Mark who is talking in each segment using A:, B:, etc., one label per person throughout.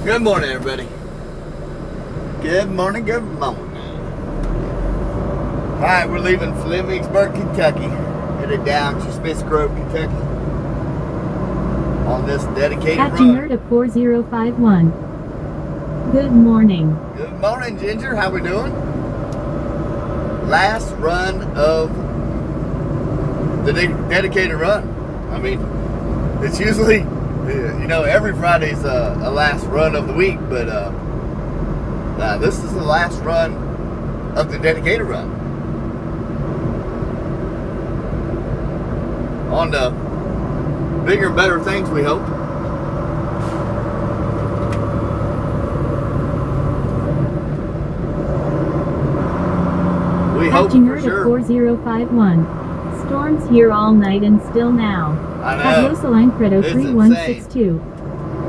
A: Good morning, everybody. Good morning, good morning. Alright, we're leaving Flemingsburg, Kentucky. Headed down to Smiths Grove, Kentucky. On this dedicated run.
B: Ginger 4051. Good morning.
A: Good morning, Ginger. How we doing? Last run of the dedicated run. I mean, it's usually, you know, every Friday's a last run of the week, but this is the last run of the dedicated run. On to bigger and better things, we hope. We hope for sure.
B: 4051. Storms here all night and still now.
A: I know.
B: At Rosaline Credo
A: It's
B: 3162.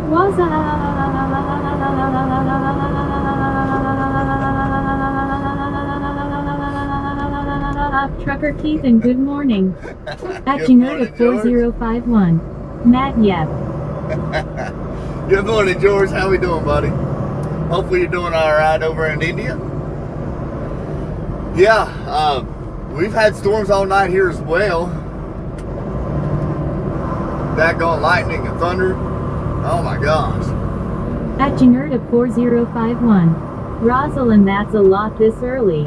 B: Waza. Trucker Keith and good morning. At Ginger 4051. Matt Yep.
A: Good morning, George. How we doing, buddy? Hopefully you're doing all right over in India. Yeah, we've had storms all night here as well. Daggone lightning and thunder. Oh my gosh.
B: At Ginger 4051. Rosalind, that's a lot this early.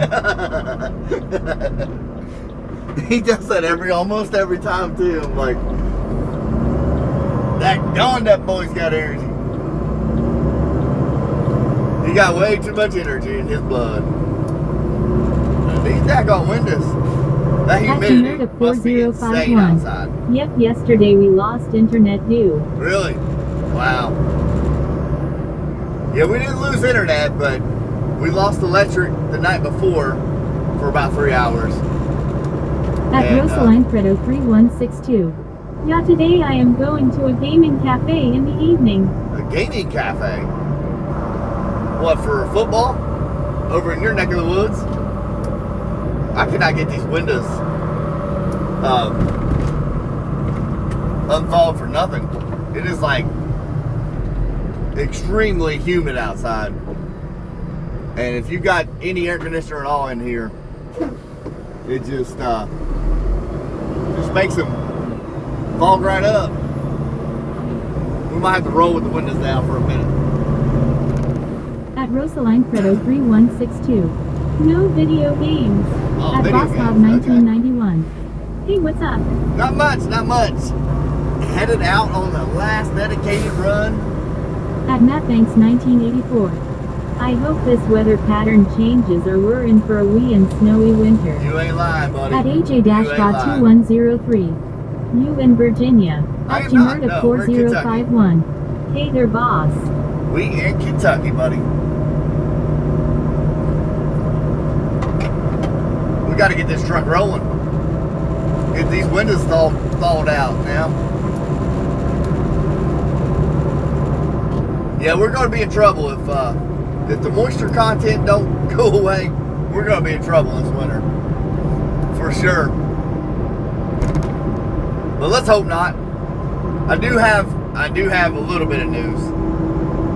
A: He does that almost every time too. I'm like, that boy's got energy. He got way too much energy in his blood. These daggone windows. That humidity must be insane outside.
B: Yep, yesterday we lost internet due.
A: Really? Wow. Yeah, we didn't lose internet, but we lost electric the night before for about 3 hours.
B: At Rosaline Credo 3162. Yeah, today I am going to a gaming cafe in the evening.
A: A gaming cafe? What, for football? Over in your neck of the woods? I cannot get these windows unthawed for nothing. It is like extremely humid outside. And if you got any air conditioner at all in here, it just makes them fog right up. We might have to roll with the windows down for a minute.
B: At Rosaline Credo 3162. No video games.
A: Oh,
B: at
A: video
B: Boss Hog
A: games,
B: 1991. Hey, what's up?
A: Not much, not much. Headed out on the last dedicated run.
B: At Matt Banks 1984. I hope this weather pattern changes or we're in for a wee and snowy winter.
A: You ain't lying, buddy.
B: At AJ-2103. You in Virginia.
A: I
B: At
A: am not.
B: Gimerta
A: No, we're in
B: 4051. Hey there, boss.
A: We in Kentucky, buddy. We got to get this truck rolling. Get these windows thawed out now. Yeah, we're going to be in trouble if the moisture content don't go away. We're going to be in trouble this winter, for sure. But let's hope not. I do have a little bit of news.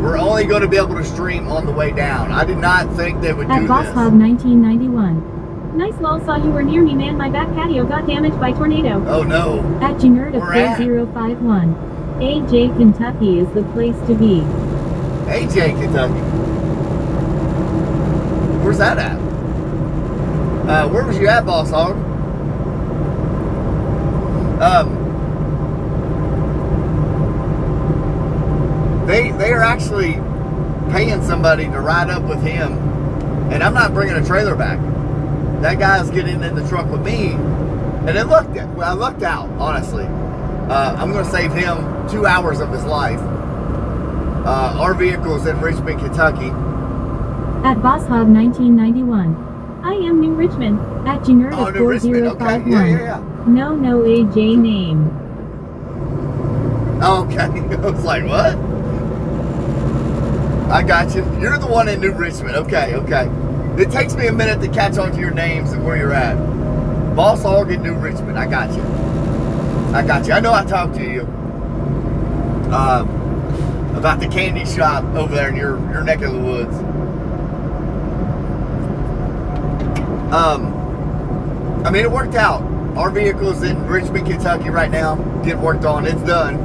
A: We're only going to be able to stream on the way down. I did not think they would do this.
B: At Boss Hog 1991. Nice lol, saw you were near me, man. My back patio got damaged by tornado.
A: Oh no.
B: At Gimerta 4051. AJ, Kentucky is the place to be.
A: AJ, Kentucky. Where's that at? Where was you at, Boss Hog? They are actually paying somebody to ride up with him, and I'm not bringing a trailer back. That guy's getting in the truck with me, and I lucked out, honestly. I'm going to save him 2 hours of his life. Our vehicle's in Richmond, Kentucky.
B: At Boss Hog 1991. I am New Richmond. At Gimerta
A: New Richmond, okay.
B: 4051.
A: Yeah.
B: No AJ name.
A: Okay. I was like, what? I got you. You're the one in New Richmond. Okay. It takes me a minute to catch on to your names and where you're at. Boss Hog in New Richmond. I got you. I know I talked to you. about the candy shop over there in your neck of the woods. I mean, it worked out. Our vehicle is in Richmond, Kentucky right now, getting worked on. It's done.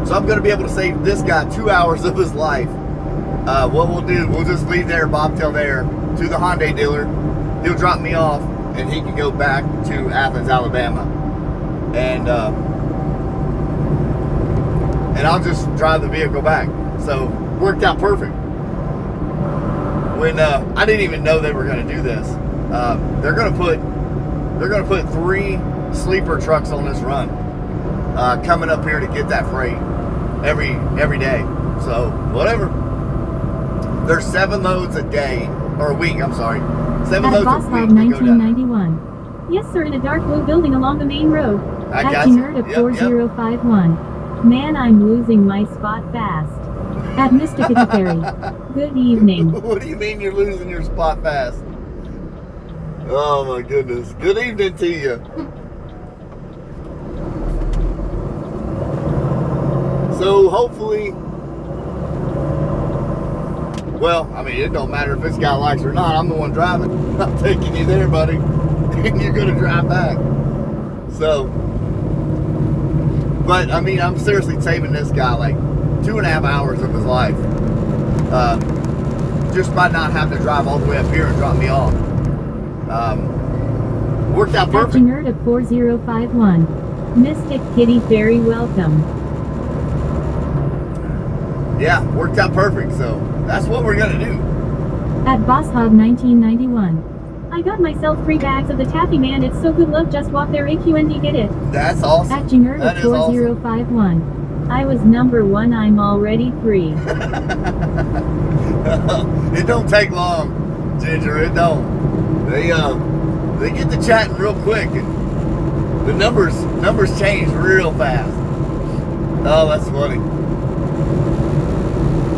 A: So I'm going to be able to save this guy 2 hours of his life. What we'll do, we'll just leave there, bobtail there to the Hyundai dealer. He'll drop me off, and he can go back to Athens, Alabama, and I'll just drive the vehicle back. So worked out perfect. When I didn't even know they were going to do this. They're going to put 3 sleeper trucks on this run, coming up here to get that freight every day. So whatever. There's 7 loads a day, or a week. I'm sorry, 7 loads a week.
B: 1991. Yes, sir. In a dark blue building along the main road.
A: I got you.
B: Nerd of 4051. Man, I'm losing my spot fast. At Mysticity Ferry. Good evening.
A: What do you mean you're losing your spot fast? Oh my goodness. Good evening to you. So hopefully, well, I mean, it don't matter if this guy likes or not. I'm the one driving. I'm taking you there, buddy. And you're going to drive back. So, but I mean, I'm seriously saving this guy like 2.5 hours of his life, just by not having to drive all the way up here and drop me off. Worked out perfect.
B: Nerd of 4051. Mystic Kitty Ferry, welcome.
A: Yeah, worked out perfect. So that's what we're gonna do.
B: At Boss Hog 1991. I got myself 3 bags of the Taffy Man. It's so good. Love, just walk there. AQND, get it.
A: That's awesome.
B: At Nerd
A: That
B: of
A: is
B: 4051. I was number 1. I'm already 3.
A: It don't take long, Ginger. It don't. They get to chatting real quick, and the numbers change real fast. Oh, that's funny.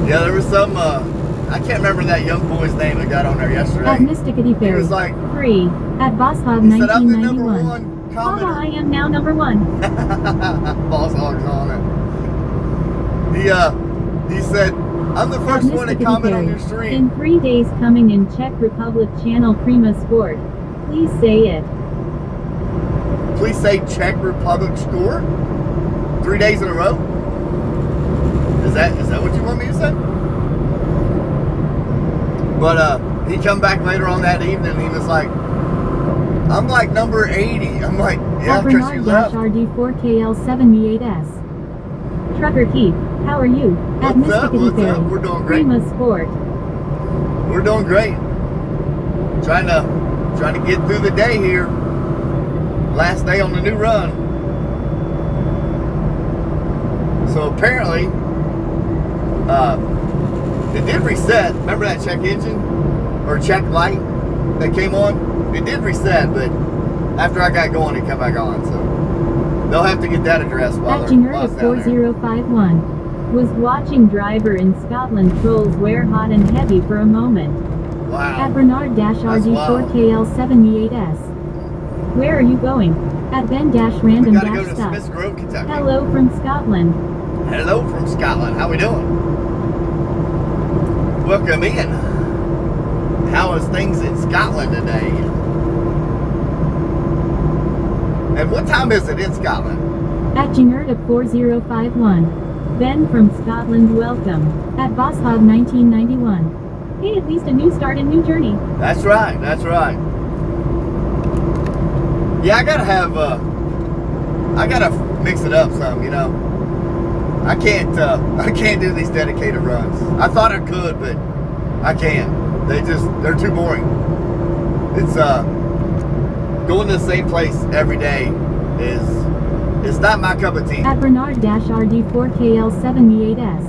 A: Yeah, there was some. I can't remember that young boy's name that got on there yesterday.
B: At Mysticity Ferry.
A: He was like
B: 3. At Boss Hog
A: he said, I'm the number
B: 1991.
A: one commenter.
B: I am now number 1.
A: Boss Hog's on it. He said, I'm the first one to comment on your stream.
B: In 3 days coming in Czech Republic channel Prima Sport. Please say it.
A: Please say Czech Republic score? 3 days in a row? Is that what you want me to say? But he come back later on that evening and he was like, I'm like number 80. I'm like, yeah, because you left.
B: RD4KL78S. Trucker Keith, how are you? At
A: What's up?
B: Mysticity Ferry.
A: We're doing great.
B: Prima Sport.
A: We're doing great. Trying to get through the day here. Last day on the new run. So apparently, it did reset. Remember that check engine or check light that came on? It did reset, but after I got going, it come back on. So they'll have to get that addressed while
B: At
A: they're
B: Nerd
A: while
B: of
A: it's down there.
B: 4051. Was watching driver in Scotland trolls wear hot and heavy for a moment.
A: Wow.
B: At Bernard-RD4KL78S. Where are you going? At
A: We gotta go to
B: Ben-Random-Stuff.
A: Smiths Grove, Kentucky.
B: Hello from Scotland.
A: Hello from Scotland. How we doing? Welcome in. How is things in Scotland today? And what time is it in Scotland?
B: At Nerd of 4051. Ben from Scotland, welcome. At Boss Hog 1991. Hey, at least a new start and new journey.
A: That's right. That's right. Yeah, I gotta mix it up some, you know. I can't do these dedicated runs. I thought I could, but I can't. They're too boring. It's going to the same place every day is not my cup of tea.
B: At Bernard-RD4KL78S.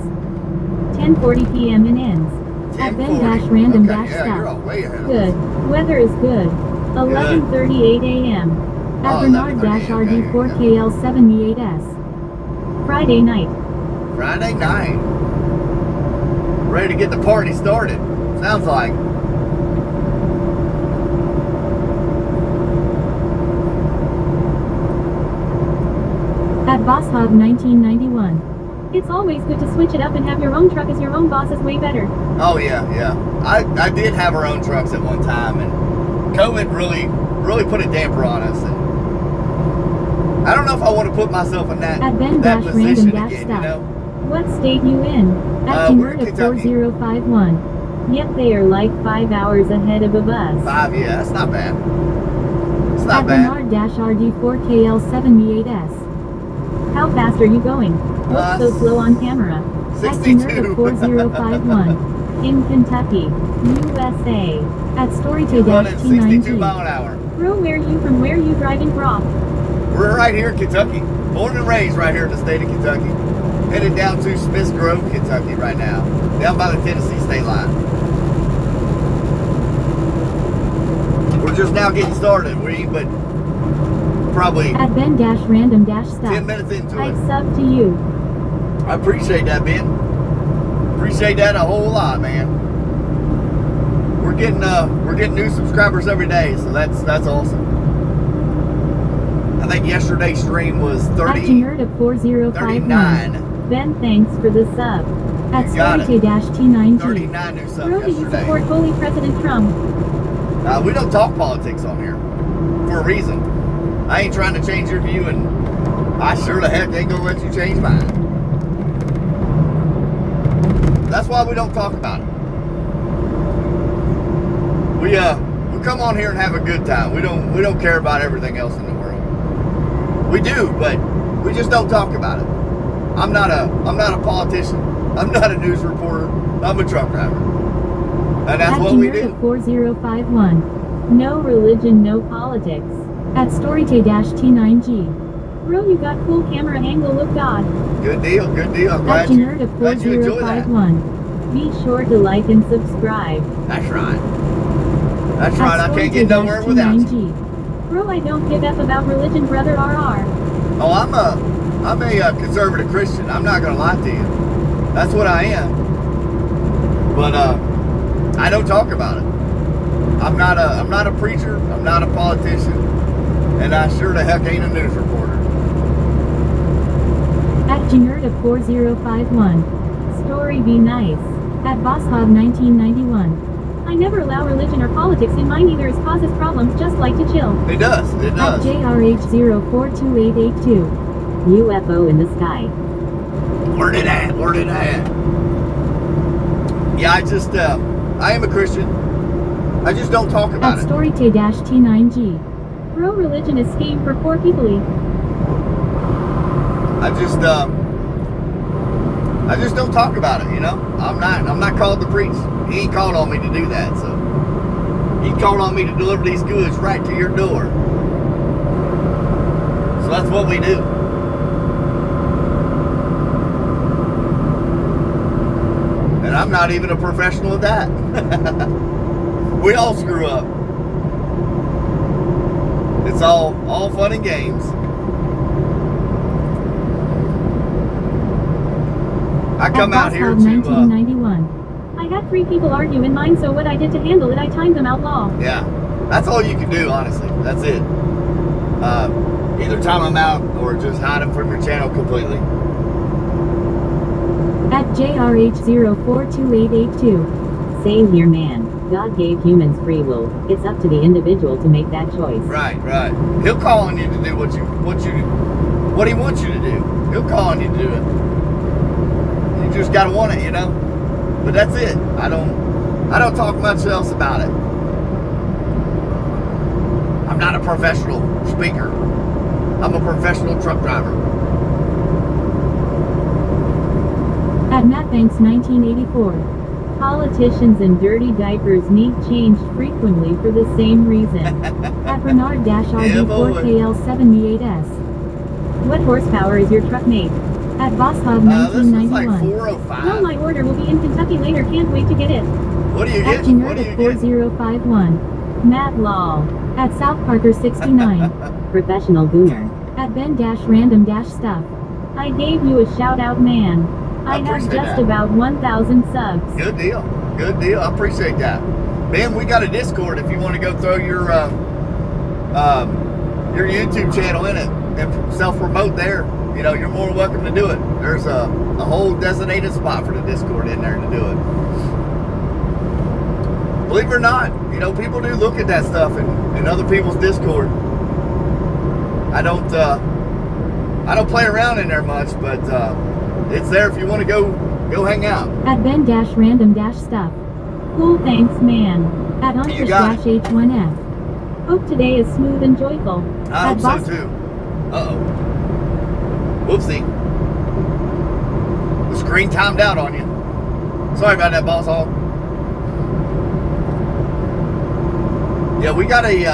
B: 10:40 p.m. in ends. At
A: 10:40.
B: Ben-Random-Stuff.
A: Okay, yeah, you're all way ahead of
B: Good.
A: us.
B: Weather is good. 11:38 a.m. At
A: Oh,
B: Bernard-RD4KL78S. Friday night.
A: Friday night. Ready to get the party started. Sounds like.
B: At Boss Hog 1991. It's always good to switch it up and have your own truck as your own boss is way better.
A: Oh yeah. I did have our own trucks at one time, and COVID really put a damper on us. And I don't know if I want to put myself in that position again. You know.
B: What state you in? At
A: We're in Kentucky.
B: 4051. Yep, they are like 5 hours ahead of a bus.
A: 5, yeah, that's not bad. It's not
B: at
A: bad.
B: Bernard-RD4KL78S. How fast are you going? Looks so slow on camera.
A: 62.
B: At 4051. In Kentucky, USA. At
A: Running 62
B: Storytay-T9G.
A: mile an hour.
B: Bro, where are you from? Where are you driving from?
A: We're right here in Kentucky. Born and raised right here in the state of Kentucky. Headed down to Smiths Grove, Kentucky right now. Down by the Tennessee state line. We're just now getting started, but probably
B: At Ben-Random-Stuff.
A: 10 minutes into
B: I
A: it.
B: sub to you.
A: I appreciate that, Ben. Appreciate that a whole lot, man. We're getting new subscribers every day, so that's awesome. I think yesterday's stream was 30,
B: At 4051.
A: 39.
B: Ben, thanks for the sub. At
A: You got it.
B: Storytay-T9G.
A: 39 new subs
B: Bro, do you
A: yesterday.
B: support bully President Trump?
A: We don't talk politics on here for a reason. I ain't trying to change your view, and I sure the heck ain't gonna let you change mine. That's why we don't talk about it. We come on here and have a good time. We don't care about everything else in the world. We do, but we just don't talk about it. I'm not a politician. I'm not a news reporter. I'm a truck driver. And that's
B: At
A: what we do.
B: 4051. No religion, no politics. At Storytay-T9G. Bro, you got cool camera angle, look God.
A: Good deal. I'm
B: At
A: glad you enjoy that.
B: 4051. Be sure to like and subscribe.
A: That's right. That's right. I can't get nowhere without you.
B: Storytay-T9G. Bro, I don't give F about religion, brother RR.
A: Oh, I'm a conservative Christian. I'm not gonna lie to you. That's what I am. But I don't talk about it. I'm not a preacher. I'm not a politician, and I sure the heck ain't a news reporter.
B: At 4051. Story be nice. At BossHog1991. I never allow religion or politics in mine either, as causes problems, just like to chill.
A: It does. It
B: At
A: does.
B: JRH042882. UFO in the sky.
A: Where did at? Yeah, I am a Christian. I just don't talk about
B: At
A: it.
B: Storytay-T9G. Bro, religion is scheme for poor people.
A: I just don't talk about it, you know. I'm not called to preach. He ain't called on me to do that, so he called on me to deliver these goods right to your door. So that's what we do. And I'm not even a professional at that. We all screw up. It's all fun and games. I come out here to
B: 1991. I had 3 people argue in mine, so what I did to handle it, I timed them outlaw.
A: yeah, that's all you can do, honestly. That's it. Either time them out or just hide them from your channel completely.
B: At JRH042882. Same here, man. God gave humans free will. It's up to the individual to make that choice.
A: Right. He'll call on you to do what he wants you to do. He'll call on you to do it. You just gotta want it, you know. But that's it. I don't talk much else about it. I'm not a professional speaker. I'm a professional truck driver.
B: At MattBanks1984. Politicians in dirty diapers need changed frequently for the same reason. At Bernard-RD4KL78S. What horsepower is your truck made? At
A: This is
B: BossHog1991.
A: like
B: Well,
A: 405.
B: my order will be in Kentucky later. Can't wait to get it.
A: What do you
B: At
A: get? What do you get?
B: Generd4051. Matt Law. At South Parker 69. Professional Gooner. At Ben-Random-Stuff. I gave you a shout out, man. I have
A: appreciate
B: just
A: that.
B: about 1,000 subs.
A: Good deal. I appreciate that. Ben, we got a Discord if you want to go throw your YouTube channel in it and self-promote there. you know, you're more welcome to do it. There's a whole designated spot for the Discord in there to do it. Believe it or not, you know, people do look at that stuff in other people's Discord. I don't play around in there much, but it's there if you want to go hang out.
B: At Ben-Random-Stuff. Cool, thanks, man. At Unfish-H1F. Hope today is smooth and joyful.
A: I hope so too. Uh-oh. Whoopsie. The screen timed out on you. Sorry about that, Boss Hog. Yeah, we got a...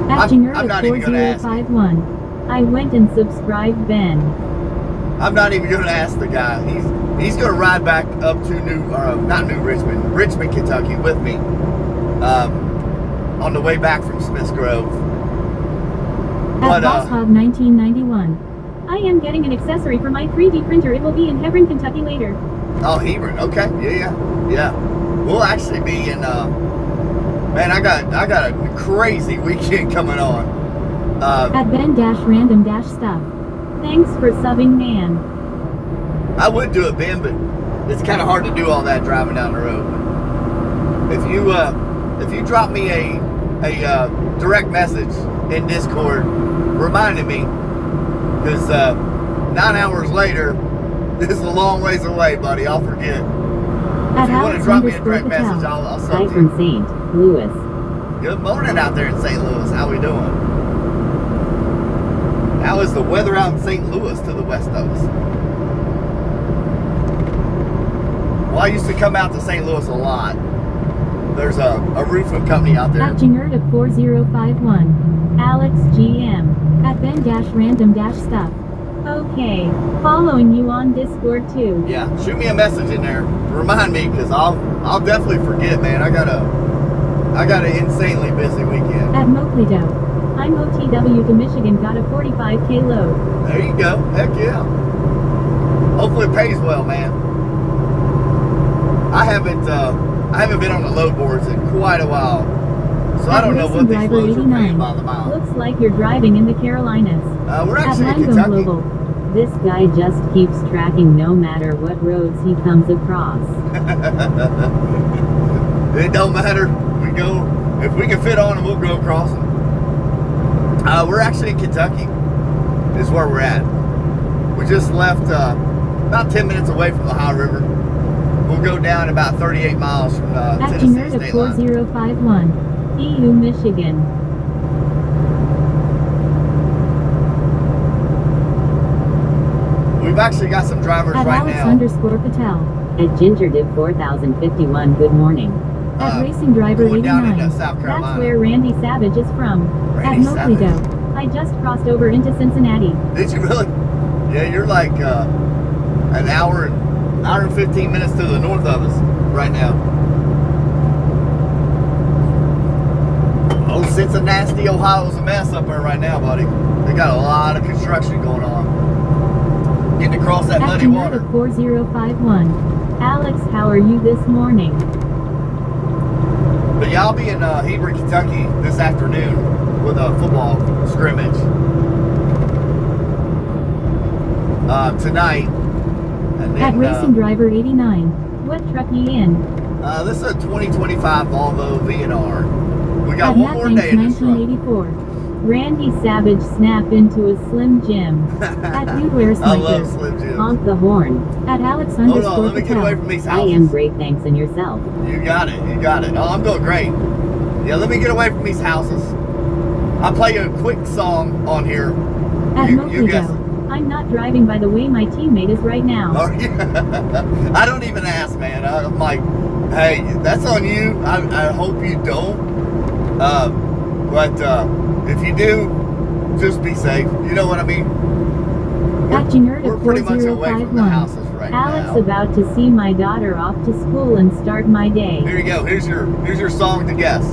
A: I'm not even going to ask.
B: I went and subscribed Ben.
A: I'm not even going to ask the guy. He's going to ride back up to Richmond, Kentucky with me on the way back from Smiths Grove.
B: At BossHog 1991. I am getting an accessory for my 3D printer. It will be in Hebron, Kentucky later.
A: Oh, Hebron. Okay. Yeah. We'll actually be in... man, I got a crazy weekend coming on.
B: At Ben-Random-Stuff. Thanks for subbing, man.
A: I would do it, Ben, but it's kind of hard to do all that driving down the road. If you drop me a direct message in Discord reminding me, because 9 hours later, this is a long ways away, buddy. I'll forget. If you want to drop me a direct message, I'll sub to you.
B: From St. Louis.
A: Good morning out there in St. Louis. How we doing? How is the weather out in St. Louis to the west of us? Well, I used to come out to St. Louis a lot. There's a roofing company out there.
B: At Jingert of 4051. Alex GM. At Ben-Random-Stuff. Okay. Following you on Discord too.
A: Yeah, shoot me a message in there. Remind me, because I'll definitely forget, man. I got an insanely busy weekend.
B: At Moklido. I'm OTW to Michigan, got a 45K load.
A: There you go. Heck yeah. Hopefully it pays well, man. I haven't been on the load boards in quite a while, so I don't know what these loads are paying by the mile.
B: Looks like you're driving in the Carolinas.
A: We're actually
B: at
A: in Kentucky.
B: Global. This guy just keeps tracking no matter what roads he comes across.
A: It don't matter. We go, if we can fit on them, we'll go across them. We're actually in Kentucky, is where we're at. We just left about 10 minutes away from the Ohio River. We'll go down about 38 miles from Tennessee state line.
B: 4051, EU, Michigan.
A: We've actually got some drivers
B: at
A: right
B: Alex
A: now.
B: _Patel. At Gingerdiv 4051, good morning. At Racing Driver 89, that's where Randy Savage is from.
A: Randy
B: at Moklido, I just crossed over into Cincinnati.
A: Did you really? Yeah, you're like an hour and 15 minutes to the north of us right now. Oh, Cincinnati, Ohio's a mess up there right now, buddy. They got a lot of construction going on. Getting across that muddy water.
B: 4051. Alex, how are you this morning?
A: But yeah, I'll be in Hebron, Kentucky this afternoon with a football scrimmage. Tonight. And then,
B: at Racing Driver 89, what truck you in?
A: This is a 2025 Volvo V&R. We got
B: at
A: one more day in this truck.
B: 1984. Randy Savage snap into a Slim Jim. At Foodwear
A: I love Slim Jim.
B: Honk the horn. At Alex
A: Hold on, let me get away from these houses.
B: I am great, thanks, and yourself.
A: You got it. Oh, I'm doing great. Yeah, let me get away from these houses. I'll play you a quick song on here.
B: At
A: You guess it.
B: I'm not driving by the way my teammate is right now.
A: Oh, yeah. I don't even ask, man. I'm like, hey, that's on you. I hope you don't. But if you do, just be safe. You know what I mean? We're pretty much away from the houses right
B: Alex
A: now.
B: about to see my daughter off to school and start my day.
A: Here you go. Here's your song to guess.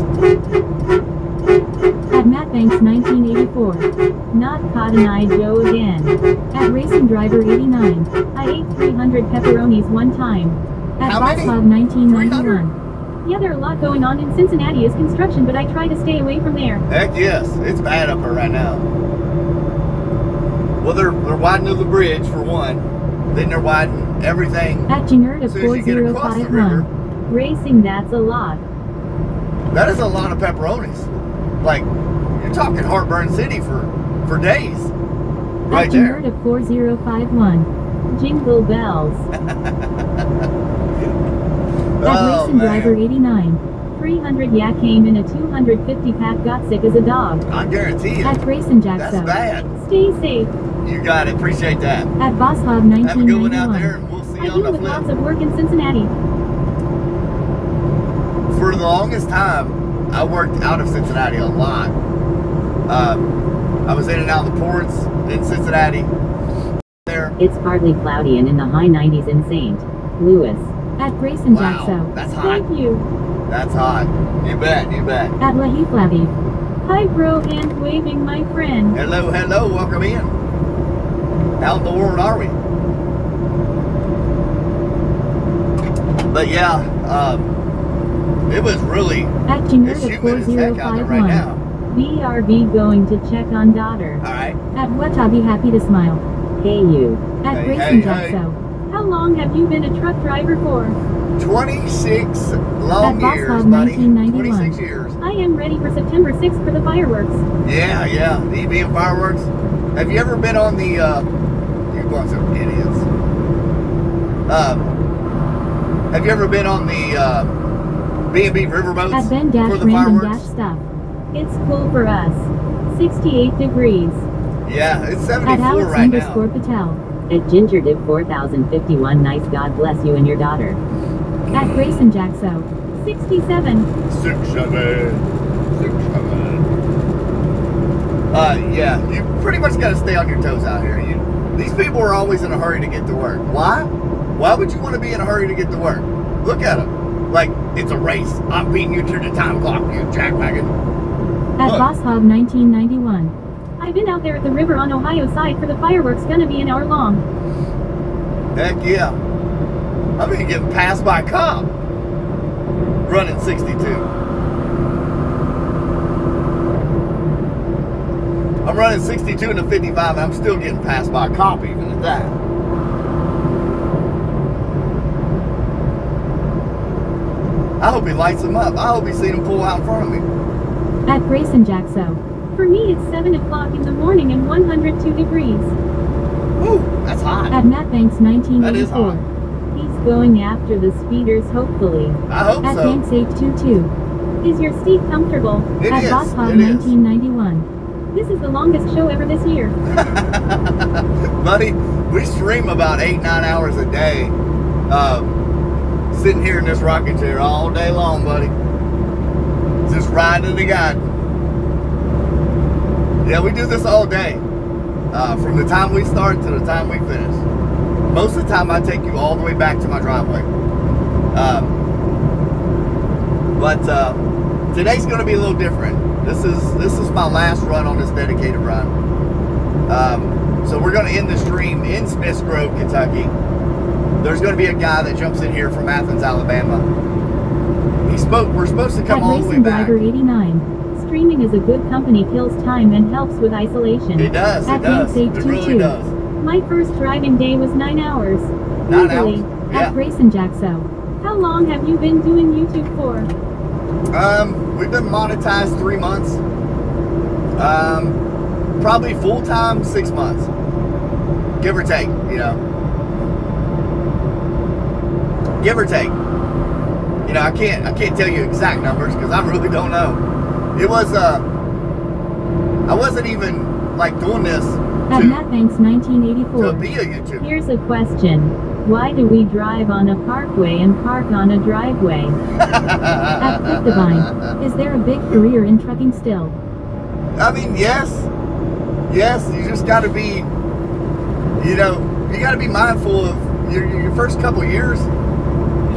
B: At Matt Banks 1984. Not Cotton Eye Joe again. At Racing Driver 89. I ate 300 pepperonis one time. At
A: How many?
B: Bosslog 1991. Yeah, there are a lot going on in Cincinnati as construction, but I try to stay away from there.
A: Heck yes. It's bad up here right now. Well, they're widening the bridge for one. Then they're widening everything.
B: At Generd
A: As
B: of
A: soon as you get across the river.
B: 4051. Racing, that's a lot.
A: That is a lot of pepperonis. Like, you're talking Heartburn City for days. Right
B: At
A: there.
B: Generd of 4051. Jingle bells. At Racing Driver 89. 300 yak came in a 250 pack, got sick as a dog.
A: I guarantee you.
B: At Grayson
A: That's
B: Jackson.
A: bad.
B: Stay safe.
A: You got it. Appreciate that.
B: At Boss Hog
A: Have a good one out there,
B: 1991.
A: and we'll see
B: I
A: you on
B: deal
A: the
B: with
A: flip.
B: lots of work in Cincinnati.
A: For the longest time, I worked out of Cincinnati a lot. I was in and out of the ports in Cincinnati. There.
B: It's partly cloudy and in the high 90s in St. Louis. At Grayson
A: Wow,
B: Jackson.
A: that's hot.
B: Thank you.
A: That's hot. You bet. You bet.
B: At Lahif Laviv. Hi bro, hand waving my friend.
A: Hello, hello. Welcome in. How in the world are we? But yeah, it was really.
B: At
A: It's
B: Generd of
A: humid as heck out there right
B: 4051.
A: now.
B: BRB going to check on daughter.
A: All right.
B: At Watabi happy to smile. Hey you. At
A: Hey,
B: Grayson
A: hey, hey.
B: Jackson. How long have you been a truck driver for?
A: 26 long
B: At Boss
A: years,
B: Hog
A: buddy.
B: 1991.
A: 26 years.
B: I am ready for September 6th for the fireworks.
A: Yeah, yeah. The EV and fireworks. Have you ever been on the, you bunch of idiots. Have you ever been on the, B&B riverboats
B: At Ben Dash
A: for the
B: Random
A: fireworks?
B: Dash Stuff. It's cool for us. 68 degrees.
A: Yeah, it's
B: At
A: 74
B: Alex
A: right now.
B: _ Patel. At Ginger Div 4051. Nice, God bless you and your daughter. At Grayson Jackso. 67.
A: 6-7. Yeah, you pretty much got to stay on your toes out here. These people are always in a hurry to get to work. Why? Why would you want to be in a hurry to get to work? Look at them. Like, it's a race. I'm beating you to the time clock, you jackwagon.
B: At
A: Look.
B: Boss Hog 1991. I've been out there at the river on Ohio side for the fireworks, gonna be an hour long.
A: Heck yeah. I'm even getting passed by a cop running 62. I'm running 62 and a 55, and I'm still getting passed by a cop even at that. I hope he lights them up. I hope he seen them pull out in front of me.
B: At Grayson Jackso. For me it's 7 o'clock in the morning and 102 degrees.
A: Woo, that's hot.
B: At Matt Banks
A: That is
B: 1984.
A: hot.
B: He's going after the speeders hopefully.
A: I hope
B: At
A: so.
B: Banks 822. Is your seat comfortable?
A: It
B: At
A: is,
B: Boss Hog
A: it is.
B: 1991. This is the longest show ever this year.
A: Buddy, we stream about 8-9 hours a day. Sitting here in this rocking chair all day long, buddy. Just riding the guide. Yeah, we do this all day. From the time we start to the time we finish. Most of the time I take you all the way back to my driveway. But today's going to be a little different. This is my last run on this dedicated run. So we're going to end the stream in Smiths Grove, Kentucky. There's going to be a guy that jumps in here from Athens, Alabama. We're supposed to come
B: At
A: all the way
B: Racing
A: back.
B: Driver 89. Streaming is a good company, kills time and helps with isolation.
A: It does,
B: At
A: it does.
B: Banks
A: It really
B: 822.
A: does.
B: My first driving day was 9 hours.
A: 9
B: Legally.
A: hours? Yeah.
B: At Grayson Jackso. How long have you been doing YouTube for?
A: We've been monetized 3 months. Probably full time 6 months, give or take. You know, give or take. You know, I can't tell you exact numbers because I really don't know. It was I wasn't even like doing this
B: At Matt Banks
A: to
B: 1984.
A: be a YouTuber.
B: Here's a question. Why do we drive on a parkway and park on a driveway? At Quick Divine. Is there a big career in trucking still?
A: I mean, yes, you just got to be, you know, you got to be mindful of your first couple years.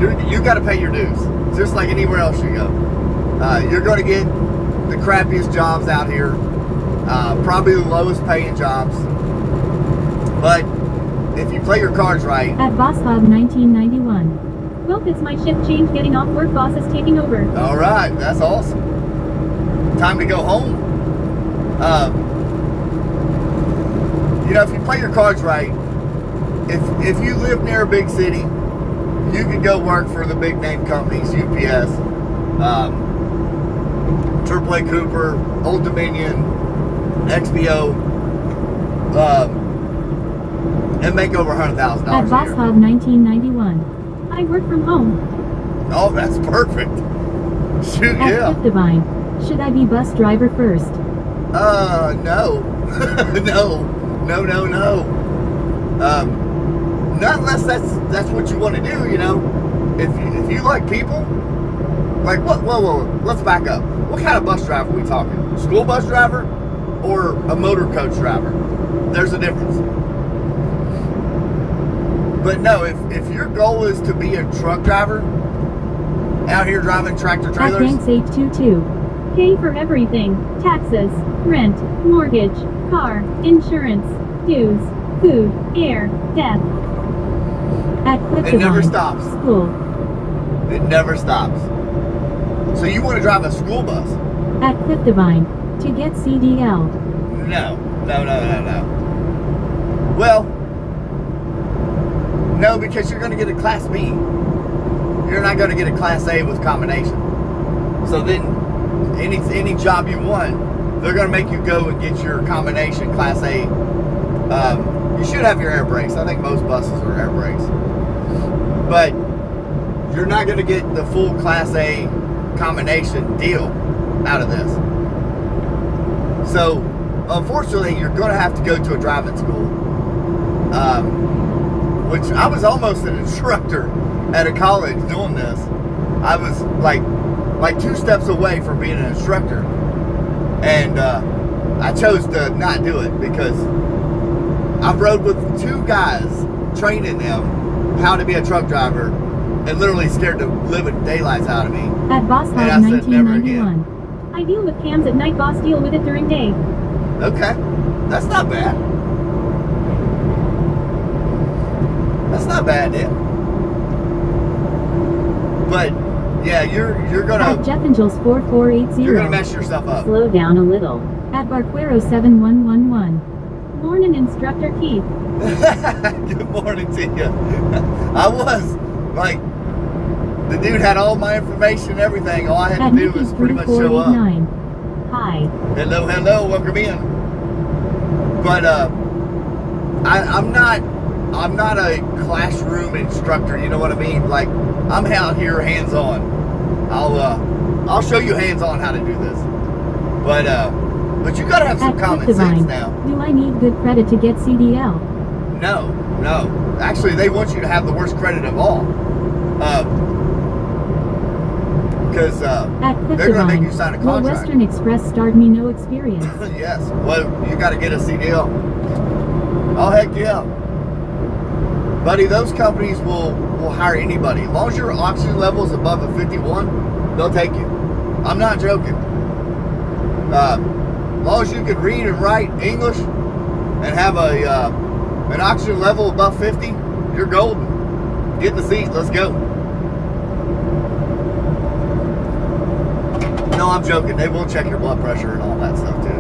A: You got to pay your dues, just like anywhere else you go. You're going to get the crappiest jobs out here, probably the lowest paying jobs. But if you play your cards right.
B: At Boss Hog 1991. Well, it's my shift change, getting off work, boss is taking over.
A: All right, that's awesome. Time to go home. you know, if you play your cards right, if you live near a big city, you could go work for the big name companies, UPS, AAA Cooper, Old Dominion, XPO, and make over $100,000
B: At
A: a
B: Boss
A: year.
B: Hog 1991. I work from home.
A: Oh, that's perfect. Shoot,
B: At
A: yeah.
B: Cliff Divine. Should I be bus driver first?
A: No. no. Not unless that's what you want to do, you know. If you like people, like what? Whoa, let's back up. What kind of bus driver are we talking? School bus driver or a motor coach driver? There's a difference. But no, if your goal is to be a truck driver, out here driving tractor
B: At
A: trailers,
B: Banks 822. Pay for everything. Taxes, rent, mortgage, car, insurance, dues, food, air, death. At Cliff
A: it never
B: Divine.
A: stops.
B: School.
A: It never stops. So you want to drive a school bus?
B: At Cliff Divine. To get CDL.
A: No. Well, no, because you're going to get a Class B. You're not going to get a Class A with combination. So then, any job you want, they're going to make you go and get your combination Class A. You should have your air brakes. I think most buses are air brakes. But you're not going to get the full Class A combination deal out of this. So, unfortunately, you're going to have to go to a driving school. Which I was almost an instructor at a college doing this. I was like 2 steps away from being an instructor. And I chose to not do it because I rode with 2 guys training them how to be a truck driver and literally scared the living daylights out of me.
B: At Boss Hog
A: And I said, never again.
B: 1991. I deal with cams at night, boss deal with it during day.
A: Okay, that's not bad. That's not bad, yeah. But yeah, you're gonna
B: At Jeff Angels 4480.
A: you're gonna mess yourself up.
B: Slow down a little. At Barquero 7111. Morning, Instructor Keith.
A: Good morning to you. I was like, the dude had all my information and everything. All I had
B: At
A: to do
B: Nikki
A: was pretty much show up.
B: 3489. Hi.
A: Hello, welcome in. But I'm not a classroom instructor. You know what I mean? Like, I'm out here hands-on. I'll show you hands-on how to do this. But you gotta have some
B: At
A: common
B: Cliff
A: sense
B: Divine.
A: now.
B: Do I need good credit to get CDL?
A: No. Actually, they want you to have the worst credit of all. Because
B: At Cliff
A: they're going to make
B: Divine.
A: you sign a
B: Will
A: contract.
B: Western Express starred me no experience?
A: Yes. Well, you got to get a CDL. Oh, heck yeah. Buddy, those companies will hire anybody. As long as your oxygen level is above a 51, they'll take you. I'm not joking. As long as you can read and write English and have an oxygen level above 50, you're golden. Get in the seat. Let's go. No, I'm joking. They will check your blood pressure and all that stuff too.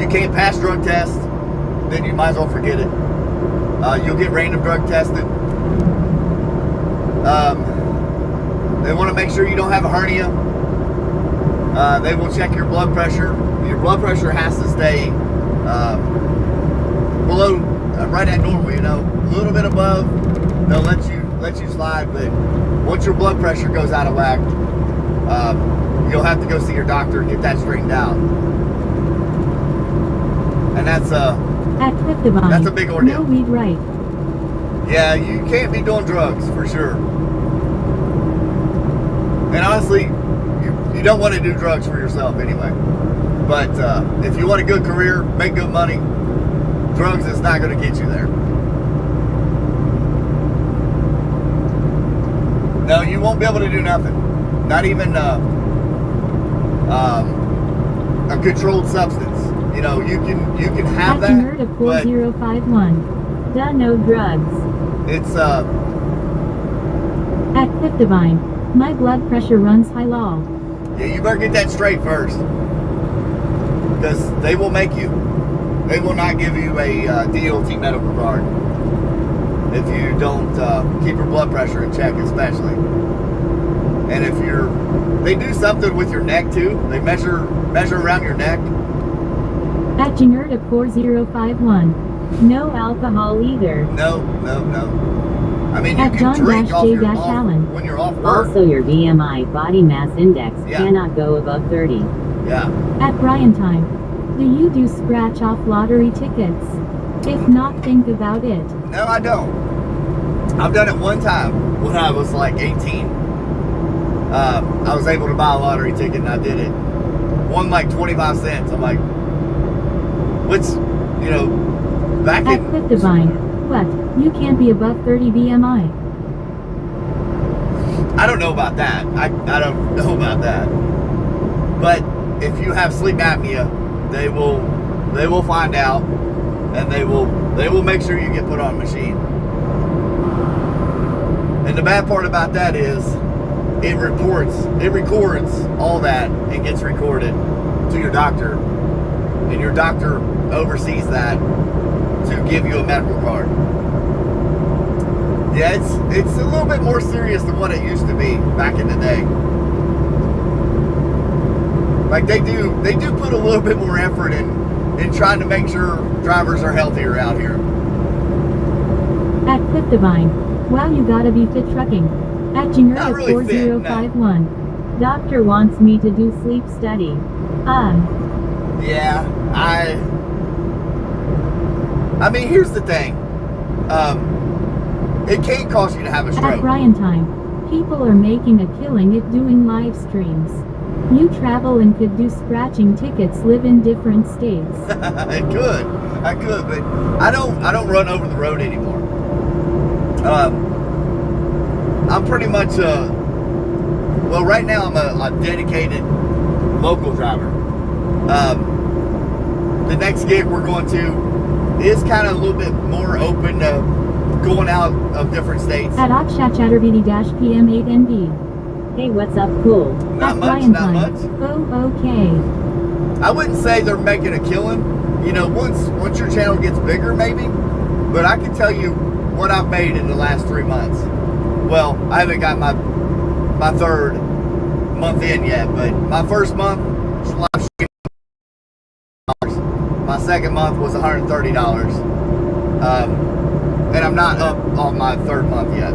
A: You can't pass drug tests, then you might as well forget it. You'll get random drug tested. They want to make sure you don't have a hernia. They will check your blood pressure. Your blood pressure has to stay below, right at normal. You know, a little bit above, they'll let you slide. But once your blood pressure goes out of whack, you'll have to go see your doctor and get that straightened out. And that's
B: At Cliff Divine.
A: That's a big ordeal.
B: No weed right.
A: yeah, you can't be doing drugs for sure. And honestly, you don't want to do drugs for yourself anyway. But if you want a good career, make good money, drugs is not going to get you there. No, you won't be able to do nothing. Not even a controlled substance. You know, you can have
B: At
A: that,
B: Nerd of
A: but
B: 4051. Duh, no drugs.
A: it's
B: At Cliff Divine. My blood pressure runs high law.
A: yeah, you better get that straight first, because they will make you. They will not give you a DOT medical card if you don't keep your blood pressure in check, especially. And if they do something with your neck too. They measure around your neck.
B: At Jangerta 4051. No alcohol either.
A: No. I mean, you
B: At
A: can
B: John
A: drink
B: J.
A: when you're off work.
B: Also, your BMI body mass index
A: Yeah.
B: cannot go above 30.
A: Yeah.
B: At Brian Time. Do you do scratch off lottery tickets? If not, think about it.
A: No, I don't. I've done it one time when I was like 18. I was able to buy a lottery ticket and I did it. Won like 25 cents. I'm like, which, back
B: At
A: in...
B: Quit Divine. What? You can't be above 30 BMI.
A: I don't know about that. I don't know about that. But if you have sleep apnea, they will find out, and they will make sure you get put on a machine. And the bad part about that is it records all that and gets recorded to your doctor, and your doctor oversees that to give you a medical card. Yeah, it's a little bit more serious than what it used to be back in the day. Like they do put a little bit more effort in trying to make sure drivers are healthier out here.
B: At Quit Divine. Wow, you gotta be fit trucking. At Jangerta
A: really
B: 4051. Doctor wants me to do sleep study.
A: Yeah, I mean, here's the thing. It can't cause you to have a
B: At
A: stroke.
B: Brian Time. People are making a killing at doing live streams. You travel and could do scratching tickets, live in different states.
A: I could, but I don't run over the road anymore. I'm pretty much well, right now I'm a dedicated local driver. The next gig we're going to is kind of a little bit more open to going out of different states.
B: At Akshat-PM8NB. Hey, what's up, cool?
A: Not
B: At
A: much,
B: Brian
A: not
B: Time.
A: much.
B: Oh, okay.
A: I wouldn't say they're making a killing, once your channel gets bigger, maybe. But I can tell you what I've made in the last 3 months. Well, I haven't got my third month in yet, but my first month was live streaming. My second month was $130. And I'm not up on my third month yet.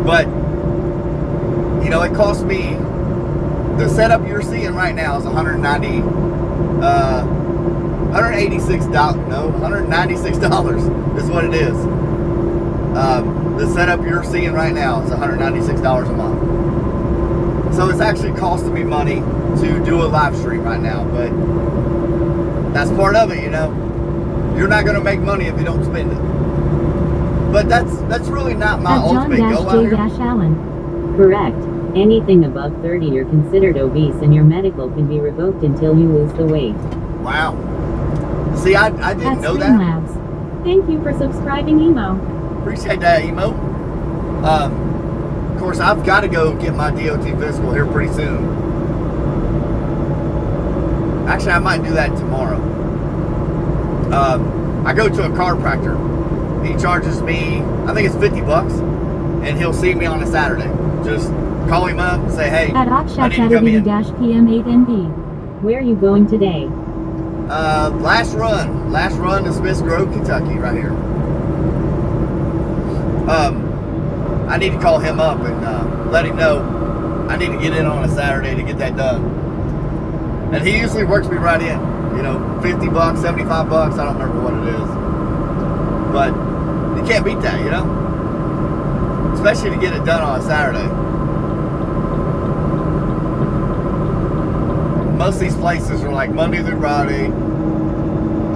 A: But it cost me, the setup you're seeing right now is $196. No, $196 is what it is. The setup you're seeing right now is $196 a month. So it's actually costing me money to do a live stream right now, but that's part of it, You're not going to make money if you don't spend it. But that's really not my
B: At
A: ultimate goal out here.
B: John-J-Allen. Correct. Anything above 30, you're considered obese and your medical can be revoked until you lose the weight.
A: Wow. See, I didn't
B: At
A: know that.
B: Streamlabs. Thank you for subscribing, Emo.
A: Appreciate that, Emo. Of course, I've got to go get my DOT physical here pretty soon. Actually, I might do that tomorrow. I go to a chiropractor. He charges me, I think it's $50, and he'll see me on a Saturday. Just call him up and say, hey,
B: At
A: I need to come in.
B: Akshat-PM8NB. Where are you going today?
A: Last run to Smiths Grove, Kentucky, right here. I need to call him up and let him know I need to get in on a Saturday to get that done. And he usually works me right in. $50, $75, I don't remember what it is. But you can't beat that, especially to get it done on a Saturday. Most of these places are like Monday through Friday.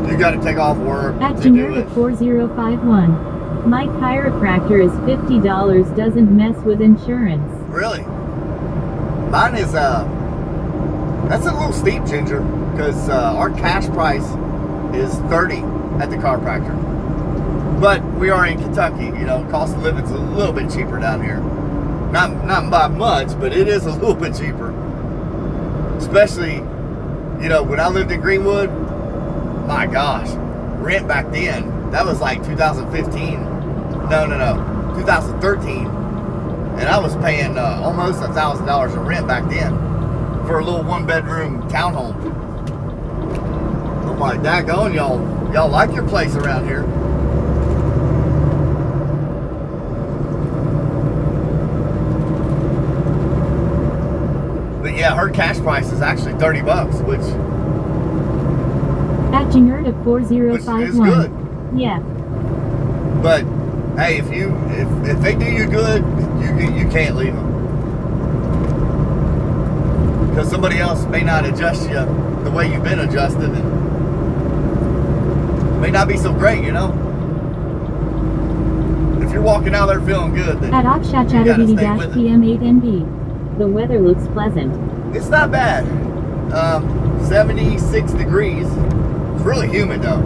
A: You got to take off work
B: At
A: to do
B: Jangerta
A: it.
B: 4051. My chiropractor is $50, doesn't mess with insurance.
A: Really? Mine is that's a little steep, Ginger, because our cash price is $30 at the chiropractor. But we are in Kentucky, cost of living's a little bit cheaper down here. Not by much, but it is a little bit cheaper. Especially, when I lived in Greenwood, my gosh, rent back then, that was like 2015. No, 2013. And I was paying almost $1,000 in rent back then for a little 1-bedroom townhome. I'm like, daggone, y'all like your place around here. But yeah, her cash price is actually $30, which
B: At Jingerda 4051.
A: is good.
B: Yeah.
A: But hey, if they do you good, you can't leave them, because somebody else may not adjust you the way you've been adjusted, and may not be so great, you know. If you're walking out there feeling good, then
B: At
A: you gotta stay with it.
B: Akshachatavidi-PM8NB. The weather looks pleasant.
A: It's not bad. 76 degrees. It's really humid though.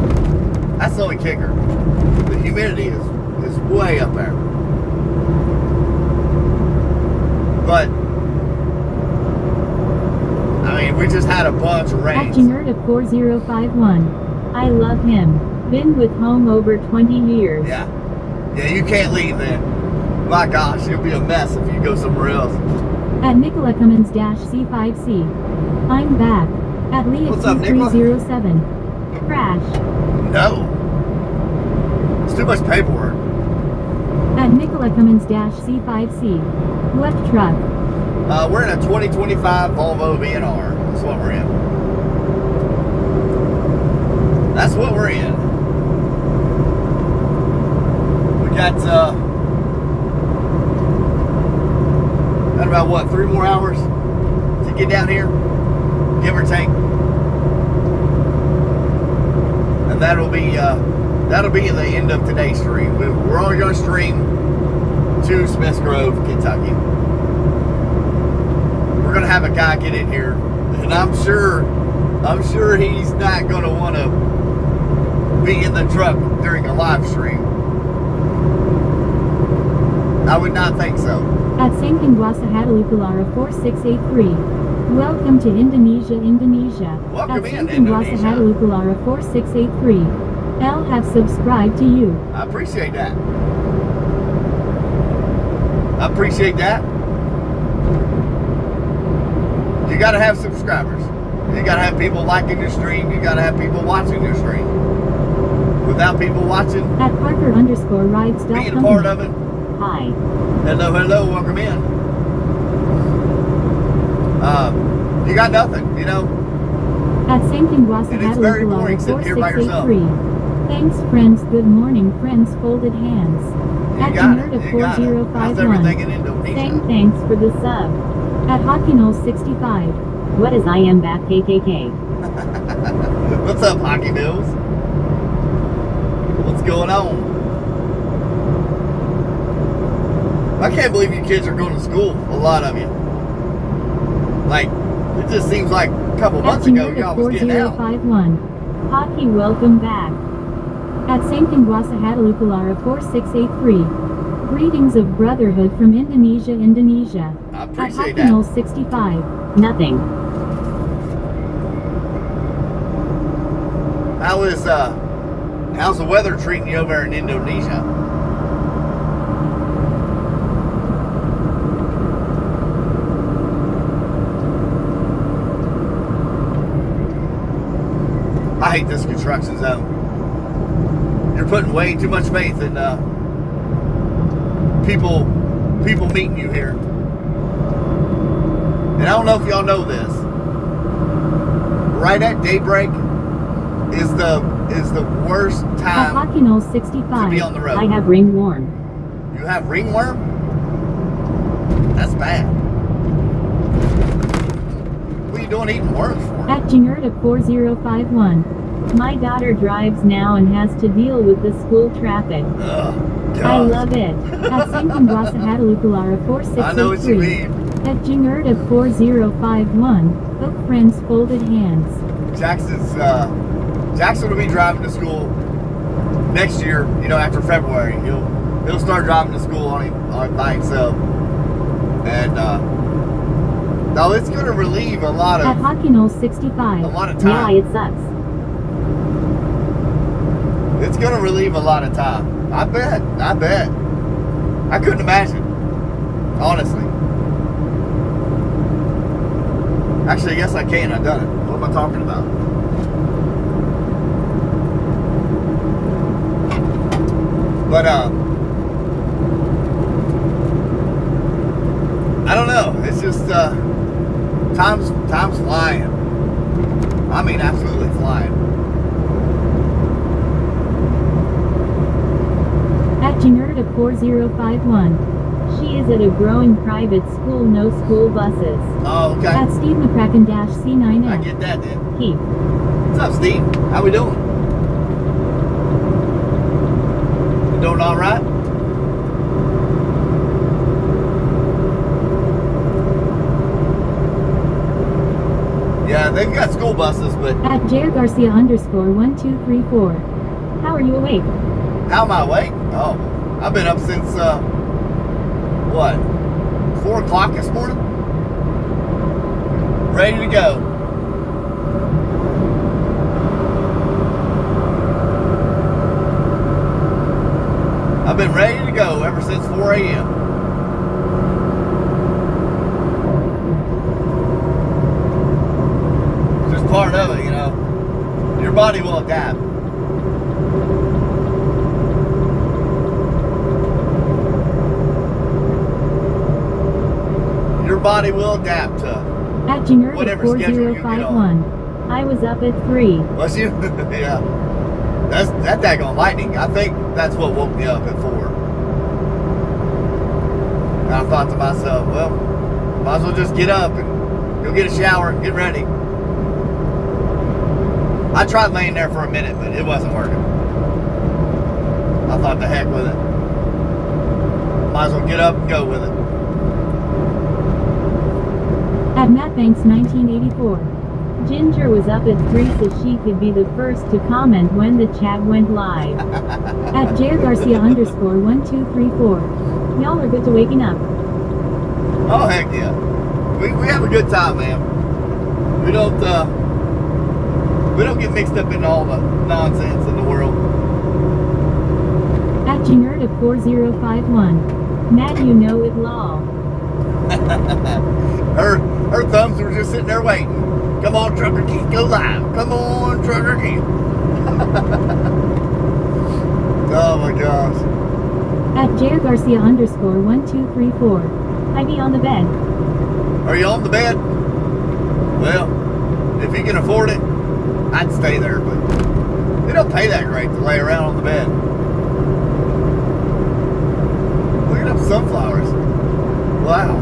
A: That's the only kicker. The humidity is way up there. But I mean, we just had a bunch of rain.
B: At Jingerda 4051. I love him. Been with home over 20 years.
A: Yeah, you can't leave then. My gosh, it'll be a mess if you go somewhere else.
B: At Nicola Cummins-C5C. I'm back. At Leah
A: What's up, Nicola?
B: 2307. Crash.
A: No, it's too much paperwork.
B: At Nicola Cummins-C5C. What truck?
A: We're in a 2025 Volvo VNR. That's what we're in. That's what we're in. We got about what, 3 more hours to get down here, give or take. And that'll be the end of today's stream. We're only going to stream to Smiths Grove, Kentucky. We're going to have a guy get in here, and I'm sure he's not going to want to be in the truck during a live stream. I would not think so.
B: At Sangkindwasa Hadalukulara 4683. Welcome to Indonesia.
A: Welcome
B: At
A: in,
B: Sangkindwasa
A: Indonesia.
B: Hadalukulara 4683. L have subscribed to you.
A: I appreciate that. You got to have subscribers. You got to have people liking your stream. You got to have people watching your stream. Without people watching,
B: At Parker_rides.
A: being a part of it.
B: Hi.
A: Hello, welcome in. You got nothing, you know.
B: At Sangkindwasa
A: And it's very
B: Hadalukulara
A: boring sitting here by yourself.
B: 4683. Thanks friends. Good morning friends. Folded hands. At
A: You got it.
B: Jingerda
A: You got it. How's everything in
B: 4051.
A: Indonesia?
B: Saying thanks for the sub. At Hockey65. What is I am back KKK?
A: What's up, Hockey Bills? What's going on? I can't believe you kids are going to school. A lot of you. Like, it just seems like a couple months ago y'all was getting out.
B: 4051. Hockey, welcome back. At Sangkindwasa Hadalukulara 4683. Greetings of brotherhood from Indonesia.
A: I
B: At
A: appreciate that.
B: Hockey 65. Nothing.
A: How's the weather treating you over there in Indonesia? I hate this construction zone. You're putting way too much faith in people meeting you here. And I don't know if y'all know this. Right at daybreak is the worst
B: At
A: time.
B: Hockey 65.
A: to be on the road.
B: I have ringworm.
A: You have ringworm? That's bad. What are you doing eating worms for?
B: At Jingerda 4051. My daughter drives now and has to deal with the school traffic.
A: Ugh,
B: I
A: God.
B: love it. At Sangkindwasa Hadalukulara
A: I know what you
B: 4683.
A: mean.
B: At Jingerda 4051. Hook friends folded hands.
A: Jackson will be driving to school next year, after February. He'll start driving to school on by himself. And no, it's gonna relieve a lot
B: At
A: of
B: Hockey 65.
A: a lot of time.
B: Yeah, it sucks.
A: It's going to relieve a lot of time. I bet. I couldn't imagine. Honestly. Actually, yes, I can. I've done it. What am I talking about? But, I don't know. It's just, time's flying. I mean, absolutely flying.
B: At Janerta4051. She is at a growing private school, no school buses.
A: Oh, okay.
B: At Steve McCracken-C9F.
A: I get that then.
B: Keith.
A: What's up, Steve? How we doing? You doing all right? Yeah, they've got school buses, but
B: At JRGarcia_1234. How are you awake?
A: how am I awake? Oh, I've been up since, what, 4 o'clock this morning? Ready to go. I've been ready to go ever since 4 a.m. It's just part of it, you know. Your body will adapt. Your body will adapt to
B: At
A: whatever schedule you get on.
B: Janerta4051. I was up at 3.
A: Was you? Yeah. That's that daggone lightning. I think that's what woke me up at 4. And I thought to myself, well, might as well just get up and go get a shower and get ready. I tried laying there for a minute, but it wasn't working. I thought the heck with it. Might as well get up and go with it.
B: At MattBanks1984. Ginger was up at 3 so she could be the first to comment when the chat went live. At JRGarcia_1234. Y'all are good to waking up.
A: Oh heck yeah. We have a good time, man. We don't get mixed up in all the nonsense in the world.
B: At Janerta4051. Matt, you know it law.
A: Her thumbs were just sitting there waiting. Come on, Trucker Keith, go live. Come on, Trucker Keith. Oh my gosh.
B: At JRGarcia_1234. I be on the bed.
A: Are you on the bed? Well, if you can afford it, I'd stay there, but they don't pay that great to lay around on the bed. Look at them sunflowers. Wow.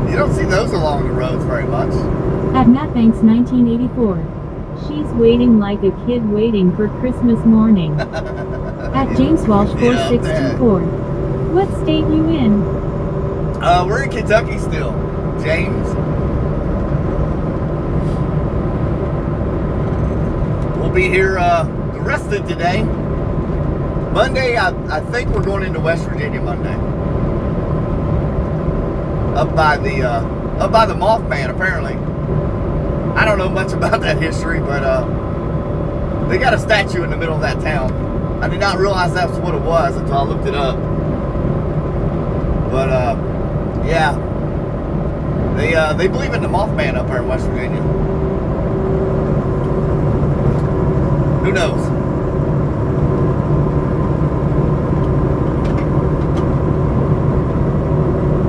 A: You don't see those along the roads very much.
B: At MattBanks1984. She's waiting like a kid waiting for Christmas morning. At JamesWalsh4624. What state you in?
A: We're in Kentucky still, James. We'll be here the rest of today. Monday, I think we're going into West Virginia Monday. Up by the Mothman, apparently. I don't know much about that history, but they got a statue in the middle of that town. I did not realize that's what it was until I looked it up. But yeah, they believe in the Mothman up there in West Virginia. Who knows?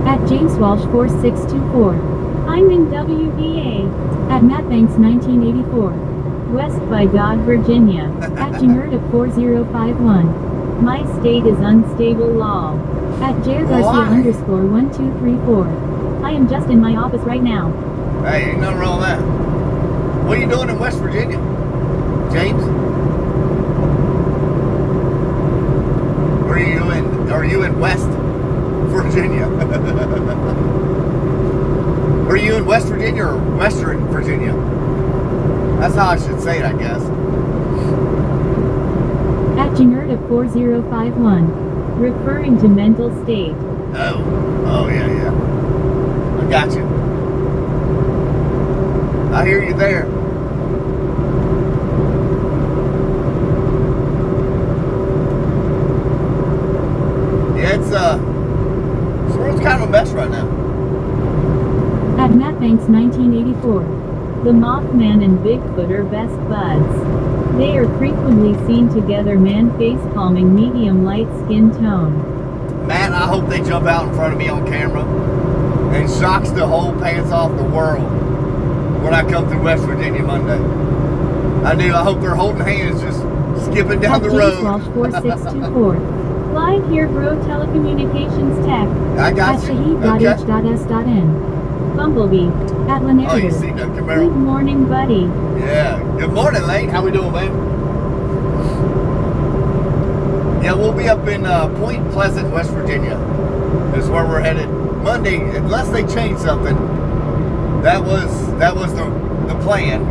B: At JamesWalsh4624. I'm in WVA. At MattBanks1984. West by God, Virginia. At Janerta4051. My state is unstable law. At JRGarcia_1234. I am just in my office right now.
A: Hey, ain't nothing wrong with that. What are you doing in West Virginia, James? Are you in West Virginia? Are you in West Virginia or Western Virginia? That's how I should say it, I guess.
B: At Janerta4051. Referring to mental state.
A: Oh yeah. I got you. I hear you there.
B: Banks 1984. The Mothman and Bigfoot are best buds. They are frequently seen together. Man face palming, medium light skin tone.
A: Man, I hope they jump out in front of me on camera and shocks the whole pants off the world when I come through West Virginia Monday. I do. I hope they're holding hands, just skipping down the road.
B: Walsh 4624. Live here, bro. Telecommunications tech.
A: I got
B: at
A: you. Okay.
B: Shahid.h.s.n. Bumblebee. At Lanardo.
A: Oh, you see that, Camaro?
B: Good morning, buddy.
A: Yeah. Good morning, Lane. How we doing, man? Yeah, we'll be up in Point Pleasant, West Virginia. Is where we're headed Monday, unless they change something. That was the plan.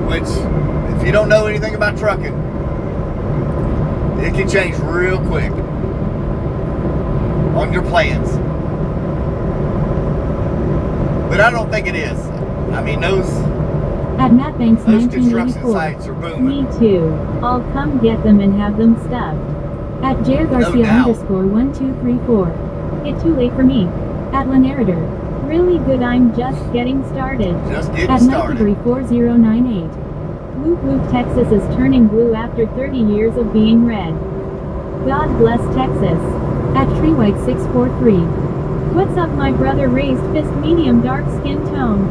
A: Which, if you don't know anything about trucking, it can change real quick on your plans. But I don't think it is. I mean, those
B: At Matt Banks
A: construction
B: 1984.
A: sites are booming.
B: Me too. I'll come get them and have them stuffed. At Jared Garcia
A: doubt.
B: _1234. It too late for me. At Lanardo. Really good. I'm just getting started.
A: Just getting
B: At
A: started.
B: Mike 4098. Whoop whoop, Texas is turning blue after 30 years of being red. God bless Texas. At Treewhite 643. What's up, my brother? Raised fist, medium dark skin tone.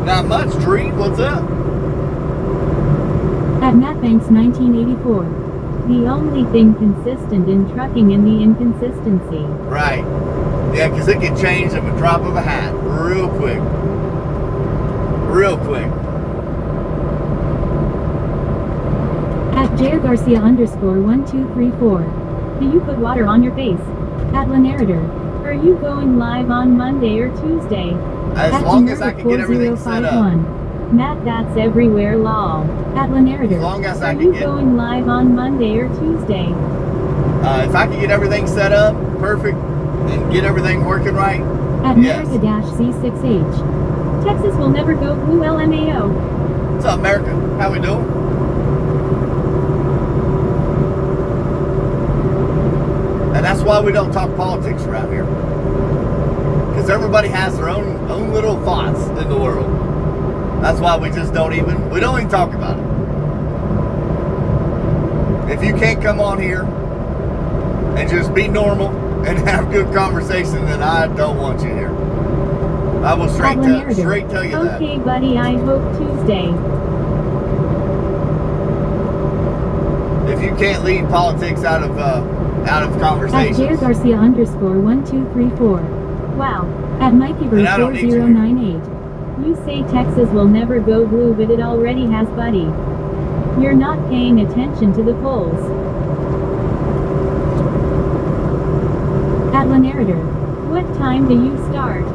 A: Not much, Tree. What's up?
B: At Matt Banks 1984. The only thing consistent in trucking in the inconsistency.
A: Right. Yeah, because it can change at a drop of a hat. Real quick. Real quick.
B: At Jair Garcia _1234. Do you put water on your face? At Lanardo. Are you going live on Monday or Tuesday?
A: As
B: At
A: long as I can get everything set up.
B: 4051. Matt, that's everywhere, lol. At Lanardo.
A: As long as I
B: Are
A: can
B: you
A: get-
B: going live on Monday or Tuesday?
A: If I can get everything set up, perfect, and get everything working right.
B: At
A: Yes.
B: America-C6H. Texas will never go blue, LMAO.
A: What's up, America? How we doing? And that's why we don't talk politics around here. Because everybody has their own little thoughts in the world. That's why we don't even talk about it. If you can't come on here and just be normal and have good conversation, then I don't want you here. I will straight tell you that.
B: Okay, buddy, I hope Tuesday.
A: If you can't lead politics out of
B: At
A: conversations,
B: Jair Garcia _1234. Wow. At Mikey
A: Then I don't need you here.
B: 4098. You say Texas will never go blue, but it already has, buddy. You're not paying attention to the polls. At Lanardo. What time do you start?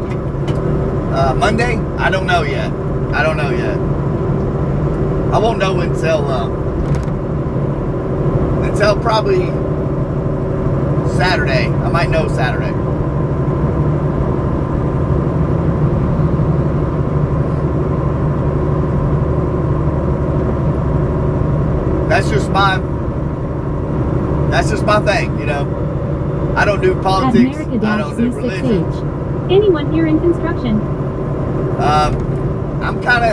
A: Monday? I don't know yet. I won't know until probably Saturday. I might know Saturday. That's just my thing, you know. I don't do politics.
B: At
A: I don't do religion.
B: America-C6H. Anyone here in construction?
A: I'm kind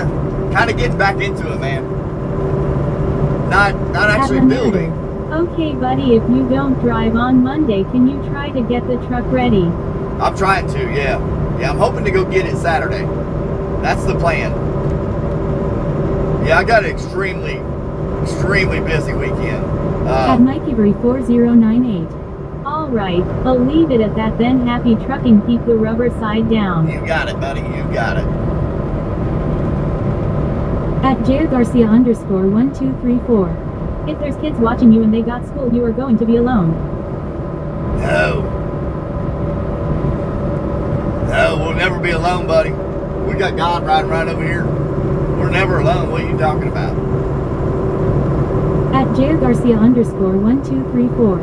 A: of getting back into it, man. Not actually
B: At Lanardo.
A: building.
B: Okay, buddy, if you don't drive on Monday, can you try to get the truck ready?
A: I'm trying to, yeah. Yeah, I'm hoping to go get it Saturday. That's the plan. Yeah, I got an extremely busy weekend.
B: At Mikey 4098. Alright, I'll leave it at that then. Happy trucking, keep the rubber side down.
A: You got it, buddy. You got it.
B: At Jair Garcia _1234. If there's kids watching you and they got school, you are going to be alone.
A: No, we'll never be alone, buddy. We got God riding right over here. We're never alone. What are you talking about?
B: At Jair Garcia _1234.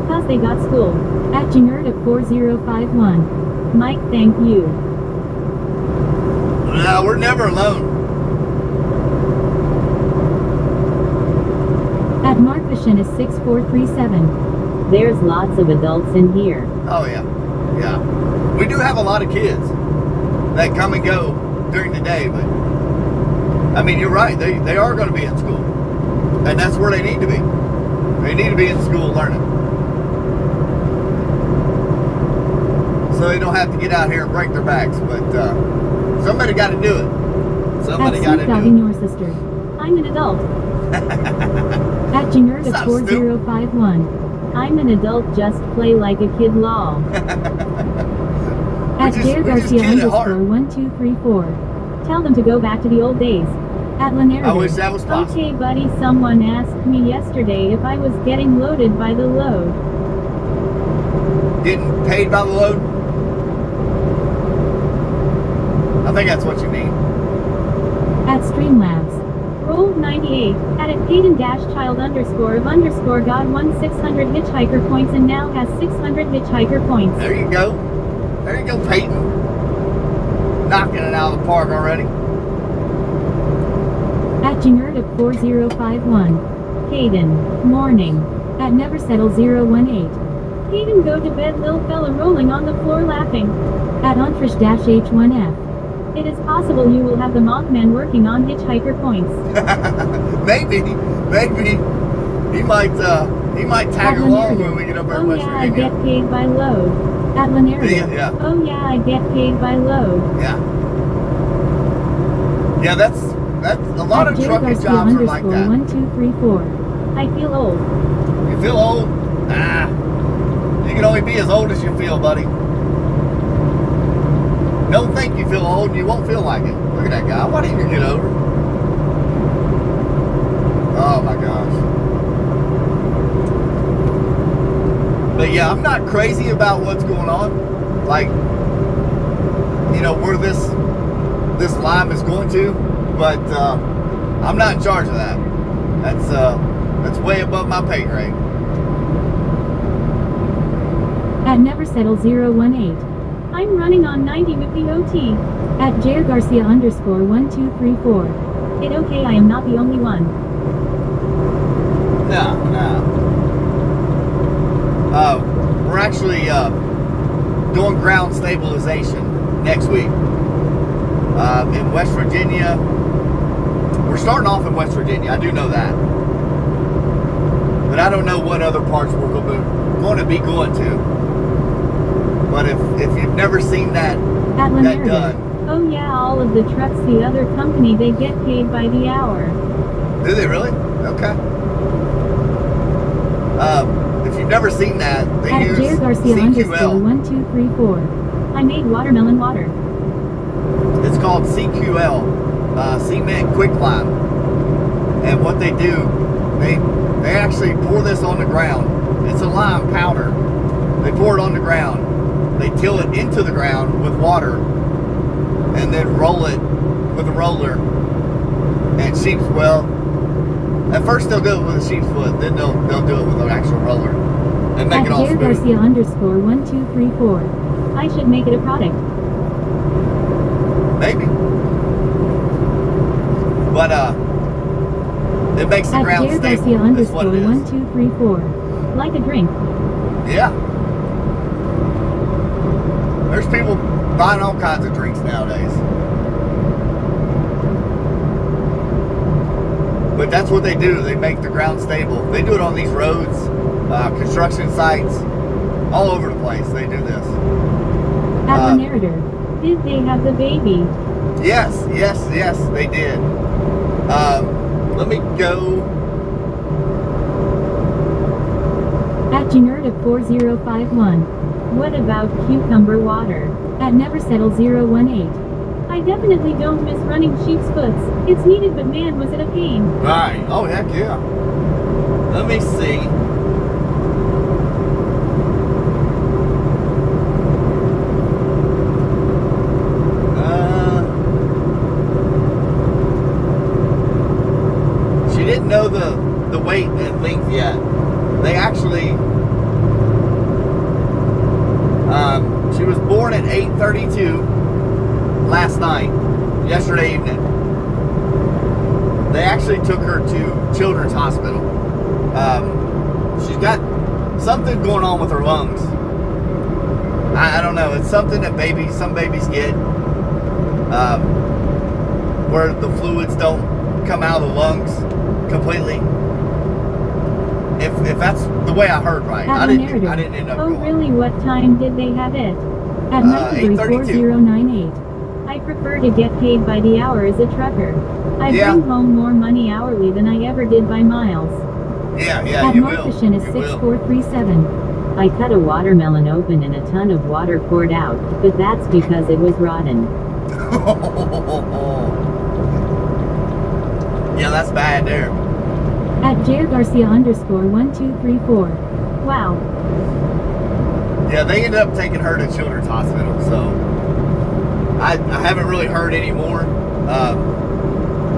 B: Cause they got school. At Janerd 4051. Mike, thank you.
A: No, we're never alone.
B: At Mark Vishen is 6437. There's lots of adults in here.
A: Oh, yeah. Yeah. We do have a lot of kids. that come and go during the day. But I mean, you're right. They are going to be in school, and that's where they need to be. They need to be in school learning, so they don't have to get out here and break their backs. But somebody got to do it. Somebody got to do it.
B: Your sister. I'm an adult. At Jingert4051. I'm an adult, just play like a kid, lol. At Jared Garcia _1234. Tell them to go back to the old days. At Lanardo.
A: I wish that was possible.
B: Okay, buddy, someone asked me yesterday if I was getting loaded by the load.
A: Getting paid by the load? I think that's what you mean.
B: At Streamlabs. Roll 98. At Payton-child _of got 600 hitchhiker points and now has 600 hitchhiker points.
A: There you go. There you go, Peyton. Knocking it out of the park already.
B: At Jingert4051. Hayden. Morning. At NeverSettle018. Hayden, go to bed, lil fella, rolling on the floor laughing. At Untrish-H1F. It is possible you will have the Mothman working on hitchhiker points.
A: Maybe. He might tag along when we get up there in West
B: Virginia.
A: Virginia.
B: I get paid by load. At Lanardo.
A: Yeah.
B: Oh yeah, I get paid by load.
A: Yeah. Yeah, that's a lot of trucking jobs are like that.
B: 1234. I feel old.
A: You feel old? Nah. You can only be as old as you feel, buddy. Don't think you feel old and you won't feel like it. Look at that guy. Why didn't you get over? Oh my gosh. But yeah, I'm not crazy about what's going on. Like, you know, where this lime is going to. But I'm not in charge of that. That's way above my pay grade.
B: At NeverSettle018. I'm running on 90 with the OT. At Jared Garcia _1234. It okay, I am not the only one.
A: No. We're actually doing ground stabilization next week in West Virginia. We're starting off in West Virginia. I do know that, but I don't know what other parts we're going to be going to. But if you've never seen that done.
B: Oh yeah, all of the trucks, the other company, they get paid by the hour.
A: Do they really? Okay. If you've never seen that, they
B: at
A: use
B: Jared Garcia
A: CQL.
B: _1234. I made watermelon water.
A: It's called CQL, cement quicklime. And what they do, they actually pour this on the ground. It's a lime powder. They pour it on the ground. They till it into the ground with water, and then roll it with a roller. And sheep's, well, at first they'll do it with a sheep's foot, then they'll do it with an actual roller and make it all smooth.
B: Garcia _1234. I should make it a product.
A: Maybe. But it makes the ground stable.
B: Garcia
A: That's what it is.
B: _1234. Like a drink.
A: Yeah. There's people buying all kinds of drinks nowadays. But that's what they do. They make the ground stable. They do it on these roads, construction sites, all over the place. They do this.
B: At the narrator, did they have the baby?
A: Yes, they did. Let me go.
B: At Jingert4051. What about cucumber water? At NeverSettle018. I definitely don't miss running sheep's foots. It's needed, but man, was it a pain.
A: Right. Oh, heck yeah. Let me see. She didn't know the weight and length yet. They actually... she was born at 8:32 last night, yesterday evening. They actually took her to Children's Hospital. She's got something going on with her lungs. I don't know. It's something that some babies get. where the fluids don't come out of the lungs completely. If that's the way I heard right, I didn't end up
B: Oh,
A: going.
B: really? What time did they have it? At 9:4098. I prefer to get paid by the hour as a trucker. I bring home more money hourly than I ever did by miles.
A: Yeah,
B: At
A: you
B: Marcushin is
A: will.
B: 6437. I cut a watermelon open and a ton of water poured out, but that's because it was rotten.
A: Yeah, that's bad there.
B: At JGarcia_1234. Wow.
A: Yeah, they ended up taking her to Children's Hospital, so I haven't really heard any more.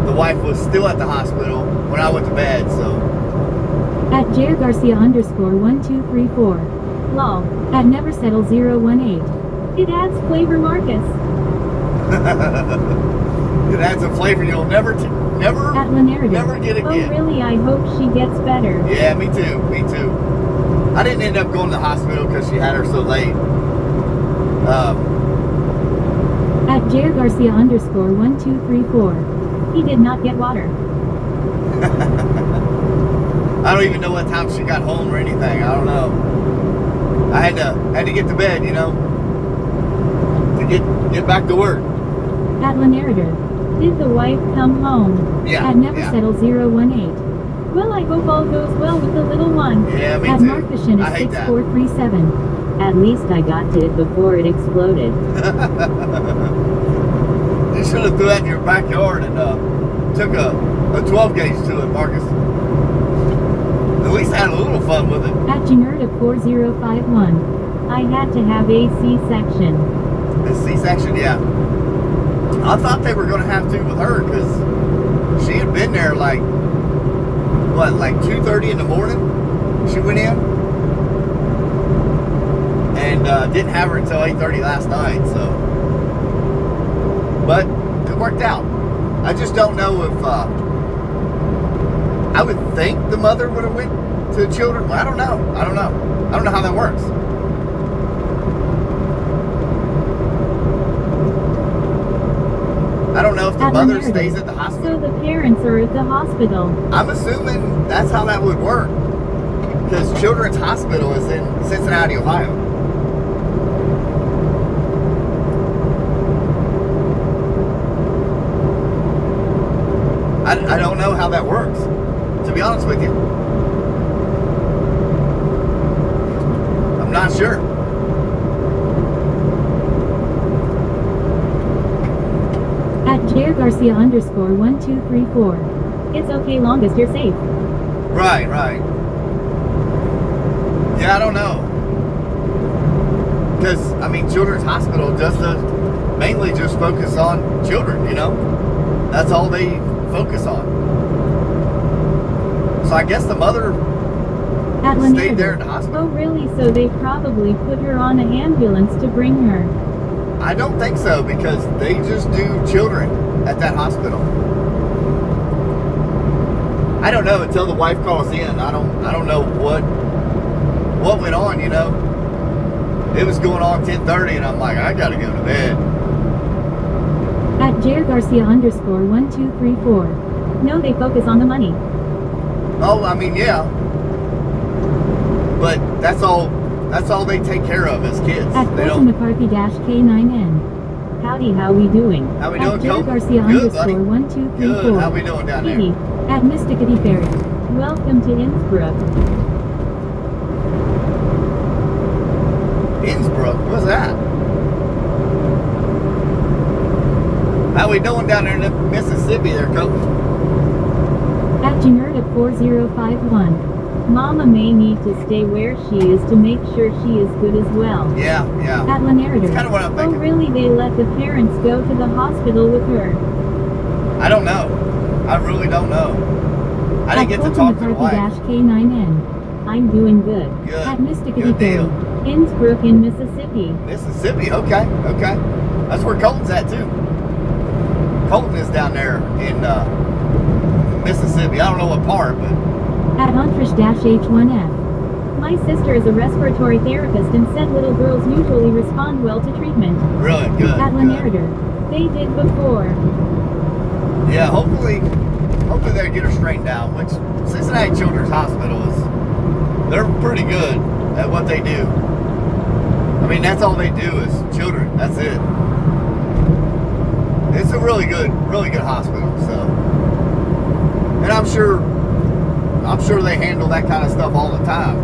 A: The wife was still at the hospital when I went to bed, so.
B: At JGarcia_1234. Lol. At NeverSettle018. It adds flavor, Marcus.
A: It adds a flavor you'll never get again.
B: Oh, really? I hope she gets better.
A: Yeah, me too. I didn't end up going to the hospital because she had her so late.
B: At JGarcia_1234. He did not get water.
A: I don't even know what time she got home or anything. I don't know. I had to get to bed, you know, to get back to work.
B: At the narrator. Did the wife come home?
A: Yeah.
B: At NeverSettle018. Well, I hope all goes well with the little one.
A: Yeah, me
B: At
A: too.
B: Marcushin
A: I
B: is
A: hate
B: 6437. At least I got to it before it exploded.
A: You should have threw that in your backyard and took a 12 gauge to it, Marcus. At least had a little fun with it.
B: At Janerda4051. I had to have a C-section.
A: The C-section, yeah. I thought they were going to have to with her because she had been there like 2:30 in the morning. She went in and didn't have her until 8:30 last night. So, but it worked out. I just don't know if I would think the mother would have went to the children. Well, I don't know how that works. I don't know if the mother stays at the hospital.
B: So the parents are at the hospital.
A: I'm assuming that's how that would work. Because Children's Hospital is in Cincinnati, Ohio. I don't know how that works, to be honest with you. I'm not sure.
B: At JGarcia_1234. It's okay long as you're safe.
A: Right. Yeah, I don't know. Because, I mean, Children's Hospital does mainly just focus on children, you know? That's all they focus on. So I guess the mother stayed there in the hospital.
B: Oh, really? So they probably put her on an ambulance to bring her.
A: I don't think so, because they just do children at that hospital. I don't know until the wife calls in. I don't know what went on, you know. It was going on 10:30 and I'm like, I gotta go to bed.
B: At JGarcia_1234. No, they focus on the money.
A: Oh, I mean, yeah. But that's all they take care of as kids.
B: At Colton McCarthy-K9N. Howdy, how we doing?
A: How we doing, Colton?
B: JGarcia_1234.
A: Good, how we doing down there?
B: At Mysticity Ferry. Welcome to Innsbruck.
A: Innsbruck? What's that? How we doing down there in Mississippi there, Colton?
B: At Janerda4051. Mama may need to stay where she is to make sure she is good as well.
A: Yeah.
B: At Lanarder.
A: That's kind of what I'm thinking.
B: Oh, really? They let the parents go to the hospital with her?
A: I don't know. I really don't know. I didn't get to talk to the wife.
B: K9N. I'm doing good.
A: Good.
B: At Mysticity
A: Good deal.
B: Ferry. Innsbruck in Mississippi.
A: Mississippi, okay. That's where Colton's at too. Colton is down there in Mississippi. I don't know what part, but.
B: At Ontrish-H1F. My sister is a respiratory therapist and said little girls usually respond well to treatment.
A: Really good.
B: At Lanarder. They did before.
A: Yeah, hopefully they get her straightened out. Which Cincinnati Children's Hospital they're pretty good at what they do. I mean, that's all they do is children. That's it. It's a really good hospital. So, and I'm sure they handle that kind of stuff all the time.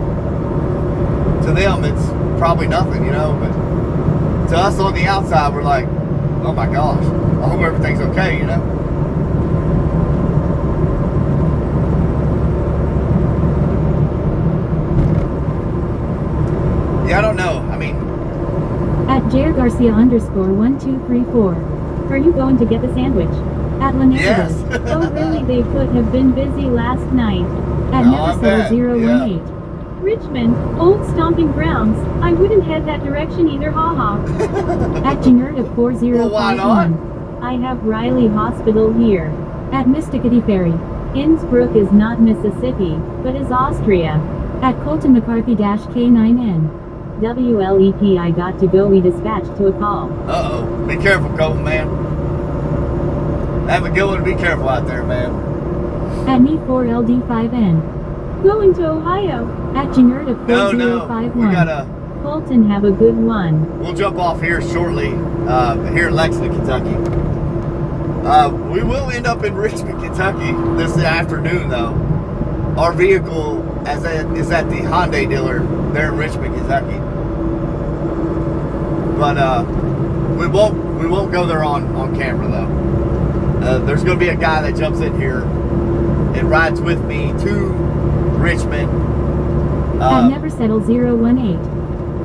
A: To them, it's probably nothing, you know. But to us on the outside, we're like, oh my gosh, I hope everything's okay, you know. Yeah, I don't know. I mean,
B: At JRGarcia_1234. Are you going to get the sandwich? At Lanardo.
A: Yes.
B: Oh really, they could have been busy last night. At
A: Oh, I bet.
B: Neversettle018. Richmond, old stomping grounds. I wouldn't head that direction either, haha. At Jangerda4051.
A: Well, why not?
B: I have Riley Hospital here. At Mysticity Ferry. Innsbruck is not Mississippi, but is Austria. At Colton McCarthy-K9N. WLEP, I got to go. We dispatched to a call.
A: Uh-oh. Be careful, Colton, man. Have a good one. Be careful out there, man.
B: At Me4LD5N. Going to Ohio. At Jangerda4051.
A: No. We gotta...
B: Colton, have a good one.
A: We'll jump off here shortly, here in Lexington, Kentucky. We will end up in Richmond, Kentucky this afternoon, though. Our vehicle is at the Hyundai dealer there in Richmond, Kentucky. But we won't go there on camera, though. There's going to be a guy that jumps in here and rides with me to Richmond.
B: At Neversettle018.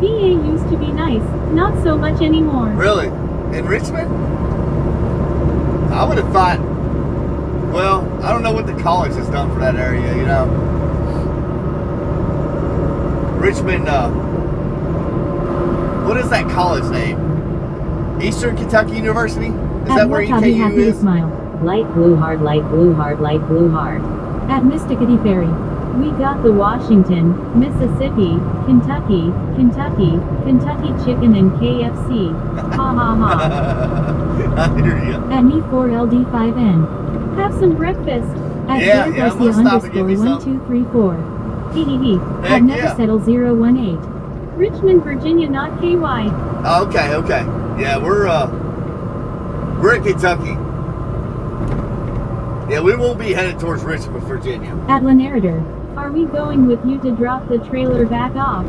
B: PA used to be nice, not so much anymore.
A: Really? In Richmond? I would have thought, well, I don't know what the college has done for that area, you know. Richmond, what is that college name? Eastern Kentucky University? Is that where
B: Happy
A: EKU
B: to
A: is?
B: smile. Light blue heart, light blue heart, light blue heart. At Mysticity Ferry. We got the Washington, Mississippi, Kentucky chicken and KFC. Ha ha ha.
A: I hear you.
B: At Me4LD5N. Have some breakfast. At
A: Yeah, I'm gonna stop and get me some.
B: 1234. Hee.
A: Heck
B: At
A: yeah.
B: Neversettle018. Richmond, Virginia, not KY.
A: Okay. Yeah, we're in Kentucky. Yeah, we won't be headed towards Richmond, Virginia.
B: At Lanardo. Are we going with you to drop the trailer back off?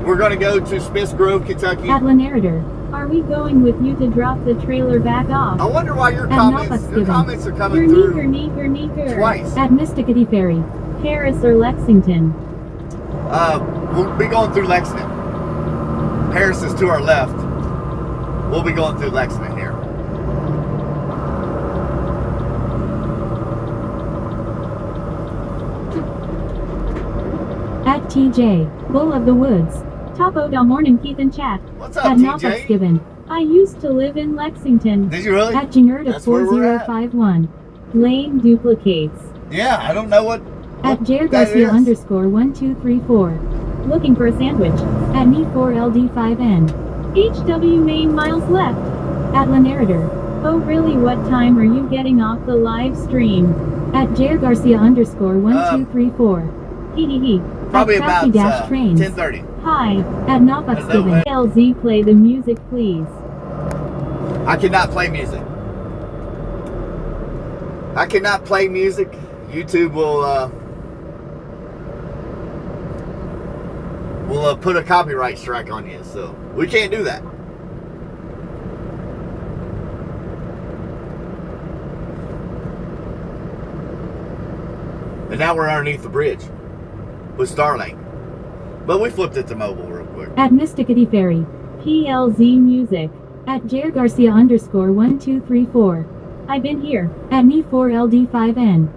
A: We're going to go to Smiths Grove, Kentucky.
B: At Lanardo. Are we going with you to drop the trailer back off?
A: I wonder why your
B: At
A: comments are coming through
B: Gerneeker.
A: twice.
B: At Mysticity Ferry. Paris or Lexington.
A: We'll be going through Lexington. Paris is to our left. We'll be going through Lexington here.
B: At TJ, Bull of the Woods. Topo Del Morning Keith and Chat.
A: What's up,
B: At
A: TJ?
B: Norfolk. I used to live in Lexington.
A: Did you really?
B: At Jangerda
A: That's where we're at.
B: 4051. Lane duplicates.
A: Yeah, I don't know what
B: At Jared
A: that
B: Garcia
A: is.
B: _1234. Looking for a sandwich. At Me4LD5N. HW main miles left. At Lanardo. Oh really, what time are you getting off the live stream? At Jared Garcia _1234. Hee.
A: Probably
B: At
A: about
B: Crafty Trains.
A: 10:30.
B: Hi. At Norfolk.
A: Hello, man.
B: LZ, play the music please.
A: I cannot play music. YouTube will put a copyright strike on you, so we can't do that. And now we're underneath the bridge with Starlink. But we flipped it to mobile real quick.
B: At Mysticity Ferry. PLZ Music. At Jared Garcia _1234. I've been here. At Me4LD5N.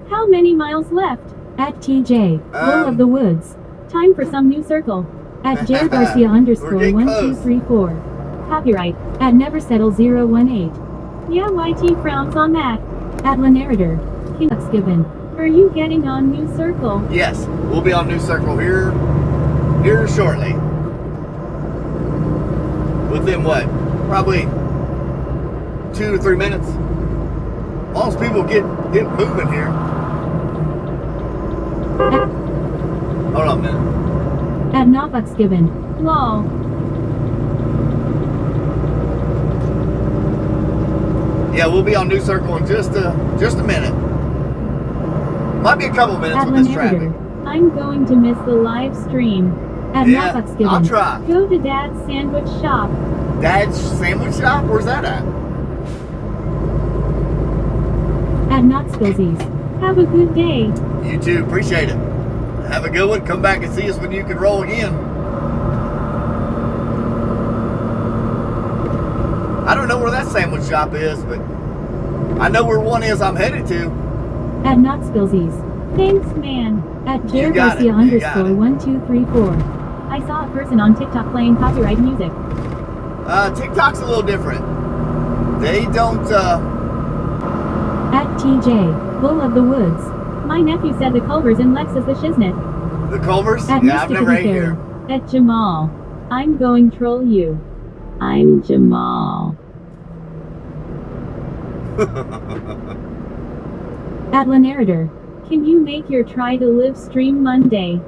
B: How many miles left? At TJ, Bull of the Woods. Time for some new circle. At Jared Garcia _1234. Copyright. At Neversettle018. Yeah, YT frowns on that. At Lanardo. King's given. Are you getting on new circle?
A: Yes, we'll be on New Circle here shortly. Within what? Probably 2 to 3 minutes. As long as people get moving here. Hold on a minute.
B: At Knobuxgiven. Lol.
A: Yeah, we'll be on New Circle in just a minute. Might be a couple minutes
B: At
A: with this traffic.
B: Leonardo. I'm going to miss the live stream. At
A: Yeah,
B: Knobuxgiven.
A: I'll try.
B: Go to Dad's sandwich shop.
A: Dad's sandwich shop? Where's that at?
B: At Knoxville's. Have a good day.
A: You too. Appreciate it. Have a good one. Come back and see us when you can roll again. I don't know where that sandwich shop is, but I know where one is I'm headed to.
B: At Knoxville's. Thanks, man. At
A: You got it,
B: Garcia
A: you got it.
B: _1234. I saw a person on TikTok playing copyright music.
A: TikTok's a little different. They don't,
B: At TJ, Bull of the Woods. My nephew said the Culvers in Lex is the shiznit.
A: the Culvers?
B: At
A: Yeah, I've
B: Mr.
A: never ate
B: Fairy.
A: here.
B: At Jamal. I'm going troll you. I'm Jamal. At Lenarder. Can you make your try to live stream Monday?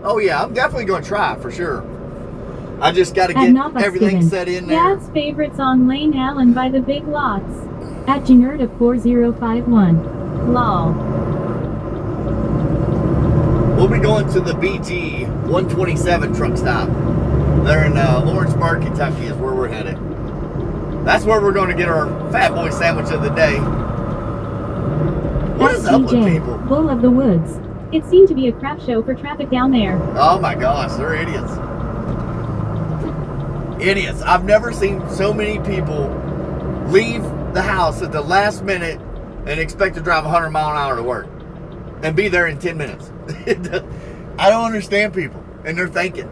A: Oh yeah, I'm definitely going to try for sure. I just got to
B: At
A: get everything
B: Knobuxgiven.
A: set in there.
B: Dad's favorite song Lane Allen by the Big Lots. At Jingerda 4051. Lol.
A: We'll be going to the BG 127 truck stop. They're in Lawrenceburg, Kentucky is where we're headed. That's where we're going to get our Fat Boy sandwich of the day. What is up with people?
B: Bull of the Woods. It seemed to be a crap show for traffic down there.
A: Oh my gosh, they're idiots. Idiots. I've never seen so many people leave the house at the last minute and expect to drive 100 mile an hour to work and be there in 10 minutes. I don't understand people and they're thinking.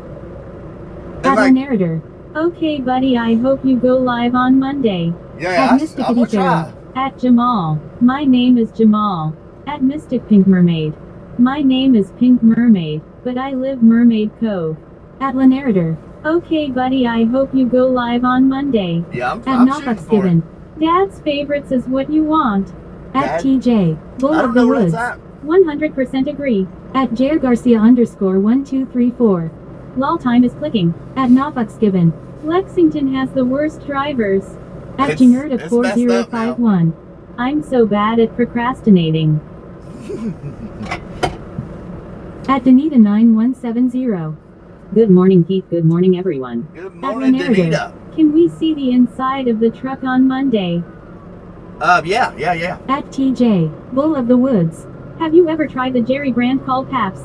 B: At
A: Like,
B: Narrator. Okay, buddy, I hope you go live on Monday.
A: yeah,
B: At Mystic
A: I'm gonna
B: Kitty Fairy.
A: try.
B: At Jamal. My name is Jamal. At Mystic Pink Mermaid. My name is Pink Mermaid, but I live Mermaid Cove. At Lenarder. Okay, buddy, I hope you go live on Monday.
A: Yeah,
B: At
A: I'm shooting for it.
B: Knobuxgiven. Dad's favorites is what you want. At
A: Dad?
B: TJ. Bull
A: I
B: of
A: don't
B: the
A: know where
B: Woods.
A: that's at.
B: 100% agree. At Jair Garcia _1234. Lol time is clicking. At Knobuxgiven. Lexington has the worst drivers. At
A: It's
B: Jingerda
A: messed up now.
B: 4051. I'm so bad at procrastinating. At Danita 9170. Good morning, Keith. Good morning, everyone.
A: Good
B: At
A: morning,
B: Renardo.
A: Danita.
B: Can we see the inside of the truck on Monday?
A: Yeah.
B: At TJ, Bull of the Woods. Have you ever tried the Jerry brand called Paps?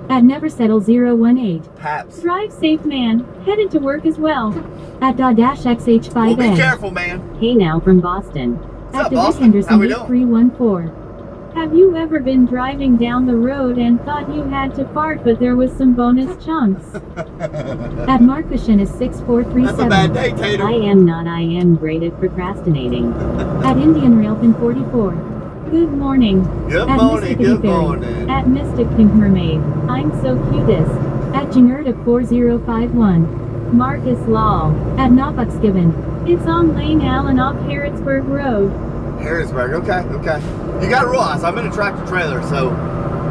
B: At Neversettle018.
A: Paps.
B: Drive safe, man. Headed to work as well. At XH5A.
A: Well, be careful, man.
B: Hey now from Boston.
A: What's
B: At
A: up,
B: Dick
A: Boston?
B: Henderson
A: How we doing?
B: 8314. Have you ever been driving down the road and thought you had to fart but there was some bonus chunks? At Marcushin is 6437.
A: That's a bad day, Tater.
B: I am great at procrastinating. At Indian Railfin 44. Good morning.
A: Good
B: At
A: morning,
B: Mystic
A: good
B: Fairy.
A: morning.
B: At Mystic Pink Mermaid. I'm so cutest. At Jingerda 4051. Marcus Lal. At Knobuxgiven. It's on Lane Allen off Harrodsburg Road.
A: Harrisburg, okay. You gotta realize I'm in a tractor trailer, so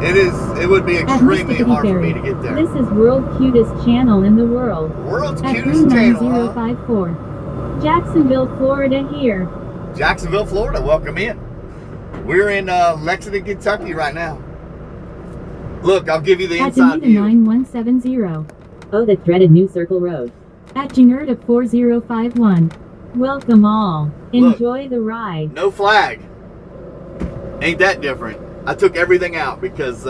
A: it would be
B: At
A: extremely
B: Mystic
A: hard for
B: Fairy.
A: me to get there.
B: This is world cutest channel in the world.
A: World's
B: At
A: cutest channel, huh?
B: 9054. Jacksonville, Florida here.
A: Jacksonville, Florida, welcome in. We're in Lexington, Kentucky right now. Look, I'll give you the
B: At
A: inside
B: Danita
A: view.
B: 9170. Oh, the dreaded New Circle Road. At Jingerda 4051. Welcome all.
A: Look.
B: Enjoy the ride.
A: No flag. Ain't that different? I took everything out because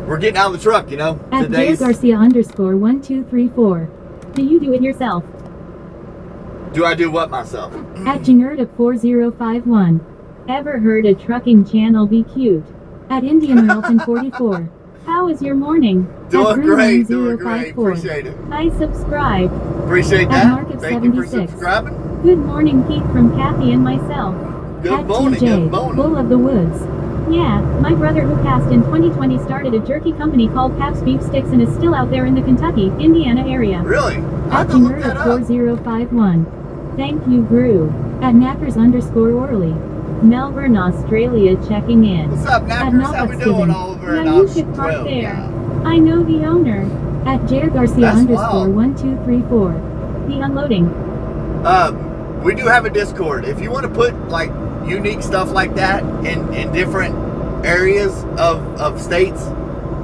A: we're getting out of the truck, you know.
B: At Jair Garcia _1234. Do you do it yourself?
A: Do I do what myself?
B: At Jingerda 4051. Ever heard a trucking channel be cute? At Indian Railfin 44. How is your morning?
A: Doing
B: At
A: great,
B: Brew
A: doing great.
B: 9054.
A: Appreciate it.
B: I subscribe.
A: Appreciate
B: At
A: that.
B: Market
A: Thank you for
B: 76.
A: subscribing.
B: Good morning, Pete from Kathy and myself.
A: Good
B: At
A: morning,
B: TJ,
A: good morning.
B: Bull of the Woods. Yeah, my brother who passed in 2020 started a jerky company called Paps Beef Sticks and is still out there in the Kentucky, Indiana area.
A: Really? I have
B: At
A: to look that
B: Jingerda
A: up.
B: 4051. Thank you, Brew. At Knackers_Orly. Melbourne, Australia checking in.
A: What's up,
B: At
A: Knackers? How we doing
B: Knobuxgiven.
A: all over in
B: Yeah, you should park
A: Australia?
B: there. I know the owner. At Jair Garcia
A: That's
B: underscore
A: wild.
B: 1234. The unloading.
A: We do have a Discord. If you want to put like unique stuff like that in different areas of states,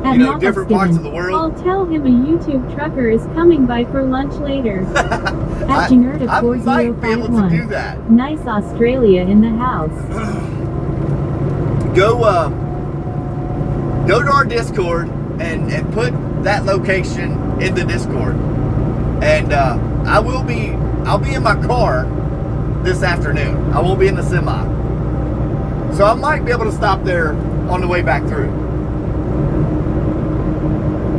B: At
A: you know, different parts of the world.
B: I'll tell him a YouTube trucker is coming by for lunch later. At
A: I might be able to do
B: 4051.
A: that.
B: Nice Australia in the house.
A: Go to our Discord and put that location in the Discord. And I'll be in my car this afternoon. I won't be in the semi. So I might be able to stop there on the way back through.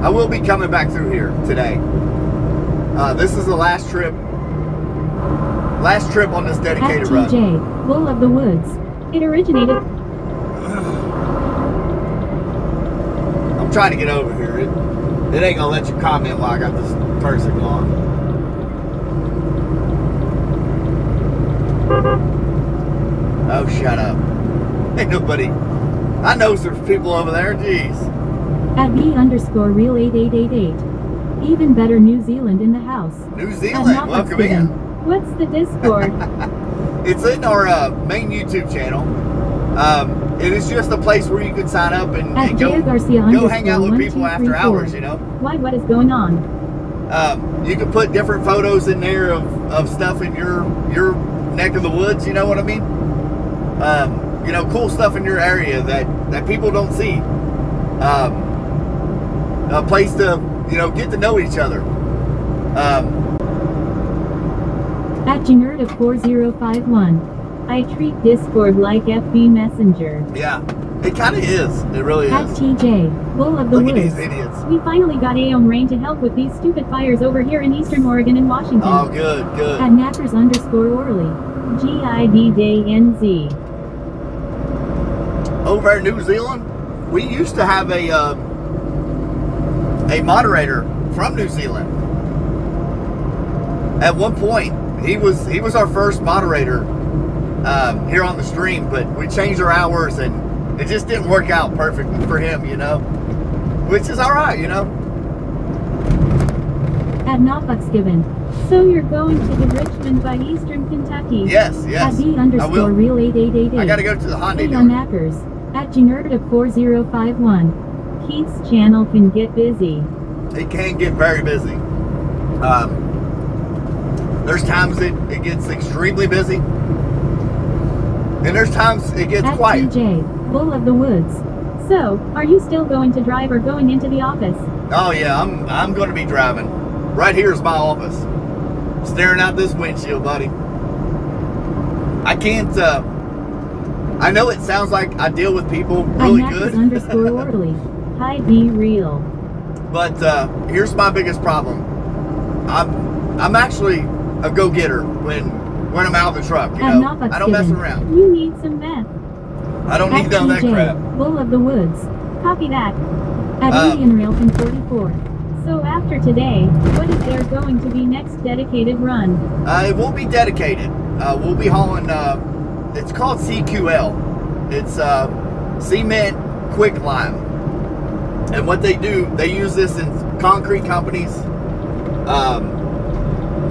A: I will be coming back through here today. This is the last trip on this dedicated
B: At
A: run.
B: TJ, Bull of the Woods. It originated.
A: I'm trying to get over here. It ain't gonna let you comment while I got this person on. Oh, shut up. Ain't nobody. I know there's people over there. Jeez.
B: At B_real 8888. Even better, New Zealand in the house.
A: New
B: At
A: Zealand, welcome in.
B: What's the Discord?
A: It's in our main YouTube channel. It is just a place where you can sign up and
B: At
A: go
B: Jair Garcia
A: hang out with people after
B: 1234.
A: hours, you know.
B: Why? What is going on?
A: You can put different photos in there of stuff in your neck of the woods, you know what I mean? You know, cool stuff in your area that people don't see. A place to, you know, get to know each other.
B: At Jingert4051. I treat Discord like FB Messenger.
A: Yeah, it kind of is. It really
B: At
A: is.
B: TJ, Bull of the
A: Look at
B: Woods.
A: these idiots.
B: We finally got Aeon Rain to help with these stupid fires over here in Eastern Oregon and Washington.
A: Oh, good, good.
B: At Knackers_Orly. GIDDNZ.
A: Over in New Zealand, we used to have a moderator from New Zealand. At one point, he was our first moderator here on the stream, but we changed our hours and it just didn't work out perfectly for him, you know, which is all right, you know.
B: At Knobuxgiven. So you're going to the Richmond by Eastern Kentucky?
A: Yes,
B: At
A: I will.
B: B_real 8888.
A: I got to go to the Honda
B: Hey,
A: dealer.
B: on Knackers. At Jingert4051. Keith's channel can get busy.
A: It can get very busy. There's times it gets extremely busy, and there's times it gets
B: At
A: quiet.
B: TJ, Bull of the Woods. So, are you still going to drive or going into the office?
A: Oh yeah, I'm going to be driving. Right here is my office. Staring out this windshield, buddy. I can't. I know it sounds like I deal with people really good.
B: Knackers_Orly. Hi, be real.
A: But here's my biggest problem. I'm actually a go-getter when I'm out of the truck. You
B: At
A: know, I don't mess
B: Knobuxgiven.
A: around.
B: You need some meth.
A: I don't
B: At
A: need none of that
B: TJ,
A: crap.
B: Bull of the Woods. Copy that. At Indian Railpin 44. So after today, what is there going to be next dedicated run?
A: It won't be dedicated. We'll be hauling. It's called CQL. It's cement quick lime. And what they do, they use this in concrete companies.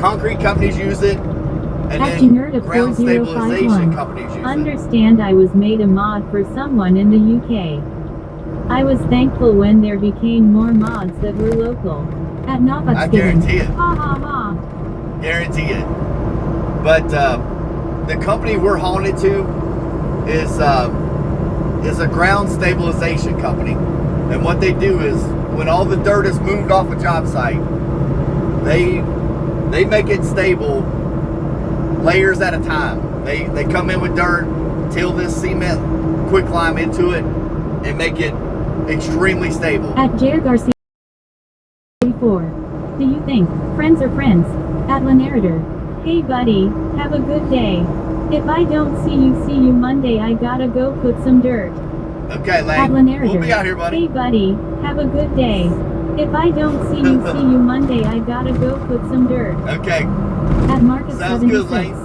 A: Concrete companies use it, and
B: At
A: then ground stabilization
B: 4051.
A: companies use it.
B: Understand I was made a mod for someone in the UK. I was thankful when there became more mods that were local. At Knobuxgiven.
A: I guarantee it.
B: Ha ha ha.
A: Guarantee it. But the company we're hauling it to is a ground stabilization company. And what they do is, when all the dirt is moved off a job site, they make it stable layers at a time. They come in with dirt, till this cement quick lime into it, and make it extremely stable.
B: At Jair Garcia 44. Do you think friends are friends? At Lanarator. Hey buddy, have a good day. If I don't see you Monday, I gotta go put some dirt.
A: Okay,
B: At
A: Lane.
B: Lanarator.
A: We'll be out here, buddy.
B: Hey buddy, have a good day. If I don't see you Monday, I gotta go put some dirt.
A: Okay.
B: At Marcus
A: Sounds
B: 76.
A: good, Lane.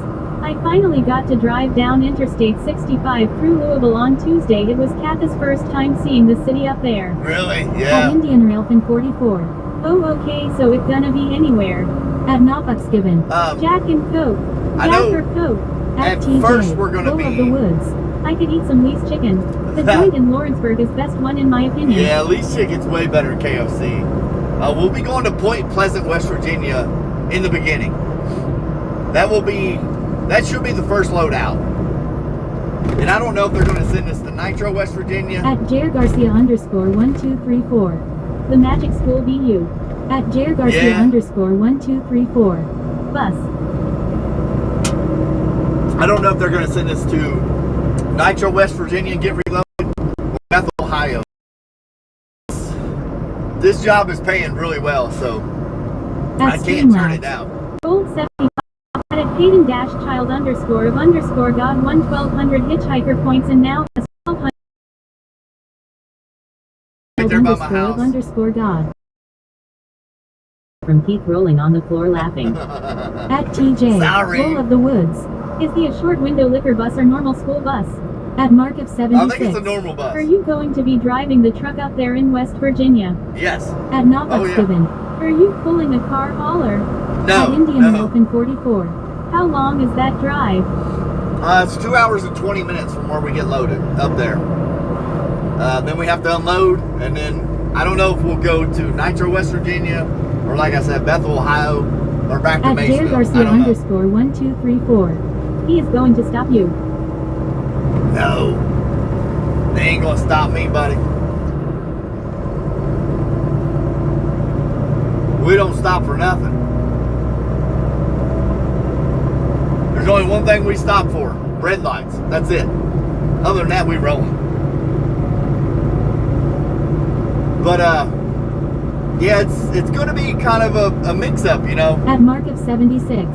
B: I finally got to drive down Interstate 65 through Louisville on Tuesday. It was Katha's first time seeing the city up there.
A: Really?
B: At
A: Yeah.
B: Indian Railfin 44. Oh, okay, so it gonna be anywhere. At Knobuxgiven. Jack and Coke.
A: I
B: Jack
A: know
B: or Coke.
A: at
B: TJ.
A: first we're gonna
B: Bull of
A: be-
B: the Woods. I could eat some Lee's chicken. The joint in Lawrenceburg is best one in my opinion.
A: Yeah, Lee's Chicken's way better than KFC. We'll be going to Point Pleasant, West Virginia in the beginning. That should be the first load out. And I don't know if they're going to send us to Nitro, West Virginia.
B: At Jair Garcia _1234. The Magic School BU. At Jair Garcia
A: Yeah.
B: _1234. Bus.
A: I don't know if they're going to send us to Nitro, West Virginia and get reloaded, or Bethel, Ohio. This job is paying really well, so
B: At
A: I can't turn
B: Streamlabs.
A: it down.
B: Gold 75. At Hayden Dash Child _of God 1200 hitchhiker points and now has 1200
A: Right there by my house.
B: _ God. From Keith rolling on the floor laughing. At TJ.
A: Sorry.
B: Bull of the Woods. Is the a short window liquor bus or normal school bus? At Mark of 76.
A: I think it's a normal bus.
B: Are you going to be driving the truck up there in West Virginia?
A: Yes.
B: At Knobuxgiven.
A: Oh,
B: Are you pulling a car hauler?
A: No,
B: At Indian
A: no.
B: Railfin 44. How long is that drive?
A: It's 2 hours and 20 minutes from where we get loaded up there. Then we have to unload, and then I don't know if we'll go to Nitro, West Virginia, or like I said, Bethel, Ohio, or back to
B: At
A: Maysville.
B: Jair
A: I
B: Garcia
A: don't know.
B: _1234. He is going to stop you.
A: No. They ain't gonna stop me, buddy. We don't stop for nothing. There's only one thing we stop for. Red lights. That's it. Other than that, we rolling. But, yeah, it's gonna be kind of a mix-up, you know?
B: At Mark of 76.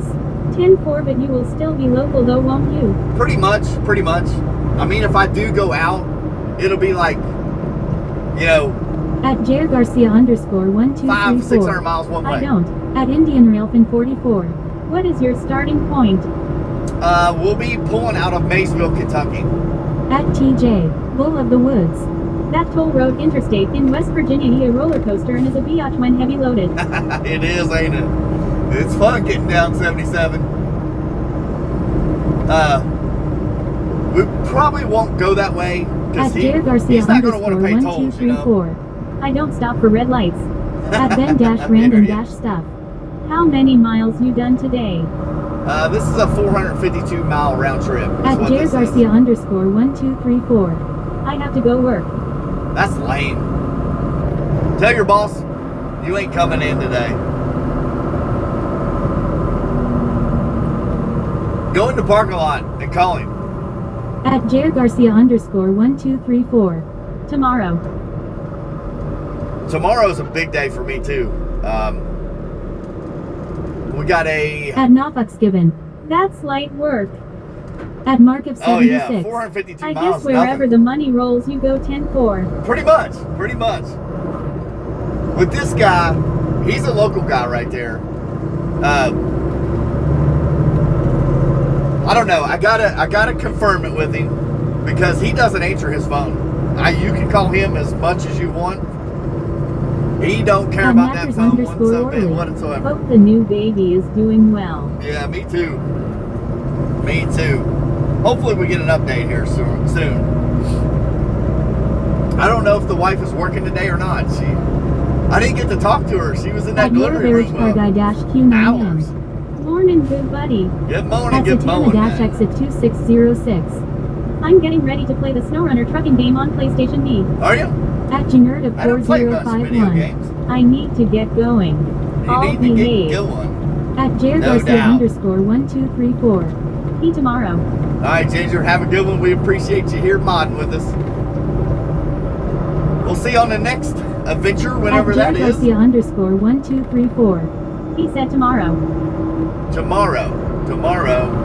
B: 10-4, but you will still be local though, won't you?
A: Pretty much. I mean, if I do go out, it'll be like, you know,
B: At Jair Garcia _1234.
A: 500-600 miles one way.
B: I don't. At Indian Railfin 44. What is your starting point?
A: We'll be pulling out of Maysville, Kentucky.
B: At TJ. Bull of the Woods. That toll road interstate in West Virginia is a roller coaster and is a biatch when heavy loaded.
A: It is, ain't it? It's fun getting down 77. We probably won't go that way
B: At
A: because
B: Jair Garcia
A: he's not going to want to pay tolls, you know?
B: _1234. I don't stop for red lights. At Ben Dash Random Dash Stuff. How many miles you done today?
A: This is a 452 mile round trip. is
B: At
A: what
B: Jair
A: this is.
B: Garcia _1234. I have to go work.
A: That's lame. Tell your boss you ain't coming in today. Go in the parking lot and call him.
B: At Jair Garcia _1234. Tomorrow.
A: Tomorrow's a big day for me too. We got a
B: At Knobuxgiven. That's light work. At Mark of 76.
A: 452
B: I
A: miles.
B: guess wherever
A: nothing.
B: the money rolls you go 10-4.
A: Pretty much. With this guy, he's a local guy right there. I don't know. I gotta confirm it with him because he doesn't answer his phone. You can call him as much as you want. He don't care
B: At
A: about that
B: Knackers
A: phone one so bit
B: _Orly.
A: whatsoever.
B: Hope the new baby is doing well.
A: Yeah, me too. Hopefully we get an update here soon. I don't know if the wife is working today or not. I didn't get to talk to her. She was in that
B: At
A: delivery room
B: Q9M.
A: hours.
B: Morning, good buddy.
A: Good morning,
B: At
A: good
B: Satana
A: morning.
B: Dash exit 2606. I'm getting ready to play the SnowRunner trucking game on PlayStation B.
A: Are you?
B: At Jingert of
A: I don't play much video
B: 4051.
A: games.
B: I need to get going.
A: You
B: I'll
A: need to get
B: behave.
A: going.
B: At Jair
A: No
B: Garcia
A: doubt.
B: _1234. See tomorrow.
A: All right, Ginger, have a good one. We appreciate you here modding with us. We'll see you on the next adventure, whenever
B: At
A: that
B: Jair
A: is.
B: Garcia _1234. He said tomorrow.
A: Tomorrow.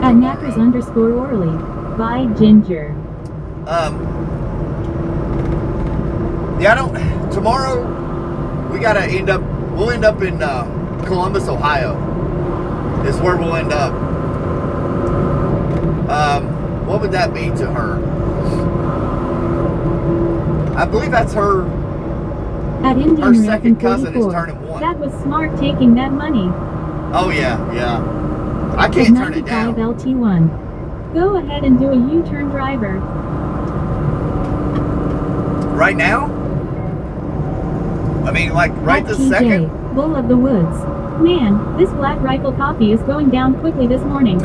B: At Knackers _Orly. Bye, Ginger.
A: Yeah, tomorrow we'll end up in Columbus, Ohio is where we'll end up. What would that be to her? I believe that's her.
B: At Indian
A: Her second
B: Rep
A: cousin is
B: 44.
A: turning 1.
B: That was smart taking that money.
A: Oh yeah. I
B: At
A: can't turn it down.
B: 95 LT1. Go ahead and do a U-turn, driver.
A: Right now? I mean, like right
B: At
A: this
B: TJ,
A: second?
B: Bull of the Woods. Man, this Black Rifle coffee is going down quickly this morning.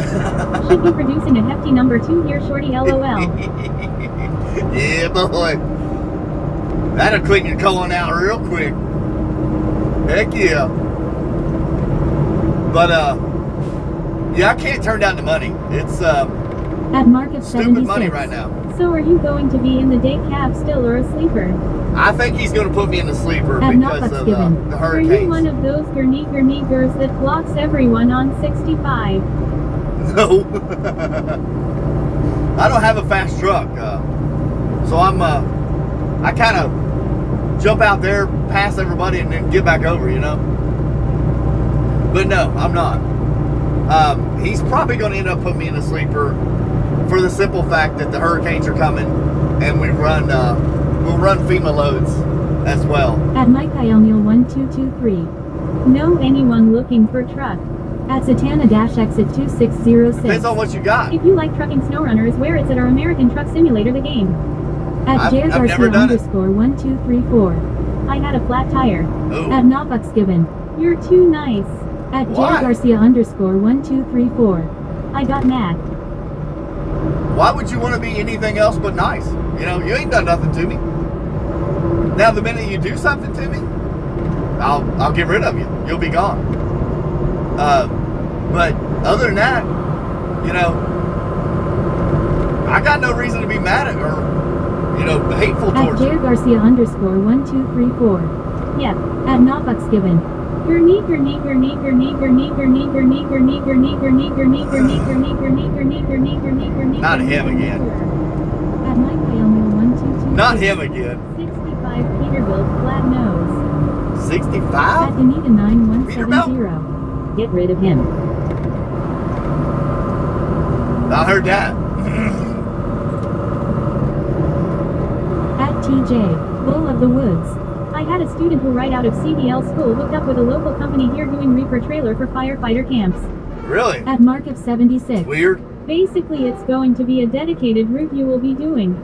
B: Should be producing a hefty number 2 here, shorty, LOL.
A: Yeah, boy. That'll clean your colon out real quick. Heck yeah. But, yeah, I can't turn down the money. It's,
B: At Market
A: stupid
B: 76.
A: money right now.
B: So are you going to be in the day cab still or a sleeper?
A: I think he's going to put me in the sleeper
B: At
A: because of the
B: Are you
A: hurricanes.
B: one of those gurney-gurney-gers that blocks everyone on 65?
A: No. I don't have a fast truck. So I kind of jump out there, pass everybody, and then get back over, you know? But no, I'm not. He's probably going to end up putting me in a sleeper for the simple fact that the hurricanes are coming and we'll run FEMA loads as well.
B: At Michael 1223. Know anyone looking for truck? At Satana-exit 2606.
A: Depends on what you got.
B: If you like trucking SnowRunner, where it's at our American Truck Simulator, the game. At Jared
A: I've never
B: Garcia
A: done it.
B: _1234. I had a flat tire.
A: Ooh.
B: At Knobuxgiven. You're too nice. At
A: Why?
B: Jared Garcia _1234. I got mad.
A: Why would you want to be anything else but nice? You know, you ain't done nothing to me. Now, the minute you do something to me, I'll get rid of you. You'll be gone. But other than that, you know, I got no reason to be mad at or, you know, hateful
B: At
A: towards you.
B: Jared Garcia _1234. Yep. At Knobuxgiven. Gurney. At
A: Not him again.
B: At Mike Wyoming 1222.
A: Not him again.
B: 65 Peterbilt flat nose.
A: 65?
B: At Danita 9170. Get rid of him.
A: I heard that.
B: At TJ, Bull of the Woods. I had a student who right out of CDL school hooked up with a local company here doing reefer trailer for firefighter camps.
A: Really?
B: At Mark of 76.
A: Weird.
B: Basically, it's going to be a dedicated route you will be doing.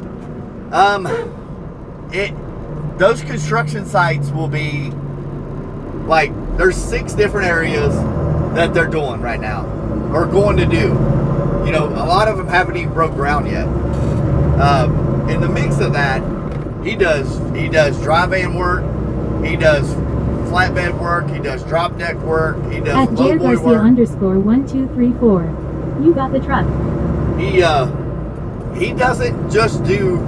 A: Those construction sites will be like, there's 6 different areas that they're doing right now or going to do. You know, a lot of them haven't even broke ground yet. In the mix of that, he does dry van work, he does flatbed work, he does drop deck work, he does
B: At Jared
A: lowboy
B: Garcia
A: work.
B: _1234. You got the truck.
A: He doesn't just do,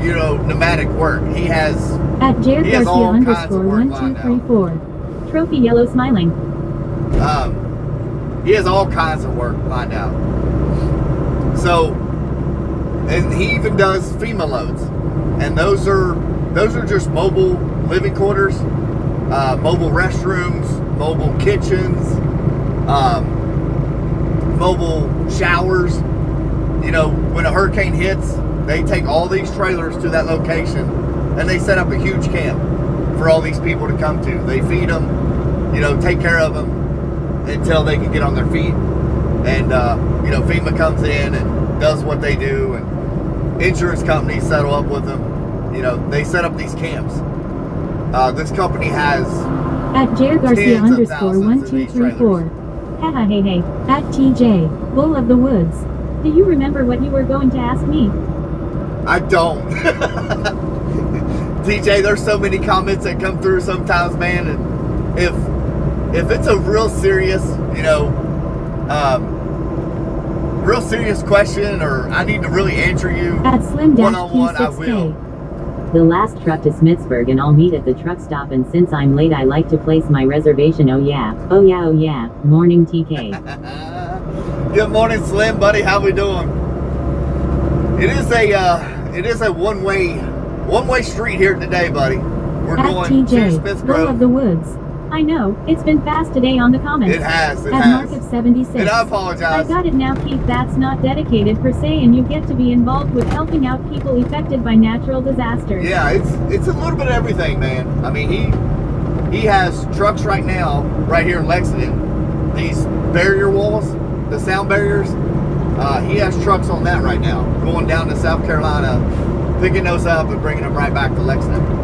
A: you know, pneumatic work. He has
B: At Jared
A: He has
B: Garcia
A: all kinds of work lined out.
B: _1234. Trophy yellow smiling.
A: he has all kinds of work lined out. So, and he even does FEMA loads, and those are just mobile living quarters, mobile restrooms, mobile kitchens, mobile showers. You know, when a hurricane hits, they take all these trailers to that location and they set up a huge camp for all these people to come to. They feed them, you know, take care of them until they can get on their feet. And, you know, FEMA comes in and does what they do, and insurance companies settle up with them. You know, they set up these camps. This company has
B: At Jared Garcia
A: tens of thousands of these
B: _1234. Haha hey hey. At TJ, Bull of the Woods. Do you remember what you were going to ask me?
A: I don't. DJ, there's so many comments that come through sometimes, man, and if it's a real serious, you know, real serious question, or I need to really answer you
B: At Slim
A: one-on-one, I will.
B: P6K. The last truck to Smithsburg and I'll meet at the truck stop, and since I'm late I like to place my reservation. Oh yeah. Morning TK.
A: Good morning, Slim, buddy. How we doing? It is a one-way street here today, buddy. We're
B: At
A: going to
B: TJ,
A: Smith
B: Bull of
A: Grove.
B: the Woods. I know, it's been fast today on the comments.
A: It has. It
B: At
A: has.
B: Mark of 76.
A: And I
B: I
A: apologize.
B: got it now, Keith. That's not dedicated per se, and you get to be involved with helping out people affected by natural disasters.
A: Yeah, it's a little bit of everything, man. I mean, he has trucks right now, right here in Lexington. These barrier walls, the sound barriers. He has trucks on that right now, going down to South Carolina, picking those up and bringing them right back to Lexington.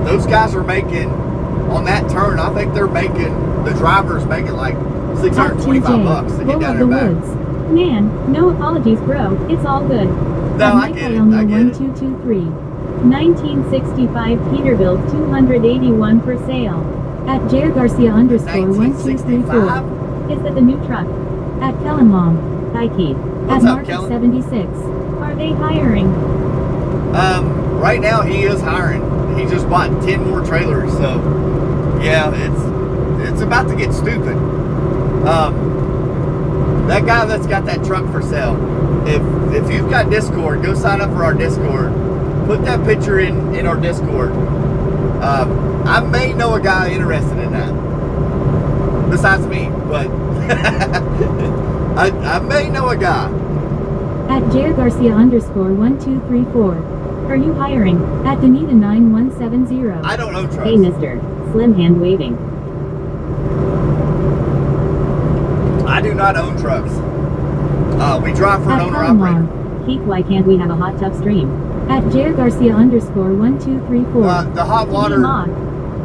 A: Those guys are making, on that turn, I think they're making, the driver's making like $625 to get down there back.
B: Woods. Man, no apologies, bro. It's all good.
A: No, I get it. I get it.
B: 1223. 1965 Peterbilt 281 for sale. At Jair Garcia _ 1234. Is that the new truck? At Kellen Long. Hi Keith.
A: What's
B: At
A: up,
B: Market
A: Kellen?
B: 76. Are they hiring?
A: Right now he is hiring. He just bought 10 more trailers, so yeah, it's about to get stupid. That guy that's got that truck for sale, if you've got Discord, go sign up for our Discord. Put that picture in our Discord. I may know a guy interested in that. Besides me, but I may know a guy.
B: At Jair Garcia _ 1234. Are you hiring? At Danita 9170.
A: I don't own trucks.
B: Hey mister. Slim hand waving.
A: I do not own trucks. We drive for an
B: At
A: owner
B: Colin
A: operator.
B: Long. Keith, why can't we have a hot tub stream? At Jair Garcia _ 1234.
A: The hot water.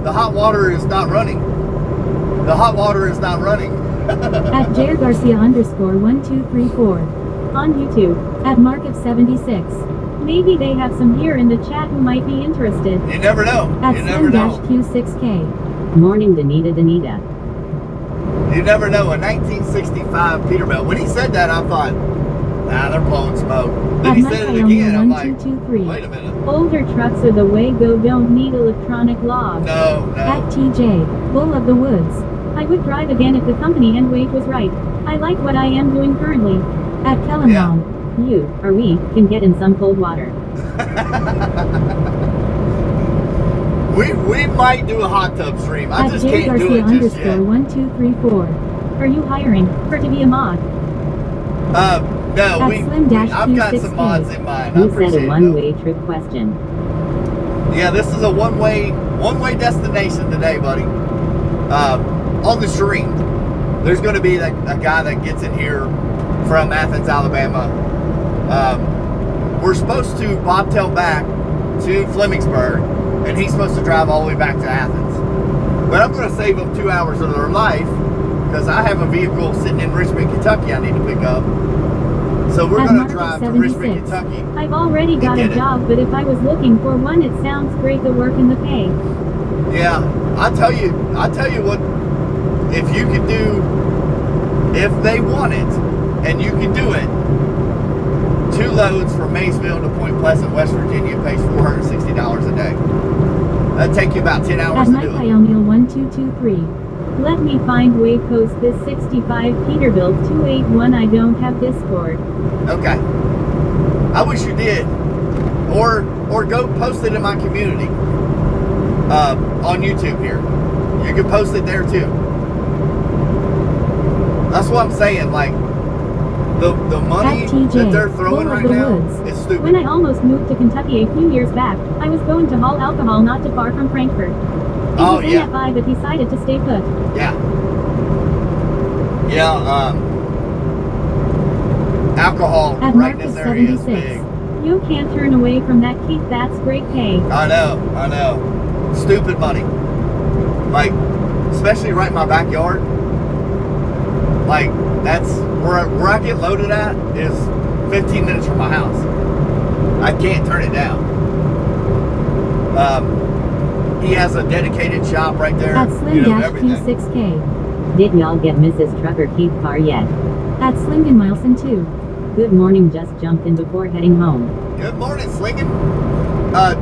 A: The hot water is not running. The hot water is not running.
B: At Jair Garcia _ 1234. On YouTube. At Mark of 76. Maybe they have some here in the chat who might be interested.
A: You never know.
B: At
A: You never know.
B: Slim-Q6K. Morning, Danita.
A: You never know. A 1965 Peterbilt. When he said that, I thought, nah, they're blowing smoke. Then
B: At
A: he said it again. I'm like,
B: 1223.
A: wait a minute.
B: Older trucks are the way go. Don't need electronic logs.
A: No,
B: At
A: no.
B: TJ. Bull of the Woods. I would drive again if the company and wage was right. I like what I am doing currently. At Kellen
A: Yeah.
B: Long. You, or we, can get in some cold water.
A: We might do a hot tub stream. I
B: At
A: just
B: Jair
A: can't do
B: Garcia
A: it just yet.
B: _ 1234. Are you hiring for to be a mod?
A: No,
B: At
A: I've got some mods in mind. I
B: Who
A: appreciate
B: said a
A: it,
B: one-way trip question?
A: though. Yeah, this is a one-way destination today, buddy. On the stream, there's going to be a guy that gets in here from Athens, Alabama. We're supposed to bobtail back to Flemingsburg, and he's supposed to drive all the way back to Athens. But I'm going to save them 2 hours of their life because I have a vehicle sitting in Richmond, Kentucky I need to pick up. So we're
B: At
A: going to
B: Market
A: drive to
B: 76.
A: Richmond, Kentucky.
B: I've already got a
A: get it.
B: job, but if I was looking for one, it sounds great, the work and the pay.
A: Yeah, I tell you what, if you could do, if they want it, and you can do it, 2 loads from Maysville to Point Pleasant, West Virginia pays $460 a day. That'd take you about 10 hours
B: At
A: to
B: Mike
A: do it.
B: Ioneal 1223. Let me find way post this 65 Peterbilt 281. I don't have Discord.
A: Okay. I wish you did. Or go post it in my community. On YouTube here. You can post it there too. That's what I'm saying, like, the money
B: At TJ,
A: that they're throwing
B: Bull of
A: right
B: the
A: now
B: Woods.
A: is stupid.
B: When I almost moved to Kentucky a few years back, I was going to haul alcohol not too far from Frankfurt. It
A: Oh,
B: was
A: yeah.
B: NFI but decided to stay put.
A: Yeah. Yeah, alcohol
B: At
A: right in
B: Market
A: this area is
B: 76.
A: big.
B: You can't turn away from that, Keith. That's great pay.
A: I know. Stupid money. Like, especially right in my backyard. Like, that's where I get loaded at is 15 minutes from my house. I can't turn it down. He has a dedicated shop right there.
B: At
A: Everything.
B: Slim-Q6K. Did y'all get Mrs. Trucker Keith car yet? At Slingen Milson 2. Good morning, just jumped in before heading home.
A: Good morning, Slingin.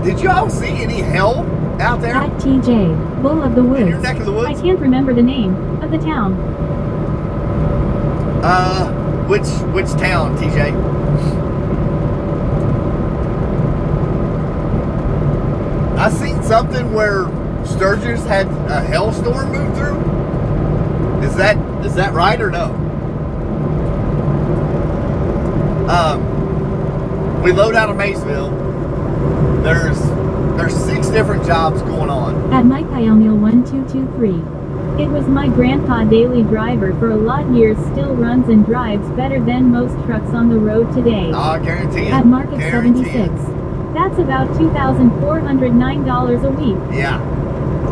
A: Did y'all see any hell out there?
B: At TJ, Bull of the Woods.
A: In your neck of the woods?
B: I can't remember the name of the town.
A: Which town, TJ? I seen something where Sturgis had a hailstorm move through? Is that right or no? We load out of Maysville. There's 6 different jobs going on.
B: At Mike Iomil 1223. It was my grandpa daily driver for a lot years, still runs and drives better than most trucks on the road today.
A: I guarantee it.
B: At Market
A: Guarantee
B: 76.
A: it.
B: That's about $2,409 a week.
A: Yeah.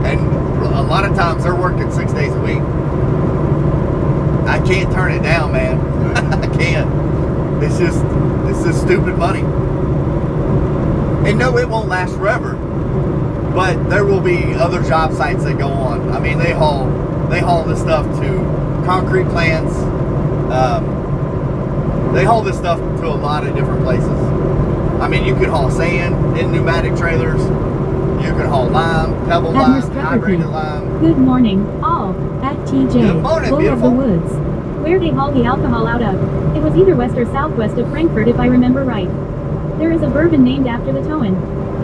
A: And a lot of times they're working 6 days a week. I can't turn it down, man. I can't. It's just stupid money. And no, it won't last forever. But there will be other job sites that go on. I mean, they haul this stuff to concrete plants. They haul this stuff to a lot of different places. I mean, you could haul sand in pneumatic trailers. You could haul lime, pebble lime, hydrated lime.
B: Good morning, all. At TJ.
A: Good morning,
B: Bull
A: beautiful.
B: of the Woods. Where they haul the alcohol out of. It was either west or southwest of Frankfurt, if I remember right. There is a bourbon named after the Towen.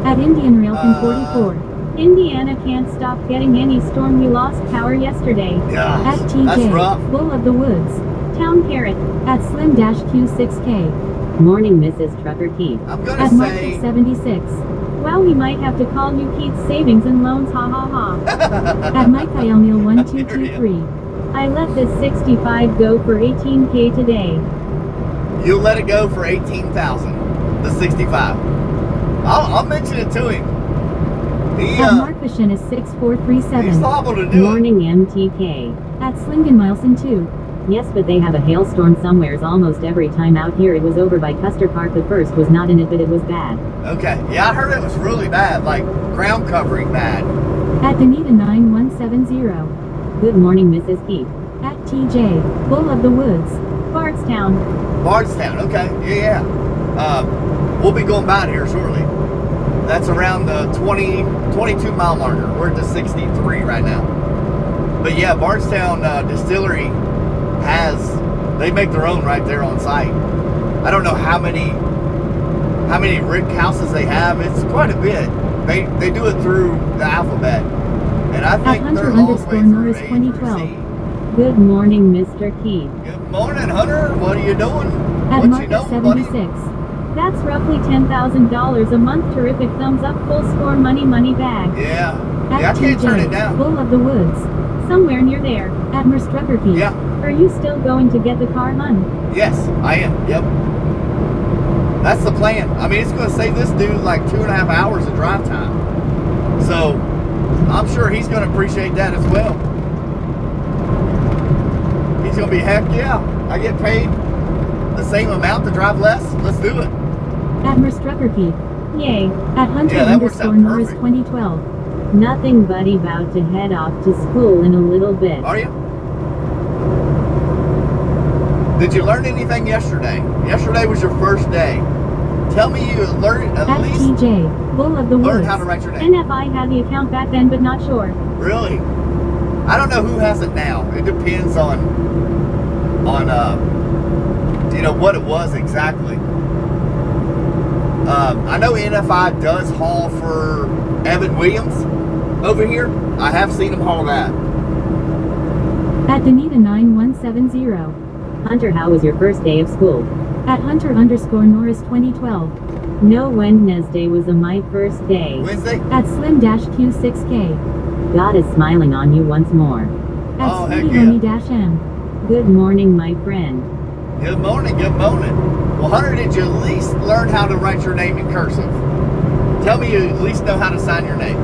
B: At Indian Railfin 44. Indiana can't stop getting any storm. We lost power yesterday.
A: Yeah,
B: at TJ.
A: that's rough.
B: Bull of the Woods. Town Carrot. At Slim-Q6K. Morning, Mrs. Trucker Keith.
A: I'm gonna
B: At
A: say
B: Market 76. Well, we might have to call you Keith's Savings and Loans, ha ha ha. At Mike Iomil 1223. I let this 65 go for 18K today.
A: you'll let it go for 18,000. The 65. I'll mention it to him.
B: At Mark Fishin is 6437.
A: He's liable to do
B: Morning MTK. At Slingen-Milson 2. Yes, but they have a hailstorm somewheres almost every time out here. It was over by Custer Park. The first was not in it, but it was bad.
A: Okay. Yeah, I heard it was really bad, like ground covering bad.
B: At Danita 9170. Good morning, Mrs. Keith. At TJ. Bull of the Woods. Bardstown.
A: Bardstown, okay. Yeah. We'll be going by it here shortly. That's around the 22 mile marker. We're at the 63 right now. But yeah, Bardstown Distillery they make their own right there on site. I don't know how many rick houses they have. It's quite a bit. They do it through the alphabet. And I think
B: At
A: they're
B: Hunter
A: all the way through
B: Norris
A: A through
B: 2012.
A: Z.
B: Good morning, Mr. Keith.
A: Good morning, Hunter. What are you doing?
B: At
A: What you
B: Market
A: know, buddy?
B: 76. That's roughly $10,000 a month. Terrific thumbs up, full score, money bag.
A: Yeah.
B: At
A: Yeah, I can't turn
B: TJ,
A: it down.
B: Bull of the Woods. Somewhere near there. At Merstrucker Keith.
A: Yeah.
B: Are you still going to get the car, hun?
A: Yes, I am. Yep. That's the plan. I mean, it's going to save this dude like 2.5 hours of drive time. So, I'm sure he's going to appreciate that as well. He's going to be, heck yeah, I get paid the same amount to drive less. Let's do it.
B: At Merstrucker Keith. Yay. At Hunter
A: Yeah, that works out
B: Norris
A: perfect.
B: 2012. Nothing, buddy, about to head off to school in a little bit.
A: Are you? Did you learn anything yesterday? Yesterday was your first day. Tell me you learned at least
B: TJ, Bull of the Woods.
A: learn how to write your name.
B: NFI had the account back then, but not sure.
A: Really? I don't know who has it now. It depends on what it was exactly. I know NFI does haul for Evan Williams over here. I have seen him haul that.
B: At Danita 9170. Hunter, how was your first day of school? At Hunter_Norris 2012. No, Wednesday was my first day.
A: Wednesday?
B: At Slim-Q6K. God is smiling on you once more. At
A: Oh, heck
B: Sweetie-M. Good morning, my friend.
A: Good morning, good morning. Well, Hunter, did you at least learn how to write your name in cursive? Tell me you at least know how to sign your name.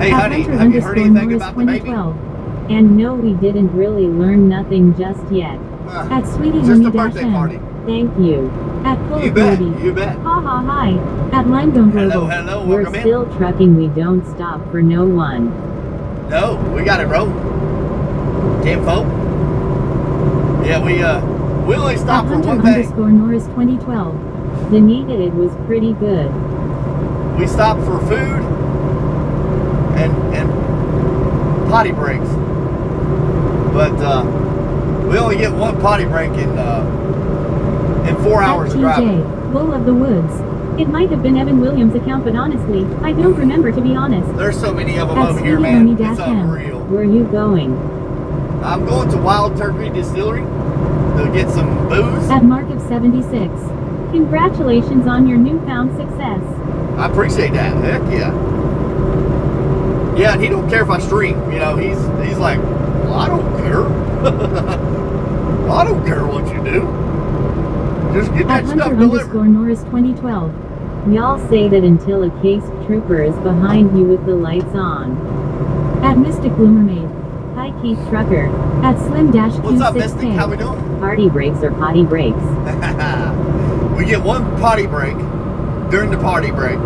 A: Hey,
B: At
A: honey, have you heard anything
B: Hunter_Norris
A: about the baby?
B: 2012. And no, we didn't really learn nothing just yet. At Sweetie
A: Just a birthday party.
B: Thank you. At Full
A: You
B: of
A: bet,
B: Beauty.
A: you bet.
B: Ha ha hi. At Limestone Global.
A: Hello,
B: We're
A: welcome in.
B: still trucking. We don't stop for no one.
A: No, we got it rolling. 10-4. Yeah, we only
B: At
A: stopped for one thing.
B: Hunter_Norris 2012. Danita, it was pretty good.
A: We stopped for food and potty breaks. But we only get one potty break in 4 hours
B: At
A: of driving.
B: TJ, Bull of the Woods. It might have been Evan Williams' account, but honestly, I don't remember, to be honest.
A: There's so many of them
B: At
A: over here,
B: Speedy
A: man.
B: Money
A: It's
B: -M.
A: unreal.
B: Where are you going?
A: I'm going to Wild Turkey Distillery to get some booze.
B: At Mark of 76. Congratulations on your newfound success.
A: I appreciate that. Heck yeah. Yeah, and he don't care if I stream. You know, he's like, well, I don't care. I don't care what you do. Just get that
B: At
A: stuff
B: Hunter
A: delivered.
B: _ Norris 2012. Y'all say that until a case trooper is behind you with the lights on. At Mystic Blue Mermaid. Hi Keith Trucker. At Slim-Q6K.
A: What's up, Mystic? How we doing?
B: Party breaks or potty breaks?
A: We get one potty break during the party break.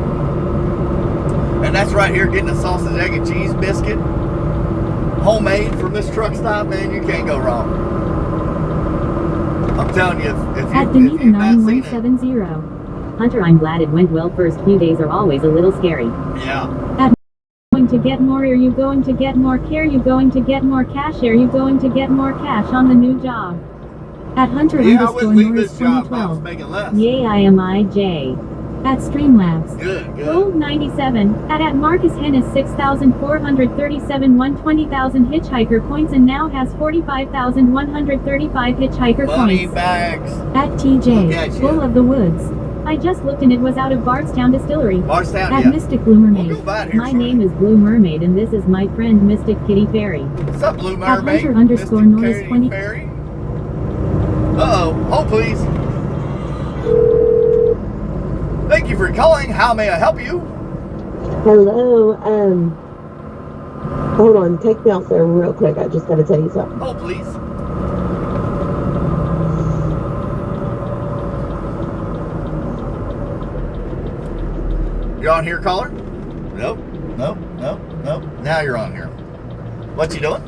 A: And that's right here, getting a sausage, egg, and cheese biscuit. Homemade from this truck stop, man, you can't go wrong. I'm telling you, if
B: At
A: you've not seen it.
B: Danita9170. Hunter, I'm glad it went well. First few days are always a little scary.
A: Yeah.
B: At going to get more, are you going to get more care? You going to get more cash? Are you going to get more cash on the new job? At Hunter
A: Yeah, I
B: _
A: wouldn't leave
B: Norris
A: this job if I was
B: 2012.
A: making less.
B: Yay, I am IJ. At Streamlabs.
A: Good, good.
B: Gold 97. At Marcus Hennis 6,437 won 20,000 hitchhiker points and now has 45,135 hitchhiker
A: Money
B: points.
A: bags.
B: At
A: Look
B: TJ.
A: at you.
B: Full of the Woods. I just looked and it was out of Bardstown Distillery.
A: Bardstown,
B: At
A: yeah.
B: Mystic Blue Mermaid.
A: We'll go by it here
B: My
A: shortly.
B: name is Blue Mermaid and this is my friend Mystic Kitty Fairy.
A: What's up, Blue
B: At
A: Mermaid?
B: Hunter _
A: Mystic
B: Norris
A: Carey
B: 20.
A: Fairy. Uh-oh. Hold, please. Thank you for calling. How may I help you?
C: Hello, hold on, take me out there real quick. I just gotta tell you something.
A: Hold, please. You're on here, caller? Nope, nope, nope, nope. Now you're on here. What you doing?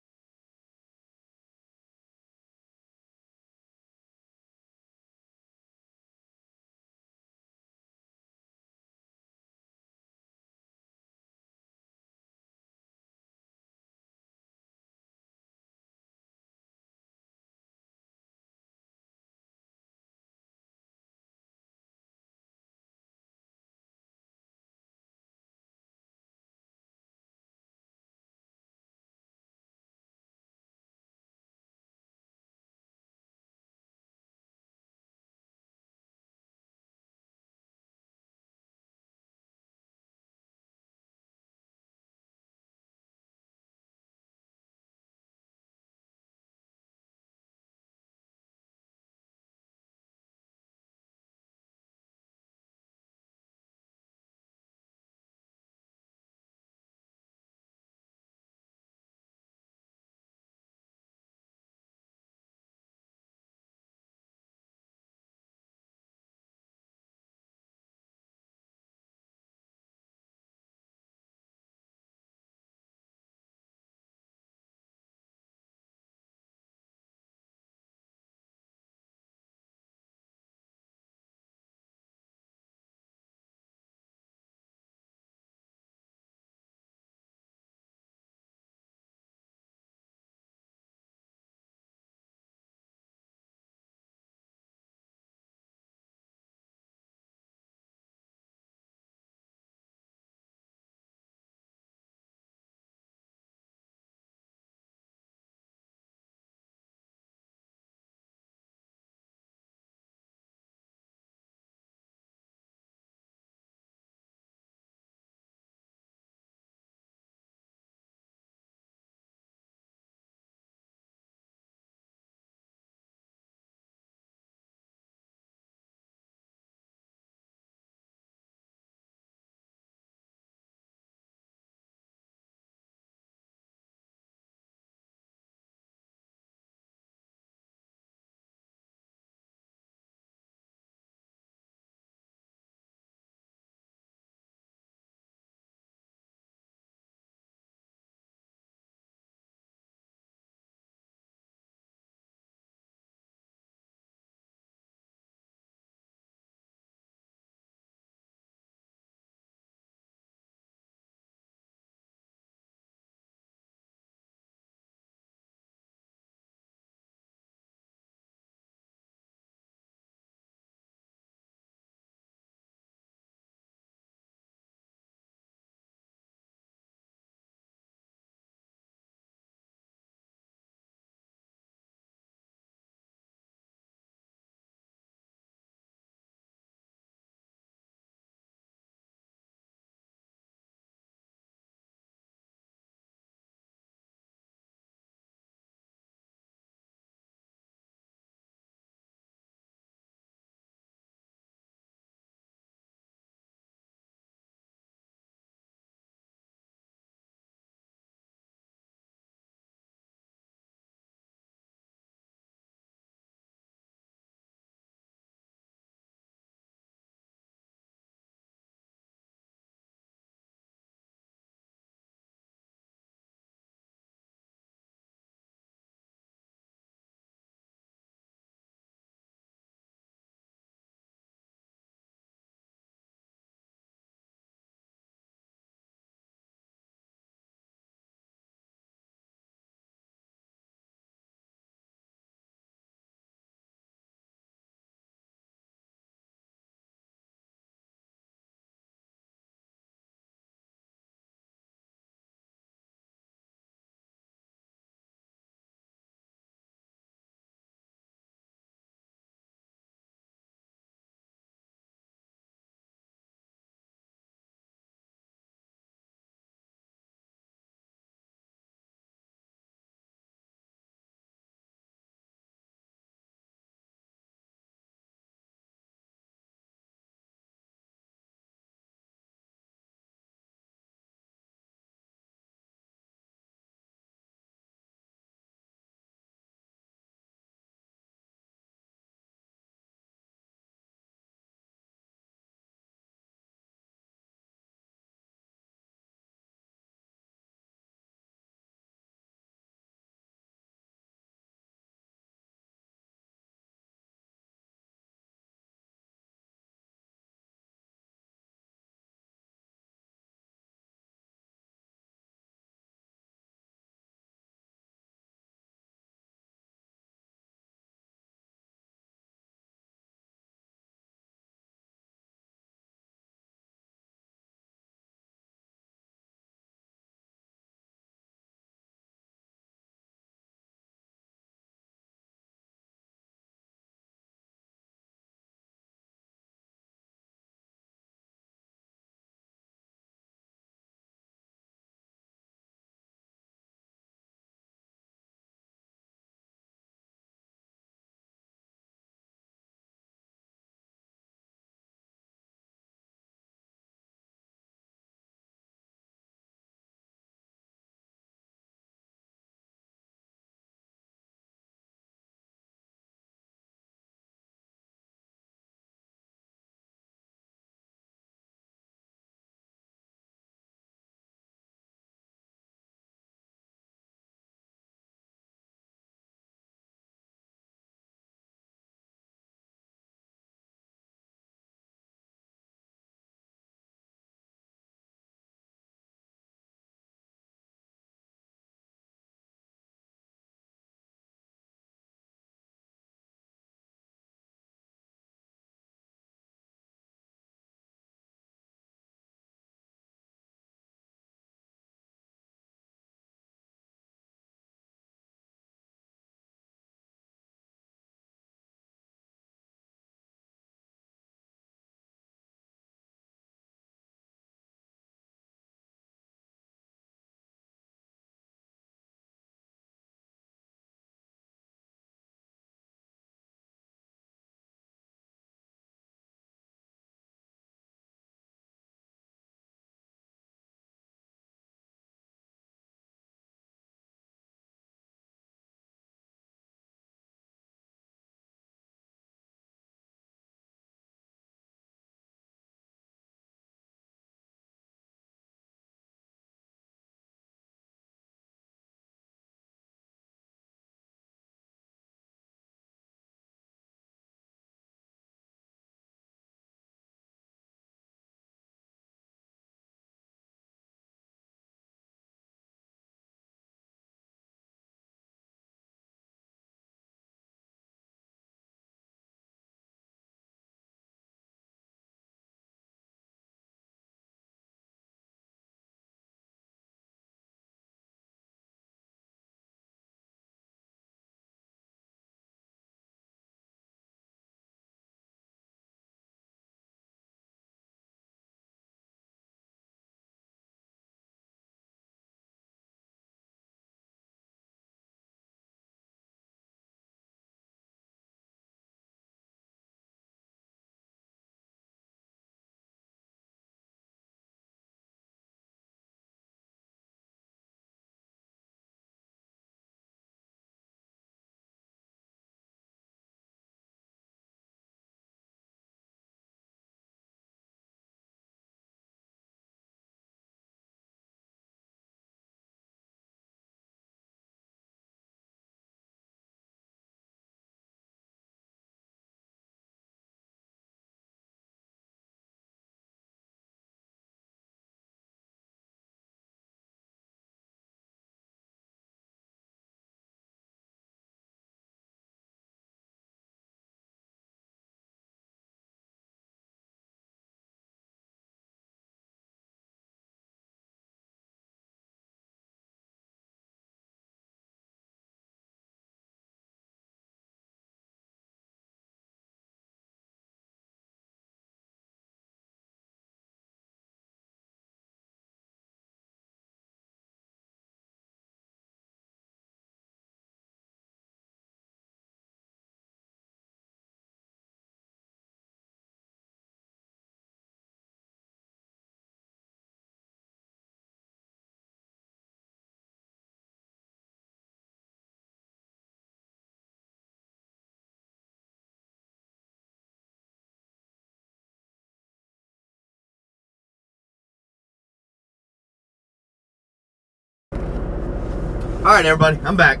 A: All right, everybody, I'm back.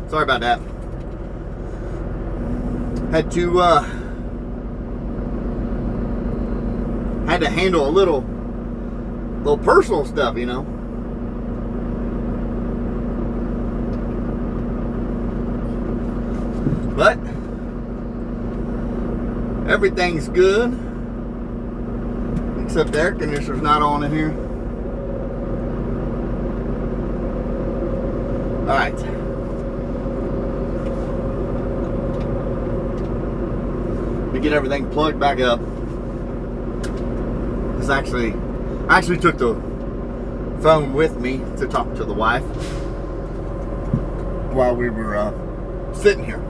A: Sorry about that. Had to handle a little personal stuff, you know. But everything's good, except the air conditioner's not on in here. All right. Let me get everything plugged back up. I actually took the phone with me to talk to the wife while we were sitting here.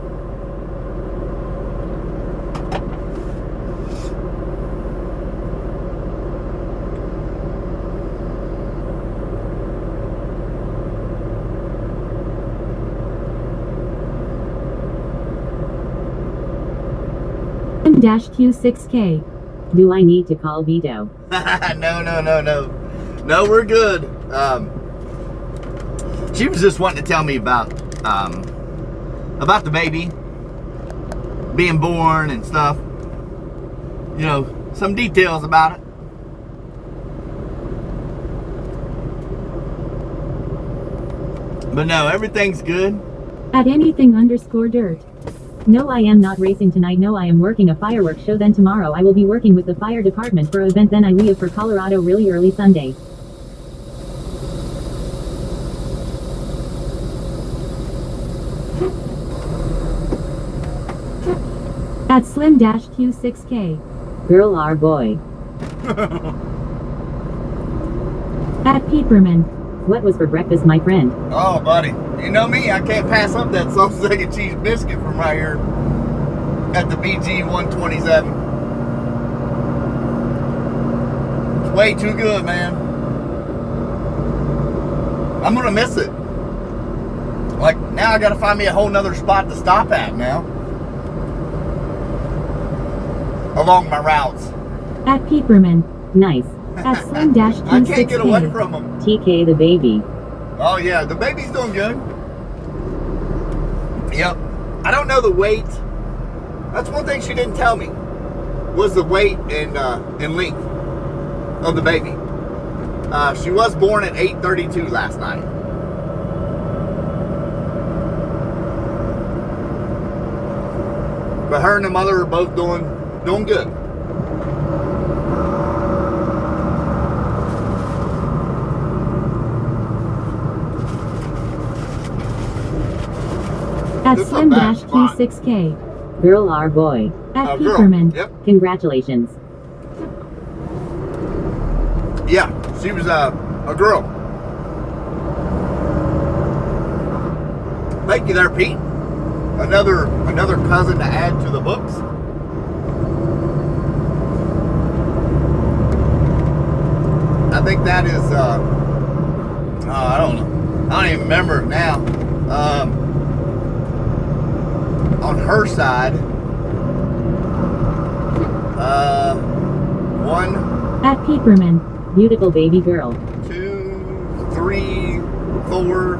B: Q6K. Do I need to call Vito?
A: No, we're good. She was just wanting to tell me about the baby being born and stuff. You know, some details about it. But no, everything's good.
B: At anything_dirt. No, I am not racing tonight. No, I am working a fireworks show. Then tomorrow I will be working with the fire department for an event. Then I leave for Colorado really early Sunday. At Slim-Q6K. Girl or boy? At Peterman. What was for breakfast, my friend?
A: Oh, buddy. You know me, I can't pass up that sausage, egg, and cheese biscuit from right here at the BG 127. It's way too good, man. I'm gonna miss it. Like, now I gotta find me a whole nother spot to stop at now. Along my routes.
B: At Peterman. Nice. At Slim-Q6K.
A: I can't get away from them.
B: TK the baby.
A: Oh yeah, the baby's doing good. Yep. I don't know the weight. That's one thing she didn't tell me. Was the weight and length of the baby. She was born at 8:32 last night. But her and the mother are both doing good.
B: At Slim-Q6K. Girl or boy? At Peterman.
A: Yep.
B: Congratulations.
A: Yeah, she was a girl. Thank you there, Pete. Another cousin to add to the books. I think that is I don't know. I don't even remember now. On her side, one.
B: At Peterman. Beautiful baby girl.
A: 2, 3, 4.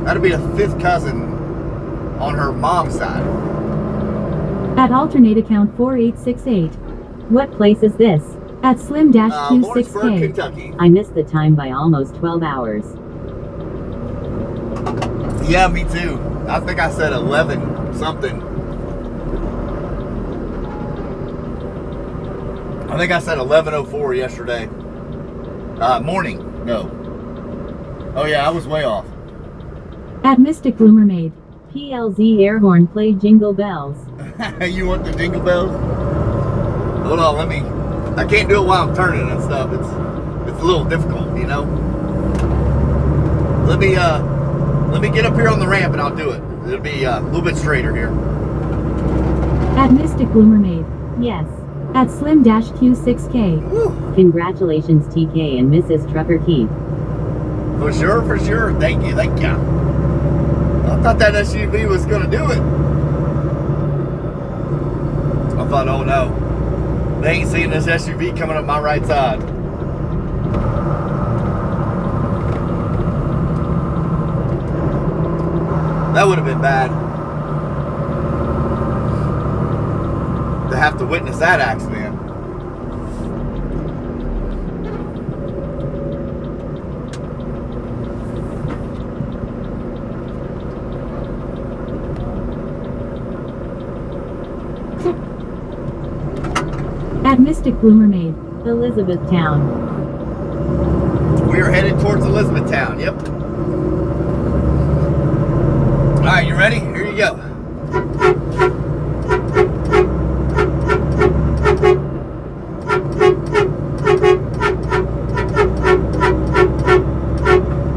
A: That'd be a 5th cousin on her mom's side.
B: At alternate account 4868. What place is this? At Slim-Q6K.
A: Lawrenceburg, Kentucky.
B: I missed the time by almost 12 hours.
A: Yeah, me too. I think I said 11 something. I think I said 11:04 yesterday. Morning. No. Oh yeah, I was way off.
B: At Mystic Bloomermaid. PLZ air horn play jingle bells.
A: You want the jingle bells? Hold on, I can't do it while I'm turning and stuff. It's a little difficult, you know. Let me get up here on the ramp and I'll do it. It'll be a little bit straighter here.
B: At Mystic Bloomermaid. Yes. At Slim-Q6K.
A: Woo.
B: Congratulations TK and Mrs. Trucker Keith.
A: For sure. Thank you. I thought that SUV was going to do it. I thought, oh no. They ain't seeing this SUV coming up my right side. That would have been bad. To have to witness that accident.
B: At Mystic Blue Mermaid, Elizabethtown.
A: We are headed towards Elizabethtown, yep. Alright, you ready? Here you go.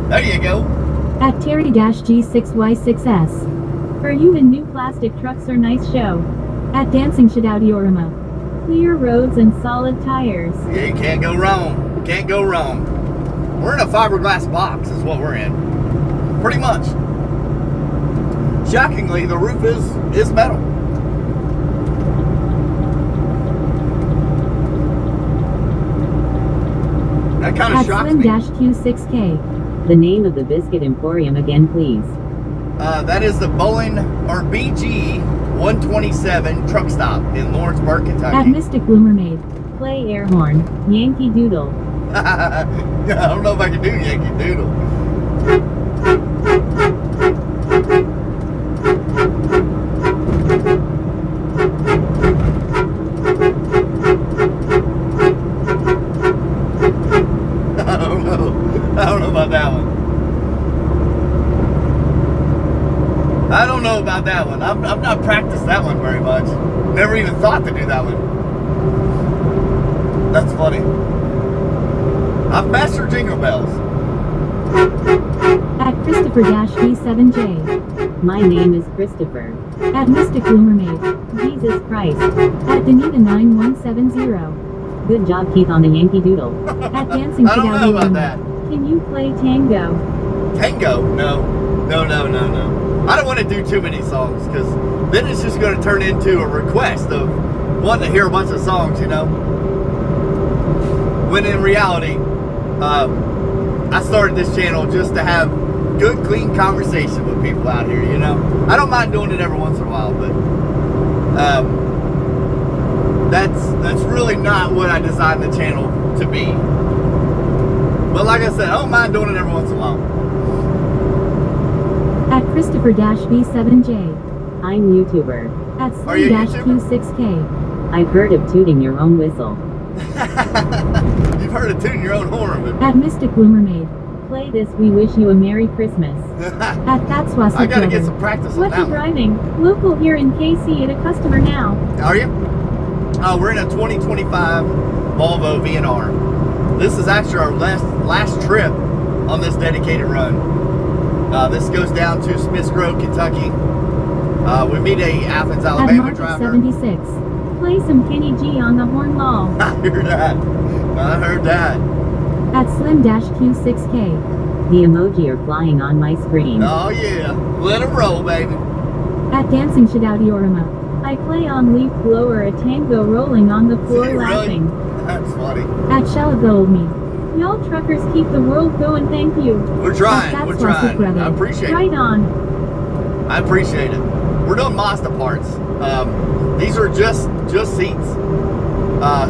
A: There you go.
B: At Terry-G6Y6S. For you and new plastic trucks are nice show. At Dancing Shadowdiorama. Clear roads and solid tires.
A: Yeah, you can't go wrong. You can't go wrong. We're in a fiberglass box is what we're in. Pretty much. Shockingly, the roof is metal. That kind of
B: At
A: shocks me.
B: Slim-Q6K. The name of the biscuit emporium again, please.
A: That is the Bowling or BG 127 truck stop in Lawrenceburg,
B: At
A: Kentucky.
B: Mystic Blue Mermaid. Play air horn. Yankee Doodle.
A: I don't know if I can do Yankee Doodle. I don't know about that one. I don't know about that one. I've not practiced that one very much. Never even thought to do that one. That's funny. I've mastered Jingle Bells.
B: At Christopher-B7J. My name is Christopher. At Mystic Blue Mermaid. Jesus Christ. At Danita9170. Good job, Keith, on the Yankee Doodle. At Dancing
A: I don't know about that.
B: Can you play tango?
A: Tango? No. I don't want to do too many songs because then it's just going to turn into a request of wanting to hear a bunch of songs, you know? When in reality, I started this channel just to have good, clean conversation with people out here, you know? I don't mind doing it every once in a while, but that's really not what I designed the channel to be. But like I said, I don't mind doing it every once in a while.
B: At Christopher-B7J. I'm YouTuber. At
A: Are you a YouTuber?
B: Slim-Q6K. I've heard of tooting your own whistle.
A: You've heard of tooting your own horn, but
B: At Mystic Blue Mermaid. Play this, we wish you a Merry Christmas. At That's Swastika.
A: I gotta get some practice on
B: What
A: that
B: you
A: one.
B: driving? Local here in KC at a customer now.
A: Are you? We're in a 2025 Volvo VNR. This is actually our last trip on this dedicated run. This goes down to Smiths Grove, Kentucky. We meet a Athens,
B: At
A: Alabama
B: Market
A: driver.
B: 76. Play some Kenny G on the horn law.
A: I heard that.
B: At Slim-Q6K. The emoji are flying on my screen.
A: Oh yeah, let it roll, baby.
B: At Dancing Shadowdiorama. I play on leaf blower a tango rolling on the floor
A: Really?
B: laughing.
A: That's funny.
B: At Shella Gold Me. Y'all truckers keep the world going, thank you.
A: We're trying.
B: At
A: We're
B: That's Swastika
A: trying.
B: Brother.
A: I appreciate it.
B: Right on.
A: I appreciate it. We're doing Mazda parts. These are just seats,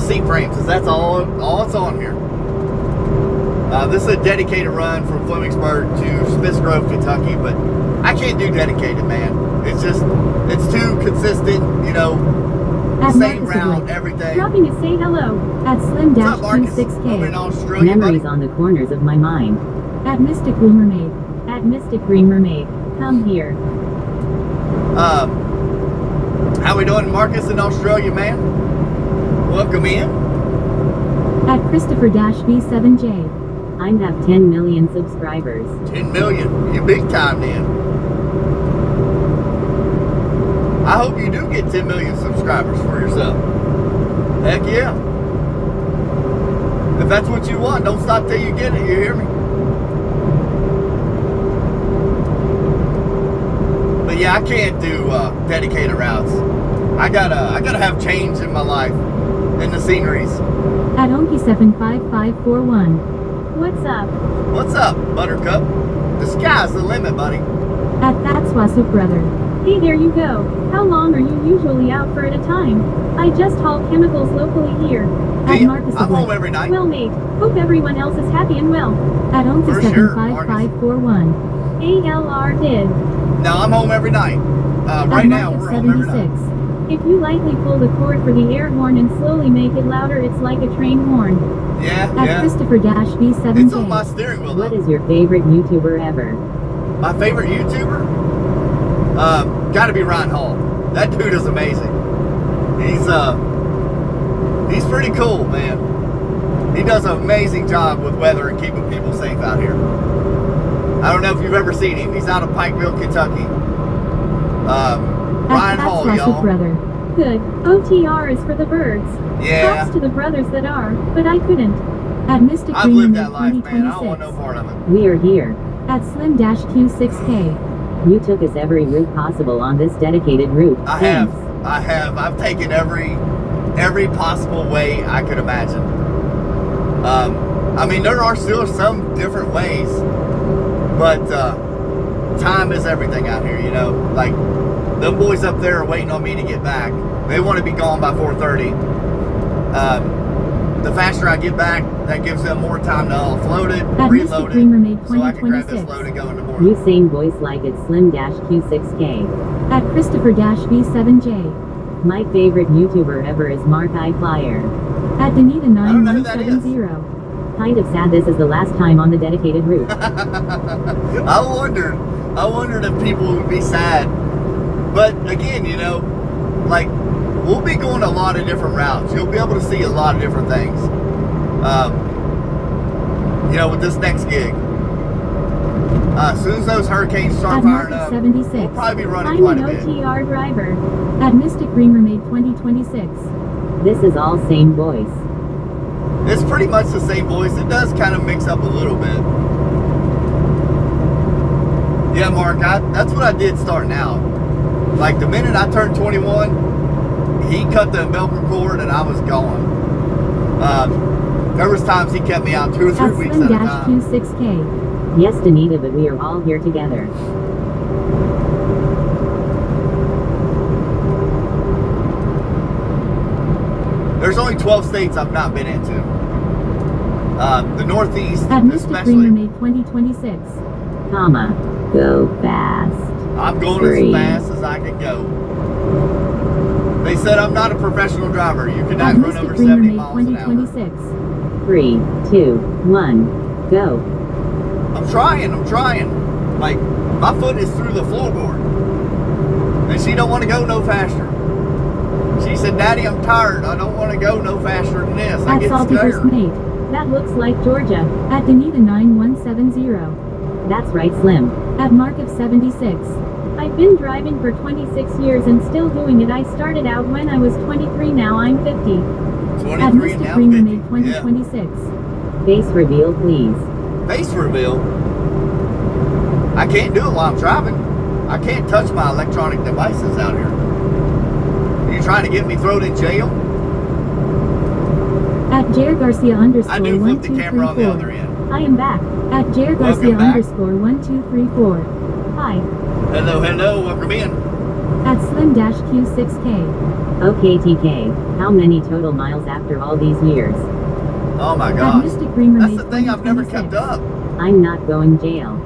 A: seat frames, because that's all it's on here. This is a dedicated run from Flemingsburg to Smiths Grove, Kentucky, but I can't do dedicated, man. It's too consistent, you know,
B: At
A: same
B: Marcus
A: route,
B: Wood.
A: everything.
B: Dropping a say hello. At
A: What's up, Marcus? Over in
B: Slim-Q6K.
A: Australia,
B: Memories
A: buddy?
B: on the corners of my mind. At Mystic Blue Mermaid. At Mystic Green Mermaid. Come here.
A: How we doing, Marcus, in Australia, man? Welcome in.
B: At Christopher-B7J. I have 10 million subscribers.
A: 10 million. You big time, then. I hope you do get 10 million subscribers for yourself. Heck yeah. If that's what you want, don't stop till you get it. You hear me? But yeah, I can't do dedicated routes. I gotta have change in my life, in the sceneries.
B: At Onky75541. What's up?
A: What's up, Buttercup? The sky's the limit, buddy.
B: At That's Wassup Brother. Hey, there you go. How long are you usually out for at a time? I just haul chemicals locally here. At
A: Yeah,
B: Marcus
A: I'm
B: of
A: home
B: Light.
A: every night.
B: Well, mate. Hope everyone else is happy and well. At
A: For sure, Marcus.
B: 75541. ALR did.
A: No, I'm home every night. Right now, we're home every night.
B: If you lightly pull the cord for the air horn and slowly make it louder, it's like a train horn.
A: Yeah,
B: At
A: yeah.
B: Christopher-V7J.
A: It's on my steering wheel,
B: What
A: though.
B: is your favorite YouTuber ever?
A: My favorite YouTuber? Gotta be Ryan Hall. That dude is amazing. He's pretty cool, man. He does an amazing job with weather and keeping people safe out here. I don't know if you've ever seen him. He's out of Pikeville, Kentucky. Ryan Hall, y'all.
B: Brother. Good. OTR is for the birds.
A: Yeah.
B: Props to the brothers that are, but I couldn't. At Mystic
A: I've
B: Green
A: lived
B: Mid
A: that life, man. I don't want
B: 2026.
A: no part of it.
B: We are here. At Slim-Q6K. You took us every route possible on this dedicated route.
A: I
B: Thanks.
A: have. I've taken every possible way I could imagine. I mean, there are still some different ways, but time is everything out here, you know. Like, them boys up there are waiting on me to get back. They want to be gone by 4:30. The faster I get back, that gives them more time to offload it,
B: At
A: reload
B: Mystic Green Mermaid
A: it, so I can grab this
B: 2026.
A: load and go in the morning.
B: You same voice like it's Slim-Q6K. At Christopher-V7J. My favorite YouTuber ever is Mark I Flyer. At
A: don't know who that is.
B: Danita9170. Kind of sad this is the last time on the dedicated route.
A: I wondered if people would be sad. But again, you know, like, we'll be going a lot of different routes. You'll be able to see a lot of different things. You know, with this next gig. As soon as those hurricanes start
B: At
A: firing
B: Marcus
A: up,
B: 76.
A: we'll probably be running
B: I'm
A: quite
B: an
A: a bit.
B: OTR driver. At Mystic Green Mermaid 2026. This is all same voice.
A: It's pretty much the same voice. It does kind of mix up a little bit. Yeah, Mark, that's what I did starting out. Like, the minute I turned 21, he cut the umbilical cord and I was gone. There was times he kept me out 2 or 3
B: At
A: weeks at a time.
B: Slim-Q6K. Yes, Danita, but we are all here together.
A: There's only 12 states I've not been into. The Northeast,
B: At Mystic Green
A: especially.
B: Mermaid 2026. Comma. Go fast.
A: I'm going
B: Three.
A: as fast as I can go. They said I'm not a professional driver. You
B: At
A: cannot run
B: Mystic
A: over
B: Green
A: 70
B: Mermaid
A: miles an hour.
B: 2026. 3, 2, 1, go.
A: I'm trying. Like, my foot is through the floorboard. And she don't want to go no faster. She said, Daddy, I'm tired. I don't want to go no faster than this. I
B: At
A: get
B: Salty First
A: scared.
B: Mate. That looks like Georgia. At Danita9170. That's right, Slim. At Mark of 76. I've been driving for 26 years and still doing it. I started out when I was 23, now I'm 50. At
A: 23 and
B: Mystic
A: now
B: Green
A: 50.
B: Mermaid 2026. Face reveal, please.
A: Face reveal. I can't do it while I'm driving. I can't touch my electronic devices out here. Are you trying to get me thrown in jail?
B: At Jared Garcia underscore
A: I do flip the camera on the
B: 1234.
A: other end.
B: I am back. At Jared Garcia
A: Welcome back.
B: underscore 1234. Hi.
A: Hello, welcome in.
B: At Slim-Q6K. Okay, TK. How many total miles after all these years?
A: Oh my
B: At
A: gosh.
B: Mystic Green
A: That's
B: Mermaid
A: the thing I've never kept
B: 2026.
A: up.
B: I'm not going jail.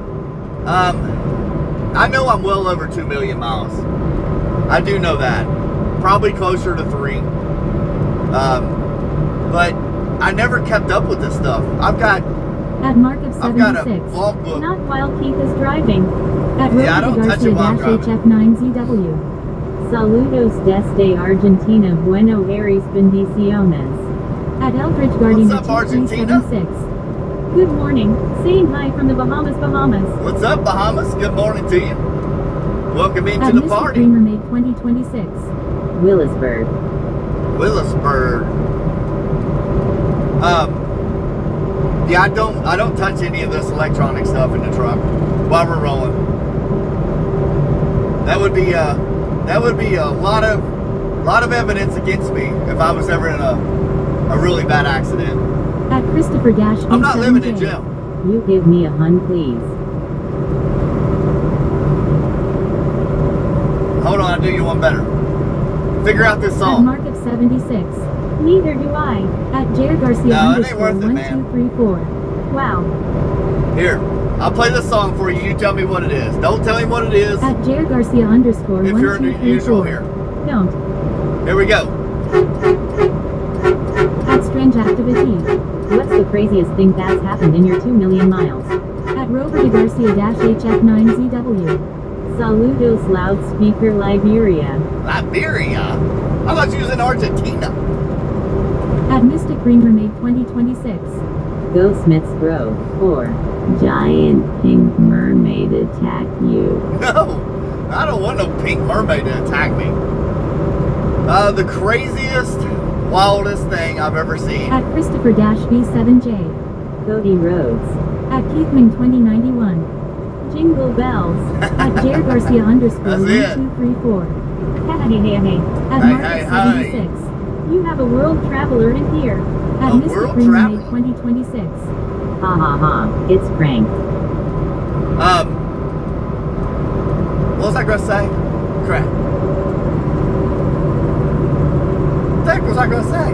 A: I know I'm well over 2 million miles. I do know that. Probably closer to 3. But I never kept up with this stuff. I've got
B: At Mark of
A: I've got a
B: 76.
A: logbook.
B: Not while Keith is driving. At
A: Yeah, I don't touch it while I'm driving.
B: HF9ZW. Saludos desde Argentina. Bueno Aires bendiciones. At Eldridge Gardena
A: What's up, Argentina?
B: 2376. Good morning. Saying hi from the Bahamas.
A: What's up, Bahamas? Good morning to you. Welcome into
B: At
A: the
B: Mystic
A: party.
B: Green Mermaid 2026. Willisburg.
A: Willisburg. Yeah, I don't touch any of this electronic stuff in the truck while we're rolling. That would be a lot of evidence against me if I was ever in a really bad accident.
B: At Christopher Dash.
A: I'm not living in jail.
B: You give me a hun, please.
A: Hold on, I'll do you one better. Figure out this
B: At
A: song.
B: Mark of 76. Neither do I. At Jared Garcia
A: No, it ain't
B: underscore
A: worth it, man.
B: 1234. Wow.
A: Here, I'll play this song for you. You tell me what it is. Don't tell me what it is
B: At Jared Garcia underscore
A: if you're unusual
B: 1234.
A: here.
B: Don't.
A: Here we go.
B: At Strange Activity. What's the craziest thing that's happened in your 2 million miles? At Rover de Garcia-HF9ZW. Saludos loudspeaker Liberia.
A: Liberia? I thought you was in Argentina.
B: At Mystic Green Mermaid 2026. Go Smith's Grove. Or giant pink mermaid attack you.
A: No, I don't want no pink mermaid to attack me. The craziest, wildest thing I've ever seen.
B: At Christopher-V7J. Cody Rhodes. At Keithman 2091. Jingle bells. At Jared Garcia underscore
A: That's it.
B: 1234. At
A: Hey,
B: Marcus
A: hey,
B: 76. You have a world traveler in here. At
A: A
B: Mystic
A: world
B: Green Mermaid
A: traveler?
B: 2026. Ha ha ha. It's prank.
A: What was I gonna say? Crap. What the heck was I gonna say?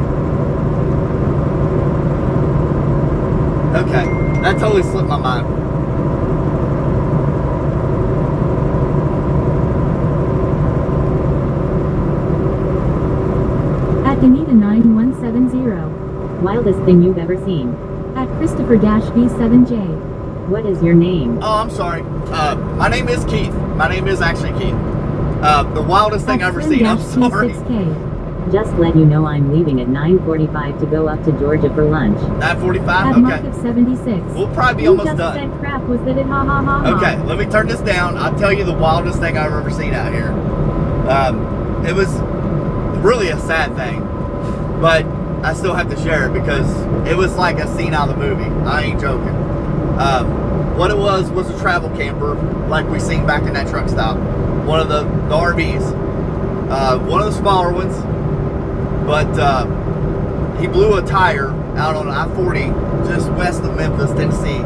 A: Okay, that totally slipped my mind.
B: At Danita9170. Wildest thing you've ever seen. At Christopher-V7J. What is your name?
A: Oh, I'm sorry. My name is Keith. My name is actually Keith. The wildest thing I've ever seen. I'm sorry.
B: 6K. Just let you know I'm leaving at 9:45 to go up to Georgia for lunch.
A: 9:45.
B: At
A: Okay.
B: Mark of 76.
A: We'll probably be
B: You
A: almost
B: just
A: done.
B: said crap. Was that it? Ha ha ha ha.
A: Okay, let me turn this down. I'll tell you the wildest thing I've ever seen out here. It was really a sad thing, but I still have to share it because it was like a scene out of the movie. I ain't joking. What it was a travel camper, like we seen back in that truck stop. One of the RVs. One of the smaller ones, but he blew a tire out on I-40 just west of Memphis, Tennessee.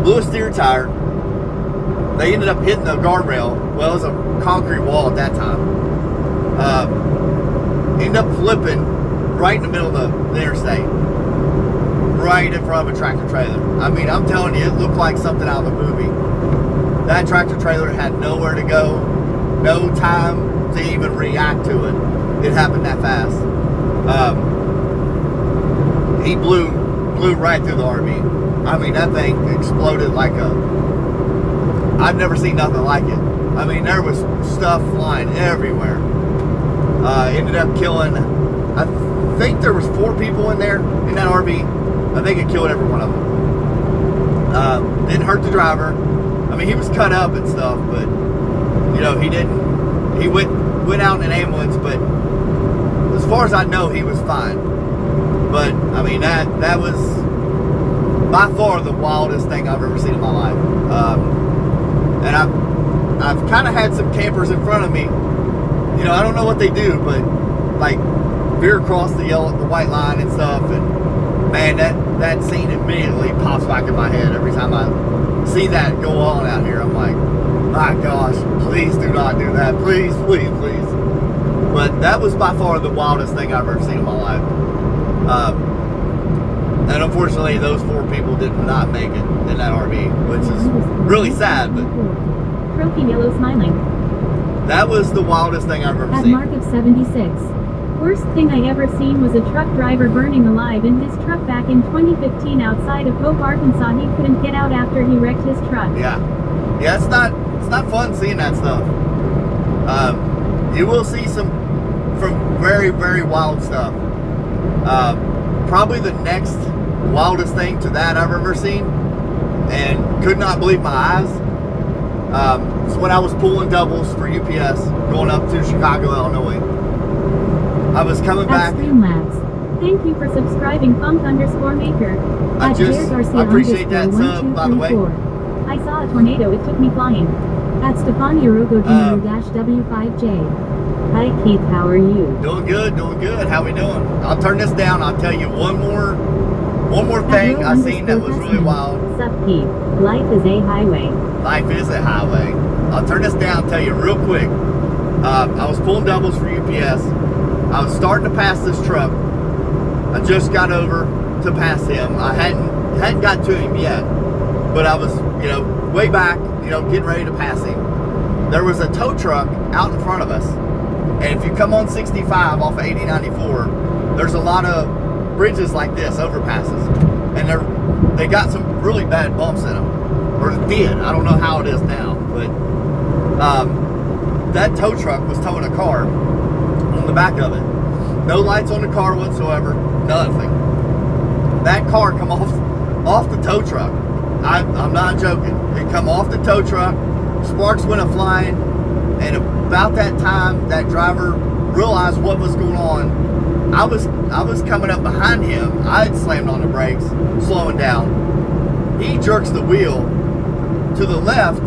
A: Blew a steer tire. They ended up hitting the guardrail. Well, it was a concrete wall at that time. Ended up flipping right in the middle of the interstate. Right in front of a tractor trailer. I mean, I'm telling you, it looked like something out of a movie. That tractor trailer had nowhere to go. No time to even react to it. It happened that fast. He blew right through the RV. I mean, that thing exploded like I've never seen nothing like it. I mean, there was stuff flying everywhere. Ended up killing, I think there was 4 people in there, in that RV. I think it killed every one of them. Didn't hurt the driver. I mean, he was cut up and stuff, but, you know, he went out in an ambulance, but as far as I know, he was fine. But, I mean, that was by far the wildest thing I've ever seen in my life. And I've kind of had some campers in front of me. You know, I don't know what they do, but like veer across the white line and stuff. And man, that scene immediately pops back in my head every time I see that go on out here. I'm like, my gosh, please do not do that. Please, please, please. But that was by far the wildest thing I've ever seen in my life. And unfortunately, those 4 people did not make it in that RV, which is really sad, but
B: Croaky yellow smiling.
A: that was the wildest thing I've ever
B: At
A: seen.
B: Mark of 76. Worst thing I ever seen was a truck driver burning alive in his truck back in 2015 outside of Hope, Arkansas. He couldn't get out after he wrecked his truck.
A: Yeah, it's not fun seeing that stuff. You will see some very, very wild stuff. Probably the next wildest thing to that I've ever seen, and could not believe my eyes. It's when I was pulling doubles for UPS going up to Chicago, Illinois. I was coming back.
B: At Streamlabs. Thank you for subscribing, Funk_Maker.
A: I
B: At Jared Garcia
A: appreciate that
B: underscore
A: sub, by the way.
B: 1234. I saw a tornado, it took me flying. At Stefania Rogo-W5J. Hi Keith, how are you?
A: Doing good. How we doing? I'll turn this down. I'll tell you one more thing I seen that was really wild.
B: Sup Keith, life is a highway.
A: Life is a highway. I'll turn this down and tell you real quick. I was pulling doubles for UPS. I was starting to pass this truck. I just got over to pass him. I hadn't got to him yet, but I was, way back, getting ready to pass him. There was a tow truck out in front of us, and if you come on 65 off of 8094, there's a lot of bridges like this, overpasses, and they got some really bad bumps in them, or did. I don't know how it is now, but that tow truck was towing a car on the back of it. No lights on the car whatsoever, nothing. That car come off the tow truck. I'm not joking. It come off the tow truck, sparks went a-flying, and about that time, that driver realized what was going on. I was coming up behind him. I had slammed on the brakes, slowing down. He jerks the wheel to the left,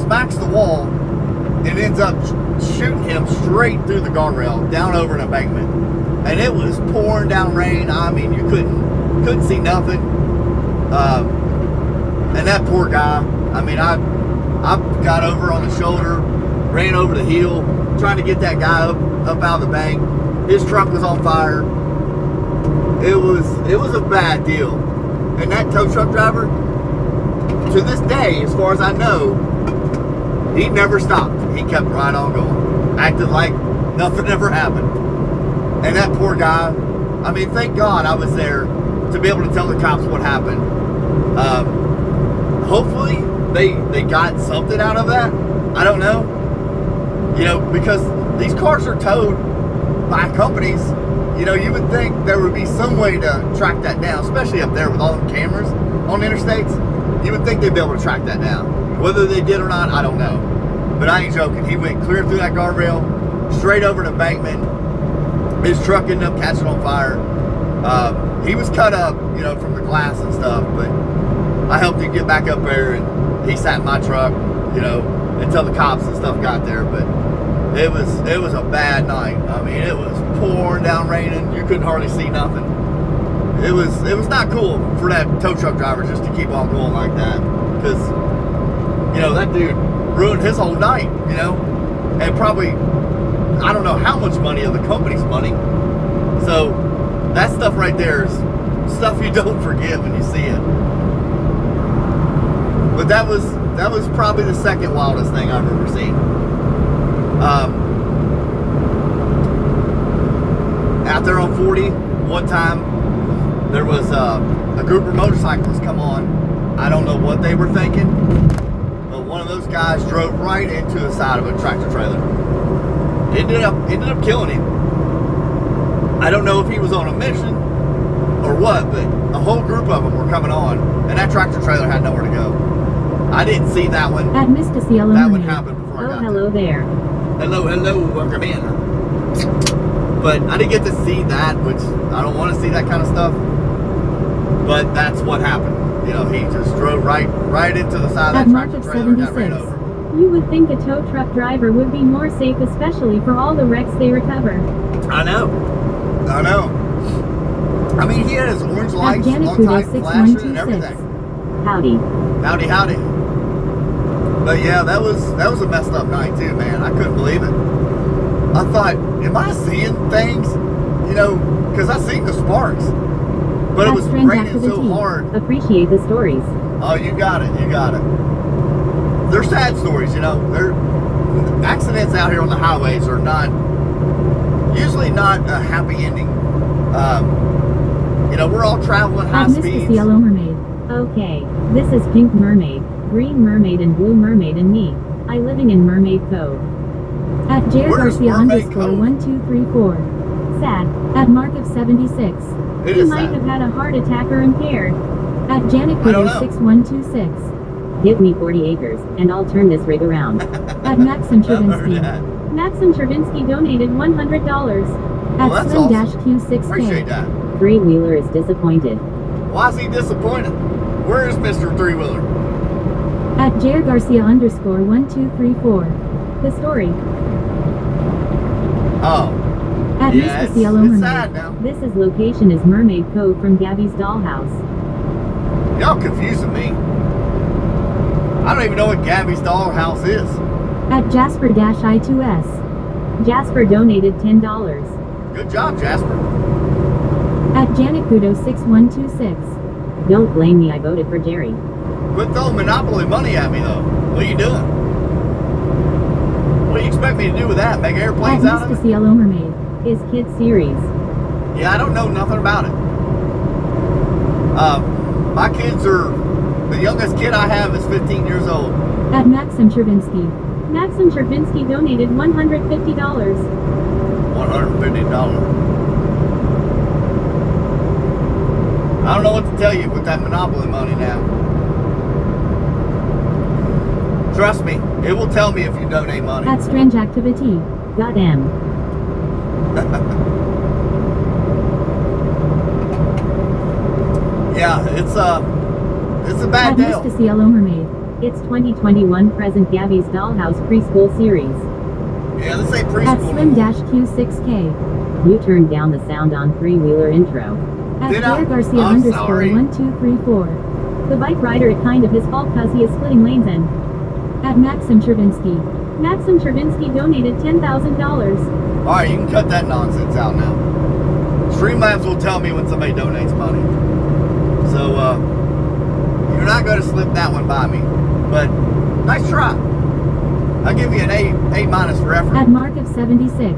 A: smacks the wall, and ends up shooting him straight through the guardrail, down over an embankment. And it was pouring down rain. I mean, you couldn't see nothing. And that poor guy, I mean, I got over on the shoulder, ran over the hill, trying to get that guy up out of the bank. His truck was on fire. It was a bad deal. And that tow truck driver, to this day, as far as I know, he never stopped. He kept right on going, acting like nothing ever happened. And that poor guy, I mean, thank God I was there to be able to tell the cops what happened. Hopefully they got something out of that. I don't know. Because these cars are towed by companies. You would think there would be some way to track that down, especially up there with all the cameras on interstates. You would think they'd be able to track that down. Whether they did or not, I don't know. But I ain't joking. He went clear through that guardrail, straight over an embankment. His truck ended up catching on fire. He was cut up, from the glass and stuff, but I helped him get back up there, and he sat in my truck, until the cops and stuff got there. But it was a bad night. I mean, it was pouring down raining. You couldn't hardly see nothing. It was not cool for that tow truck driver just to keep on going like that, because that dude ruined his whole night, and probably, I don't know how much money of the company's money. So that stuff right there is stuff you don't forget when you see it. But that was probably the second wildest thing I've ever seen. Out there on 40, one time there was a group of motorcyclists come on. I don't know what they were thinking, but one of those guys drove right into the side of a tractor trailer. Ended up killing him. I don't know if he was on a mission or what, but a whole group of them were coming on, and that tractor trailer had nowhere to go. I didn't see that one.
B: At Mr. Cielo
A: that one happened before I got
B: hello there.
A: Hello, welcome in. But I didn't get to see that, which I don't want to see that kind of stuff. But that's what happened. He just drove right into the side of that tractor trailer and got ran over.
B: You would think a tow truck driver would be more safe, especially for all the wrecks they recover.
A: I know. I mean, he had his orange lights on tight, flashing and everything.
B: Howdy.
A: Howdy. But yeah, that was a messed up night too, man. I couldn't believe it. I thought, am I seeing things? Because I seen the sparks. But it was raining so hard.
B: Appreciate the stories.
A: Oh, you got it. They're sad stories, accidents out here on the highways are usually not a happy ending. We're all traveling high speeds.
B: Mr. Yellow Mermaid. Okay, this is Pink Mermaid, Green Mermaid, and Blue Mermaid, and me. I living in Mermaid Cove. At JRC_1234. Sad. At Mark of 76. He might have had a heart attack or impaired. At Janet 6126. Give me 40 acres, and I'll turn this rig around. At Maxim Chervinsky. Maxim Chervinsky donated $100. At Slim-Q6K.
A: Appreciate that.
B: Three-wheeler is disappointed.
A: Why is he disappointed? Where is Mr. Three-wheeler?
B: At JRGarcia_1234. The story.
A: Oh.
B: At
A: Yeah,
B: Mr. Cielo
A: it's sad
B: Mermaid.
A: now.
B: This is location is Mermaid Cove from Gabby's Dollhouse.
A: Y'all confusing me. I don't even know what Gabby's Dollhouse is.
B: At Jasper-I2S. Jasper donated $10.
A: Good job, Jasper.
B: At Janikudo6126. Don't blame me, I voted for Jerry.
A: Quit throwing Monopoly money at me, though. What are you doing? What do you expect me to do with that? Make
B: At
A: airplanes out of it?
B: Mr. CLO Mermaid. His kids series.
A: Yeah, I don't know nothing about it. My kids are... The youngest kid I have is 15 years old.
B: At Maxim Chervinsky. Maxim Chervinsky donated $150.
A: $150. I don't know what to tell you with that Monopoly money now. Trust me, it will tell me if you donate money.
B: At Strange Activity. M.
A: Yeah, it's a bad
B: At
A: deal.
B: Mr. CLO Mermaid. It's 2021 present Gabby's Dollhouse Preschool Series.
A: Yeah, this ain't
B: At
A: preschool.
B: Slim-Q6K. You turned down the sound on three-wheeler intro. At
A: Did I?
B: Pierre Garcia
A: I'm sorry.
B: _1234. The bike rider, it kind of his fault cause he is splitting lanes in. At Maxim Chervinsky. Maxim Chervinsky donated $10,000.
A: Alright, you can cut that nonsense out now. Streamlabs will tell me when somebody donates money. So, you're not going to slip that one by me. But, nice try. I'll give you an A- for effort.
B: At Mark of 76.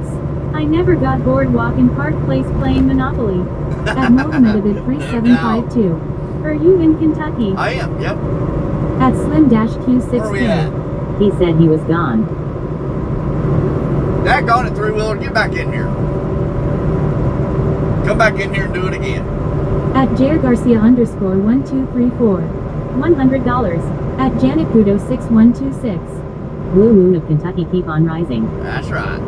B: I never got bored walking Park Place playing Monopoly. At Mohammed 3752. Are you in Kentucky?
A: I am, yep.
B: At Slim-Q6K.
A: Where are we at?
B: He said he was gone.
A: Daggone it, three-wheeler, get back in here. Come back in here and do it again.
B: At Jair Garcia _1234. $100. At Janikudo6126. Blue Moon of Kentucky, keep on rising.
A: That's right.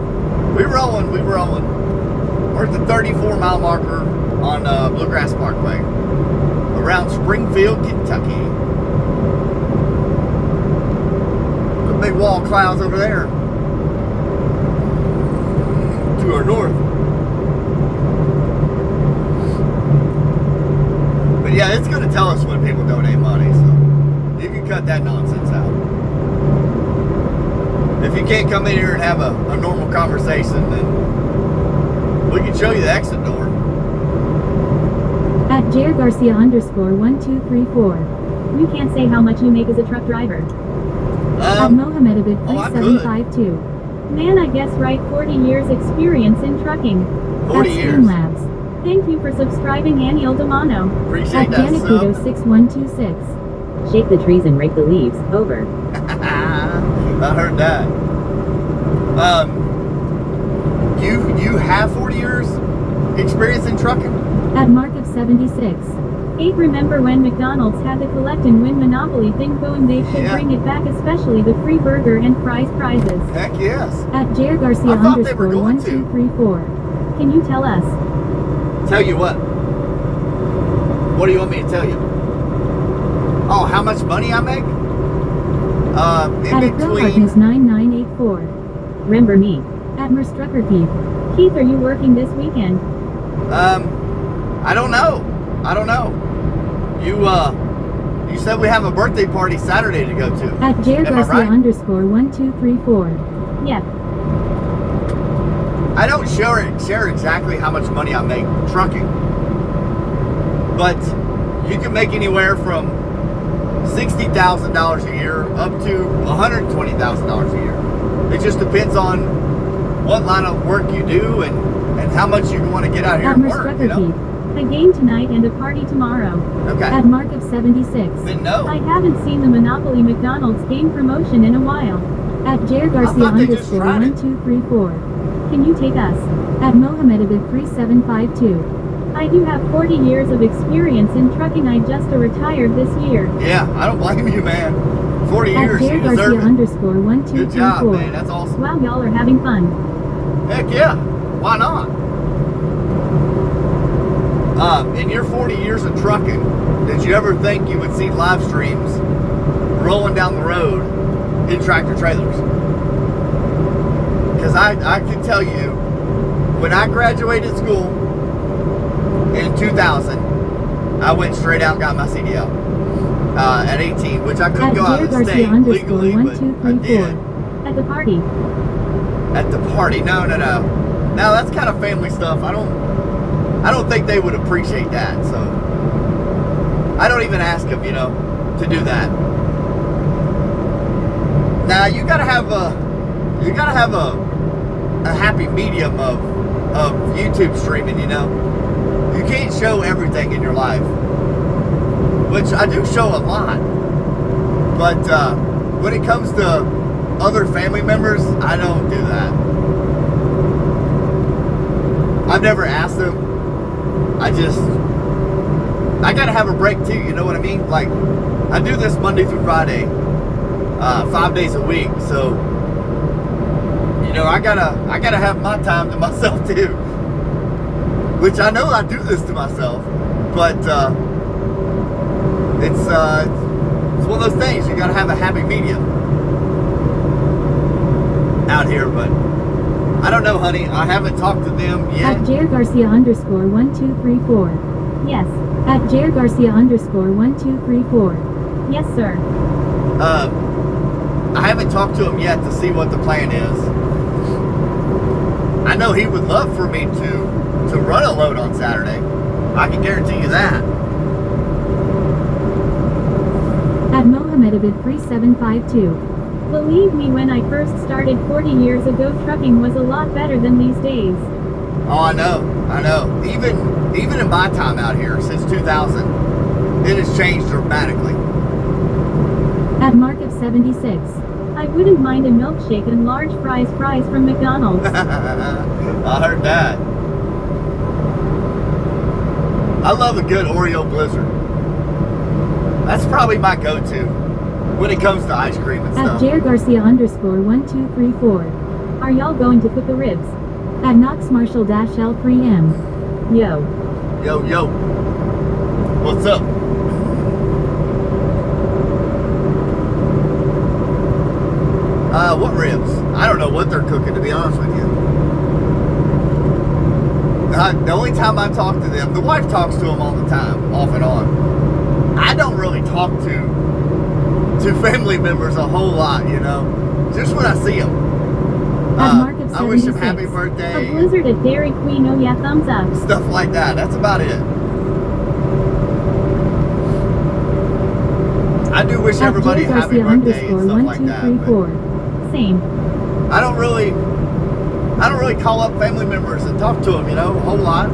A: We rolling. We're at the 34-mile marker on Bluegrass Parkway. Around Springfield, Kentucky. The big wall of clouds over there. To our north. But yeah, it's going to tell us when people donate money, so you can cut that nonsense out. If you can't come in here and have a normal conversation, then we can show you the exit door.
B: At Jair Garcia _1234. You can't say how much you make as a truck driver. At Mohammed Abid
A: oh, I
B: 3752. Man, I guess right, 40 years experience in trucking.
A: 40
B: At
A: years.
B: Streamlabs. Thank you for subscribing, Aniel Damano.
A: Appreciate
B: At
A: that sub.
B: Janikudo6126. Shake the trees and rake the leaves. Over.
A: I heard that. You have 40 years experience in trucking?
B: At Mark of 76. 8. Remember when McDonald's had the collect and win Monopoly thing going? They should
A: Yeah.
B: bring it back, especially the free burger and fries prizes.
A: Heck yes.
B: At Jair Garcia
A: I thought they were going to.
B: _1234. Can you tell us?
A: Tell you what. What do you want me to tell you? Oh, how much money I make?
B: At
A: In
B: Acryl
A: between.
B: 9984. Remember me. At Merstrucker Keith. Keith, are you working this weekend?
A: I don't know. You said we have a birthday party Saturday to go to.
B: At Jair
A: Am I
B: Garcia
A: right?
B: _1234. Yep.
A: I don't share exactly how much money I make trucking, but you can make anywhere from $60,000 a year up to $120,000 a year. It just depends on what line of work you do and how much you want to get out here
B: At
A: and work.
B: Merstrucker
A: You know?
B: Keith. A game tonight and a party tomorrow.
A: Okay.
B: At Mark of 76.
A: Then no.
B: I haven't seen the Monopoly McDonald's game promotion in a while. At Jair Garcia
A: thought they just tried it.
B: _1234. Can you take us? At Mohammed Abid 3752. I do have 40 years of experience in trucking. I just retired this year.
A: Yeah, I don't blame you, man. 40
B: At
A: years, you
B: Jair Garcia
A: deserve it.
B: _1234.
A: Good job, man. That's awesome.
B: Wow, y'all are having fun.
A: Heck yeah. Why not? In your 40 years of trucking, did you ever think you would see live streams rolling down the road in tractor trailers? Because I can tell you, when I graduated school in 2000, I went straight out and got my CDL at 18, which I couldn't
B: At
A: go out
B: Jair
A: of the
B: Garcia
A: state legally, but I
B: _1234.
A: did.
B: At the party.
A: at the party. No. Now that's kind of family stuff. I don't think they would appreciate that. So I don't even ask them, to do that. Now you gotta have a happy medium of YouTube streaming. You can't show everything in your life, which I do show a lot. But when it comes to other family members, I don't do that. I've never asked them. I gotta have a break too, you know what I mean? Like, I do this Monday through Friday, 5 days a week, so I gotta have my time to myself too. Which I know I do this to myself, but it's one of those things. You gotta have a happy medium out here, but I don't know, honey. I haven't talked to them yet.
B: At Jair Garcia _1234. Yes. At Jair Garcia _1234. Yes, sir.
A: I haven't talked to him yet to see what the plan is. I know he would love for me to run a load on Saturday. I can guarantee you that.
B: At Mohamedabid 3752. Believe me, when I first started 40 years ago, trucking was a lot better than these days.
A: Oh, I know. Even in my time out here, since 2000, it has changed dramatically.
B: At Market 76. I wouldn't mind a milkshake and large fries from McDonald's.
A: I heard that. I love a good Oreo Blizzard. That's probably my go-to when it comes to ice cream and stuff.
B: At Jair Garcia _1234. Are y'all going to cook the ribs? At Knox Marshall L3M. Yo.
A: Yo. What's up? What ribs? I don't know what they're cooking, to be honest with you. The only time I talk to them, the wife talks to them all the time, off and on. I don't really talk to family members a whole lot, just when I see them. I wish them happy birthday.
B: A blizzard at Dairy Queen, oh yeah, thumbs up.
A: Stuff like that. That's about it. I do wish everybody a happy birthday and stuff like that.
B: Same.
A: I don't really call up family members and talk to them, a whole lot.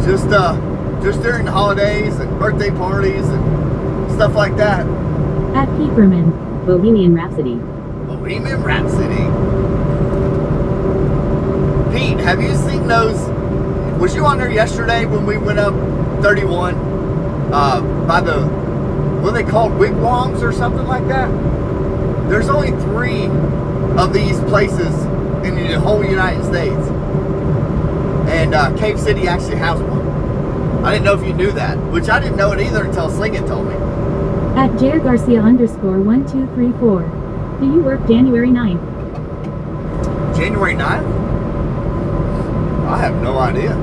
A: Just during the holidays and birthday parties and stuff like that.
B: At Peeperman, Bohemian Rhapsody.
A: Bohemian Rhapsody. Pete, have you seen those? Was you on there yesterday when we went up 31 by the, what are they called, wigwams or something like that? There's only 3 of these places in the whole United States, and Cave City actually has one. I didn't know if you knew that, which I didn't know it either until Slingin told me.
B: At Jair Garcia _1234. Do you work January 9th?
A: January 9th? I have no idea.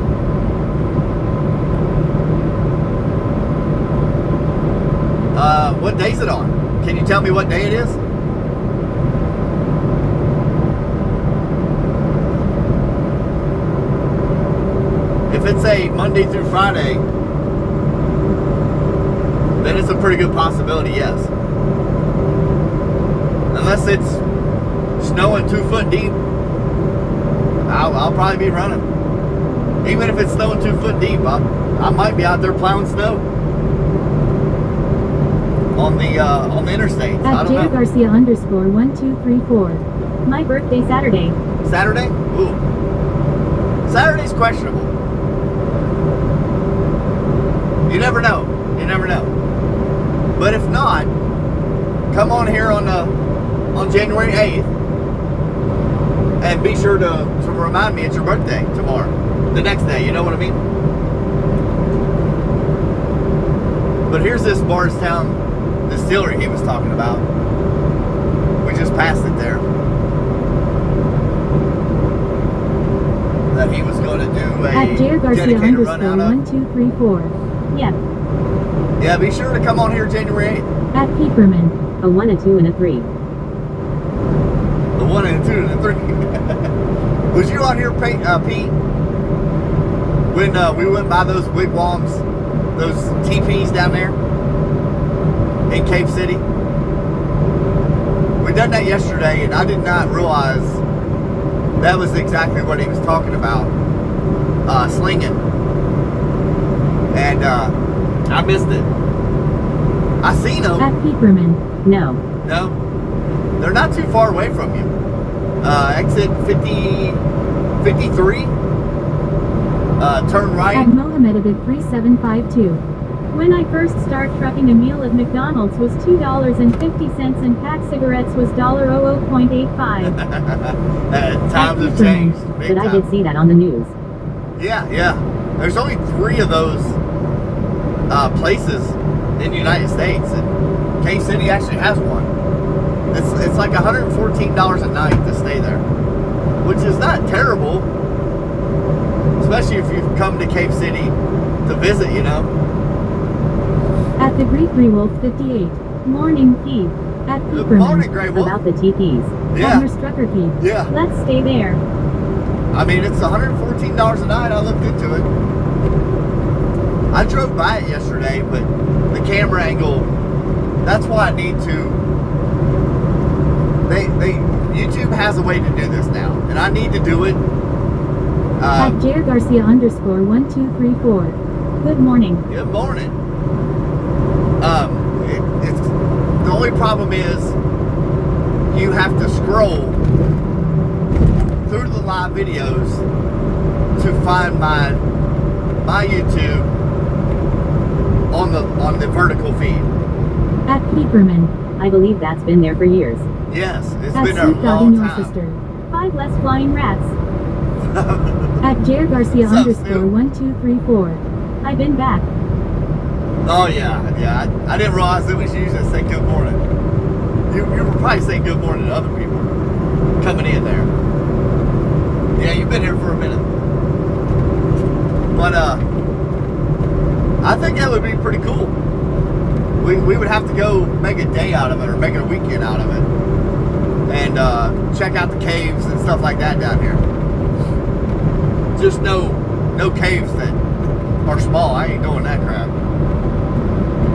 A: What day is it on? Can you tell me what day it is? If it's a Monday through Friday, then it's a pretty good possibility, yes. Unless it's snowing 2 foot deep, I'll probably be running. Even if it's snowing 2 foot deep, I might be out there plowing snow on the interstates.
B: At
A: I don't know.
B: Jair Garcia _1234. My birthday Saturday.
A: Saturday? Ooh. Saturday's questionable. You never know. But if not, come on here on January 8th and be sure to remind me it's your birthday tomorrow. The next day, you know what I mean? But here's this Bardstown distillery he was talking about. We just passed it there. That he was going to do a
B: At Jair Garcia
A: dedicated run out of.
B: _1234. Yep.
A: Yeah, be sure to come on here January 8th.
B: At Peeperman, a 1, a 2, and a 3.
A: 643. Was you on here, Pete? When we went by those wigwams, those teepees down there in Cave City? We done that yesterday, and I did not realize that was exactly what he was talking about, slinging. And I missed it. I seen them.
B: At Peeperman, no.
A: No, they're not too far away from you. Exit 53. Turn right.
B: At Mohamedabad 3752. When I first started trucking, a meal at McDonald's was $2.50 and pack cigarettes was $0.85.
A: Times have changed. Big
B: But
A: time.
B: I did see that on the news.
A: Yeah. There's only 3 of those places in the United States, and Cave City actually has one. It's like $114 a night to stay there, which is not terrible, especially if you've come to Cave City to visit, you know.
B: At the Greek Wolf 58. Morning Keith. At
A: Good
B: Peeperman.
A: morning, Grey Wolf.
B: About the TPs.
A: Yeah.
B: At Strucker Keith.
A: Yeah.
B: Let's stay there.
A: I mean, it's $114 a night. I looked into it. I drove by it yesterday, but the camera angle, that's why I need to. YouTube has a way to do this now, and I need to do it.
B: At Jair Garcia _1234. Good morning.
A: Good morning. It's the only problem is you have to scroll through the live videos to find my YouTube on the vertical feed.
B: At Peeperman. I believe that's been there for years.
A: Yes, it's
B: At
A: been there a
B: Snoop Dogg
A: long
B: and your
A: time.
B: sister. 5 less flying rats. At Jair Garcia
A: What's up, Snoop?
B: _1234. I've been back.
A: Oh yeah. I didn't realize it was you that said good morning. You were probably saying good morning to other people coming in there. Yeah, you've been here for a minute. But I think that would be pretty cool. We would have to go make a day out of it, or make a weekend out of it, and check out the caves and stuff like that down here. Just no caves that are small. I ain't doing that crap.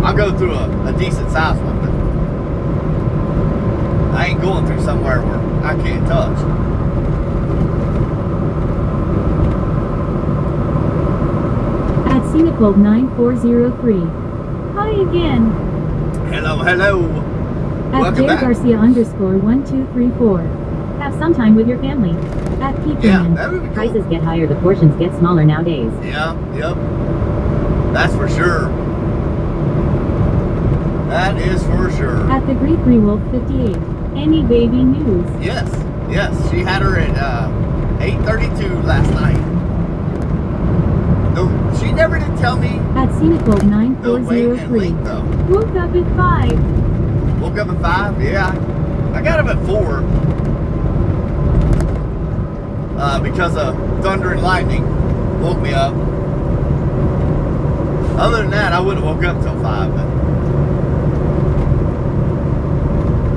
A: I'll go through a decent sized one, but I ain't going through somewhere where I can't touch.
B: At Scenicold 9403. Hi again.
A: Hello.
B: At
A: Welcome
B: Jair
A: back.
B: Garcia _1234. Have some time with your family. At Peeperman.
A: Yeah, that would be cool.
B: Prices get higher, the portions get smaller nowadays.
A: Yeah, yep. That's for sure. That is for sure.
B: At the Greek Wolf 58. Any baby news?
A: Yes. She had her at 8:32 last night. No, she never did tell me
B: At Scenicold
A: the weight and
B: 9403.
A: length though.
B: Woke up at 5.
A: Woke up at 5. Yeah, I got up at 4 because of thunder and lightning woke me up. Other than that, I wouldn't have woke up till 5. But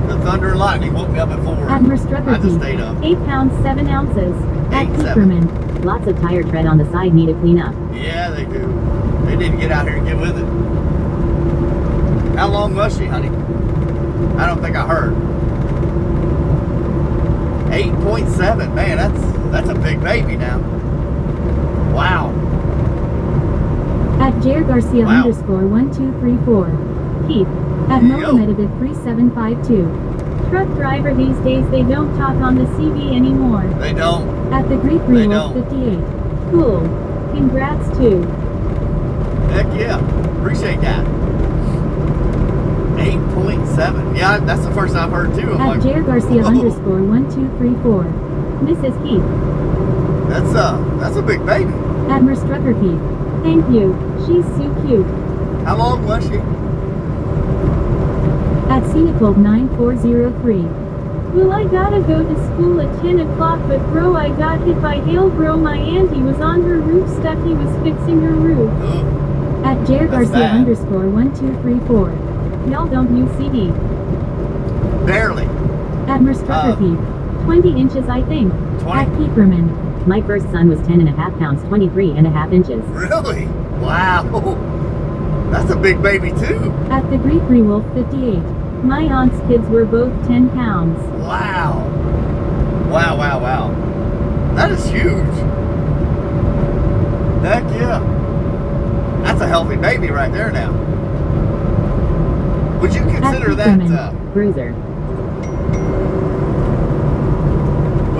A: the thunder and lightning woke me up at 4.
B: At Merstrucker
A: I just stayed up.
B: 8 pounds 7 ounces. At
A: 8, 7.
B: Peeperman. Lots of tire tread on the side need to clean up.
A: Yeah, they do. They need to get out here and get with it. How long was she, honey? I don't think I heard. 8.7. Man, that's a big baby now. Wow.
B: At Jair Garcia
A: Wow.
B: _1234. Keith. At
A: Yo.
B: Mohamedabad 3752. Truck driver these days, they don't talk on the CV anymore.
A: They don't.
B: At the Greek
A: They
B: Wolf
A: don't.
B: 58. Cool. Congrats too.
A: Heck yeah. Appreciate that. 8.7. Yeah, that's the first I've heard too. I'm
B: At
A: like,
B: Jair Garcia
A: whoa,
B: _1234. Mrs. Keith.
A: that's a big baby.
B: At Merstrucker Keith. Thank you. She's so cute.
A: How long was she?
B: At Scenicold 9403. Well, I gotta go to school at 10 o'clock, but bro, I got hit by hail, bro. My auntie was on her roof stuck. He was fixing her roof.
A: Ugh.
B: At Jair
A: That's
B: Garcia
A: bad.
B: _1234. Y'all don't use CD.
A: Barely.
B: At Merstrucker Keith. 20 inches, I think.
A: 20?
B: At Peeperman. My first son was 10.5 pounds, 23.5 inches.
A: Really? Wow. That's a big baby too.
B: At the Greek Wolf 58. My aunt's kids were both 10 pounds.
A: Wow. Wow, wow, wow. That is huge. Heck yeah. That's a healthy baby right there now. Would you consider
B: At
A: that,
B: Peeperman. Bruiser.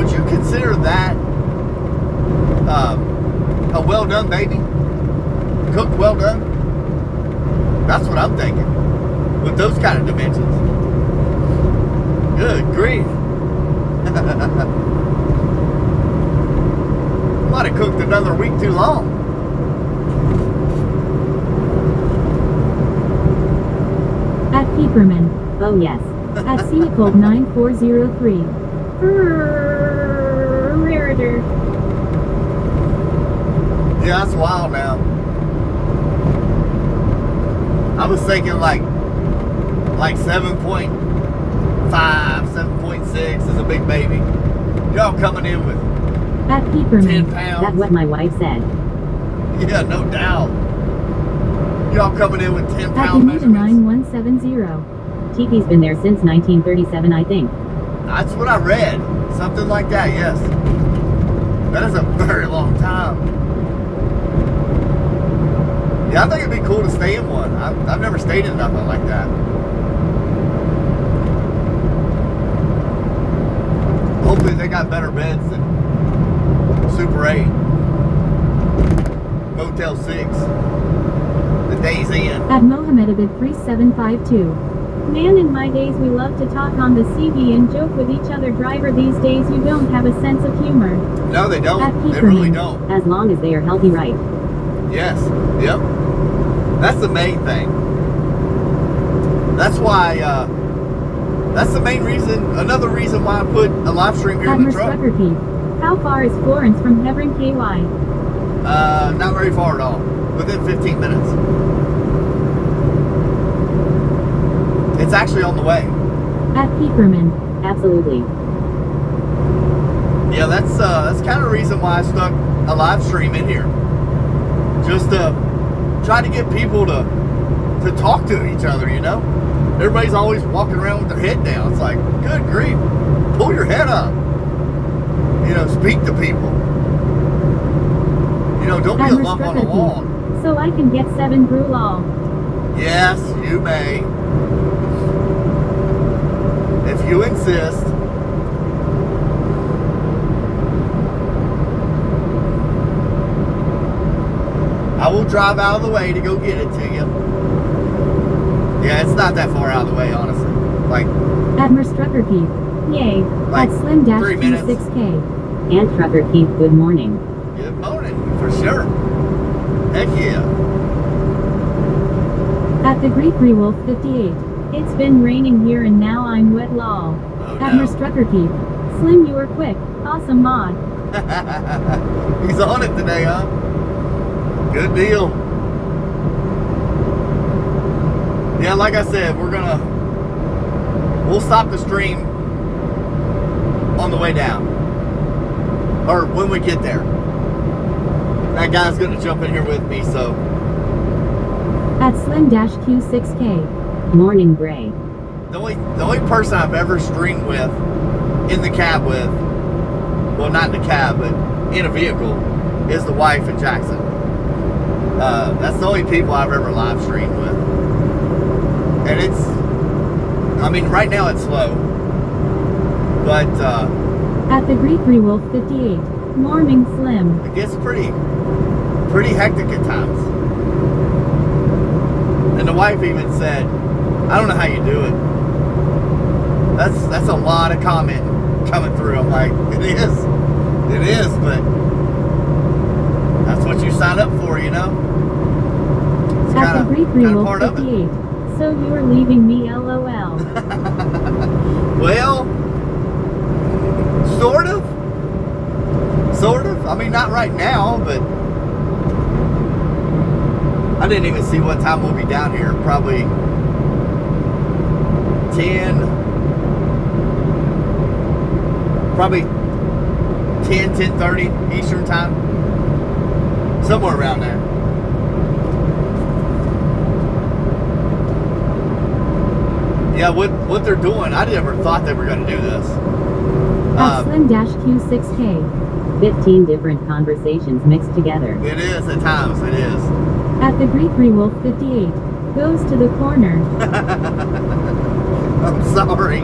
A: would you consider that a well done baby? Cooked well done? That's what I'm thinking. With those kind of dimensions. Good grief. Might have cooked another week too long.
B: At Peeperman. Oh yes. At Seacold 9403. Raritor.
A: Yeah, that's wild now. I was thinking like 7.5, 7.6 is a big baby. Y'all coming in with
B: At Peeperman.
A: 10 pounds.
B: That's what my wife said.
A: Yeah, no doubt. Y'all coming in with 10
B: At
A: pound
B: Benita
A: measurements.
B: 9170. TP's been there since 1937, I think.
A: That's what I read. Something like that, yes. That is a very long time. Yeah, I think it'd be cool to stay in one. I've never stayed in nothing like that. Hopefully they got better beds than Super 8, Motel 6, the Days Inn.
B: At Mohammedabad 3752. Man, in my days we loved to talk on the CV and joke with each other. Driver, these days you don't have a sense of humor.
A: No, they
B: At
A: don't.
B: Peeperman.
A: They really don't.
B: As long as they are healthy, right?
A: Yes. Yep. That's the main thing. That's why, that's the main reason, another reason why I put a live stream here in the truck.
B: Keith. How far is Florence from Hebron, KY?
A: Not very far at all. Within 15 minutes. It's actually on the way.
B: At Peeperman. Absolutely.
A: Yeah, that's kind of the reason why I stuck a live stream in here. Just to try to get people to talk to each other, you know? Everybody's always walking around with their head down. It's like, good grief, pull your head up. You know, speak to people. You know, don't be a lump on the wall.
B: So I can get 7 brulal.
A: Yes, you may. If you insist. I will drive out of the way to go get it to you. Yeah, it's not that far out of the way, honestly. Like,
B: At Merstrucker Keith. Yay.
A: Like
B: At Slim
A: 3 minutes.
B: 26K. And Trucker Keith, good morning.
A: good morning, for sure. Heck yeah.
B: At the Greek Wolf 58. It's been raining here and now I'm wet lol.
A: Oh,
B: At
A: no.
B: Merstrucker Keith. Slim, you were quick. Awesome mod.
A: He's on it today, huh? Good deal. Yeah, like I said, we'll stop the stream on the way down. Or when we get there. That guy's gonna jump in here with me, so.
B: At Slim-Q6K. Morning Gray.
A: The only person I've ever streamed with, in the cab with, well, not in the cab, but in a vehicle, is the wife and Jackson. That's the only people I've ever live streamed with. And I mean, right now it's slow. But,
B: At the Greek Wolf 58. Morning Slim.
A: it gets pretty hectic at times. And the wife even said, I don't know how you do it. That's a lot of comment coming through. I'm like, it is, but that's what you sign up for, you know? It's
B: At the Greek Wolf
A: part of it.
B: 58. So you're leaving me LOL.
A: Well, sort of. I mean, not right now, but I didn't even see what time we'll be down here. Probably 10. probably 10:30 Eastern time, somewhere around there. Yeah, what they're doing, I never thought they were going to do this.
B: At Slim-Q6K. 15 different conversations mixed together.
A: It is at times, it is.
B: At the Greek Wolf 58. Goes to the corner.
A: I'm sorry.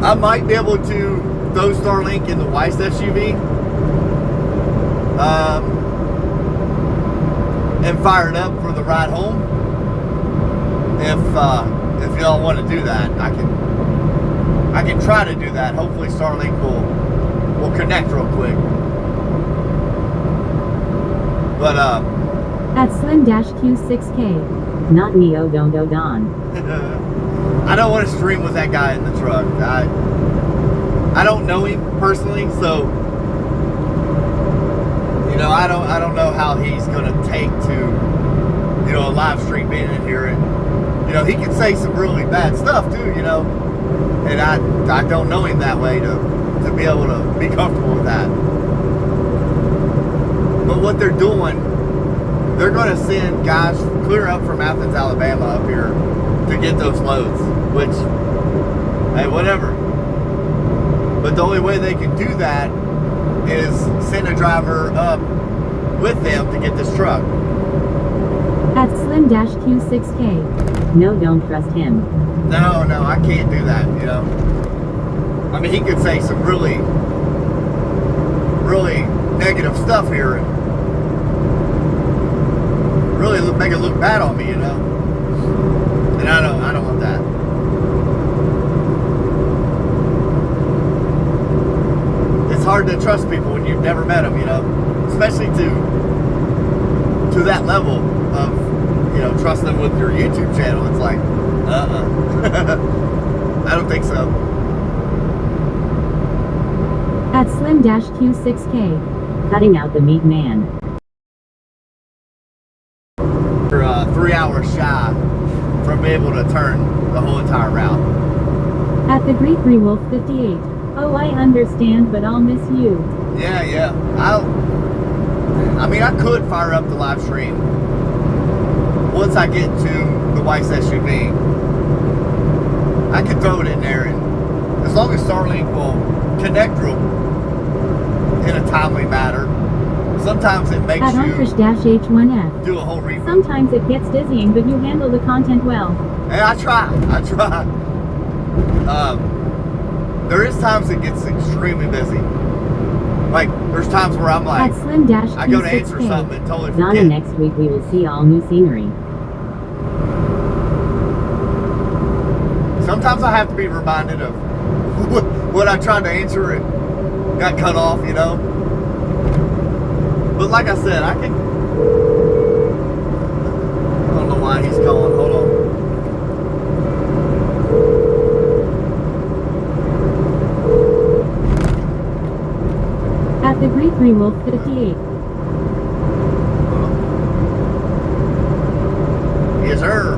A: I might be able to throw Starlink in the Weiss SUV. And fire it up for the ride home. If y'all want to do that, I can try to do that. Hopefully Starlink will connect real quick. But
B: At Slim-Q6K. Not me, oh don.
A: I don't want to stream with that guy in the truck. I don't know him personally, so you know, I don't know how he's gonna take to, you know, a live stream being in here, and you know, he can say some really bad stuff too, you know, and I don't know him that way to be able to be comfortable with that. But what they're doing, they're gonna send guys clear up from Athens, Alabama up here to get those loads, which, hey, whatever. But the only way they can do that is send a driver up with them to get this truck.
B: At Slim-Q6K. No, don't trust him.
A: No, I can't do that, you know. I mean, he could say some really, really negative stuff here and really make it look bad on me, you know. And I don't want that. It's hard to trust people when you've never met them, you know, especially to that level of, you know, trusting them with your YouTube channel. It's like, I don't think so.
B: At Slim-Q6K. Cutting out the meat man.
A: We're 3 hours shy from being able to turn the whole entire route.
B: At the Greek Wolf 58. Oh, I understand, but I'll miss you.
A: Yeah. I mean, I could fire up the live stream once I get to the Weiss SUV. I could throw it in there, and as long as Starlink will connect real in a timely manner. Sometimes it makes
B: At
A: you
B: H1F.
A: do a whole reboot.
B: Sometimes it gets dizzying, but you handle the content well.
A: And I try. There is times it gets extremely busy. Like, there's times where I'm like,
B: At Slim-Q6K.
A: I go to answer something and totally
B: Donna,
A: forget.
B: next week we will see all new scenery.
A: Sometimes I have to be reminded of what I tried to answer and got cut off, you know. But like I said, I don't know why he's calling. Hold on.
B: At the Greek Wolf 58.
A: Yes, sir.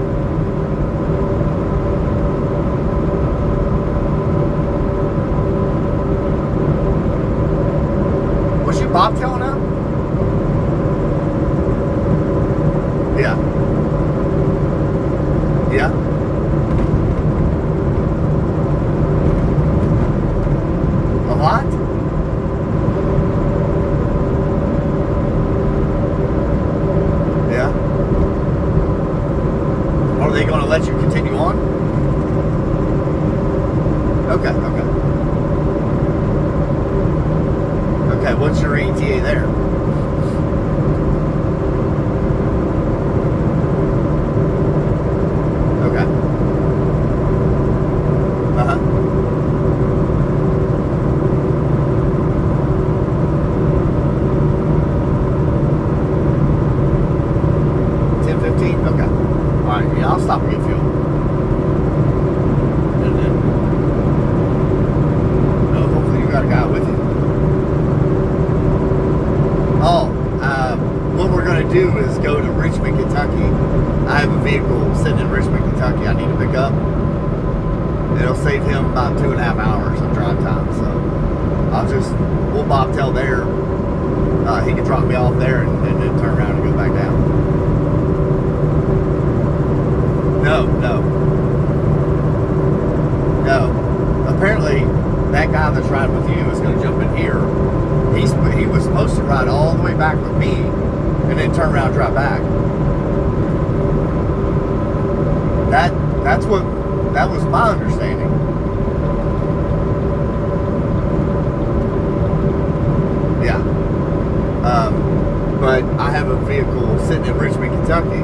A: Was your bobtail now? Yeah. Yeah. A lot? Yeah. Are they going to let you continue on? Okay. Okay, what's your ETA there? Okay. Uh-huh. $10.15? Okay. Alright, yeah, I'll stop and get fuel. And then, hopefully you got a guy with you. Oh, what we're going to do is go to Richmond, Kentucky. I have a vehicle sitting in Richmond, Kentucky I need to pick up. It'll save him about 2.5 hours of drive time. So we'll bobtail there. He can drop me off there and then turn around and go back down. No. Apparently, that guy that's riding with you is going to jump in here. He was supposed to ride all the way back with me and then turn around and drive back. That was my understanding. Yeah. But I have a vehicle sitting in Richmond, Kentucky.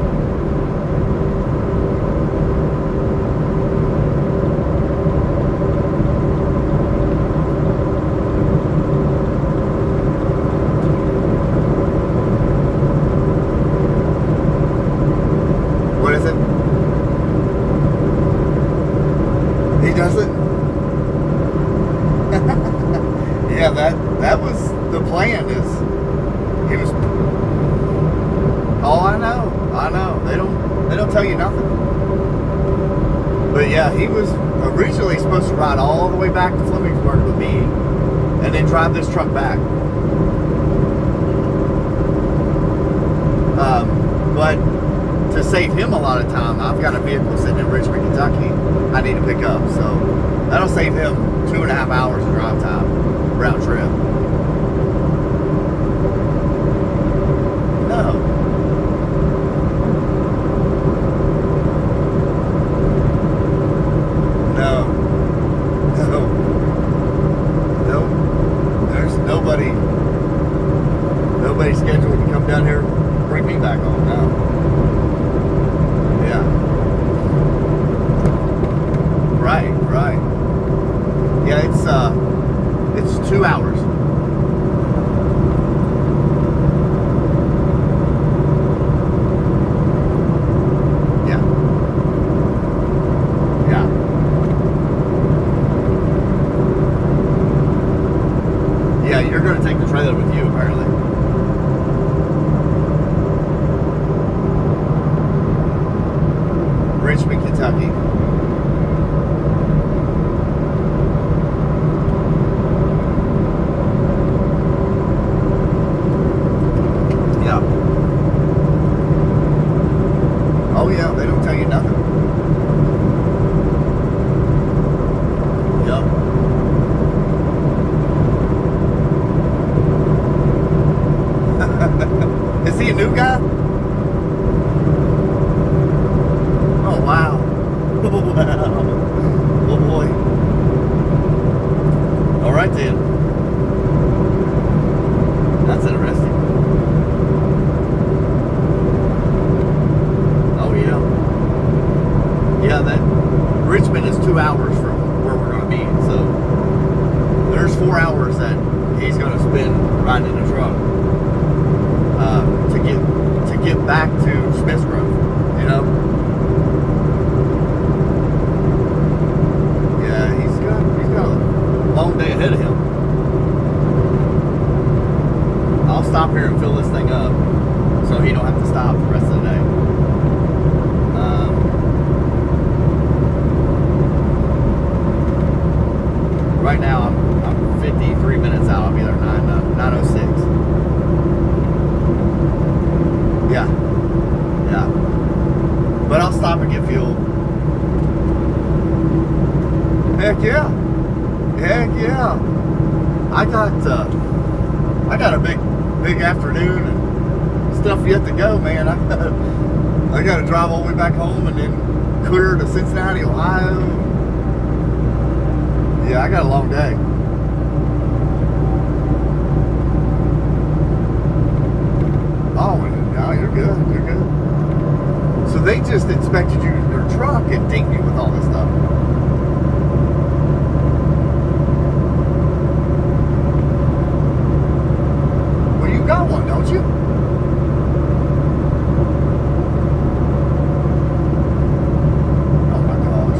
A: What is it? He doesn't? Yeah, that was the plan. He was. Oh, I know. They don't tell you nothing. But yeah, he was originally supposed to ride all the way back to Flemingsburg with me, and then drive this truck back. But to save him a lot of time, I've got a vehicle sitting in Richmond, Kentucky. I need to pick up, so that'll save him 2.5 hours of drive time round trip. No. There's nobody scheduled to come down here and bring me back home now. Yeah. Right. Yeah, it's 2 hours. Yeah, you're going to take the trailer with you, apparently. Richmond, Kentucky. Yeah. Oh, yeah, they don't tell you nothing. Yep. Is he a new guy? Oh, wow. Oh, wow. Oh, boy. All right, then. That's interesting. Oh, yeah. Yeah, that Richmond is 2 hours from where we're going to be. So there's 4 hours that he's going to spend riding in the truck. To get back to Smith's Grove, you know. Yeah, he's got a long day ahead of him. I'll stop here and fill this thing up, so he don't have to stop the rest of the day. Right now, I'm 53 minutes out. I'll be there 9:06. Yeah. But I'll stop and get fuel. Heck yeah. I got a big afternoon and stuff yet to go, man. I got to drive all the way back home and then clear to Cincinnati, Ohio. Yeah, I got a long day. Oh, no, you're good. So they just inspected your truck and dinged you with all this stuff. Well, you got one, don't you? Oh my gosh.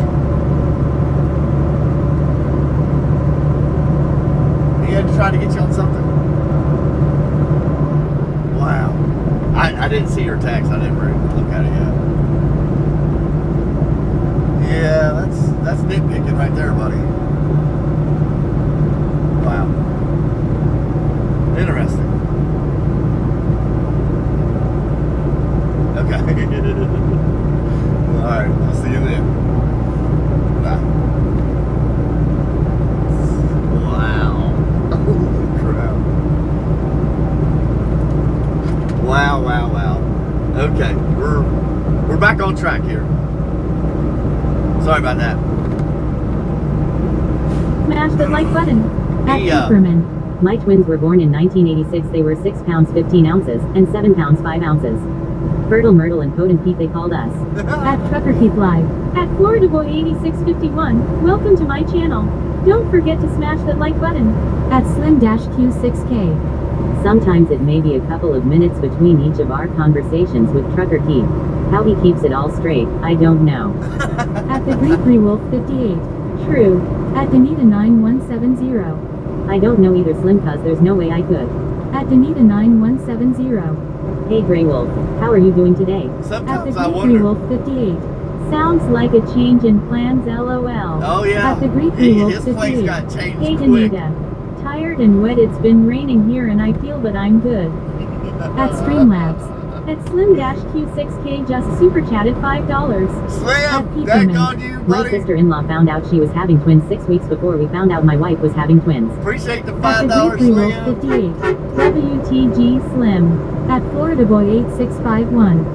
A: He had to try to get you on something? Wow. I didn't see your text. I didn't really look at it yet. Yeah, that's We're back on track here. Sorry about that.
B: Smash the like button. At
A: He,
B: Superman. My twins were born in 1986. They were 6 pounds 15 ounces and 7 pounds 5 ounces. Fertile Myrtle and Potent Pete they called us. At Trucker Keith Live. At Florida Boy 8651. Welcome to my channel. Don't forget to smash that like button. At Slim-Q6K. Sometimes it may be a couple of minutes between each of our conversations with Trucker Keith. How he keeps it all straight, I don't know. At the Greek Wolf 58. True. At Danita 9170. I don't know either, Slim, cuz there's no way I could. At Danita 9170. Hey Grey Wolf, how are you doing today?
A: Sometimes
B: At
A: I
B: the Greek
A: wonder.
B: Wolf 58. Sounds like a change in plans, lol.
A: Oh yeah.
B: At the Greek
A: His
B: Wolf
A: place
B: 58.
A: got changed
B: Hey
A: quick.
B: Danita. Tired and wet, it's been raining here and I feel but I'm good. At Streamlabs. At Slim-Q6K just super chatted $5.
A: Slim, that on you,
B: My
A: buddy.
B: sister-in-law found out she was having twins 6 weeks before we found out my wife was having twins.
A: Appreciate the
B: At the
A: $5,
B: Greek Wolf
A: Slim.
B: 58. WTG Slim. At Florida Boy 8651.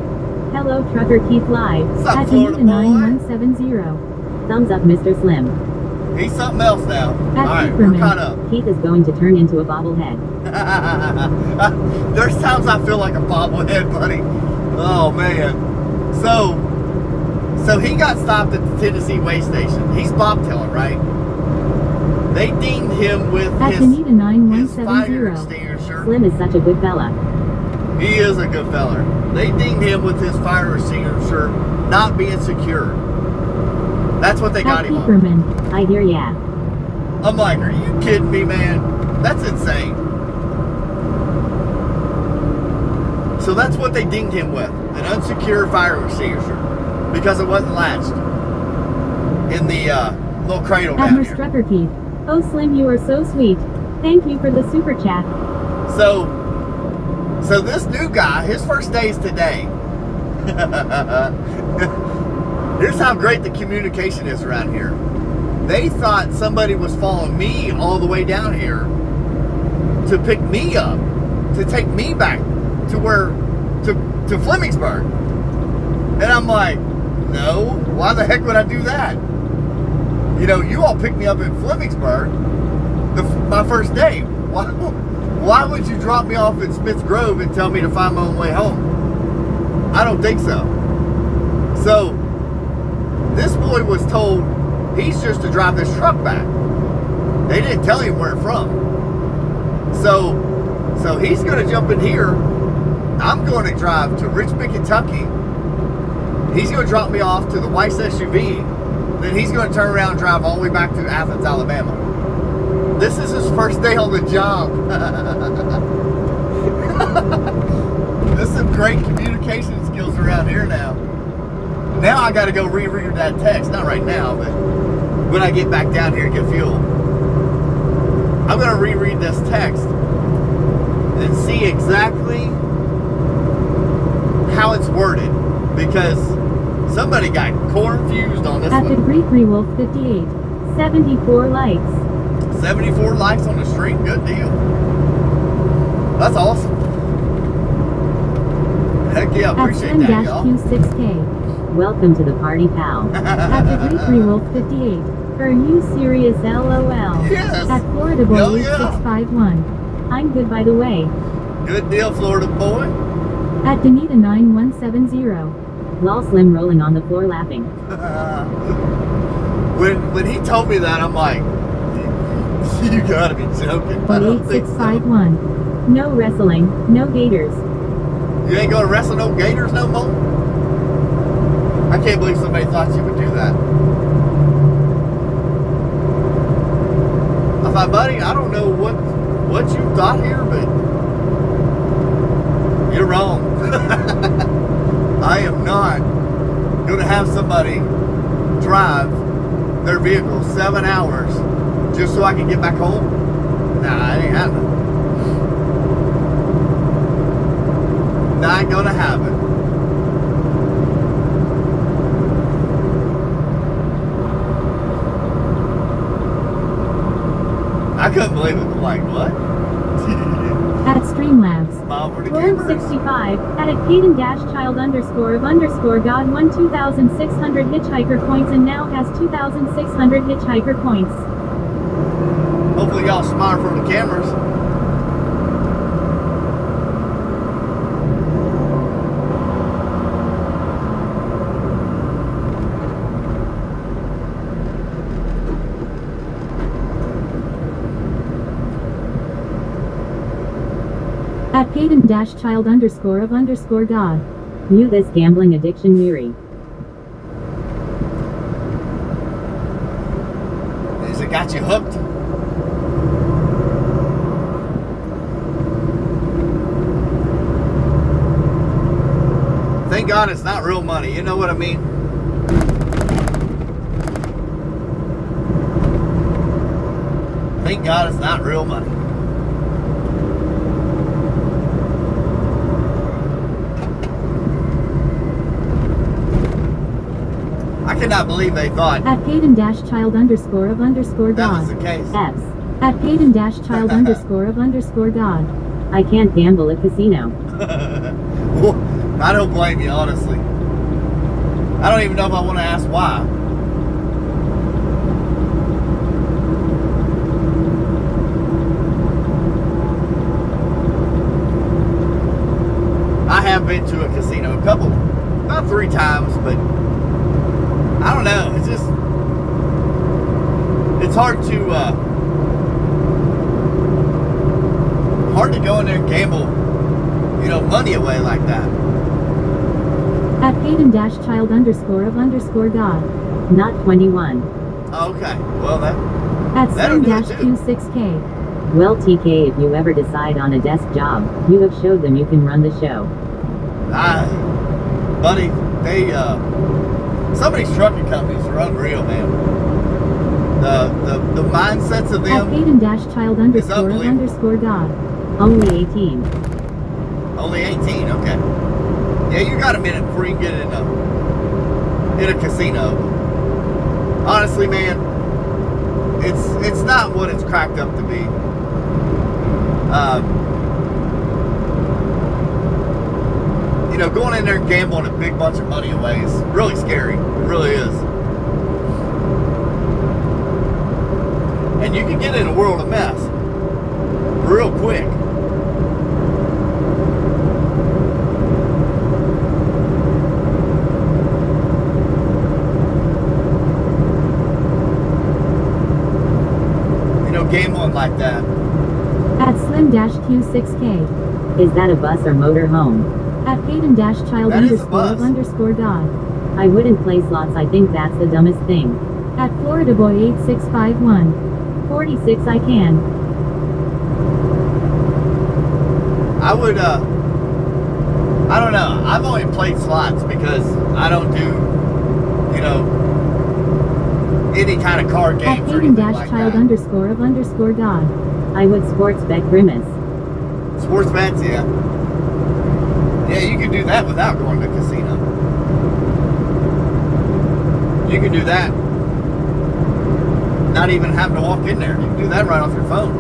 B: Hello Trucker Keith Live.
A: What's up,
B: At
A: Florida
B: Anita
A: boy?
B: 9170. Thumbs up Mr. Slim.
A: He's something else now.
B: At
A: Alright, we're
B: Superman.
A: caught up.
B: Keith is going to turn into a bobblehead.
A: There's times I feel like a bobblehead, buddy. Oh man. So he got stopped at the Tennessee way station. He's bobtailing, right? They dinged him with
B: At
A: his
B: Danita
A: fire
B: 9170.
A: extinguisher.
B: Slim is such a good fella.
A: He is a good feller. They dinged him with his fire extinguisher not being secure. That's what they got
B: At
A: him on.
B: Peeperman. I hear ya.
A: I'm like, are you kidding me, man? That's insane. So that's what they dinged him with, an unsecured fire extinguisher, because it wasn't latched in the little cradle down
B: Admiral
A: here.
B: Strucker Keith. Oh Slim, you are so sweet. Thank you for the super chat.
A: So this new guy, his first day is today. Here's how great the communication is around here. They thought somebody was following me all the way down here to pick me up, to take me back to to Flemingsburg. And I'm like, no, why the heck would I do that? You know, you all picked me up in Flemingsburg my first day. Why would you drop me off in Smith's Grove and tell me to find my own way home? I don't think so. So this boy was told he's just to drive this truck back. They didn't tell him where from. So he's going to jump in here. I'm going to drive to Richmond, Kentucky. He's going to drop me off to the Weiss SUV. Then he's going to turn around and drive all the way back to Athens, Alabama. This is his first day on the job. There's some great communication skills around here now. Now I got to go reread that text. Not right now, but when I get back down here and get fuel. I'm going to reread this text and see exactly how it's worded, because somebody got confused on this
B: At the
A: one.
B: Greek Wolf 58. 74 likes.
A: 74 likes on the stream, good deal. That's awesome. Heck yeah,
B: At
A: appreciate that, y'all.
B: Slim-Q6K. Welcome to the party, pal. At the Greek Wolf 58. Are you serious, lol?
A: Yes.
B: At Florida Boy
A: Hell yeah.
B: 8651. I'm good by the way.
A: Good deal, Florida boy.
B: At Danita 9170. Lol Slim rolling on the floor laughing.
A: When he told me that, I'm like, you gotta be joking. I don't think so.
B: 8651. No wrestling, no gators.
A: You ain't gonna wrestle no gators no more? I can't believe somebody thought you would do that. I thought, buddy, I don't know what you thought here, but you're wrong. I am not gonna have somebody drive their vehicle 7 hours just so I can get back home. Nah, it ain't happening. Not gonna happen. I couldn't believe it. I'm like, what?
B: At Streamlabs.
A: Smile for the
B: Roll
A: cameras.
B: 65, at Caden dash child underscore of underscore God won 2,600 hitchhiker points and now has 2,600 hitchhiker points.
A: Hopefully y'all smile for the cameras.
B: At Caden dash child underscore of underscore God. View this gambling addiction weary.
A: Has it got you hooked? Thank God it's not real money. You know what I mean? Thank God it's not real money. I cannot believe they thought
B: At Caden dash child underscore of underscore
A: that
B: God.
A: was the case.
B: F's. At Caden dash child underscore of underscore God. I can't gamble at casino.
A: Well, I don't blame you, honestly. I don't even know if I want to ask why. I have been to a casino a couple, about 3 times, but I don't know. It's just, it's hard to go in there and gamble, you know, money away like that.
B: At Caden dash child underscore of underscore God. Not 21.
A: Okay, well that.
B: At
A: That'll
B: Slim
A: do it
B: dash
A: too.
B: Q6K. Well TK, if you ever decide on a desk job, you have showed them you can run the show.
A: Buddy, they some of these trucking companies are unreal, man. The mindsets of
B: At
A: them.
B: Caden dash child underscore of
A: unbelievable.
B: underscore God. Only 18.
A: Only 18, okay. Yeah, you got a minute before you can get in a casino. Honestly, man, it's not what it's cracked up to be. You know, going in there and gambling a big bunch of money away is really scary. It really is. And you can get in a world of mess real quick. You know, gambling like that.
B: At Slim dash Q6K. Is that a bus or motor home? At Caden dash child
A: That is a
B: underscore of
A: bus.
B: underscore God. I wouldn't play slots, I think that's the dumbest thing. At Florida Boy 8651. 46 I can.
A: I would, I don't know. I've only played slots because I don't do, you know, any kind of card
B: At
A: games or
B: Caden
A: anything
B: dash
A: like
B: child
A: that.
B: underscore of underscore God. I would sports bet grimace.
A: Sports bets, yeah. Yeah, you can do that without going to a casino. You can do that. Not even having to walk in there. You can do that right off your phone.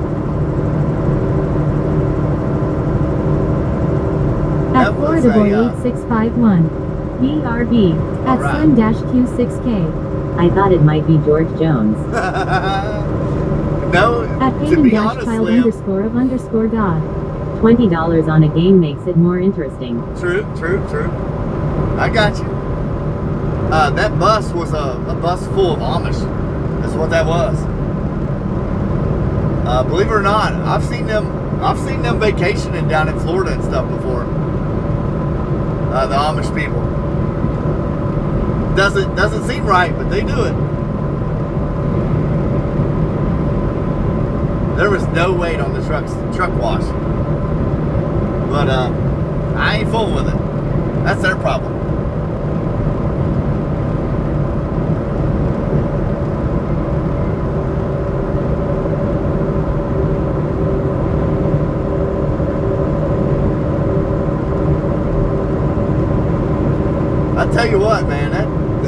B: At
A: That was
B: Florida Boy
A: a,
B: 8651. BRB. At
A: Alright.
B: Slim dash Q6K. I thought it might be George Jones.
A: No,
B: At
A: to
B: Caden
A: be
B: dash
A: honest,
B: child
A: Slim,
B: underscore of underscore God. $20 on a game makes it more interesting.
A: True. I got you. That bus was a bus full of Amish. That's what that was. Believe it or not, I've seen them vacationing down in Florida and stuff before. The Amish people. Doesn't seem right, but they do it. There was no weight on the truck wash. But I ain't fooling with it. That's their problem. I tell you what, man,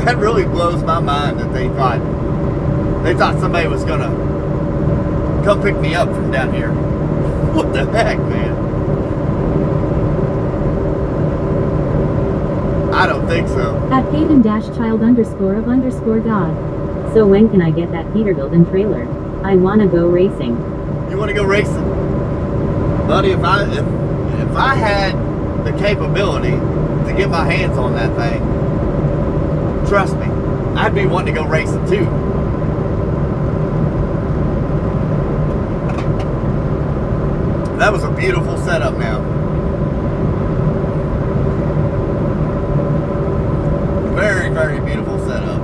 A: that really blows my mind that they thought somebody was gonna come pick me up from down here. What the heck, man? think so.
B: At Hayden-child _of God. So when can I get that Peterbilt and trailer? I wanna go racing.
A: You want to go racing, buddy? If I had the capability to get my hands on that thing, trust me, I'd be wanting to go racing too. That was a beautiful setup now. Very, very beautiful setup.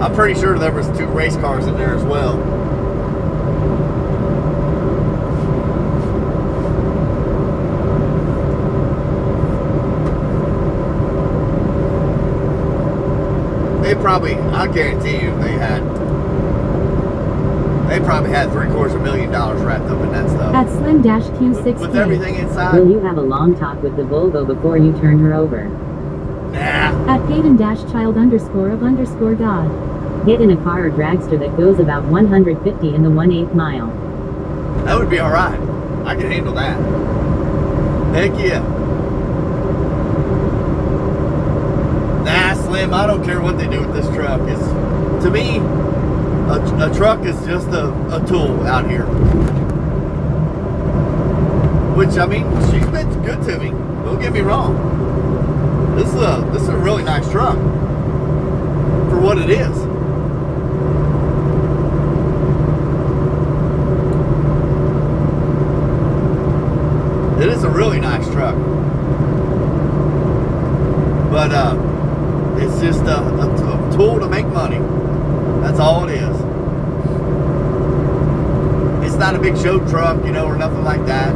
A: I'm pretty sure there was 2 race cars in there as well. They probably, I guarantee you, they probably had $750,000 wrapped up in that stuff.
B: At Slim-Q6K.
A: With everything inside.
B: Will you have a long talk with the Volvo before you turn her over?
A: Nah.
B: At Hayden-child _of God. Get in a car or dragster that goes about 150 in the 1/8 mile.
A: That would be alright. I can handle that. Heck yeah. Nah, Slim, I don't care what they do with this truck. To me, a truck is just a tool out here. Which, I mean, she's been good to me. Don't get me wrong. This is a really nice truck for what it is. It is a really nice truck. But it's just a tool to make money. That's all it is. It's not a big show truck, you know, or nothing like that.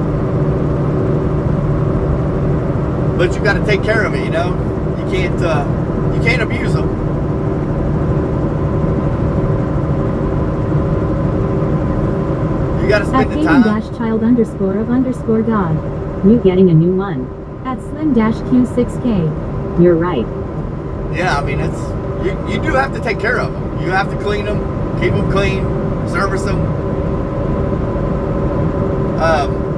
A: But you got to take care of it, you know. You can't abuse them. You got to spend the time.
B: At Hayden-child _of God. You getting a new one. At Slim-Q6K. You're right.
A: Yeah, I mean, you do have to take care of them. You have to clean them, keep them clean, service them.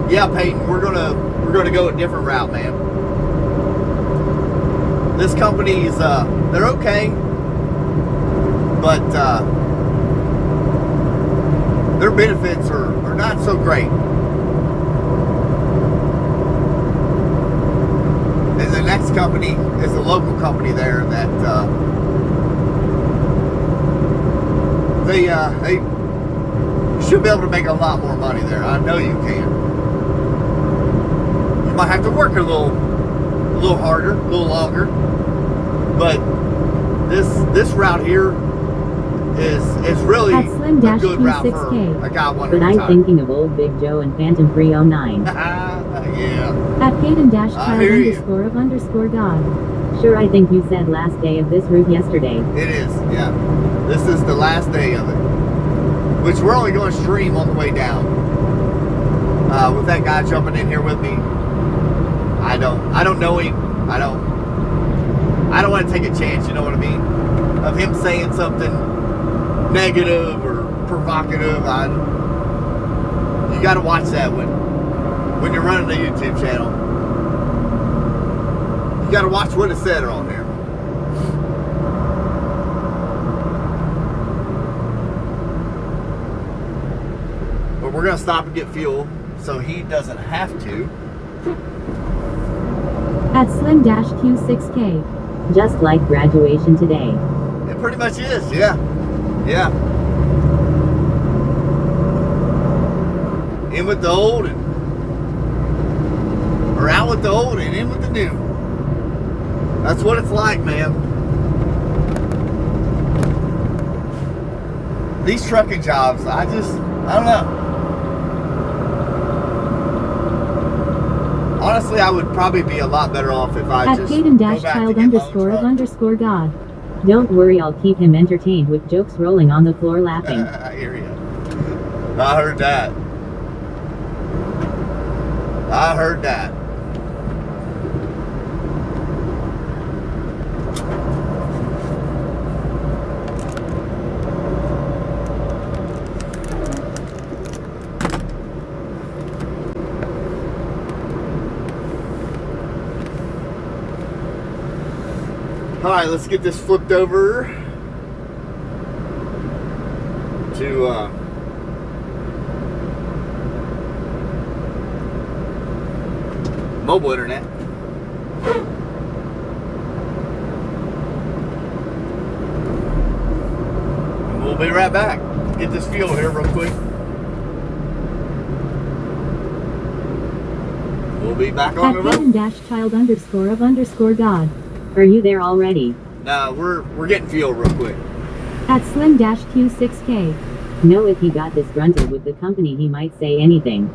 A: Yeah, Peyton, we're gonna go a different route, man. This company's they're okay, but their benefits are not so great. And the next company is a local company there that they should be able to make a lot more money there. I know you can. You might have to work a little harder, a little longer, but this route here is really
B: At
A: a good route for
B: Slim-Q6K.
A: a guy wanting
B: But
A: to
B: I'm
A: retire.
B: thinking of old Big Joe and Phantom 309.
A: Yeah.
B: At Hayden-child
A: I hear you.
B: _of God. Sure, I think you said last day of this route yesterday.
A: It is, yeah. This is the last day of it. Which we're only going to stream on the way down. With that guy jumping in here with me. I don't know him. I don't want to take a chance, you know what I mean? Of him saying something negative or provocative. You gotta watch that when you're running a YouTube channel. You gotta watch what is said on there. But we're gonna stop and get fuel so he doesn't have to.
B: At Slim-Q6K. Just like graduation today.
A: It pretty much is, yeah. Yeah. In with the old or out with the old and in with the new. That's what it's like, man. These trucking jobs, I don't know. Honestly, I would probably be a lot better off if I
B: At
A: just
B: Hayden-child
A: go back to get my own truck.
B: _of God. Don't worry, I'll keep him entertained with jokes rolling on the floor laughing.
A: I hear you. I heard that. I heard that. right, let's get this flipped over to mobile internet. And we'll be right back. Get this fuel here real quick. We'll be back on the road.
B: Kevin-child_of_God. Are you there already?
A: No, we're getting fuel real quick.
B: At Slim-Q6K. Know if he got disgruntled with the company, he might say anything.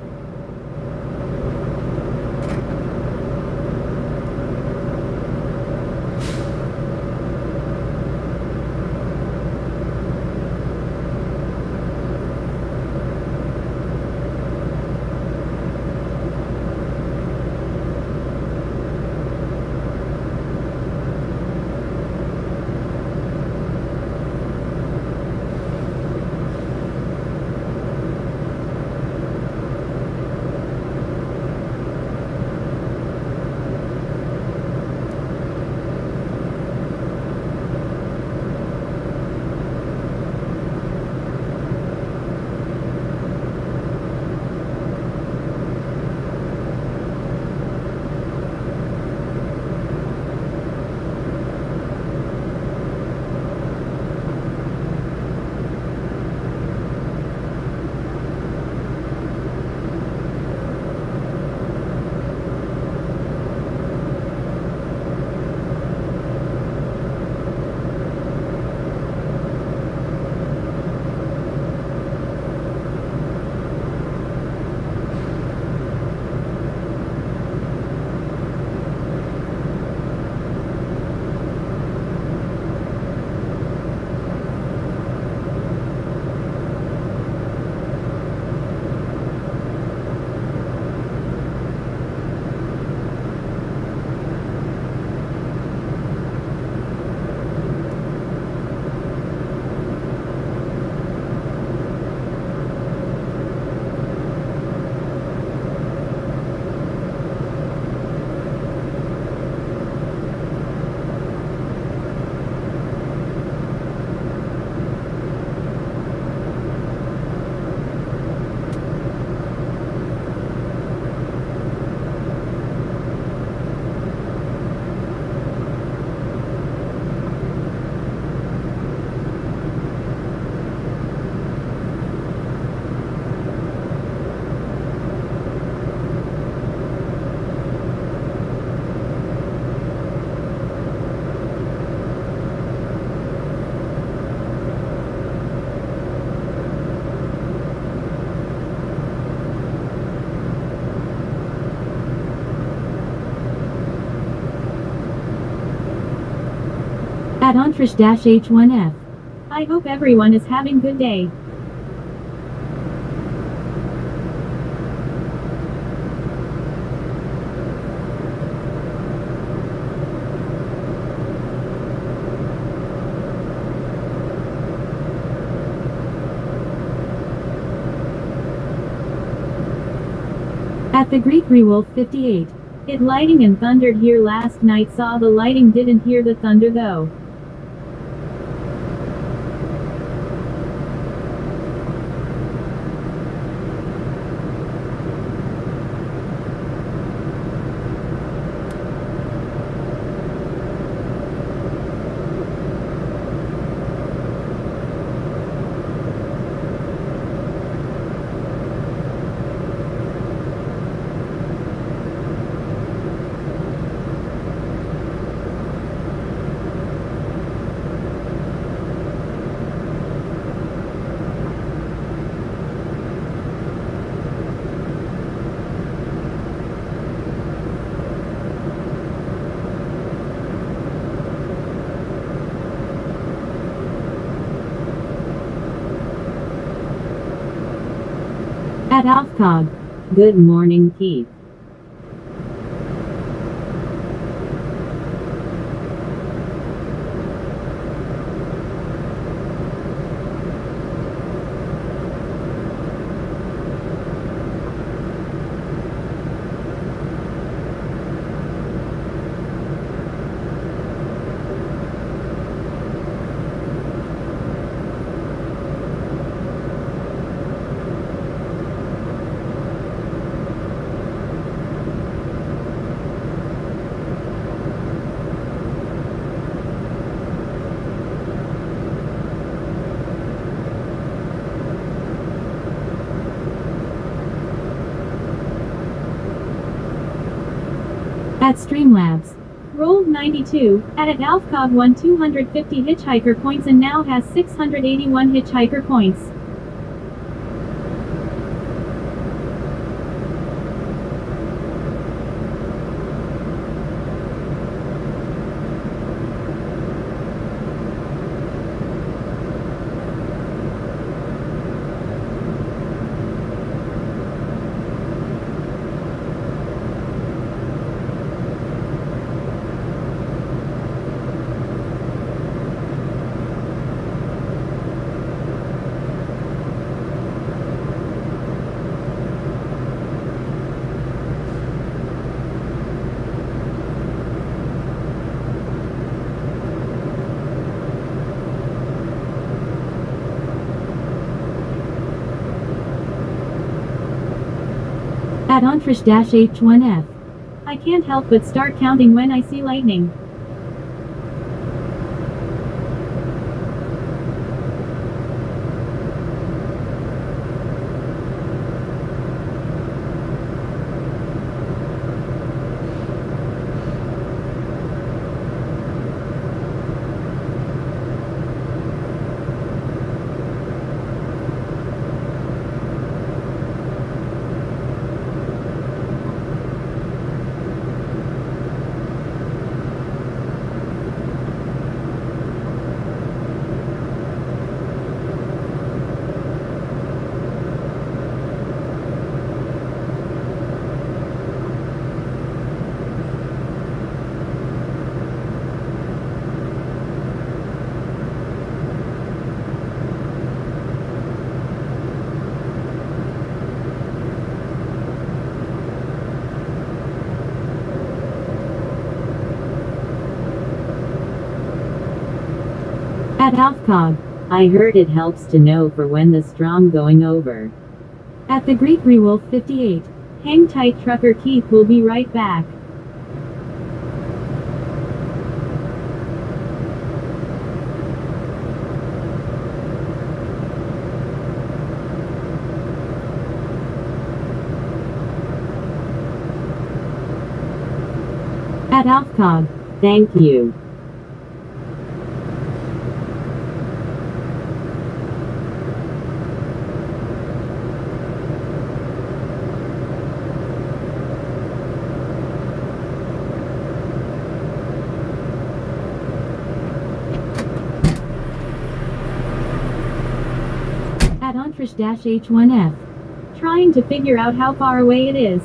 B: At Entrish-H1F. I hope everyone is having a good day. At the Greek Rewolf 58. It lighting and thundered here last night, saw the lighting, didn't hear the thunder though. At Alfcog. Good morning, Keith. Streamlabs. Rolled 92, at Alfcog won 250 hitchhiker points and now has 681 hitchhiker points. At Entrish-H1F. I can't help but start counting when I see lightning. At Alfcog. I heard it helps to know for when the storm going over. At the Greek Rewolf 58. Hang tight, trucker Keith will be right back. At Alfcog. Thank you. At Entrish-H1F. Trying to figure out how far away it is.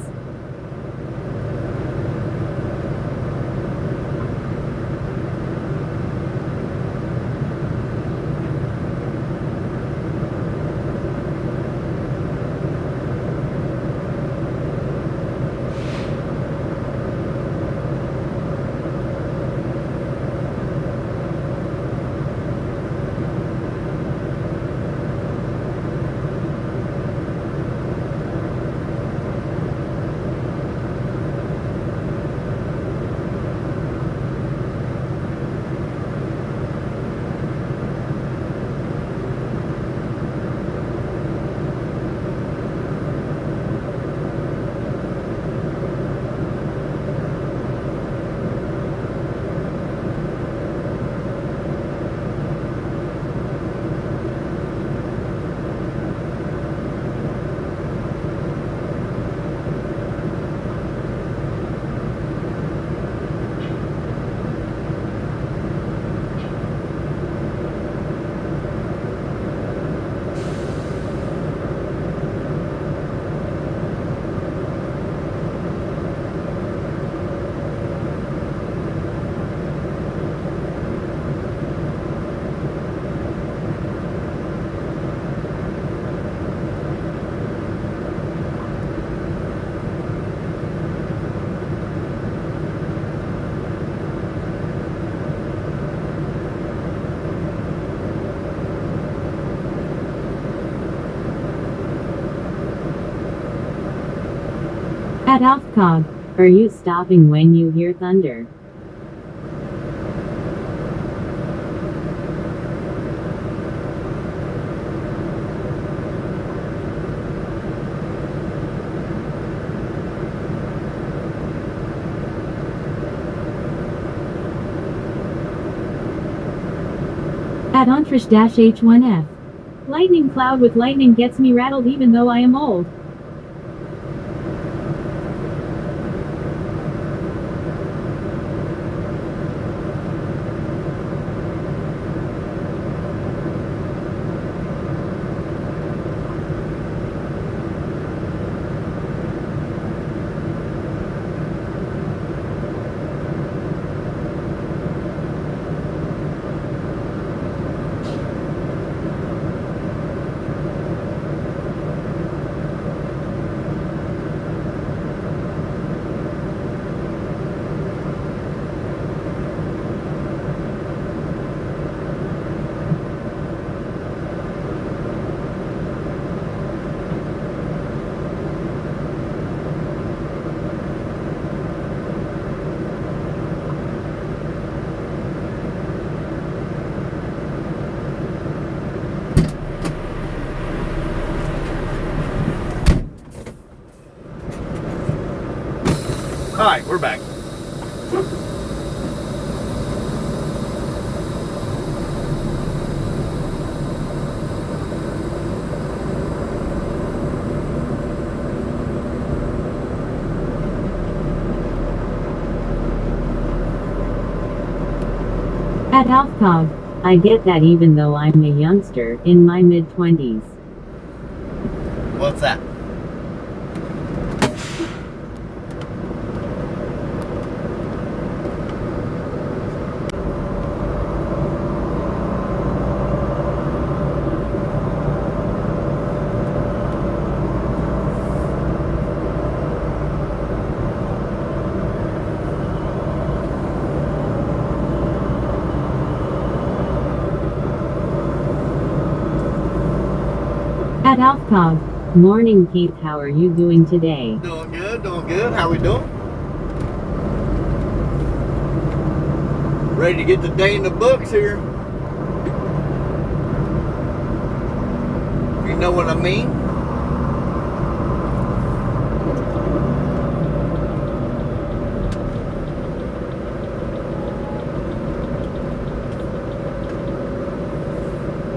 B: At Alfcog. Are you stopping when you hear thunder? At Entrish-H1F. Lightning cloud with lightning gets me rattled even though I am old.
A: Alright, we're back.
B: At Alfcog. I get that even though I'm a youngster, in my mid-20s.
A: What's that?
B: At Alfcog. Morning Keith, how are you doing today?
A: Doing good, doing good. How we doing? Ready to get the day in the books here. If you know what I mean.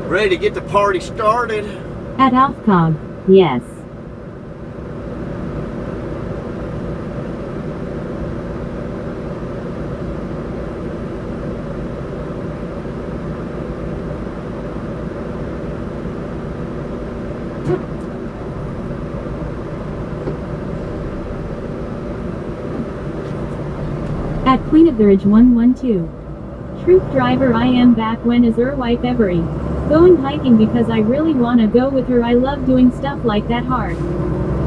A: Ready to get the party started.
B: At Alfcog. Yes. At Queen of the Ridge 112. Troop driver, I am back. When is wife Every? Going hiking because I really wanna go with her. I love doing stuff like that hard.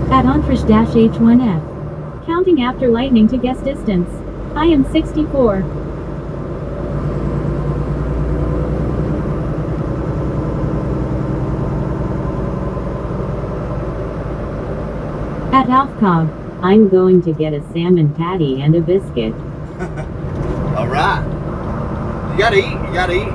B: At Entrish-H1F. Counting after lightning to guess distance. I am 64. At Alfcog. I'm going to get a salmon patty and a biscuit.
A: Alright. You gotta eat, you gotta eat.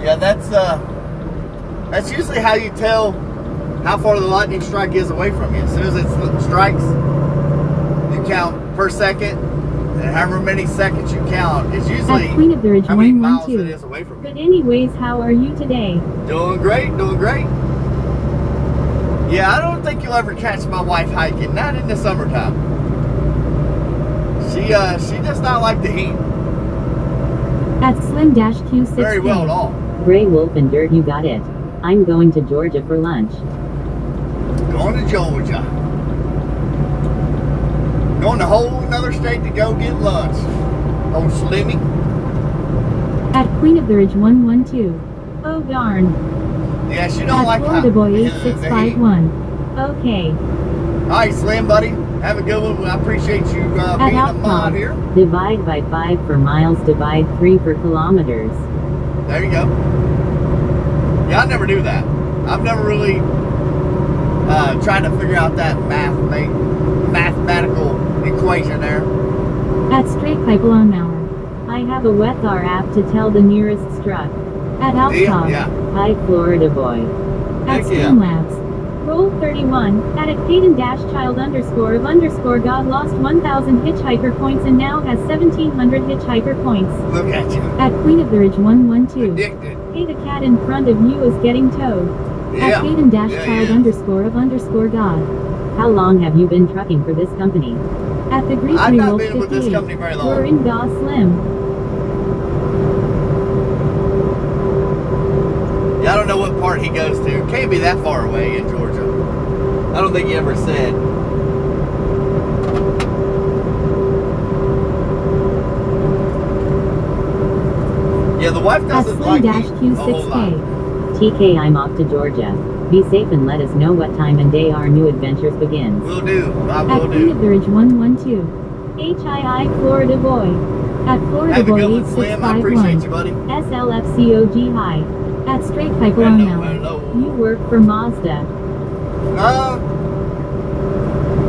A: Yeah, that's usually how you tell how far the lightning strike is away from you. As soon as it strikes, you count per second, and however many seconds you count is usually
B: At Queen of the Ridge
A: how many miles
B: 112.
A: it is away from you.
B: But anyways, how are you today?
A: Doing great, doing great. Yeah, I don't think you'll ever catch my wife hiking, not in the summertime. She does not like the heat
B: At Slim-Q6.
A: very well at all.
B: Gray Wolf and Dirt, you got it. I'm going to Georgia for lunch.
A: Going to Georgia. Going to a whole another state to go get lunch. Oh, Slimmy.
B: At Queen of the Ridge 112. Oh darn.
A: Yeah, she don't like
B: Florida Boy
A: the heat.
B: 8651. Okay.
A: Alright, Slim, buddy. Have a good one. I appreciate you being a mod here.
B: Divide by 5 for miles, divide 3 for kilometers.
A: There you go. Yeah, I never do that. I've never really tried to figure out that mathematical equation there.
B: At Straight Pipeline Hour. I have a Weather app to tell the nearest struck. At Alpha.
A: Yeah.
B: Hi, Florida Boy. At
A: Heck yeah.
B: Streamlabs. Roll 31, at Caden dash child underscore of underscore God lost 1,000 hitchhiker points and now has 1,700 hitchhiker points.
A: Look at you.
B: At Queen of the Ridge 112.
A: Addicted.
B: Hey, the cat in front of you is getting towed.
A: Yeah.
B: At Caden dash
A: Yeah,
B: child
A: yeah.
B: underscore of underscore God. How long have you been trucking for this company? At the Greek
A: I've not
B: Reroll
A: been with this
B: 58.
A: company very long.
B: We're in Daw Slim.
A: Yeah, I don't know what part he goes to. Can't be that far away in Georgia. I don't think he ever said. Yeah, the wife
B: At
A: doesn't like me a whole lot.
B: Slim-Q6K. TK, I'm off to Georgia. Be safe and let us know what time and day our new adventures begins.
A: Will do. I
B: At
A: will
B: Queen of
A: do.
B: the Ridge 112. HII Florida Boy. At Florida
A: Have a
B: Boy
A: good one, Slim. I appreciate you,
B: 8651.
A: buddy.
B: SLFCOG High. At Straight Pipeline
A: Hello,
B: Mountain.
A: hello.
B: You work for Mazda.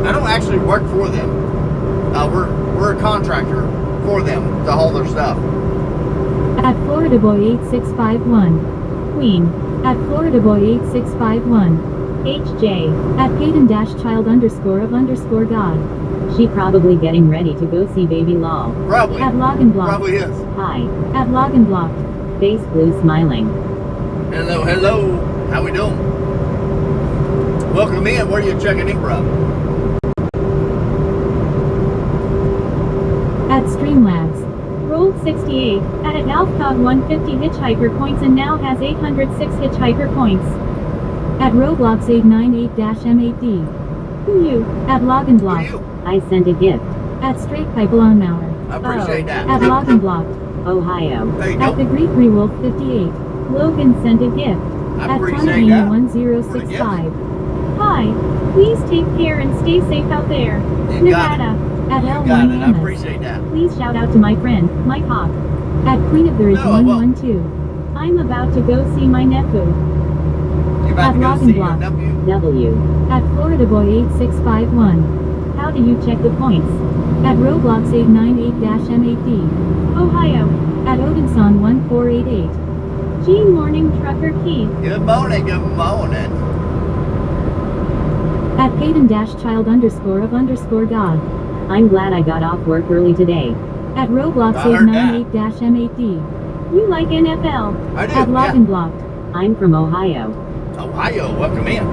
A: I don't actually work for them. We're a contractor for them to haul their stuff.
B: At Florida Boy 8651. Queen. At Florida Boy 8651. HJ. At Peyton dash child underscore of underscore God. She probably getting ready to go see baby Law.
A: Probably.
B: At Login Block.
A: Probably is.
B: Hi. At Login Block. Face blue smiling.
A: Hello, hello. How we doing? Welcome in. Where are you checking in from?
B: At Streamlabs. Rolled 68. At Alfcog 150 hitchhiker points and now has 806 hitchhiker points. At Roblox 898-M8D. Who you? At Login Block.
A: Who you?
B: I sent a gift. At Straight Pipeline Mauer.
A: I appreciate that.
B: At Login Block. Ohio.
A: There you
B: At
A: go.
B: the Greek Rewolf 58. Logan sent a gift.
A: I
B: At
A: appreciate
B: Tonahina
A: that.
B: 1065. Hi. Please take care and stay safe out there.
A: You got
B: Nevada. At
A: You
B: L.
A: got it. I
B: Llamas.
A: appreciate that.
B: Please shout out to my friend, Mike Hawk. At Queen of the Ridge
A: No, I won't.
B: 112. I'm about to go see my nephew.
A: You about
B: At
A: to go
B: Login
A: see your
B: Block.
A: nephew?
B: W. At Florida Boy 8651. How do you check the points? At Roblox 898-M8D. Ohio. At Odinson 1488. G Morning Trucker Keith.
A: Good morning. Good morning.
B: At Peyton dash child underscore of underscore God. I'm glad I got off work early today. At Roblox
A: I heard that.
B: 898-M8D. You like NFL?
A: I do,
B: At
A: yeah.
B: Login Blocked. I'm from Ohio.
A: Ohio, welcome in.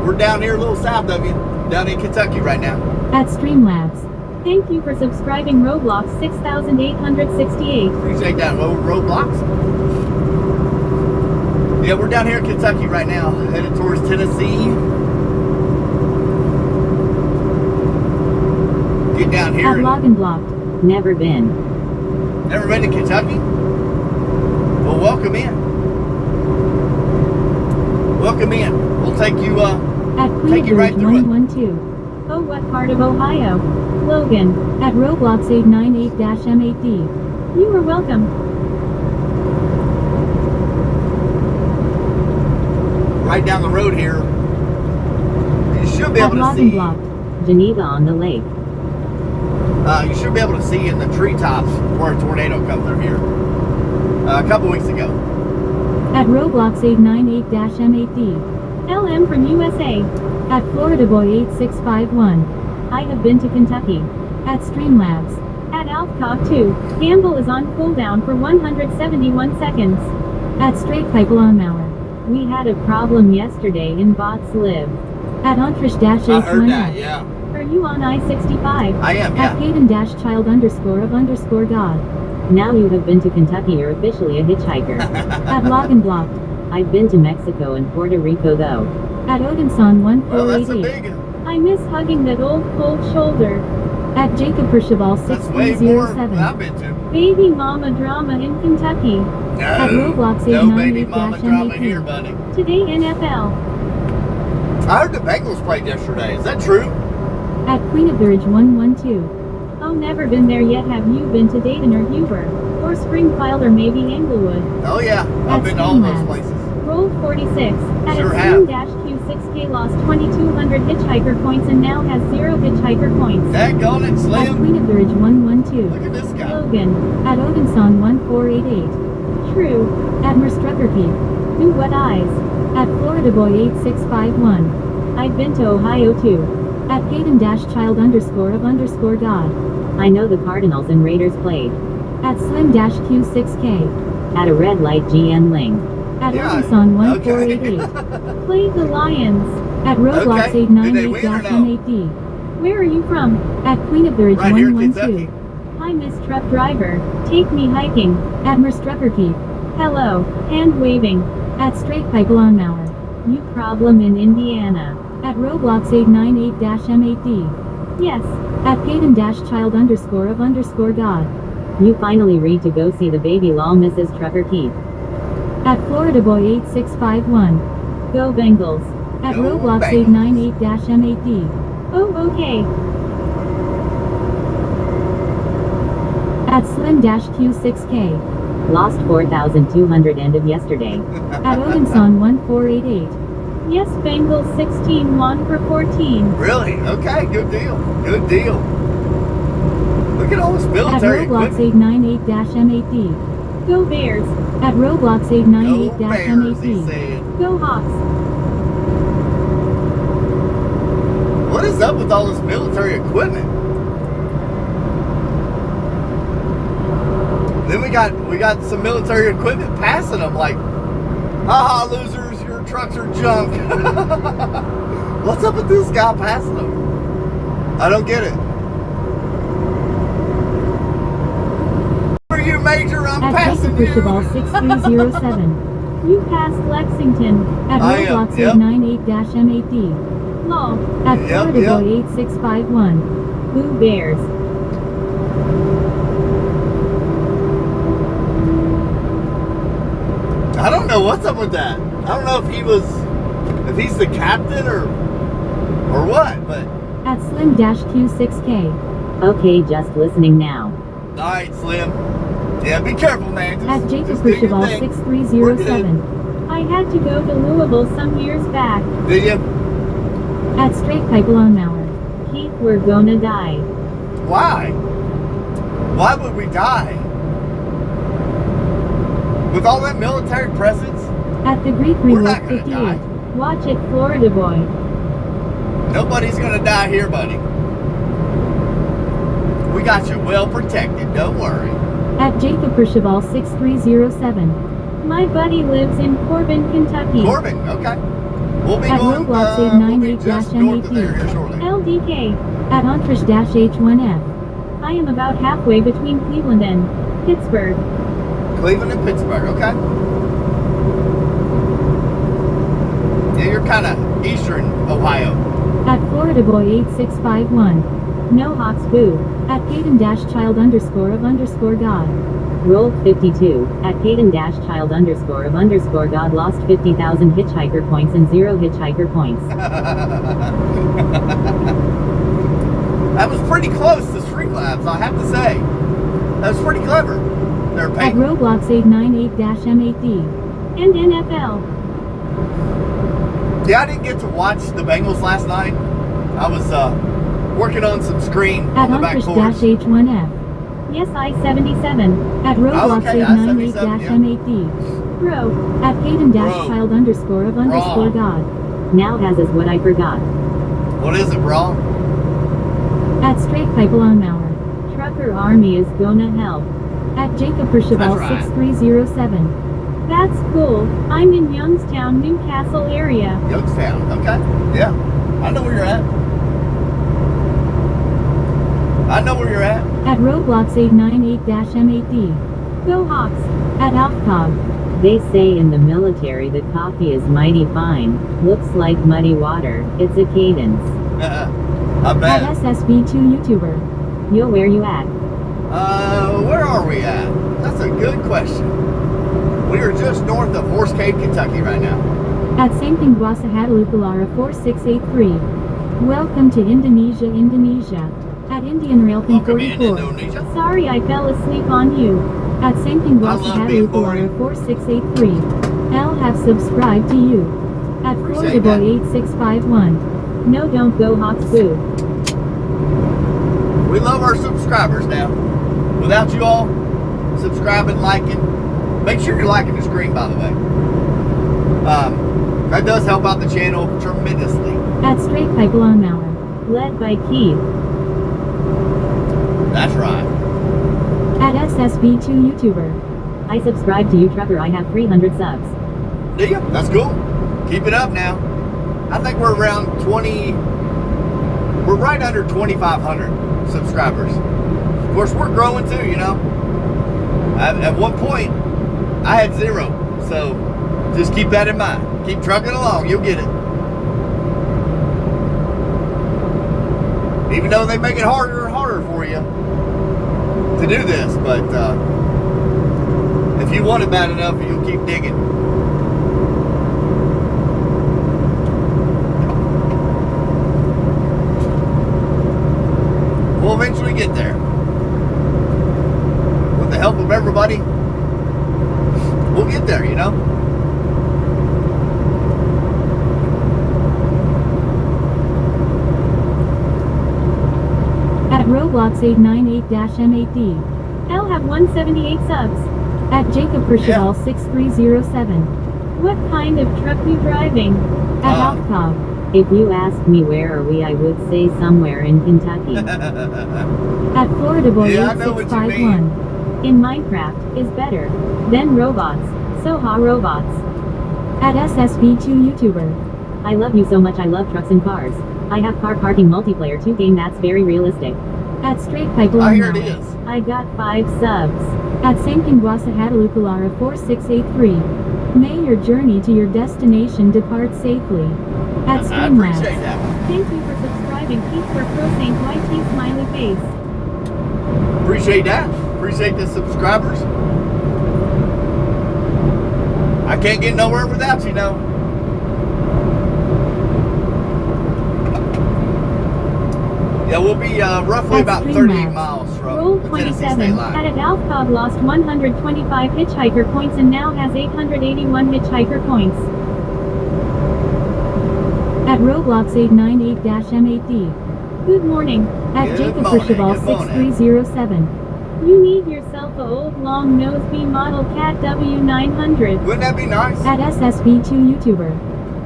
A: We're down here a little south of you, down in Kentucky right now.
B: At Streamlabs. Thank you for subscribing Roblox 6868.
A: Appreciate that. Roadblocks. Yeah, we're down here in Kentucky right now, headed towards Tennessee. Get down here.
B: At Login Blocked. Never been.
A: Never been to Kentucky? Well, welcome in. Welcome in. We'll take you,
B: At Queen
A: take
B: of
A: you
B: the
A: right
B: Ridge
A: through it.
B: 112. Oh, what part of Ohio? Logan. At Roblox 898-M8D. You are welcome.
A: right down the road here. You should be
B: At
A: able to
B: Login
A: see.
B: Block. Geneva on the lake.
A: You should be able to see in the treetops where a tornado come through here. A couple weeks ago.
B: At Roblox 898-M8D. LM from USA. At Florida Boy 8651. I have been to Kentucky. At Streamlabs. At Alfcock 2. Campbell is on cooldown for 171 seconds. At Straight Pipeline Mauer. We had a problem yesterday in Bots Live. At Entrish-H1F.
A: I heard that, yeah.
B: Are you on I-65?
A: I am,
B: At
A: yeah.
B: Hayden-Child _of_God. Now you have been to Kentucky, you're officially a hitchhiker. At Login Blocked. I've been to Mexico and Puerto Rico though. At Odinson
A: Well, that's a
B: 1488.
A: big.
B: I miss hugging that old cold shoulder. At Jacob Pershaval
A: That's way more than I've
B: 6307.
A: been to.
B: Baby mama drama in Kentucky. At
A: No,
B: Roblox
A: no baby mama drama
B: 898-M18.
A: here, buddy.
B: Today NFL.
A: I heard the Bengals played yesterday. Is that true?
B: At Queen of the Ridge 112. Oh, never been there yet. Have you been to Dayton or Huber? Or Springfield or maybe Englewood?
A: Oh yeah, I've been to all those places.
B: Roll 46. At
A: Sure
B: Extreme-Q6K lost 2,200 hitchhiker points and now has 0 hitchhiker points.
A: That gone and
B: At
A: slim.
B: Queen of the Ridge 112.
A: Look at this guy.
B: Logan. At Odinson 1488. True. At Merstrucker Peak. Do what eyes? At Florida Boy 8651. I've been to Ohio too. At Hayden-child_of_God. I know the Cardinals and Raiders played. At Slim-Q6K. At a red light GN Ling. At Robinson 1488. Play the Lions. At Roblox
A: Okay.
B: 898-M8D. Where are you from? At Queen of the Ridge
A: Right here in
B: 112.
A: Kentucky.
B: Hi Miss Truck Driver. Take me hiking. At Merstruckerkeep. Hello. Hand waving. At Straight Pipe Lawnmower. New problem in Indiana. At Roblox 898-M8D. Yes. At Payton-child_of_God. You finally read to go see the baby lol Mrs. Trucker Keith. At Florida Boy 8651. Go Bengals. At
A: Go
B: Roblox
A: Bengals.
B: 898-M8D. Oh okay. At Slim-Q6K. Lost 4,200 end of yesterday. At Odinson 1488. Yes Bengals 16 1 for 14.
A: Really? Okay, good deal. Good deal. Look at all this
B: At
A: military
B: Roblox
A: equipment.
B: 898-M8D. Go Bears. At Roblox
A: Go Bears, he
B: 898-M8D.
A: said.
B: Go Hawks.
A: What is up with all this military equipment? Then we got some military equipment passing them like, haha, losers, your trucks are junk. What's up with this guy passing them? I don't get it. For you, Major, I'm
B: At
A: passing you.
B: Jacob 6307. You passed Lexington. At
A: I am,
B: Roblox
A: yep.
B: 898-M8D. Lol. At
A: Yep,
B: Florida
A: yep.
B: Boy 8651. Boo Bears.
A: I don't know what's up with that. I don't know if he's the captain or what, but
B: At Slim-Q6K. Okay, just listening now.
A: all right, Slim. Yeah, be careful, man.
B: At Jacob
A: just do your
B: Krishabal
A: thing.
B: 6307. I had to go to Louisville some years back.
A: Did you?
B: At Straight Pipe Lawnmower. Keith, we're gonna die.
A: Why? Why would we die? With all that military presence?
B: At the Greek
A: We're
B: Rework
A: not gonna
B: 58.
A: die.
B: Watch it, Florida Boy.
A: Nobody's gonna die here, buddy. We got you well protected, don't worry.
B: At Jacob Krishabal 6307. My buddy lives in Corbin, Kentucky.
A: Corbin, okay. We'll be
B: At
A: going
B: Roblox
A: we'll be just north of there here
B: 898-M8D.
A: shortly.
B: LDK. At Entrish-H1F. I am about halfway between Cleveland and Pittsburgh.
A: Cleveland and Pittsburgh, okay. Yeah, you're kind of eastern Ohio.
B: At Florida Boy 8651. No Hawks Boo. At Payton-child_of_God. Roll 52. At Payton-child_of_God lost 50,000 hitchhiker points and 0 hitchhiker points.
A: That was pretty close to Streamlabs, I have to say. That was pretty clever. They're
B: At
A: paying.
B: Roblox 898-M8D. And NFL.
A: Yeah, I didn't get to watch the Bengals last night. I was working on some screen
B: At
A: on the back porch.
B: Entrish-H1F. Yes, I-77. At Roblox
A: okay, I-77,
B: 898-M8D. Bro. At Payton-child_of_God. Now has is what I forgot.
A: What is it, bro?
B: At Straight Pipe Lawnmower. Trucker Army is gonna help. At Jacob Krishabal
A: That's right.
B: 6307. That's cool. I'm in Youngstown, Newcastle area.
A: Youngstown, okay. Yeah, I know where you're at. I know where you're at.
B: At Roblox 898-M8D. Go Hawks. At Alfcog. They say in the military the coffee is mighty fine. Looks like muddy water. It's a cadence.
A: I
B: At
A: bet.
B: SSB2 YouTuber. Yo, where you at?
A: Where are we at? That's a good question. We are just north of Horse Cave, Kentucky right now.
B: At Samping Guasa Hadalupalara 4683. Welcome to Indonesia, Indonesia. At Indian Railfin
A: Welcome in
B: 44.
A: Indonesia.
B: Sorry I fell asleep on you. At Samping
A: I
B: Guasa
A: love being
B: Hadalupalara
A: boring.
B: 4683. I'll have subscribed to you. At Florida
A: Appreciate
B: Boy
A: that.
B: 8651. No, don't go Hawks Boo.
A: We love our subscribers now. Without you all subscribing, liking, make sure you're liking the screen, by the way. That does help out the channel tremendously.
B: At Straight Pipe Lawnmower, led by Keith.
A: That's right.
B: At SSB2 YouTuber. I subscribe to you, trucker. I have 300 subs.
A: Do you? That's cool. Keep it up now. I think we're around 20. We're right under 2,500 subscribers. Of course, we're growing too, you know. At one point, I had 0. So just keep that in mind. Keep trucking along. You'll get it. Even though they make it harder and harder for you to do this, but if you want it bad enough, you'll keep digging. We'll eventually get there. With the help of everybody, we'll get there, you know?
B: At Roblox898-M8D. I'll have 178 subs. At Jacob Percival 6307. What kind of truck you driving? At Alcov. If you asked me where are we, I would say somewhere in Kentucky. At Florida Boy
A: Yeah, I know what you
B: 8651. In Minecraft is better than robots. Soha robots. At SSB2 YouTuber. I love you so much. I love trucks and cars. I have car parking multiplayer 2 game that's very realistic. At Straight Pipe
A: Oh, here it
B: Lawnmower,
A: is.
B: I got 5 subs. At Sankingwasa Hadalukalara 4683. May your journey to your destination depart safely. At
A: I
B: Streamlabs.
A: appreciate that.
B: Thank you for subscribing. Keep for Pro Saint YT smiley face.
A: Appreciate that. Appreciate the subscribers. I can't get nowhere without you, know. Yeah, we'll be roughly
B: At
A: about 30
B: Streamlabs.
A: miles
B: Roll
A: from the Tennessee
B: 27.
A: state line.
B: At Alcov lost 125 hitchhiker points and now has 881 hitchhiker points. At Roblox898-M8D. Good morning. At
A: Good
B: Jacob
A: morning,
B: Percival
A: good morning.
B: 6307. You need yourself a old long nose B model Cat W900.
A: Wouldn't that be nice?
B: At SSB2 YouTuber.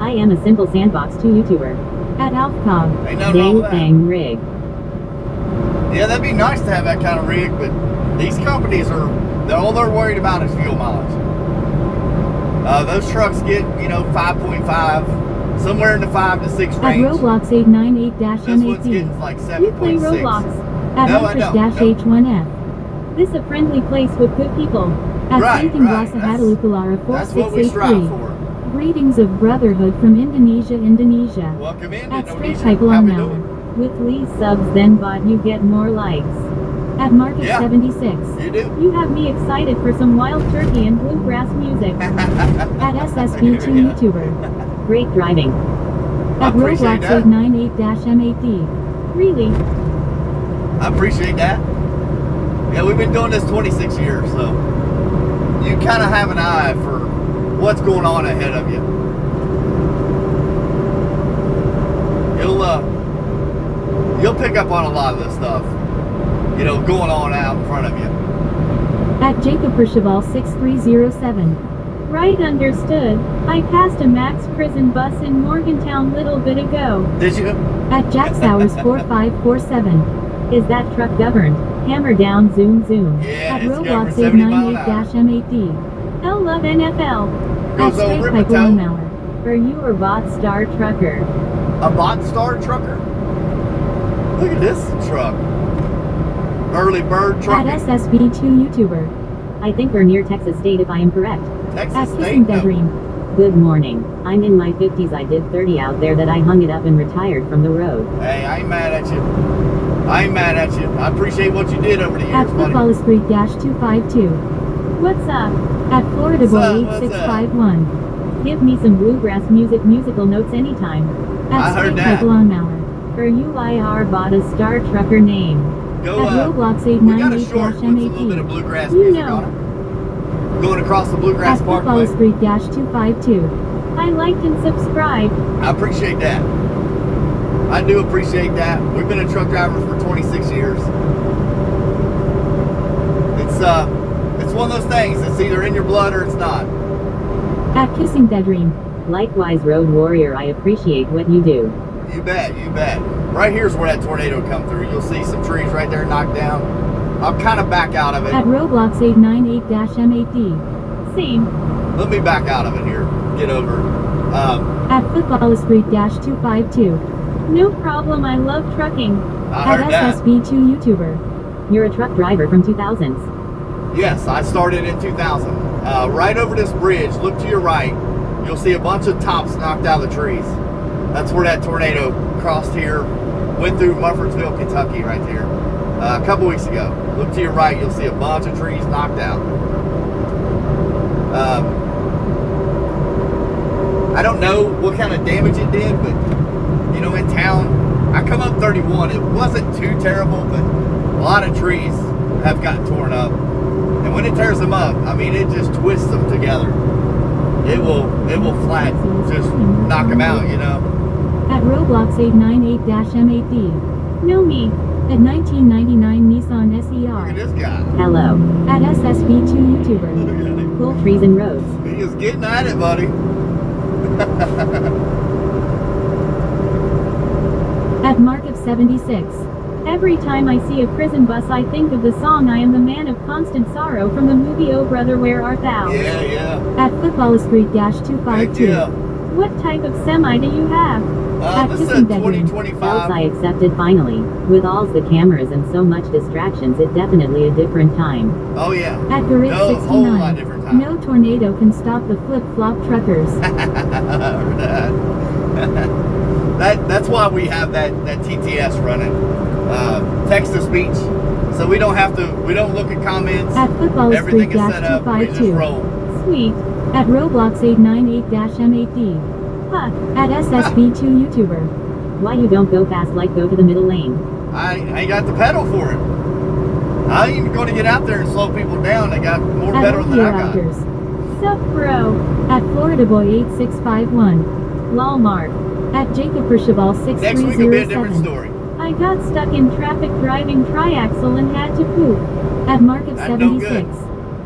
B: I am a simple sandbox 2 YouTuber. At Alcov.
A: Ain't nothing wrong with that.
B: Bang rig.
A: Yeah, that'd be nice to have that kind of rig, but these companies all they're worried about is fuel mileage. Those trucks get, 5.5, somewhere in the 5 to 6
B: At
A: range.
B: Roblox898-M8D.
A: This one's getting like
B: You play
A: 7.6.
B: Roblox. At
A: No, I don't.
B: H1F. This a friendly place with good people. At
A: Right,
B: Sankingwasa
A: right.
B: Hadalukalara
A: That's what we strive
B: 4683.
A: for.
B: Greetings of brotherhood from Indonesia.
A: Welcome in,
B: At Straight
A: Indonesia.
B: Pipe
A: How we
B: Lawnmower.
A: doing?
B: With Lee subs then bot you get more likes. At Market
A: Yeah.
B: 76.
A: You do.
B: You have me excited for some wild turkey and bluegrass music. At SSB2
A: Yeah.
B: YouTuber. Great driving.
A: I
B: At
A: appreciate that.
B: Roblox898-M8D. Really?
A: I appreciate that. Yeah, we've been doing this 26 years, so you kind of have an eye for what's going on ahead of you. You'll pick up on a lot of this stuff, going on out in front of you.
B: At Jacob Percival 6307. Right, understood. I passed a max prison bus in Morgantown little bit ago.
A: Did you?
B: At Jack Sowers 4547. Is that truck governed? Hammer down, zoom, zoom.
A: Yeah,
B: At
A: it's
B: Roblox
A: governed 70 mile an hour.
B: 898-M8D. L love NFL.
A: Goes
B: At
A: over
B: Straight
A: it,
B: Pipe
A: but tell-
B: Lawnmower. Are you a bot star trucker?
A: A bot star trucker? Look at this truck. Early bird
B: At
A: trucking.
B: SSB2 YouTuber. I think we're near Texas State if I am correct.
A: Texas
B: At
A: State?
B: Kissing
A: No.
B: Dream. Good morning. I'm in my 50s. I did 30 out there that I hung it up and retired from the road.
A: Hey, I ain't mad at you. I appreciate what you did over the
B: At
A: years, buddy.
B: Football Street 252. What's up? At Florida
A: What's up?
B: Boy
A: What's
B: 8651. Give me some bluegrass musical notes anytime. At
A: I heard
B: Straight
A: that.
B: Pipe Lawnmower. Are you IR bought a star trucker name?
A: Go,
B: At Roblox
A: we got a short with a little bit of
B: 898-M8D.
A: bluegrass
B: You
A: music
B: know.
A: on it. Going across the
B: At
A: Bluegrass
B: Football
A: Parkway.
B: Street 252. I liked and subscribed.
A: I appreciate that. I do appreciate that. We've been a truck driver for 26 years. It's one of those things. It's either in your blood or it's not.
B: At Kissing Dream. Likewise, Road Warrior, I appreciate what you do.
A: You bet, you bet. Right here's where that tornado come through. You'll see some trees right there knocked down. I'll kind of back out of it.
B: At Roblox 898-M8D. Same.
A: Let me back out of it here. Get over.
B: At Football Street-252. No problem, I love trucking.
A: I heard that.
B: At SSB2 YouTuber. You're a truck driver from 2000s.
A: Yes, I started in 2000. Right over this bridge, look to your right. You'll see a bunch of tops knocked out of the trees. That's where that tornado crossed here, went through Muffordsville, Kentucky right there. A couple weeks ago. Look to your right, you'll see a bunch of trees knocked out. I don't know what kind of damage it did, but you know, in town, I come up 31. It wasn't too terrible, but a lot of trees have gotten torn up. And when it tears them up, I mean, it just twists them together. It will flat, just knock them out, you know.
B: At Roblox 898-M8D. Know me. At 1999 Nissan
A: Look at
B: SER.
A: this guy.
B: Hello. At SSB2
A: Look
B: YouTuber.
A: at him.
B: Cool trees and roads.
A: He is getting at it, buddy.
B: At Market 76. Every time I see a prison bus I think of the song I Am the Man of Constant Sorrow from the movie Oh Brother Where Art Thou?
A: Yeah, yeah.
B: At Football Street-252.
A: Heck yeah.
B: What type of semi do you have? At
A: This is
B: Kissing
A: a
B: Bedroom.
A: 2025.
B: Else I accepted finally. With alls the cameras and so much distractions, it definitely a different time.
A: Oh, yeah.
B: At Garage
A: No, a whole lot
B: 69.
A: different time.
B: No tornado can stop the flip-flop truckers.
A: That's why we have that TTS running, text to speech, so we don't look at comments.
B: At Football
A: Everything is set up. We just
B: Street-252.
A: roll.
B: Sweet. At Roblox 898-M8D. Huh. At SSB2 YouTuber. Why you don't go fast like go to the middle lane?
A: I ain't got the pedal for it. I ain't going to get out there and slow people down. They got more
B: At
A: pedal than I got.
B: Outdoors. Sup bro. At Florida Boy 8651. Lol Mark. At Jacob Pershabal
A: Next week will be a different
B: 6307.
A: story.
B: I got stuck in traffic driving triaxle and had to poop. At Market
A: That's no
B: 76.
A: good.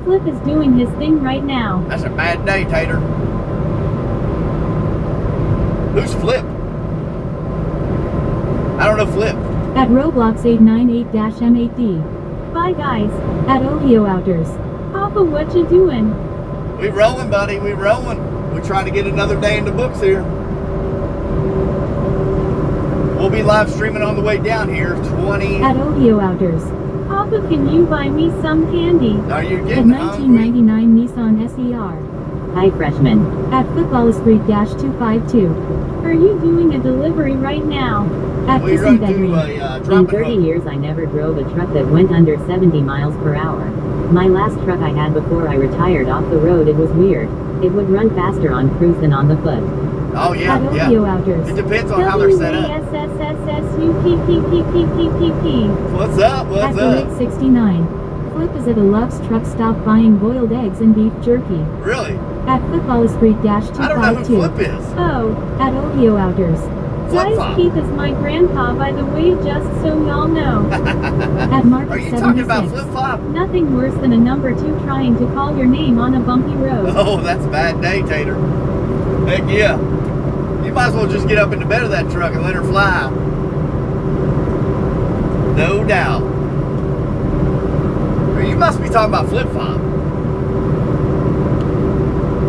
B: Flip is doing his thing right now.
A: That's a bad day, Tater. Who's Flip? I don't know Flip.
B: At Roblox 898-M8D. Bye guys. At Ohio Outers. Papa, what you doing?
A: We rolling, buddy. We rolling. We trying to get another day in the books here. We'll be live streaming on the way down here. 20.
B: At Ohio Outers. Papa, can you buy me some candy?
A: Are you
B: At
A: getting hungry?
B: 1999 Nissan SER. Hi freshman. At Football Street-252. Are you doing a delivery right now? At
A: We're
B: Kissing
A: going to do
B: Bedroom.
A: a
B: In
A: drop
B: 30
A: and
B: years I never drove a truck that went under 70 miles per hour. My last truck I had before I retired off the road, it was weird. It would run faster on cruise than on the foot.
A: Oh, yeah,
B: At
A: yeah.
B: Ohio Outers.
A: It depends on how they're set up.
B: WASSSSUPPPPPP.
A: What's up?
B: At
A: What's
B: the
A: up?
B: Lake 69. Flip is at a Love's truck stop buying boiled eggs and beef jerky.
A: Really?
B: At Football Street-252.
A: I don't know who Flip is.
B: Oh, at Ohio Outers.
A: Flip
B: Guys,
A: flop.
B: Keith is my grandpa, by the way, just so y'all know. At Market
A: Are you
B: 76.
A: talking about Flip Flop?
B: Nothing worse than a number 2 trying to call your name on a bumpy road.
A: Oh, that's a bad day, Tater. Heck yeah. You might as well just get up in the bed of that truck and let her fly. No doubt. You must be talking about Flip Flop.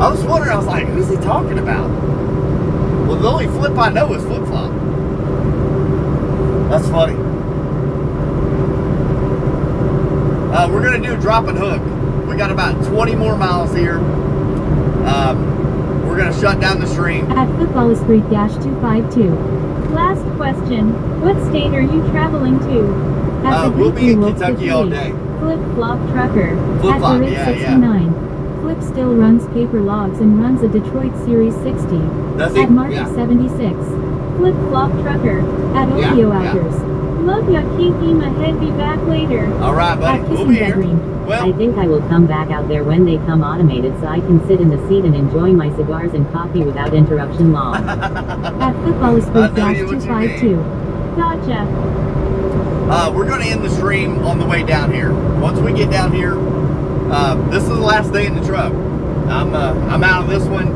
A: I was wondering, I was like, who's he talking about? Well, the only flip I know is Flip Flop. That's funny. We're going to do a drop and hook. We got about 20 more miles here. We're going to shut down the stream.
B: At Football Street-252. Last question. What state are you traveling to? At the
A: We'll be in
B: Wolf
A: Kentucky all
B: 58.
A: day.
B: Flip-flop trucker.
A: Flip
B: At
A: flop,
B: the Rig
A: yeah,
B: 69. Flip still runs paper logs and runs a Detroit Series 60.
A: Does he?
B: At Market
A: Yeah.
B: 76. Flip-flop trucker. At
A: Yeah,
B: Ohio
A: yeah.
B: Outers. Love ya, Kiki, my head be back later.
A: All right, buddy.
B: At
A: We'll
B: Kissing
A: be here.
B: Bedroom.
A: Well,
B: I think I will come back out there when they come automated so I can sit in the seat and enjoy my cigars and coffee without interruption long. At Football Street-252. Gotcha.
A: we're going to end the stream on the way down here. Once we get down here, this is the last day in the truck. I'm out of this one.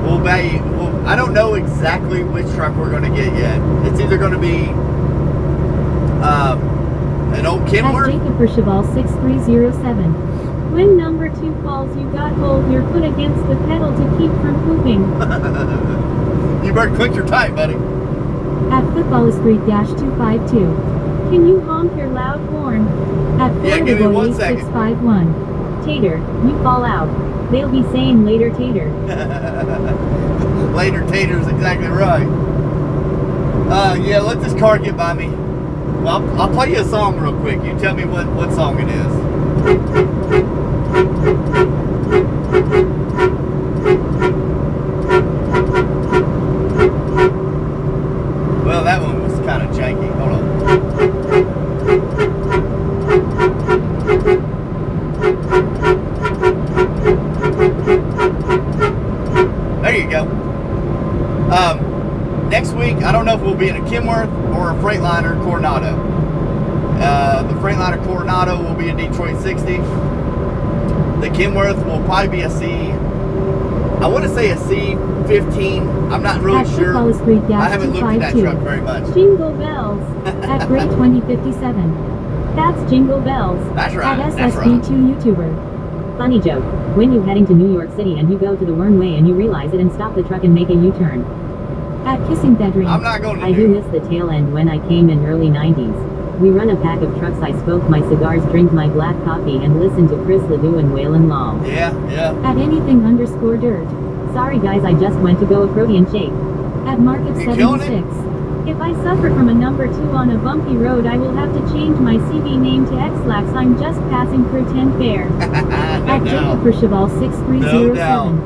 A: I don't know exactly which truck we're going to get yet. It's either going to be an old
B: At
A: Kenworth.
B: Jacob for Cheval 6307. When number 2 falls, you got hold your foot against the pedal to keep from pooping.
A: You better click your tight, buddy.
B: At Football Street 252. Can you honk your loud horn? At
A: Yeah, give me 1 second.
B: 8651. Tater, you fall out. They'll be saying later, Tater.
A: Later Tater's exactly right. Yeah, let this car get by me. Well, I'll play you a song real quick. You tell me what song it is. Well, that one was kind of janky. Hold on. There you go. Next week, I don't know if we'll be in a Kenworth or a Freightliner Coronado. The Freightliner Coronado will be a Detroit 60. The Kenworth will probably be a C. I want to say a C15. I'm not really
B: At
A: sure.
B: Football Street
A: I haven't looked at that
B: 252.
A: truck very much.
B: Jingle bells. At Gray 2057. That's Jingle Bells.
A: That's right.
B: At
A: That's right.
B: SSB2 YouTuber. Funny joke. When you heading to New York City and you go to the Wern Way and you realize it and stop the truck and make a U-turn. At Kissing That Dream.
A: I'm not going to
B: I do miss the tail end when I came in early 90s. We run a pack of trucks, I smoke my cigars, drink my black coffee, and listen to Chris Ledoux and Waylon Law.
A: Yeah.
B: At anything_dirt. Sorry guys, I just went to go a protein shake. At Market
A: You killing
B: 76. If I suffer from a number 2 on a bumpy road, I will have to change my CV name to X-Lax. I'm just passing through 10 fair. At Jacob for Cheval 6307.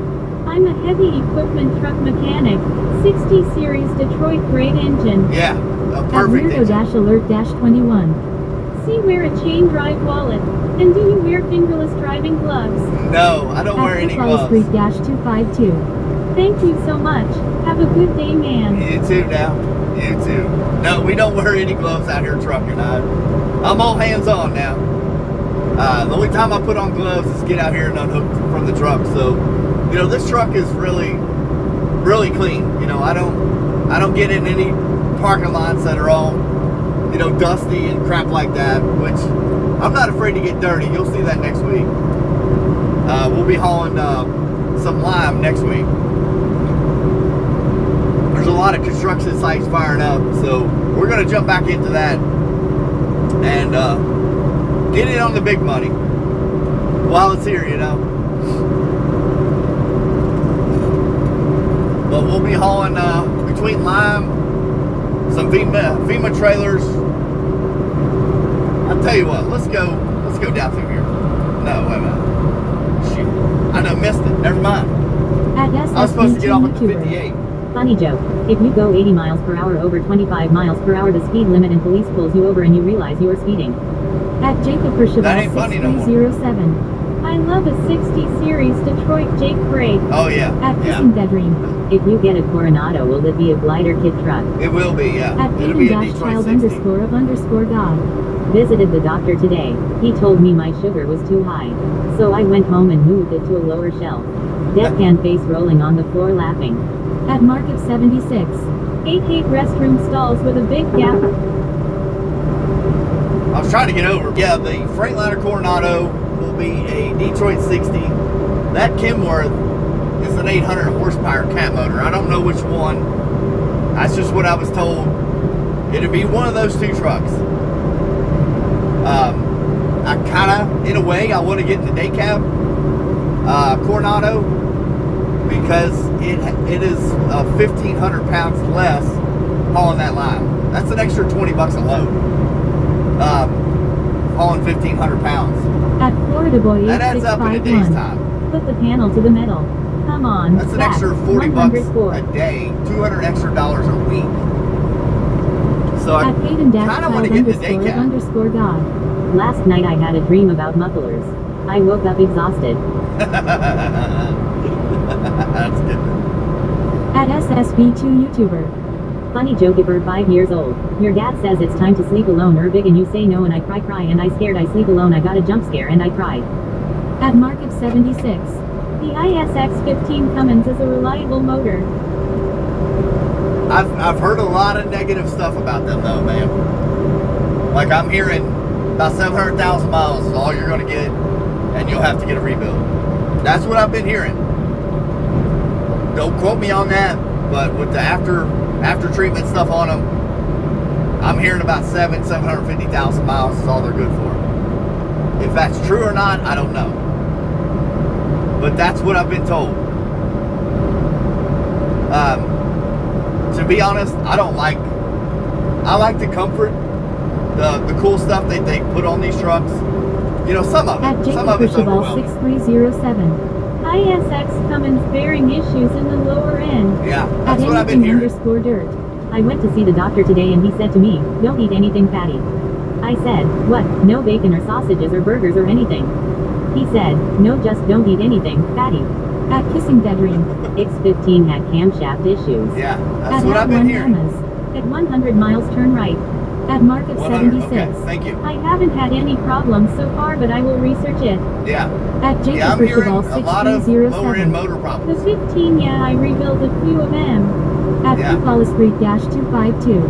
B: I'm a heavy equipment truck mechanic. 60 series Detroit grade engine.
A: Yeah. A
B: At
A: perfect engine.
B: Weirdo-Alert-21. See, wear a chain drive wallet. And do you wear fingerless driving gloves?
A: No, I don't wear any gloves.
B: Street 252. Thank you so much. Have a good day, man.
A: You too now. You too. No, we don't wear any gloves out here trucking. I'm all hands on now. The only time I put on gloves is get out here and unhook from the truck. So, this truck is really, really clean. I don't get in any parking lots that are all, dusty and crap like that, which I'm not afraid to get dirty. You'll see that next week. We'll be hauling some lime next week. There's a lot of construction sites firing up, so we're going to jump back into that and get it on the big money while it's here, But we'll be hauling between lime, some FEMA trailers. I'll tell you what, let's go down through here. No, wait a minute. Shoot. I done missed it. Never mind.
B: At
A: I was supposed to get off at the
B: YouTuber.
A: 58.
B: Funny joke. If you go 80 miles per hour over 25 miles per hour the speed limit and police pulls you over and you realize you're speeding. At Jacob for Cheval
A: That ain't funny no more.
B: 6307. I love a 60 series Detroit Jake Brake.
A: Oh, yeah.
B: At
A: Yeah.
B: Kissing That Dream. If you get a Coronado, will it be a glider kit truck?
A: It will be, yeah.
B: At
A: It'll be a Detroit 60.
B: Pagan-child_of_God. Visited the doctor today. He told me my sugar was too high. So I went home and moved it to a lower shelf. Deadpan face rolling on the floor laughing. At Market 76. 8 restroom stalls with a big gap.
A: I was trying to get over. Yeah, the Freightliner Coronado will be a Detroit 60. That Kenworth is an 800 horsepower cat motor. I don't know which one. That's just what I was told. It'll be one of those two trucks. I kind of, in a way, I want to get in the day cab Coronado because it is 1,500 pounds less hauling that line. That's an extra 20 bucks a load. Hauling 1,500 pounds.
B: At Florida Boy
A: That adds up in a day's
B: 8651.
A: time.
B: Put the panel to the metal. Come on.
A: That's an
B: back.
A: extra 40 bucks
B: 104.
A: a day, $200 extra a week. So I
B: At Hayden
A: kind of want to get in the day cab.
B: _God. Last night I had a dream about mufflers. I woke up exhausted.
A: That's good.
B: At SSB2 YouTuber. Funny joke if you're 5 years old. Your dad says it's time to sleep alone or big and you say no and I cry and I scared I sleep alone I got a jump scare and I cried. At Market 76. The ISX-15 Cummins is a reliable motor.
A: I've heard a lot of negative stuff about them though, man. Like I'm hearing about 700,000 miles is all you're going to get, and you'll have to get a rebuild. That's what I've been hearing. Don't quote me on that, but with the after treatment stuff on them, I'm hearing about 750,000 miles is all they're good for. If that's true or not, I don't know. But that's what I've been told. To be honest, I like the comfort, the cool stuff they put on these trucks. You know, some of it's overwhelming.
B: 6307. ISX Cummins bearing issues in the lower end.
A: Yeah, that's what I've been hearing.
B: _dirt. I went to see the doctor today and he said to me, don't eat anything fatty. I said, what, no bacon or sausages or burgers or anything? He said, no, just don't eat anything fatty. At Kissing Bedroom, X15 had camshaft issues.
A: Yeah, that's what I've been hearing.
B: At 100 miles turn right. At Market 76.
A: Okay, thank you.
B: I haven't had any problems so far, but I will research it.
A: Yeah.
B: At Jacob
A: Yeah, I'm hearing a lot of
B: 6307.
A: lower end motor
B: The
A: problems.
B: 15, yeah, I rebuilt a few of them. At
A: Yeah.
B: Kupala Street -252.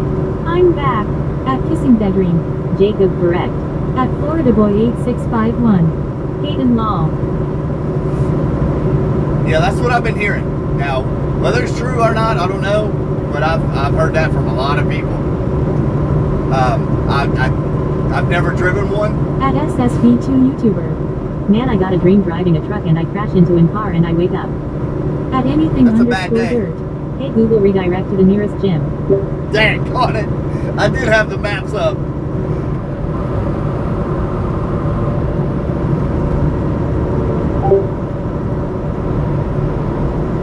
B: I'm back. At Kissing Bedroom, Jacob correct. At Florida Boy 8651. Hayden Law.
A: Yeah, that's what I've been hearing. Now, whether it's true or not, I don't know, but I've heard that from a lot of people. I've never driven one.
B: At SSV2 YouTuber. Man, I got a dream driving a truck and I crash into a car and I wake up. At anything
A: That's a bad day.
B: _dirt. Hey Google, redirect to the nearest gym.
A: Dang, got it. I did have the maps up.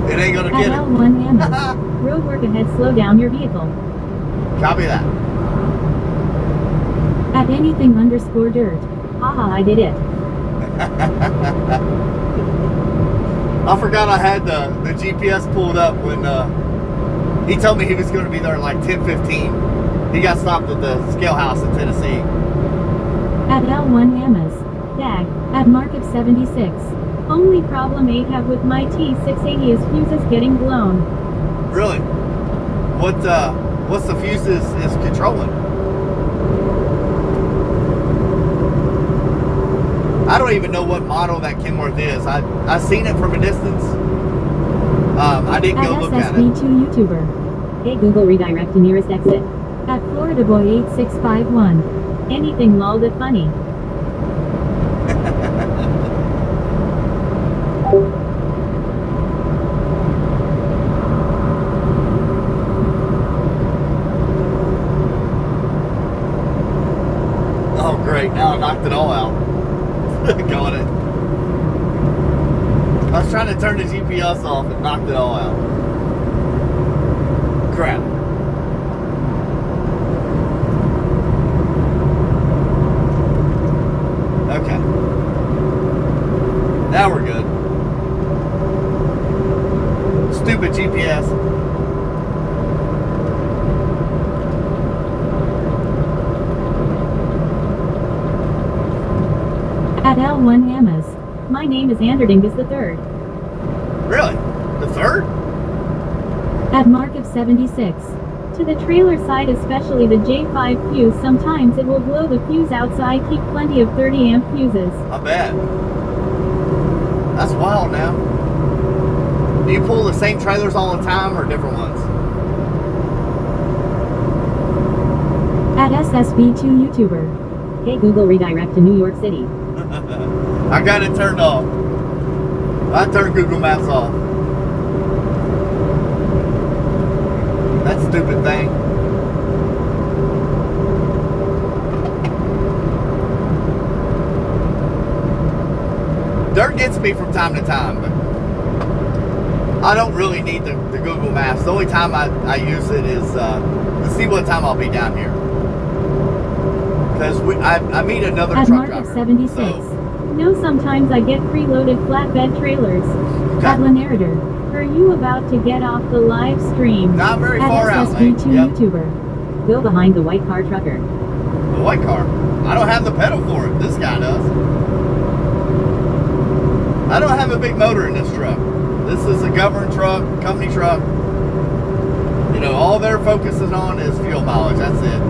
A: It ain't gonna
B: At
A: get it.
B: L1 Ammo. Road work ahead, slow down your vehicle.
A: Copy that.
B: At anything _dirt. Haha, I did it.
A: I forgot I had the GPS pulled up when he told me he was going to be there at like 10:15. He got stopped at the scale house in Tennessee.
B: At L1 Amas. Dag. At Market 76. Only problem I have with my T680 is fuses getting blown.
A: Really? What's the fuses is controlling? I don't even know what model that Kenworth is. I seen it from a distance. I didn't go look at it.
B: SSV2 YouTuber. Hey Google, redirect to nearest exit. At Florida Boy 8651. Anything lol that funny.
A: Oh great, now I knocked it all out. Got it. I was trying to turn the GPS off and knocked it all out. Crap. Okay. Now we're good. Stupid GPS.
B: At L1 Amas. My name is Anderdingus III.
A: Really? The third?
B: At Mark of 76. To the trailer side, especially the J5 fuse, sometimes it will blow the fuse outside. Keep plenty of 30 amp fuses.
A: I bet. That's wild now. Do you pull the same trailers all the time or different ones?
B: At SSV2 YouTuber. Hey Google, redirect to New York City.
A: I got it turned off. I turned Google Maps off. That stupid thing. Dirt gets me from time to time, but I don't really need the Google Maps. The only time I use it is to see what time I'll be down here. Because I meet another
B: At
A: truck
B: Mark
A: driver.
B: of 76.
A: So,
B: No, sometimes I get preloaded flatbed trailers.
A: Okay.
B: At Lanarder. Are you about to get off the live stream?
A: Not very
B: At
A: far out,
B: SSV2
A: mate. Yep.
B: YouTuber. Go behind the white car trucker.
A: the white car. I don't have the pedal for it. This guy does. I don't have a big motor in this truck. This is a government truck, company truck. You know, all they're focusing on is fuel mileage. That's it.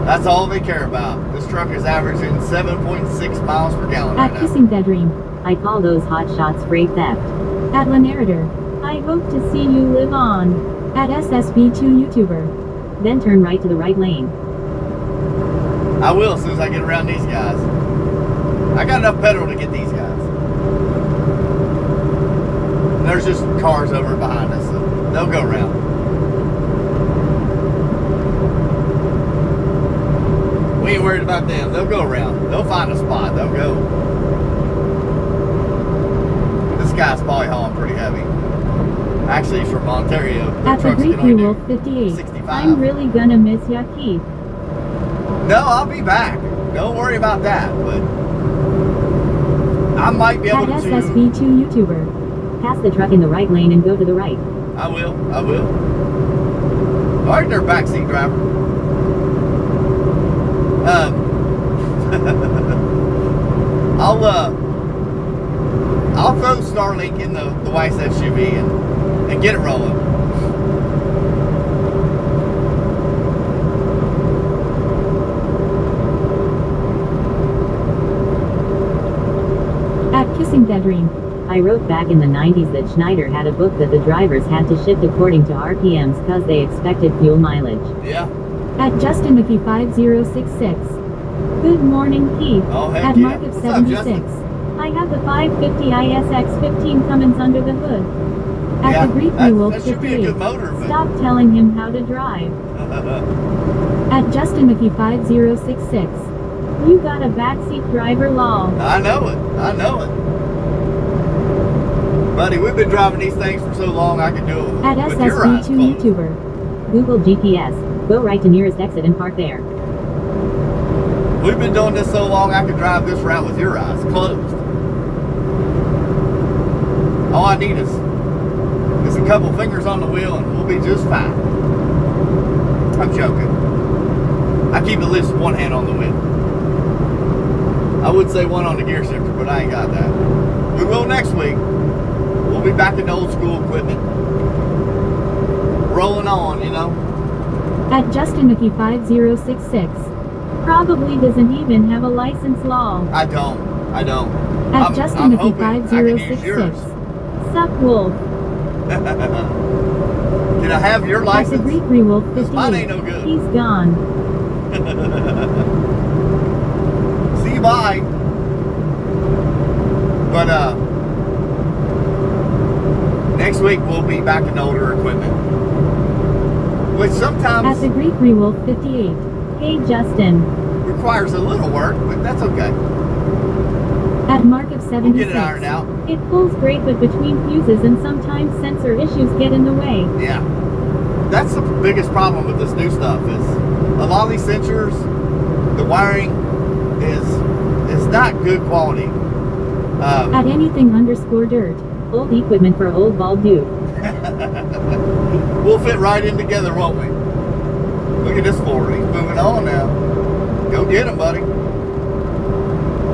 A: That's all they care about. This truck is averaging 7.6 miles per gallon right
B: At
A: now.
B: Kissing Daydream, I call those hot shots freight theft. At La Narrator, I hope to see you live on. At SSB2 YouTuber, then turn right to the right lane.
A: I will as soon as I get around these guys. I got enough petrol to get these guys. And there's just cars over behind us, so they'll go around. We ain't worried about them. They'll go around. They'll find a spot. They'll go. This guy's probably hauling pretty heavy. Actually, he's from Ontario. Their
B: At the
A: trucks
B: Greek
A: can only do
B: Wolf 58,
A: 65.
B: I'm really gonna miss ya, Keith.
A: No, I'll be back. Don't worry about that. But I might be able
B: At
A: to.
B: SSB2 YouTuber, pass the truck in the right lane and go to the right.
A: I will. I will. All right, there, backseat driver. I'll throw Starlink in the wife's SUV and get it rolling.
B: At Kissing Daydream, I wrote back in the 90s that Schneider had a book that the drivers had to shift according to RPMs cause they expected fuel mileage.
A: Yeah.
B: At Justin McKee 5066. Good morning, Keith.
A: Oh, heck
B: At
A: yeah.
B: Mark of
A: What's up,
B: 76.
A: Justin?
B: I have the 550 ISX 15 Cummins under the hood. At
A: Yeah,
B: the Greek
A: that-
B: Wolf
A: that should be a
B: 58.
A: good motor, but-
B: Stop telling him how to drive. At Justin McKee 5066. You got a backseat driver law.
A: I know it. I know it. Buddy, we've been driving these things for so long I can do it
B: At
A: with your eyes
B: SSB2
A: closed.
B: YouTuber. Google GPS. Go right to nearest exit and park there.
A: We've been doing this so long I can drive this route with your eyes closed. All I need is a couple fingers on the wheel and we'll be just fine. I'm joking. I keep at least one hand on the wheel. I would say one on the gear shifter, but I ain't got that. We will next week. We'll be back in the old school equipment. Rolling on, you know.
B: At Justin McKee 5066. Probably doesn't even have a license law.
A: I don't.
B: At Justin
A: I'm
B: McKee
A: hoping I can use
B: 5066.
A: yours.
B: Sup Wolf.
A: Can I have your
B: At the
A: license?
B: Greek Wolf
A: 'Cause mine
B: 58.
A: ain't no good.
B: He's gone.
A: See you, bye. But next week we'll be back in older equipment. Which
B: At
A: sometimes
B: the Greek Wolf 58. Hey Justin.
A: requires a little work, but that's okay.
B: At Mark of
A: We'll
B: 76.
A: get it ironed out.
B: It pulls great, but between fuses and sometimes sensor issues get in the way.
A: Yeah. That's the biggest problem with this new stuff is a lot of these sensors, the wiring is not good quality.
B: At anything _ dirt. Old equipment for old bald dude.
A: We'll fit right in together, won't we? Look at this Ford. He's moving on now. Go get him, buddy.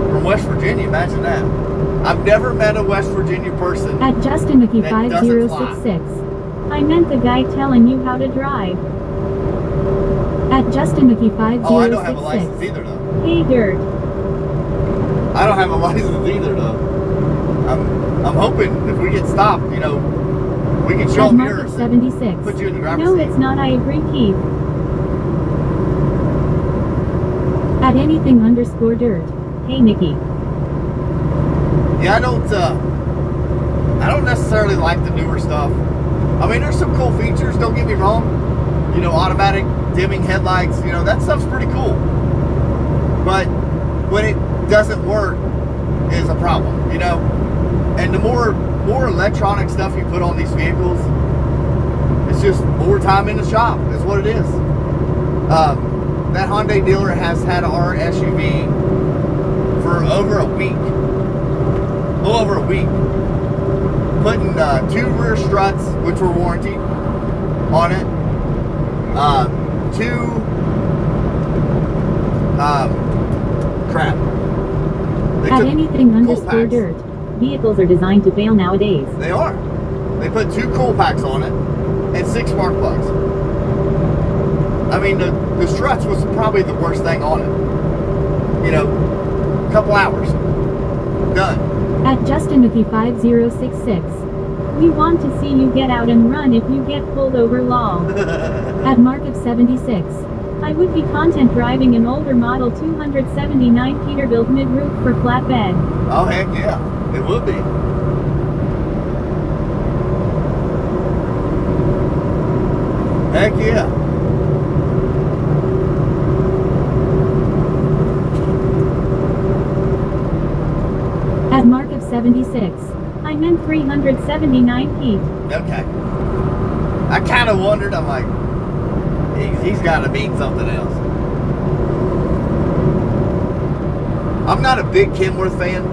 A: From West Virginia, imagine that. I've never met a West Virginia person.
B: At Justin McKee
A: That doesn't
B: 5066. I meant the guy telling you how to drive. At Justin McKee 5066.
A: Oh, I don't have a license either, though.
B: Hey Dirt.
A: I don't have a license either, though. I'm hoping if we get stopped, you know, we can show
B: At
A: them
B: Mark
A: yours.
B: of 76.
A: Put you in the driver's
B: No,
A: seat.
B: it's not. I agree, Keith. At anything _ dirt. Hey Nikki.
A: Yeah, I don't necessarily like the newer stuff. I mean, there's some cool features, don't get me wrong. You know, automatic dimming headlights, you know, that stuff's pretty cool. But when it doesn't work is a problem, you know? And the more electronic stuff you put on these vehicles, it's just more time in the shop, is what it is. That Hyundai dealer has had our SUV for over a week. A little over a week. Putting 2 rear struts, which were warranted, on it. 2 Crap. They
B: At
A: took
B: anything
A: cool
B: underscore
A: packs.
B: dirt. Vehicles are designed to fail nowadays.
A: They are. They put 2 cool packs on it and 6 spark plugs. I mean, the struts was probably the worst thing on it. You know, a couple hours. Done.
B: At Justin Mickey 5066. We want to see you get out and run if you get pulled over lol. At Mark of 76. I would be content driving an older model 279 Peterbilt mid-roof for flatbed.
A: Oh, heck yeah. It would be. Heck yeah.
B: At Mark of 76. I meant 379 feet.
A: Okay. I kind of wondered. I'm like, he's got to mean something else. I'm not a big Kenworth fan.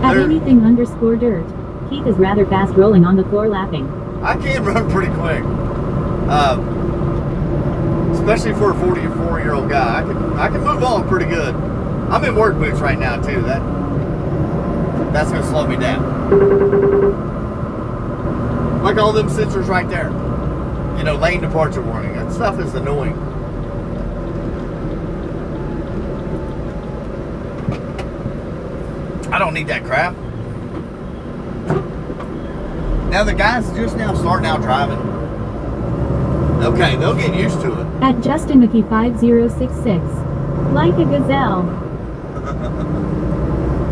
B: At
A: They're-
B: anything underscore dirt. Keith is rather fast rolling on the floor laughing.
A: I can run pretty quick. Especially for a 44-year-old guy. I can move on pretty good. I'm in work boots right now too. That's gonna slow me down. Like all them sensors right there. You know, lane departure warning. That stuff is annoying. I don't need that crap. Now the guys just now starting out driving. Okay, they'll get used to it.
B: At Justin Mickey 5066. Like a gazelle.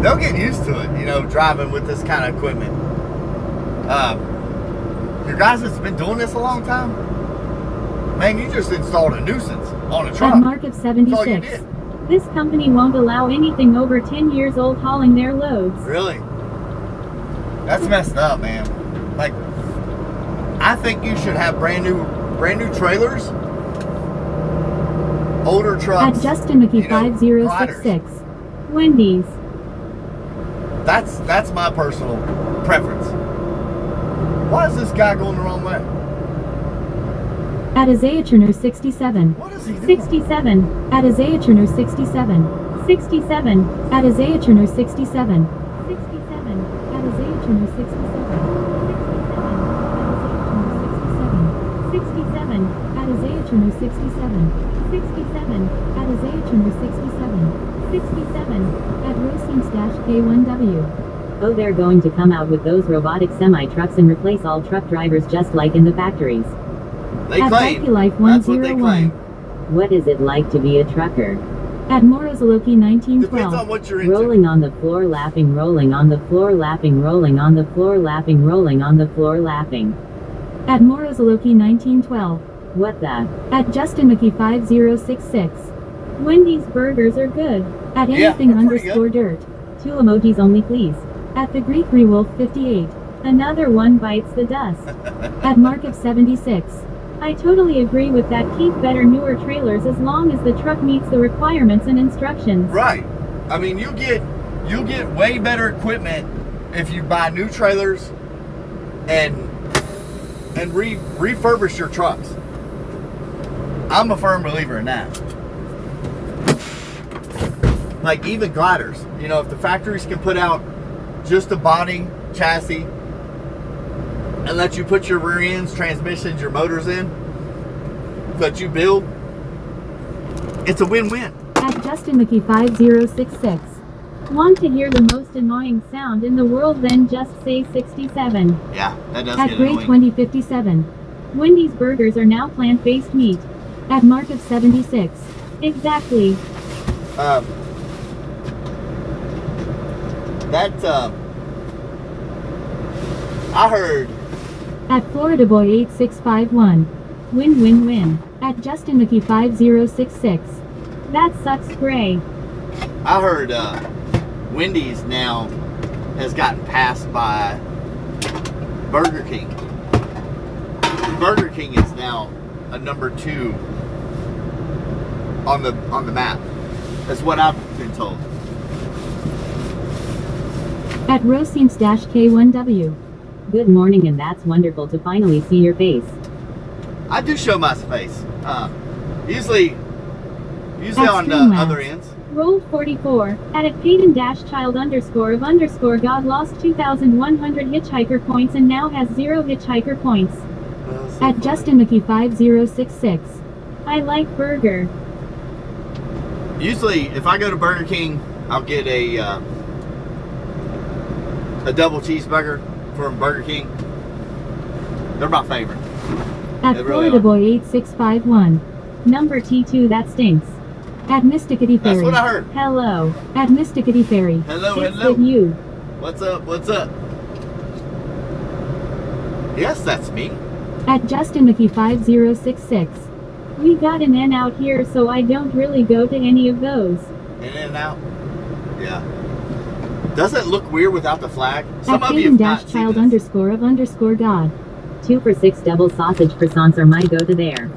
A: They'll get used to it, you know, driving with this kind of equipment. Your guys that's been doing this a long time, man, you just installed a nuisance on a truck.
B: At Mark of
A: That's all you
B: 76.
A: did.
B: This company won't allow anything over 10 years old hauling their loads.
A: Really? That's messed up, man. Like, I think you should have brand new trailers, older trucks.
B: At Justin Mickey
A: you know,
B: 5066. Wendy's.
A: That's my personal preference. Why is this guy going the wrong way?
B: At Isaiah Cherno 67.
A: What is he doing?
B: 67. At Isaiah Cherno 67. 67. At Isaiah Cherno 67. 67. At Isaiah Cherno 67. 67. At Isaiah Cherno 67. 67. At Isaiah Cherno 67. 67. At Racing-K1W. Oh, they're going to come out with those robotic semi-trucks and replace all truck drivers just like in the factories.
A: They
B: At
A: claim.
B: Bikey Life
A: That's what they
B: 101.
A: claim.
B: What is it like to be a trucker? At Morozaloki
A: Depends on
B: 1912.
A: what you're into.
B: Rolling on the floor laughing, rolling on the floor laughing, rolling on the floor laughing, rolling on the floor laughing. At Morozaloki 1912. What the? At Justin Mickey 5066. Wendy's burgers are good. At
A: Yeah,
B: anything
A: they're pretty
B: underscore dirt. 2 emojis only please. At the Greek Rewolf 58. Another one bites the dust. At Mark of 76. I totally agree with that. Keep better newer trailers as long as the truck meets the requirements and instructions.
A: Right. I mean, you'll get way better equipment if you buy new trailers and refurbish your trucks. I'm a firm believer in that. Like even gliders, you know, if the factories can put out just a body, chassis, and let you put your rear ends, transmissions, your motors in that you build, it's a win-win.
B: At Justin Mickey 5066. Want to hear the most annoying sound in the world? Then just say 67.
A: Yeah, that does
B: At
A: get
B: Gray
A: annoying.
B: 2057. Wendy's burgers are now plant-based meat. At Mark of 76. Exactly.
A: I heard.
B: At Florida Boy 8651. Win win win. At Justin Mickey 5066. That sucks Gray.
A: I heard Wendy's now has gotten passed by Burger King. Burger King is now a number 2 on the map. That's what I've been told.
B: At Rosines-K1W. Good morning, and that's wonderful to finally see your face.
A: I do show my face. Usually Usually
B: At
A: on the
B: Streamlabs.
A: other ends.
B: Rolled 44. At Payton child _ God lost 2,100 hitchhiker points and now has 0 hitchhiker points.
A: So
B: At
A: funny.
B: Justin McKee 5066. I like burger.
A: Usually, if I go to Burger King, I'll get a double cheeseburger from Burger King. They're my favorite.
B: At
A: They really
B: Florida
A: are.
B: Boy 8651. Number T2 that stinks. At Mysticity Fairy.
A: That's what I heard.
B: Hello. At Mysticity Fairy.
A: Hello,
B: It's
A: hello.
B: with you.
A: What's up? What's up? Yes, that's me.
B: At Justin McKee 5066. We got an N out here, so I don't really go to any of those.
A: In and out. Yeah. Does it look weird without the flag? Some
B: At
A: of you have
B: Payton
A: not seen
B: child
A: this.
B: _ God. 2 for 6 double sausage croissants are my go-to there.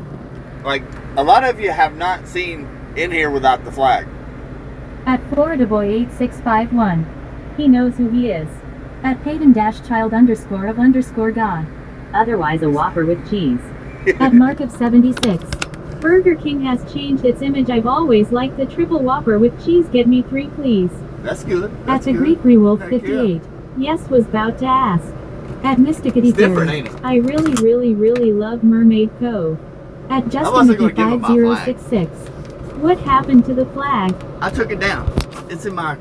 A: Like, a lot of you have not seen in here without the flag.
B: At Florida Boy 8651. He knows who he is. At Payton child _ God. Otherwise a Whopper with cheese. At Mark of 76. Burger King has changed its image. I've always liked the triple Whopper with cheese. Get me 3 please.
A: That's good.
B: At
A: That's
B: the
A: good.
B: Greek Rewolf
A: Heck yeah.
B: 58. Yes, was about to ask. At Mysticity
A: It's different,
B: Fairy.
A: ain't it?
B: I really love Mermaid Cove. At Justin
A: wasn't gonna
B: McKee
A: give him my flag.
B: 5066. What happened to the flag?
A: I took it down. It's in my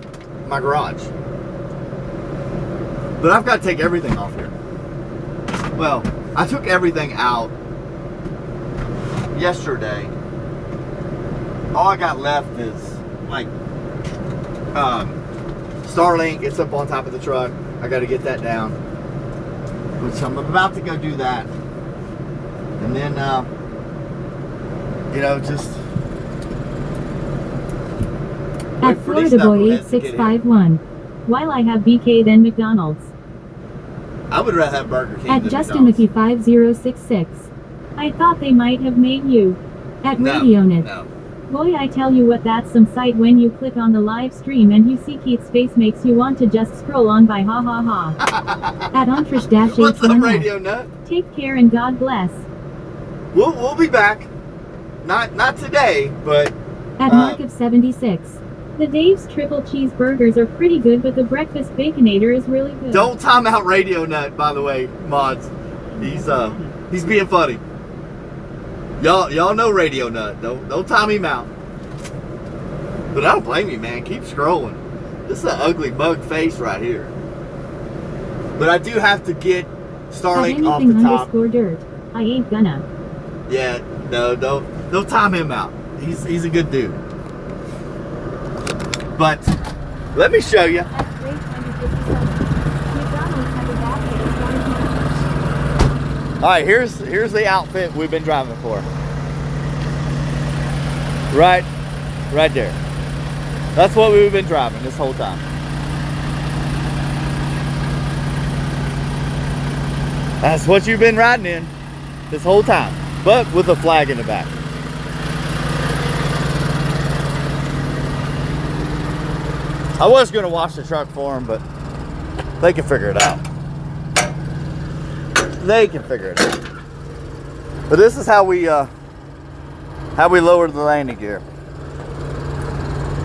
A: garage. But I've got to take everything off here. Well, I took everything out yesterday. All I got left is like Starlink. It's up on top of the truck. I got to get that down, which I'm about to go do that. And then just wait
B: At
A: for these
B: Florida Boy
A: knuckleheads to get here.
B: 8651. While I have BK then McDonald's.
A: I would rather have Burger King
B: At
A: than
B: Justin
A: McDonald's.
B: McKee 5066. I thought they might have made you. At
A: No,
B: RadioNet.
A: no.
B: Boy, I tell you what, that's some sight when you click on the live stream and you see Keith's face makes you want to just scroll on by ha ha ha. At Ontrish
A: What's up,
B: 8
A: Radio Nut?
B: Take care and God bless.
A: We'll be back. Not today, but
B: At Mark of 76. The Dave's triple cheeseburgers are pretty good, but the breakfast baconator is really good.
A: don't time out Radio Nut. By the way, mods, he's being funny. Y'all know Radio Nut. Don't time him out. But I don't blame you, man. Keep scrolling. This is an ugly mug face right here. But I do have to get
B: At
A: Starlink off
B: anything
A: the top.
B: _dirt. I ain't gonna.
A: Yeah, no, don't time him out. He's a good dude. But let me show you.
B: At Grace 157. McDonald's has a basket of
A: All right, here's the outfit we've been driving for. Right there. That's what we've been driving this whole time. That's what you've been riding in this whole time, but with a flag in the back. I was gonna wash the truck for them, but they can figure it out. They can figure it out. But this is how we lower the landing gear.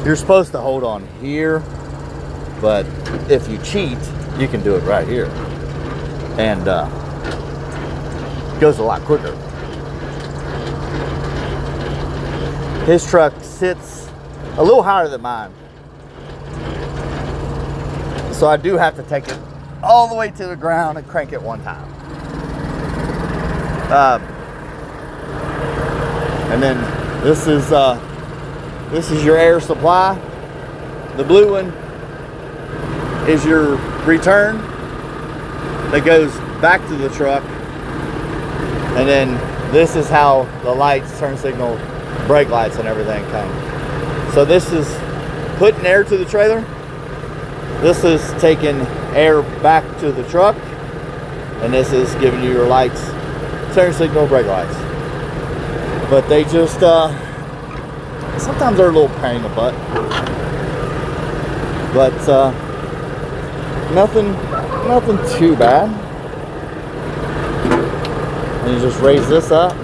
A: You're supposed to hold on here, but if you cheat, you can do it right here, and it goes a lot quicker. His truck sits a little higher than mine, so I do have to take it all the way to the ground and crank it one time. And then this is your air supply. The blue one is your return that goes back to the truck. And then this is how the lights, turn signal, brake lights and everything come. So this is putting air to the trailer. This is taking air back to the truck. And this is giving you your lights, turn signal, brake lights. But they just sometimes they're a little pain in the butt, but nothing too bad. And you just raise this up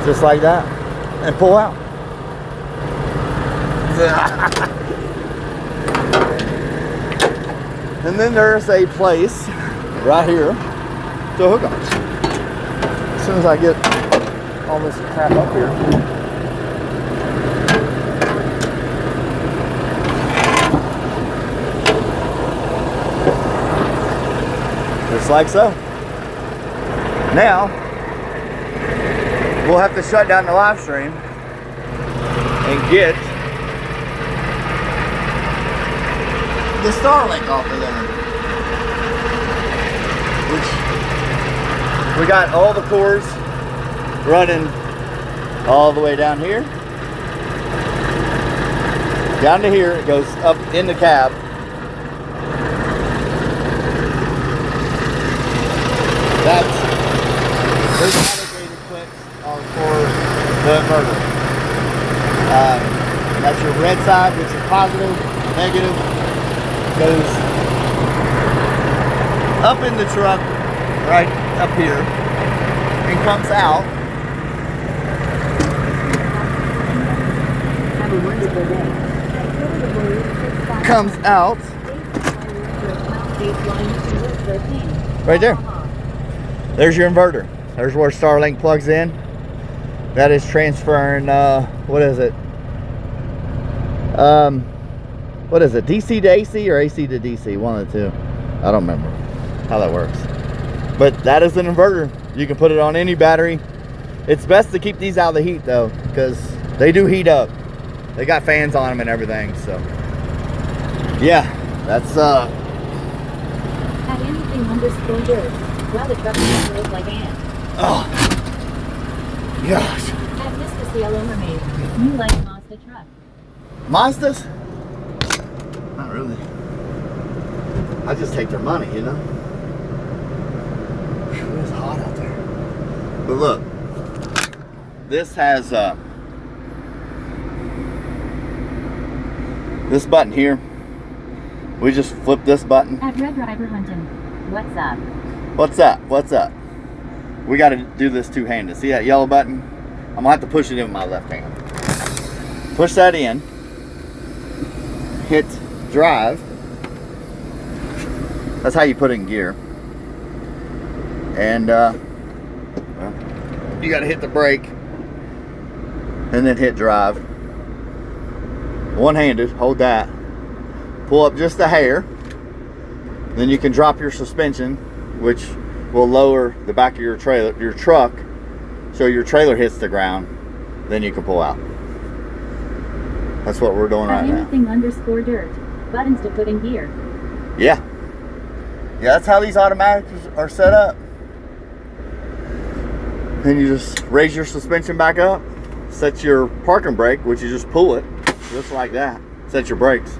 A: just like that and pull out. And then there's a place right here to hook on. As soon as I get all this crap up here. Just like so. Now, we'll have to shut down the live stream and get the Starlink off of there. Which, we got all the cords running all the way down here. Down to here, it goes up in the cab. Those alligator clips are for the inverter. That's your red side, which is positive, negative, goes up in the truck, right up here, and comes out.
B: Have a wonderful day.
A: Comes out right there. There's your inverter. There's where Starlink plugs in. That is transferring, what is it? What is it? DC to AC or AC to DC? One of the two. I don't remember how that works. But that is an inverter. You can put it on any battery. It's best to keep these out of the heat though, because they do heat up. They got fans on them and everything, so. Yeah, that's
B: At anything underscore dirt. Well, the truck doesn't look like ants.
A: oh gosh.
B: At Mr. Cielo Mermaid, you like Mazda truck.
A: Mazdas? Not really. I just take their money, you know? Whew, it's hot out there. But look, this has this button here. We just flip this button.
B: At Red Driver Hunting, what's up?
A: What's up? What's up? We got to do this two-handed. See that yellow button? I'm gonna have to push it in with my left hand. Push that in. Hit drive. That's how you put it in gear. And well, you got to hit the brake and then hit drive. One-handed. Hold that. Pull up just a hair. Then you can drop your suspension, which will lower the back of your trailer, your truck, so your trailer hits the ground. Then you can pull out. That's what we're doing right now.
B: Anything underscore dirt. Buttons to put in gear.
A: Yeah. Yeah, that's how these automatics are set up. Then you just raise your suspension back up, set your parking brake, which you just pull it, just like that. Set your brakes.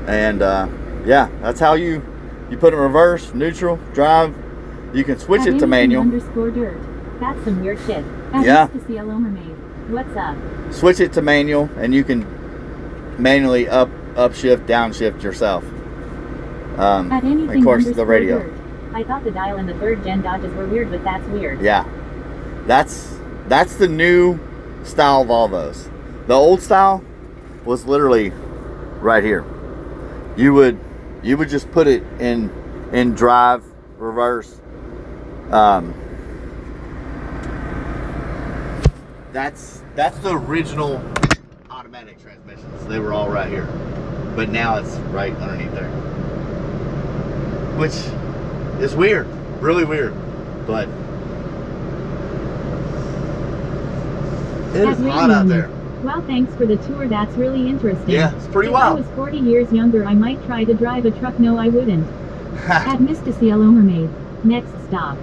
A: And yeah, that's how you put it in reverse, neutral, drive. You can switch it to manual.
B: Underscore dirt. That's some weird shit.
A: Yeah.
B: Mr. Cielo Mermaid, what's up?
A: Switch it to manual, and you can manually upshift, downshift yourself.
B: At anything
A: of course, the radio.
B: Dirt. I thought the dial in the third gen Dodges were weird, but that's weird.
A: Yeah, that's the new style Volvos. The old style was literally right here. You would just put it in drive, reverse. That's the original automatic transmissions. They were all right here, but now it's right underneath there, which is weird, really weird. But it is hot out there.
B: Well, thanks for the tour. That's really interesting.
A: Yeah, it's pretty
B: if
A: wild.
B: If I was 40 years younger, I might try to drive a truck. No, I wouldn't. At Mr. Cielo Mermaid. Next stop,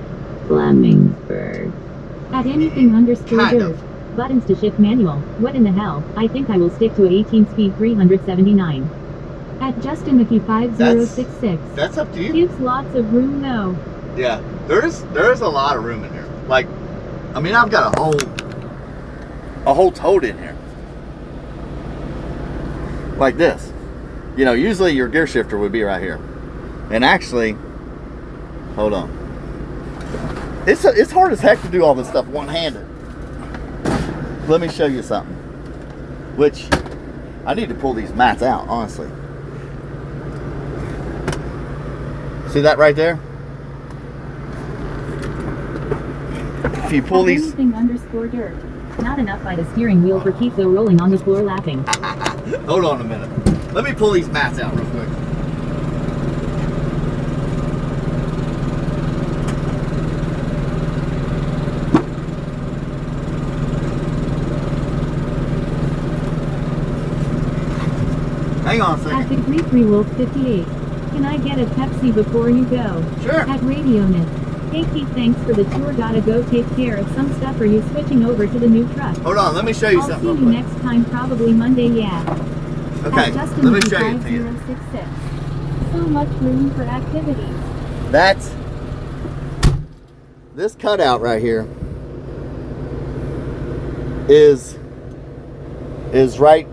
B: Flemingsburg. At anything underscore
A: Kind
B: dirt.
A: of.
B: Buttons to shift manual. What in the hell? I think I will stick to 18 speed 379. At Justin Mickey 5066.
A: That's up to you.
B: Gives lots of room though.
A: Yeah, there's a lot of room in here. Like, I mean, I've got a whole tote in here. Like this. You know, usually your gear shifter would be right here. And actually, hold on. It's hard as heck to do all this stuff one-handed. Let me show you something. Which I need to pull these mats out, honestly. See that right there? If you pull these...
B: Anything underscore dirt. Not enough by the steering wheel for keep though rolling on the floor laughing.
A: Hold on a minute. Let me pull these mats out real quick. Hang on a second.
B: At Degree 3 Wolf 58. Can I get a Pepsi before you go?
A: Sure.
B: At Radionet. Hey Keith, thanks for the tour. Gotta go take care of some stuff. Are you switching over to the new truck?
A: Hold on, let me show you
B: I'll
A: something
B: see
A: real
B: you
A: quick.
B: next time, probably Monday, yeah.
A: Okay,
B: At Justin
A: let me show you to you.
B: 5066. So much room for activities.
A: That's this cutout right here is right.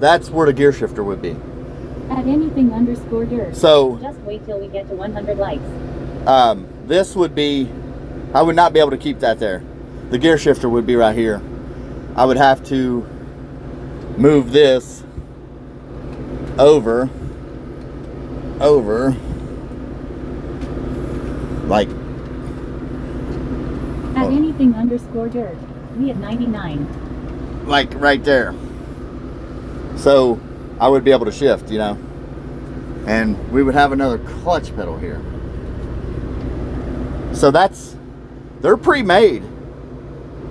A: That's where the gear shifter would be.
B: At anything underscore dirt.
A: So
B: Just wait till we get to 100 likes.
A: this would be, I would not be able to keep that there. The gear shifter would be right here. I would have to move this over like
B: At anything underscore dirt. We at 99.
A: like right there. So I would be able to shift, you know, and we would have another clutch pedal here. So they're pre-made.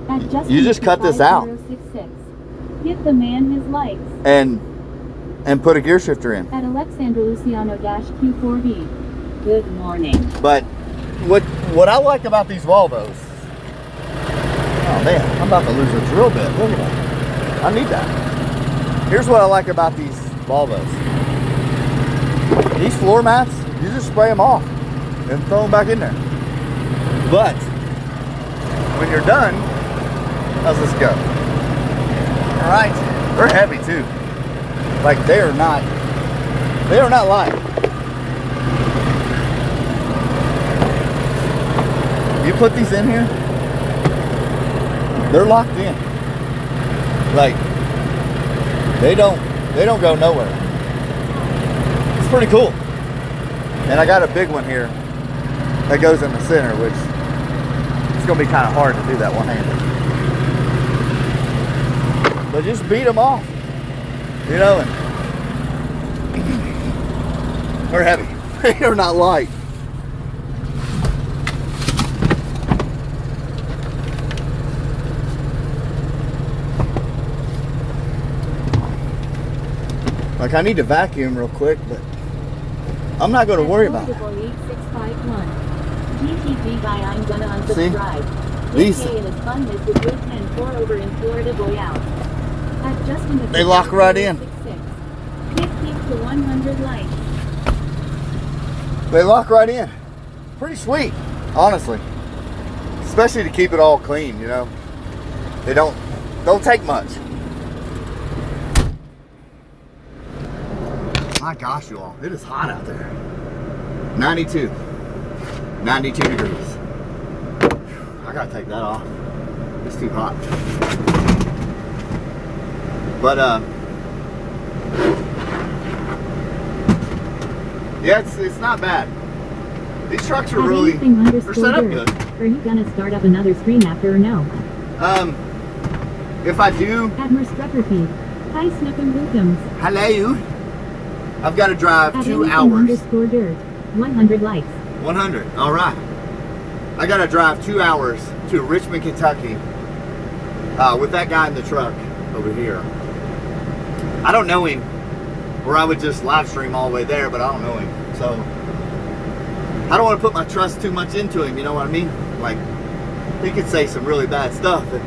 B: At Justin
A: You just cut this out
B: 5066. Give the man his likes.
A: and put a gear shifter in.
B: At Alexander Luciano Q4B. Good morning.
A: But what I like about these Volvos, oh man, I'm about to lose a drill bit. Look at that. I need that. Here's what I like about these Volvos. These floor mats, you just spray them off and throw them back in there. But when you're done, how's this go? All right, they're heavy too. Like they are not light. You put these in here, they're locked in. Like they don't go nowhere. It's pretty cool. And I got a big one here that goes in the center, which it's gonna be kind of hard to do that one-handed. But just beat them off, you know, and they're heavy. They are not light. Like I need to vacuum real quick, but I'm not going to worry about it.
B: 8651. GTG guy, I'm gonna unsubscribe.
A: These-
B: AK and his fun is the good 10-4 over in Florida, boy out. At Justin the
A: They lock right in.
B: 66. Keep to 100 likes.
A: They lock right in. Pretty sweet, honestly. Especially to keep it all clean, you know. They don't take much. My gosh, you all, it is hot out there. 92 degrees. I gotta take that off. It's too hot. But yeah, it's not bad. These trucks are
B: At
A: really,
B: anything
A: they're
B: underscore
A: set up
B: dirt.
A: good.
B: Are you gonna start up another stream after or no?
A: If I do,
B: Admiral Struckerfeed. Hi Snook and Bookums.
A: hello, I've got to drive
B: At
A: 2
B: anything
A: hours.
B: underscore dirt. 100 likes.
A: 100. All right. I got to drive 2 hours to Richmond, Kentucky, with that guy in the truck over here. I don't know him, or I would just live stream all the way there, but I don't know him, so I don't want to put my trust too much into him. You know what I mean? Like he could say some really bad stuff and,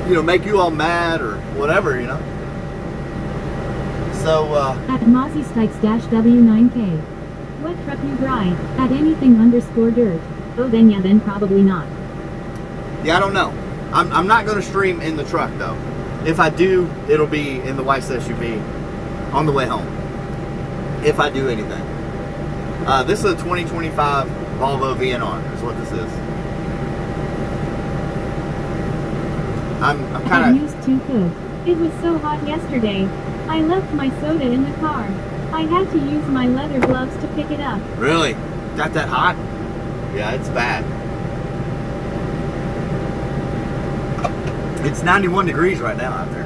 A: you know, make you all mad or whatever, you know. So
B: At Mossy Stikes W9K. What truck you drive? At anything underscore dirt. Oh then yeah, then probably not.
A: yeah, I don't know. I'm not going to stream in the truck though. If I do, it'll be in the wife's SUV on the way home. If I do anything. This is a 2025 Volvo VNR is what this is. I'm
B: At
A: kind of,
B: used to cook. It was so hot yesterday. I left my soda in the car. I had to use my leather gloves to pick it up.
A: Really? Got that hot? Yeah, it's bad. It's 91 degrees right now out there.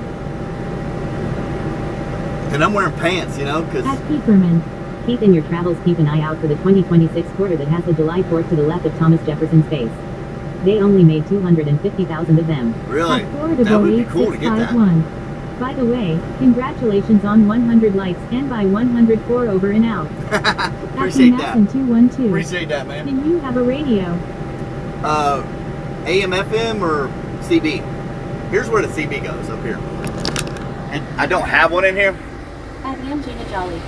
A: And I'm wearing pants, you know, because...
B: At Peeperman.
D: Keith, in your travels, keep an eye out for the 2026 quarter that has the July 4th to the left of Thomas Jefferson's face. They only made 250,000 of them.
A: Really?
B: At Florida
A: That would be
B: Bowl
A: cool to get that.
B: 8651. By the way, congratulations on 100 likes and by 104 over and out.
A: Appreciate that.
B: Happy 212.
A: Appreciate that, man.
B: Do you have a radio?
A: AM, FM, or CB? Here's where the CB goes, up here. And I don't have one in here.
D: At Angina Jolly.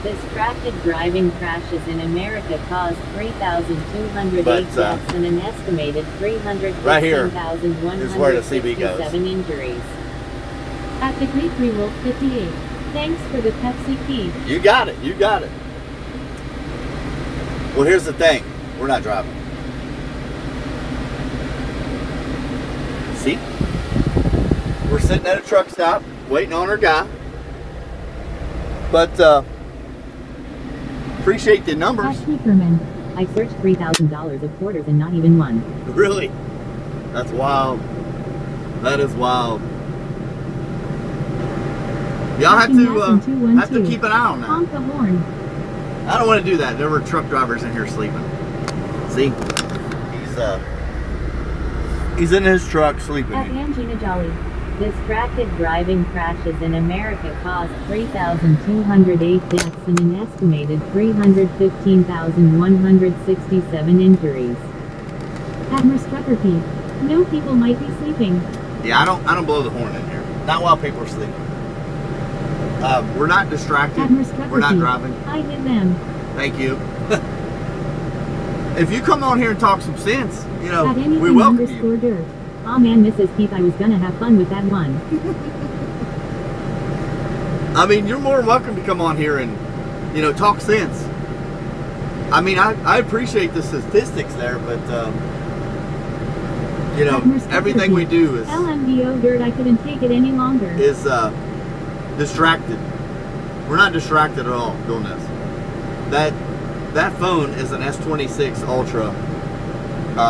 D: Distracted driving crashes in America caused 3,208
A: But,
D: deaths and an estimated
A: right here is where the CB goes.
D: 315,167 injuries.
B: At the Greek Rewolf 58. Thanks for the Pepsi key.
A: You got it. You got it. Well, here's the thing. We're not driving. See? We're sitting at a truck stop waiting on our guy. But, appreciate the
B: At
A: numbers.
B: Peeperman.
D: I searched $3,000 of quarters and not even one.
A: Really? That's wild. That is wild. Y'all have to keep an eye on that.
B: Honk the horn.
A: I don't want to do that. There were truck drivers in here sleeping. See? He's in his truck sleeping.
B: At Angina Jolly.
D: Distracted driving crashes in America caused 3,208 deaths and an estimated 315,167 injuries.
B: At Merstrucker. No, people might be sleeping.
A: Yeah, I don't blow the horn in here. Not while people are sleeping. We're not distracted.
B: At Merstrucker.
A: We're not driving.
B: I hit them.
A: Thank you. If you come on here and talk some sense, you know,
B: At anything
A: we welcome
B: underscore
A: you.
B: dirt.
D: Aw man, Mrs. Keith, I was gonna have fun with that one.
A: I mean, you're more than welcome to come on here and, you know, talk sense. I mean, I appreciate the statistics there, but, you know,
B: At Merstrucker.
A: everything we do is
B: LMDO dirt, I couldn't take it any longer.
A: distracted. We're not distracted at all doing this. That phone is an S26 Ultra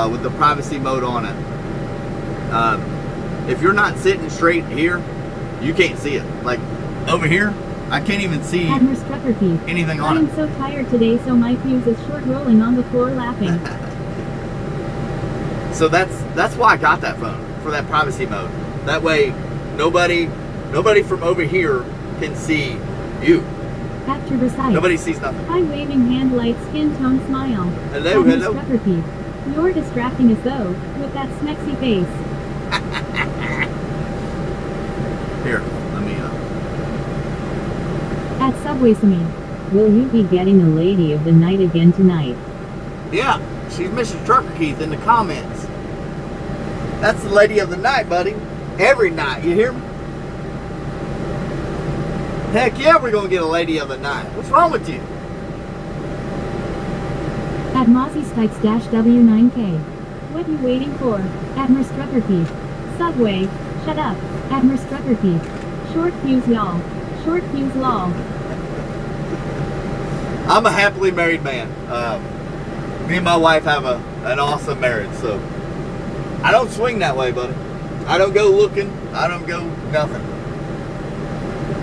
A: with the privacy mode on it. If you're not sitting straight here, you can't see it. Like over here, I can't even see
B: At Merstrucker.
A: anything
B: I
A: on
B: am
A: it.
B: so tired today, so my fuse is short, rolling on the floor laughing.
A: So that's why I got that phone, for that privacy mode. That way, nobody from over here can see you.
B: At Traversite.
A: Nobody sees nothing.
B: High waving hand light, skin tone smile.
A: Hello,
B: At
A: hello.
B: Merstrucker. You're distracting us though, with that smexy face.
A: Here, let me.
B: At Subway Sami.
D: Will you be getting a lady of the night again tonight?
A: Yeah, she's Mrs. Trucker Keith in the comments. That's the lady of the night, buddy. Every night, you hear me? Heck yeah, we're gonna get a lady of the night. What's wrong with you?
B: At Mozzie Stikes W9K. What you waiting for? At Merstrucker. Subway. Shut up. At Merstrucker. Short fuse y'all. Short fuse lol.
A: I'm a happily married man. Me and my wife have an awesome marriage, so I don't swing that way, buddy. I don't go looking. I don't go nothing.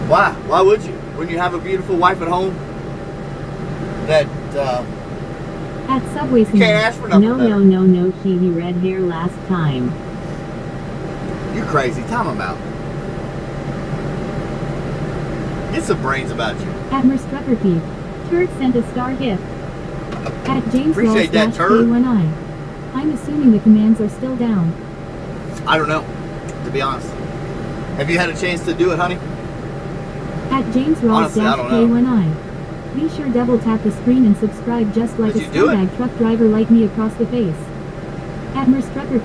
A: Why? Why would you? When you have a beautiful wife at home that
B: At Subway
A: you
B: Sami.
A: can't ask for nothing
D: No,
A: better.
D: no, she red hair last time.
A: You crazy. Time them out. Get some brains about you.
B: At Merstrucker. Turd sent a star gift. At James
A: Appreciate that, Turd.
B: K1I. I'm assuming the commands are still down.
A: I don't know, to be honest. Have you had a chance to do it, honey?
B: At James Ross
A: Honestly, I don't know.
B: K1I. Be sure double tap the screen and subscribe just like
A: Did
B: a
A: you do it?
B: scumbag truck driver like me across the face. At Merstrucker.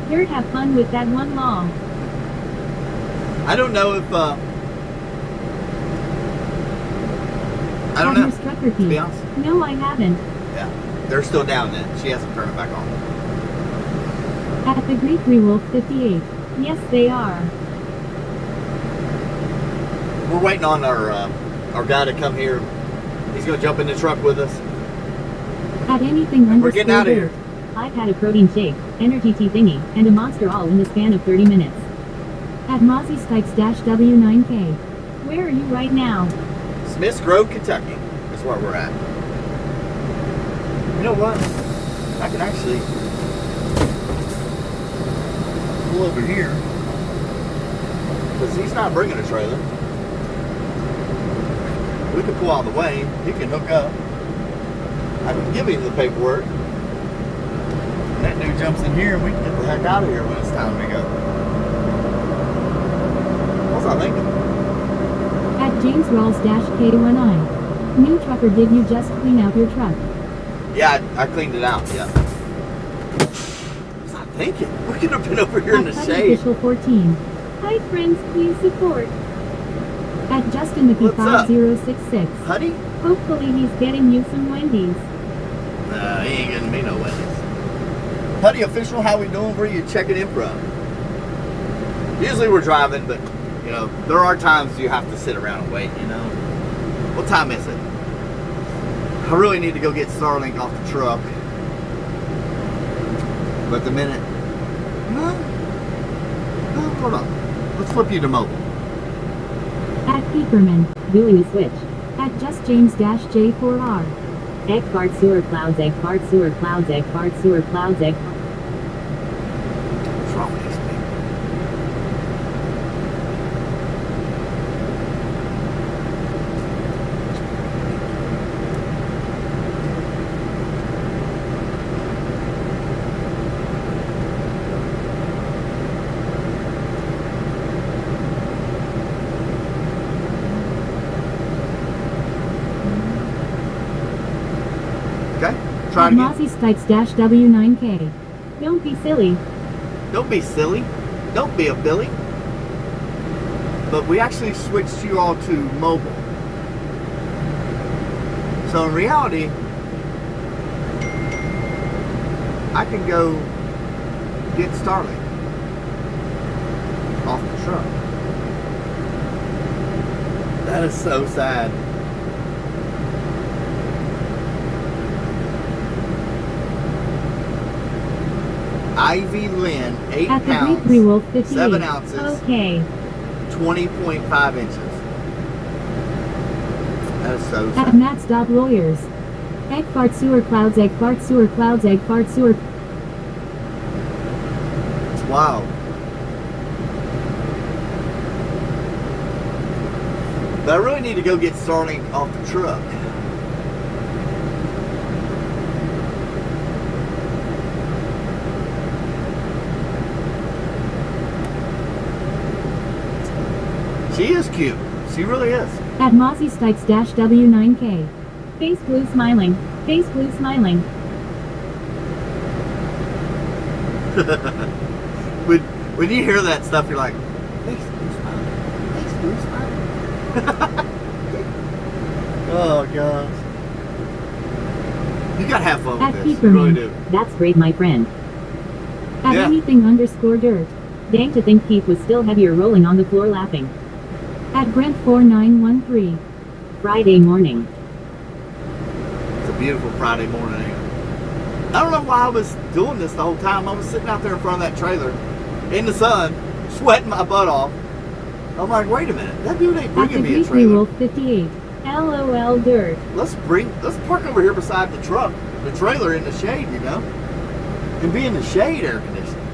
B: Here, have fun with that one law.
A: I don't know if I don't
B: At
A: know,
B: Merstrucker.
A: to be honest.
B: No, I haven't.
A: Yeah, they're still down then. She hasn't turned it back on.
B: At the Greek Rewolf 58. Yes, they are.
A: We're waiting on our guy to come here. He's gonna jump in the truck with us.
B: At anything
A: We're getting out of here.
D: I've had a protein shake, energy tea thingy, and a monster all in the span of 30 minutes.
B: At Mozzie Stikes-W9K. Where are you right now?
A: Smiths Grove, Kentucky is where we're at. You know what? I can actually pull over here because he's not bringing a trailer. We can pull out of the way. He can hook up. I can give him the paperwork. And that dude jumps in here and we can get the heck out of here when it's time to go. What was I thinking?
B: At James Rawls-K1I. New trucker, did you just clean out your truck?
A: Yeah, I cleaned it out, yeah. What was I thinking? We could have been over here in the
B: At
A: shade.
B: Official 14. Hi friends, please support. At Justin Mickey
A: What's up?
B: 5066.
A: Honey?
B: Hopefully he's getting you some Wendy's.
A: Nah, he ain't getting me no Wendy's. Honey Official, how we doing? Where are you checking in from? Usually we're driving, but, you know, there are times you have to sit around and wait, you know. What time is it? I really need to go get Starlink off the truck. But the minute... No, hold on. Let's flip you to mobile.
B: At Peeperman.
D: Doing a switch.
B: At Just James-J4R.
D: Egg fart sewer clouds, egg fart sewer clouds, egg fart sewer clouds, egg.
A: What's wrong with these people? Okay, try
B: At
A: it again.
B: Mozzie Stikes-W9K.
D: Don't be silly.
A: Don't be silly. Don't be a Billy. But we actually switched you all to mobile. So in reality, I can go get Starlink off the truck. That is so sad. Ivy Lynn, 8
B: At the
A: pounds,
B: Greek Wolf 58.
A: 7 ounces,
B: Okay.
A: 20.5 inches. That is so
B: At
A: sad.
B: Matt's Lawyers. Egg fart sewer clouds, egg fart sewer clouds, egg fart sewer.
A: It's wild. But I really need to go get Starlink off the truck. She is cute. She really is.
B: At Mozzie Stikes-W9K.
D: Face blue smiling. Face blue smiling.
A: when you hear that stuff, you're like, face blue smiling. Face blue smiling. Oh, gosh. You gotta have fun
B: At
A: with this. You really do.
D: That's great, my friend.
B: At
A: Yeah.
B: anything_dirt.
D: Dang, to think Keith was still heavier rolling on the floor laughing.
B: At Brent4913.
D: Friday morning.
A: It's a beautiful Friday morning. Ain't it? I don't know why I was doing this the whole time. I was sitting out there in front of that trailer in the sun, sweating my butt off. I'm like, wait a minute, that dude ain't
B: At
A: bringing
B: the
A: me a
B: Greek
A: trailer.
B: Wolf 58. LOL dirt.
A: Let's park over here beside the truck, the trailer in the shade, you know, and be in the shade, air conditioning.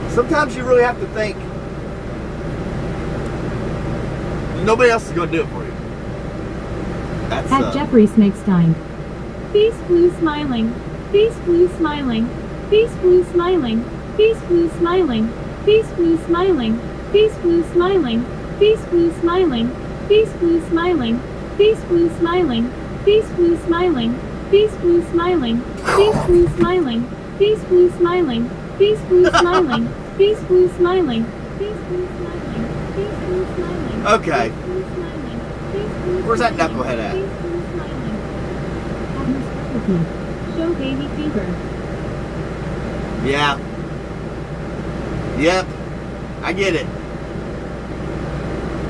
A: Sometimes you really have to think. Nobody else is going to do it for you. That's
B: At Jeffrey Smegstein.
D: Face blue smiling. Face blue smiling. Face blue smiling. Face blue smiling. Face blue smiling. Face blue smiling. Face blue smiling. Face blue smiling. Face blue smiling. Face blue smiling. Face blue smiling. Face blue smiling. Face blue smiling. Face blue smiling. Face blue smiling. Face blue smiling. Face blue smiling.
A: Okay.
D: Face blue smiling. Face blue
A: Where's that
D: smiling.
A: knucklehead at?
D: Face blue smiling. At Miss Recipe. Show baby fever.
A: Yeah. Yep. I get it.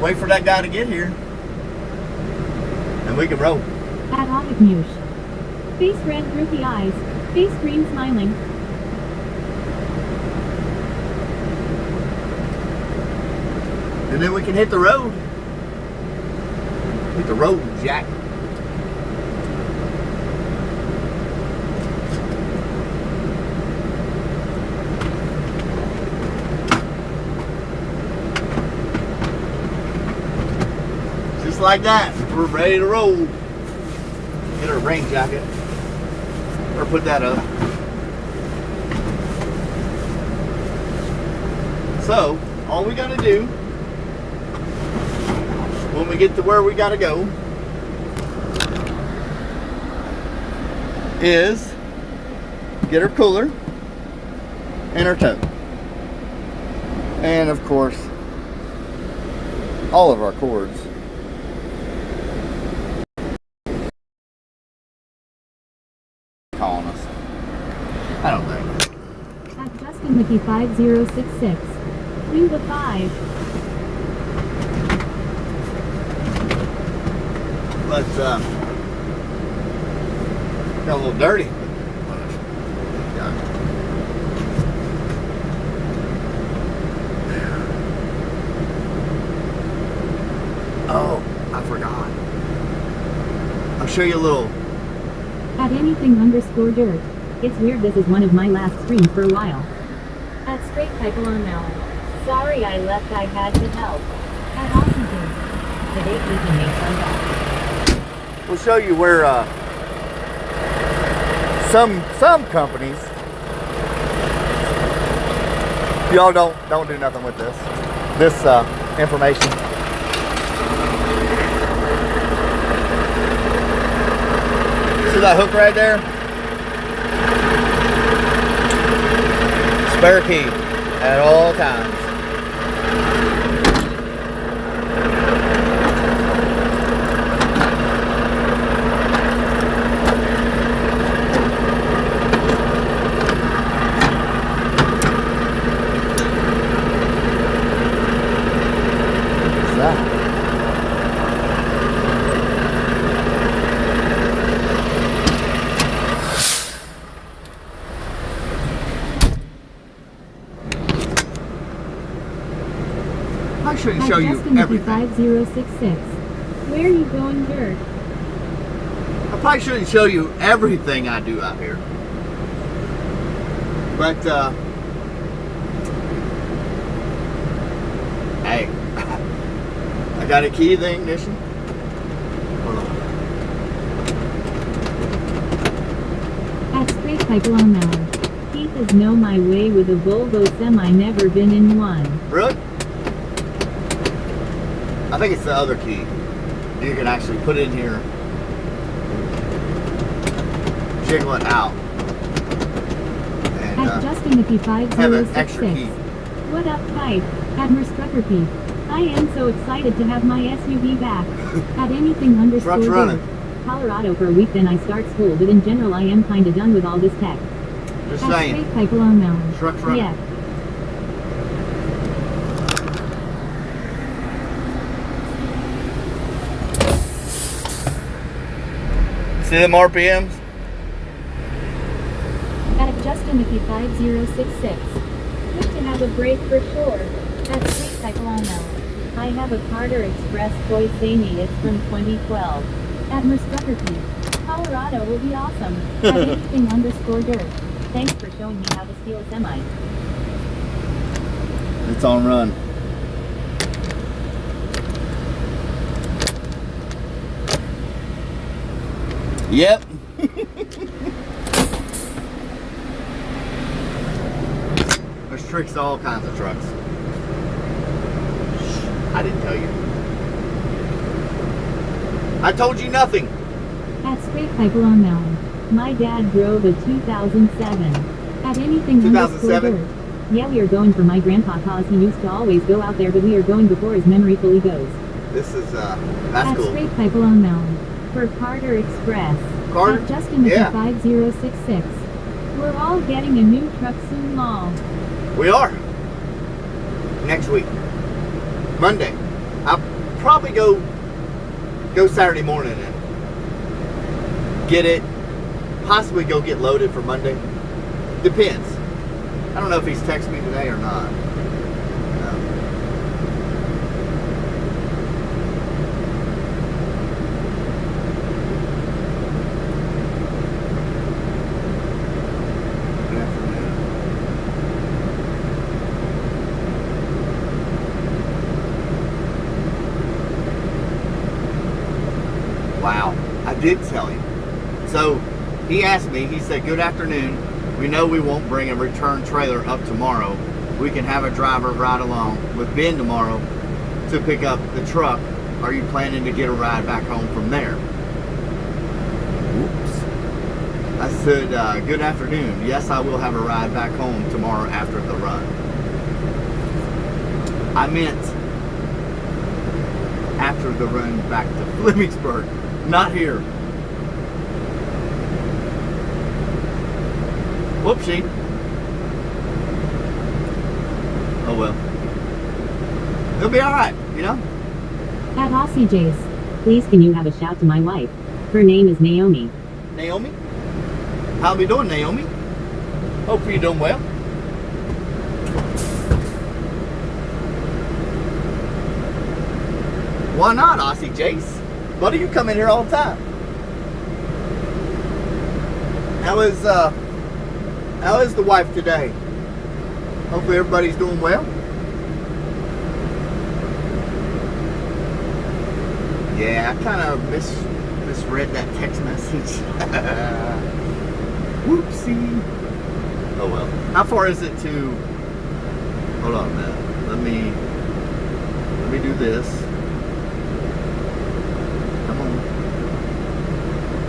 A: Wait for that guy to get here. And we can roll.
B: At Autocmush. Face red droopy eyes. Face green smiling.
A: And then we can hit the road. Hit the road, Jack. Just like that, we're ready to roll. Get our rain jacket. Or put that up. So, all we gotta do when we get to where we gotta go is get our cooler and our tote. And of course, all of our cords. Calling us. I don't think.
B: At Justin Mickey 5066. 2 to 5.
A: But got a little dirty. Oh, I forgot. I'll show you a little.
B: At anything_dirt.
E: It's weird this is one of my last streams for a while.
B: At straight pipe on Melon. Sorry I left, I had to help. At Oxygen.
E: Today we can make some talk.
A: We'll show you where some companies. Y'all don't do nothing with this information. See that hook right there? Spare key at all times. What's that? I shouldn't show you everything.
B: 5066. Where are you going, dirt?
A: I probably shouldn't show you everything I do out here. But, hey, I got a key to the ignition. Hold on.
B: At straight pipe on Melon. Keith is know my way with a Volvo semi, never been in one.
A: Really? I think it's the other key. You can actually put it in here, jiggle it out, and
B: At Justin Mickey
A: have an extra
B: 5066.
A: key.
B: What up, pipe? At Merstrucker P. I am so excited to have my SUV back. At anything_dirt.
A: Truck's running.
E: Colorado for a week, then I start school, but in general I am kinda done with all this tech.
A: Just
B: At
A: saying.
B: straight pipe on Melon.
A: Truck's running.
B: Yeah.
A: See them RPMs?
B: At Justin Mickey 5066. Good to have a break for sure. At straight pipe on Melon. I have a Carter Express Toy Samey, it's from 2012. At Merstrucker P. Colorado will be awesome. At anything_dirt.
E: Thanks for showing me how to steal a semi.
A: It's on run. Yep. There's tricks to all kinds of trucks. I didn't tell you. I told you nothing.
B: At straight pipe on Melon. My dad drove a 2007. At anything_dirt.
A: 2007?
E: Yeah, we are going for my grandpa cause he used to always go out there, but we are going before his memory fully goes.
A: This is
B: At
A: that's cool.
B: straight pipe on Melon. For Carter Express.
A: Carter?
B: At Justin Mickey
A: Yeah.
B: 5066. We're all getting a new truck soon, lol.
A: We are. Next week. Monday. probably go Saturday morning and get it. Possibly go get loaded for Monday. Depends. I don't know if he's texted me today or not. Wow, I did tell him. So he asked me, he said, good afternoon. We know we won't bring a return trailer up tomorrow. We can have a driver ride along with Ben tomorrow to pick up the truck. Are you planning to get a ride back home from there? Whoops. I said, good afternoon. Yes, I will have a ride back home tomorrow after the run. I meant after the run back to Flemingsburg, not here. Whoopsie. Oh well. It'll be alright, you know?
E: At Aussie Jace. Please can you have a shout to my wife? Her name is Naomi.
A: Naomi? How we doing, Naomi? Hope you're doing well. Why not, Aussie Jace? Buddy, you come in here all the time. How is the wife today? Hopefully everybody's doing well. Yeah, I kind of misread that text message. Whoopsie. Oh well. How far is it to? Hold on a minute. Let me do this. Come on.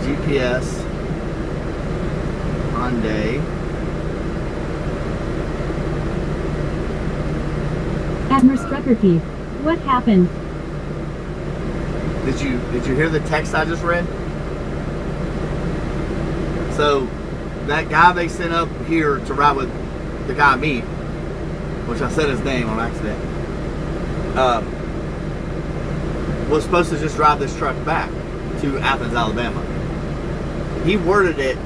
A: GPS. Hyundai.
B: Admiral Struckerkeith. What happened?
A: Did you hear the text I just read? So that guy they sent up here to ride with the guy I meet, which I said his name on accident, was supposed to just drive this truck back to Athens, Alabama. He worded it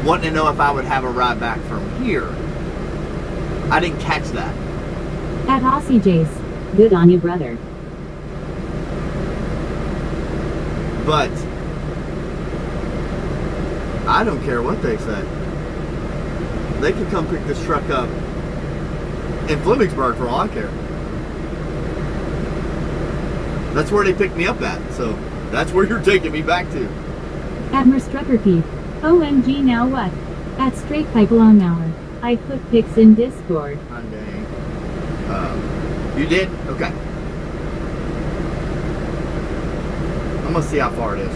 A: wanting to know if I would have a ride back from here. I didn't catch that.
B: At Aussie Jace.
E: Good on you, brother.
A: But I don't care what they say. They can come pick this truck up in Flemingsburg for all I care. That's where they picked me up at, so that's where you're taking me back to.
B: Admiral Struckerkeith. OMG now what? At Straight Pipe Long Hour. I put pics in Discord.
A: Hyundai. You did? Okay. I'm gonna see how far it is.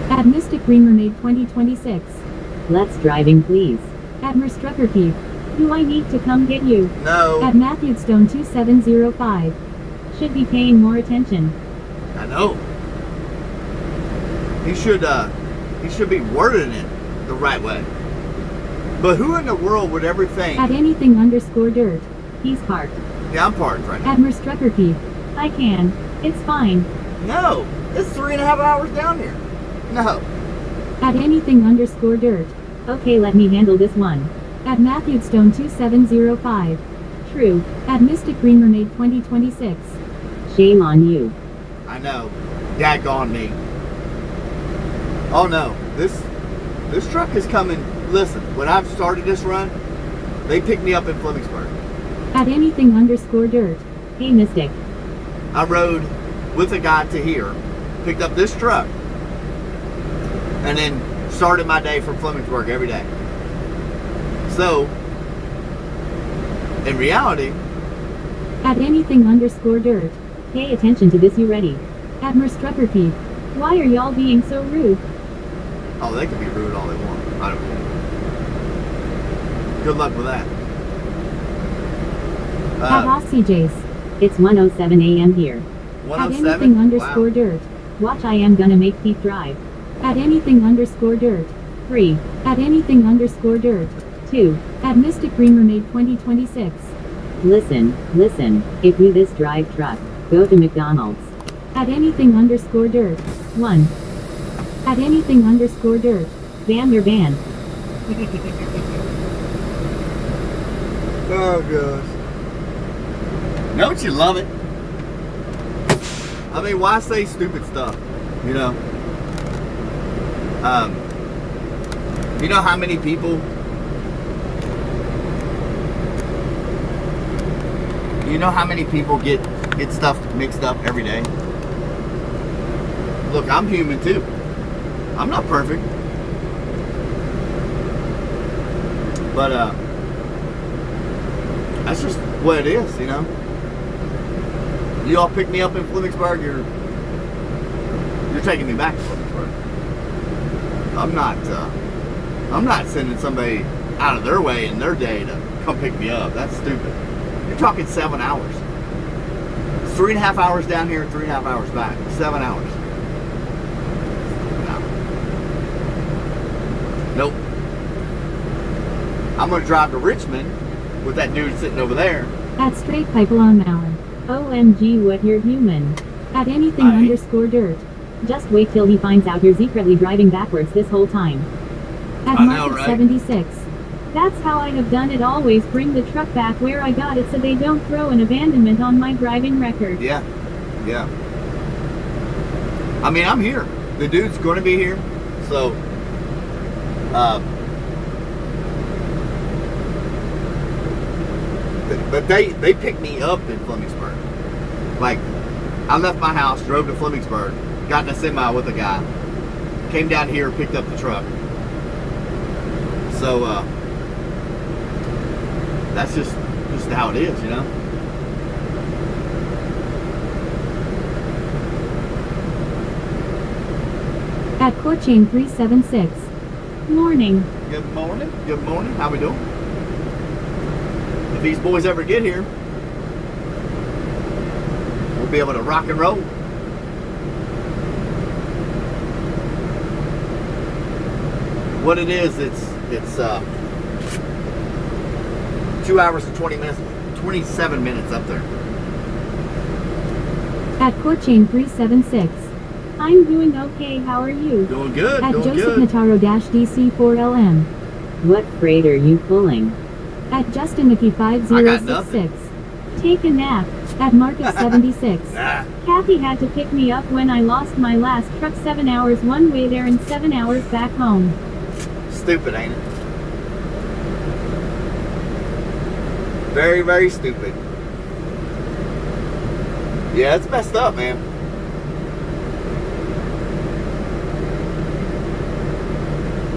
B: At Mystic Green Mermaid 2026.
E: Let's driving, please.
B: Admiral Struckerkeith. Do I need to come get you?
A: No.
B: At Matthew Stone 2705. Should be paying more attention.
A: I know. He should be wording it the right way. But who in the world would ever think?
B: At anything _ dirt. He's parked.
A: Yeah, I'm parked right now.
B: Admiral Struckerkeith. I can. It's fine.
A: No, it's 3.5 hours down here. No.
B: At anything _ dirt.
E: Okay, let me handle this one.
B: At Matthew Stone 2705. True. At Mystic Green Mermaid 2026.
E: Shame on you.
A: I know. Daggone me. Oh no, this truck is coming. Listen, when I've started this run, they picked me up in Flemingsburg.
B: At anything _ dirt.
E: Hey, Mystic.
A: I rode with a guy to here, picked up this truck, and then started my day from Flemingsburg every day. So, in reality,
B: At anything _ dirt.
E: Pay attention to this, you ready?
B: Admiral Struckerkeith. Why are y'all being so rude?
A: oh, they can be rude all they want. I don't care. Good luck with that.
B: At Aussie Jace.
E: It's 1:07 a.m. here.
B: At
A: 107?
B: anything _
A: Wow.
B: dirt.
E: Watch, I am gonna make Pete drive.
B: At anything _ dirt.
E: 3,
B: At anything _ dirt.
E: 2,
B: At Mystic Green Mermaid 2026.
E: Listen. If you this drive truck, go to McDonald's.
B: At anything underscore dirt. 1. At anything underscore dirt.
E: Bam, you're banned.
A: Oh gosh. Don't you love it? I mean, why say stupid stuff? You know? You know how many people get stuff mixed up every day? Look, I'm human too. I'm not perfect. But that's just what it is, you know. You all pick me up in Flemingsburg, you're taking me back to Flemingsburg. I'm not sending somebody out of their way in their day to come pick me up. That's stupid. You're talking 7 hours. It's 3.5 hours down here, 3.5 hours back. 7 hours. No. Nope. I'm gonna drive to Richmond with that dude sitting over there.
B: At straight pipe lawnmower.
E: OMG, what you're human.
B: At anything
A: Aye.
B: underscore dirt.
E: Just wait till he finds out you're secretly driving backwards this whole time.
B: At
A: I know,
B: market
A: right?
B: 76.
D: That's how I have done it. Always bring the truck back where I got it so they don't throw an abandonment on my driving record.
A: Yeah. I mean, I'm here. The dude's gonna be here. So, but they picked me up in Flemingsburg. Like, I left my house, drove to Flemingsburg, got in a semi with a guy, came down here, picked up the truck. So, that's just how it is, you know?
B: At Court Chain 376.
D: Morning.
A: Good morning. Good morning. How we doing? If these boys ever get here, we'll be able to rock and roll. What it is, it's 2 hours and 20 minutes, 27 minutes up there.
B: At Court Chain 376.
D: I'm doing okay. How are you?
A: Doing good.
B: At
A: Doing
B: Joseph
A: good.
B: Nataro-DC4LM.
E: What freight are you pulling?
B: At Justin Mickey
A: I got
B: 5066.
D: Take a nap.
B: At Marcus 76.
A: Nah.
D: Kathy had to pick me up when I lost my last truck. 7 hours one way there and 7 hours back home.
A: Stupid, ain't it? Very, very stupid. Yeah, it's messed up, man.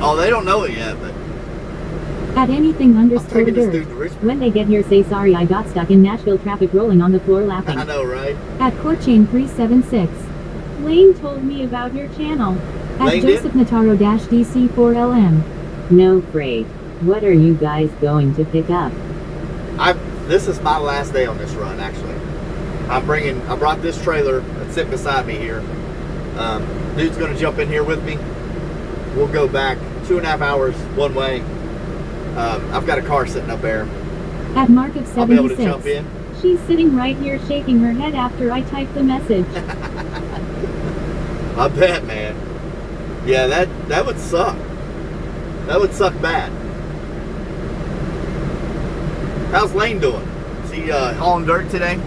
A: Oh, they don't know it yet, but
B: At anything
A: I'm
B: underscore
A: taking this
B: dirt.
A: dude to Richmond.
E: When they get here, say sorry I got stuck in Nashville traffic rolling on the floor laughing.
A: I know, right?
B: At Court Chain 376.
D: Lane told me about your channel.
B: At
A: Lane did?
B: Joseph Nataro-DC4LM.
E: No freight. What are you guys going to pick up?
A: This is my last day on this run, actually. I brought this trailer that's sitting beside me here. Dude's gonna jump in here with me. We'll go back 2.5 hours one way. I've got a car sitting up there.
B: At Mark of
A: I'll be able to
B: 76.
A: jump in.
D: She's sitting right here shaking her head after I typed the message.
A: I bet, man. Yeah, that would suck. That would suck bad. How's Lane doing? Is he hauling dirt today?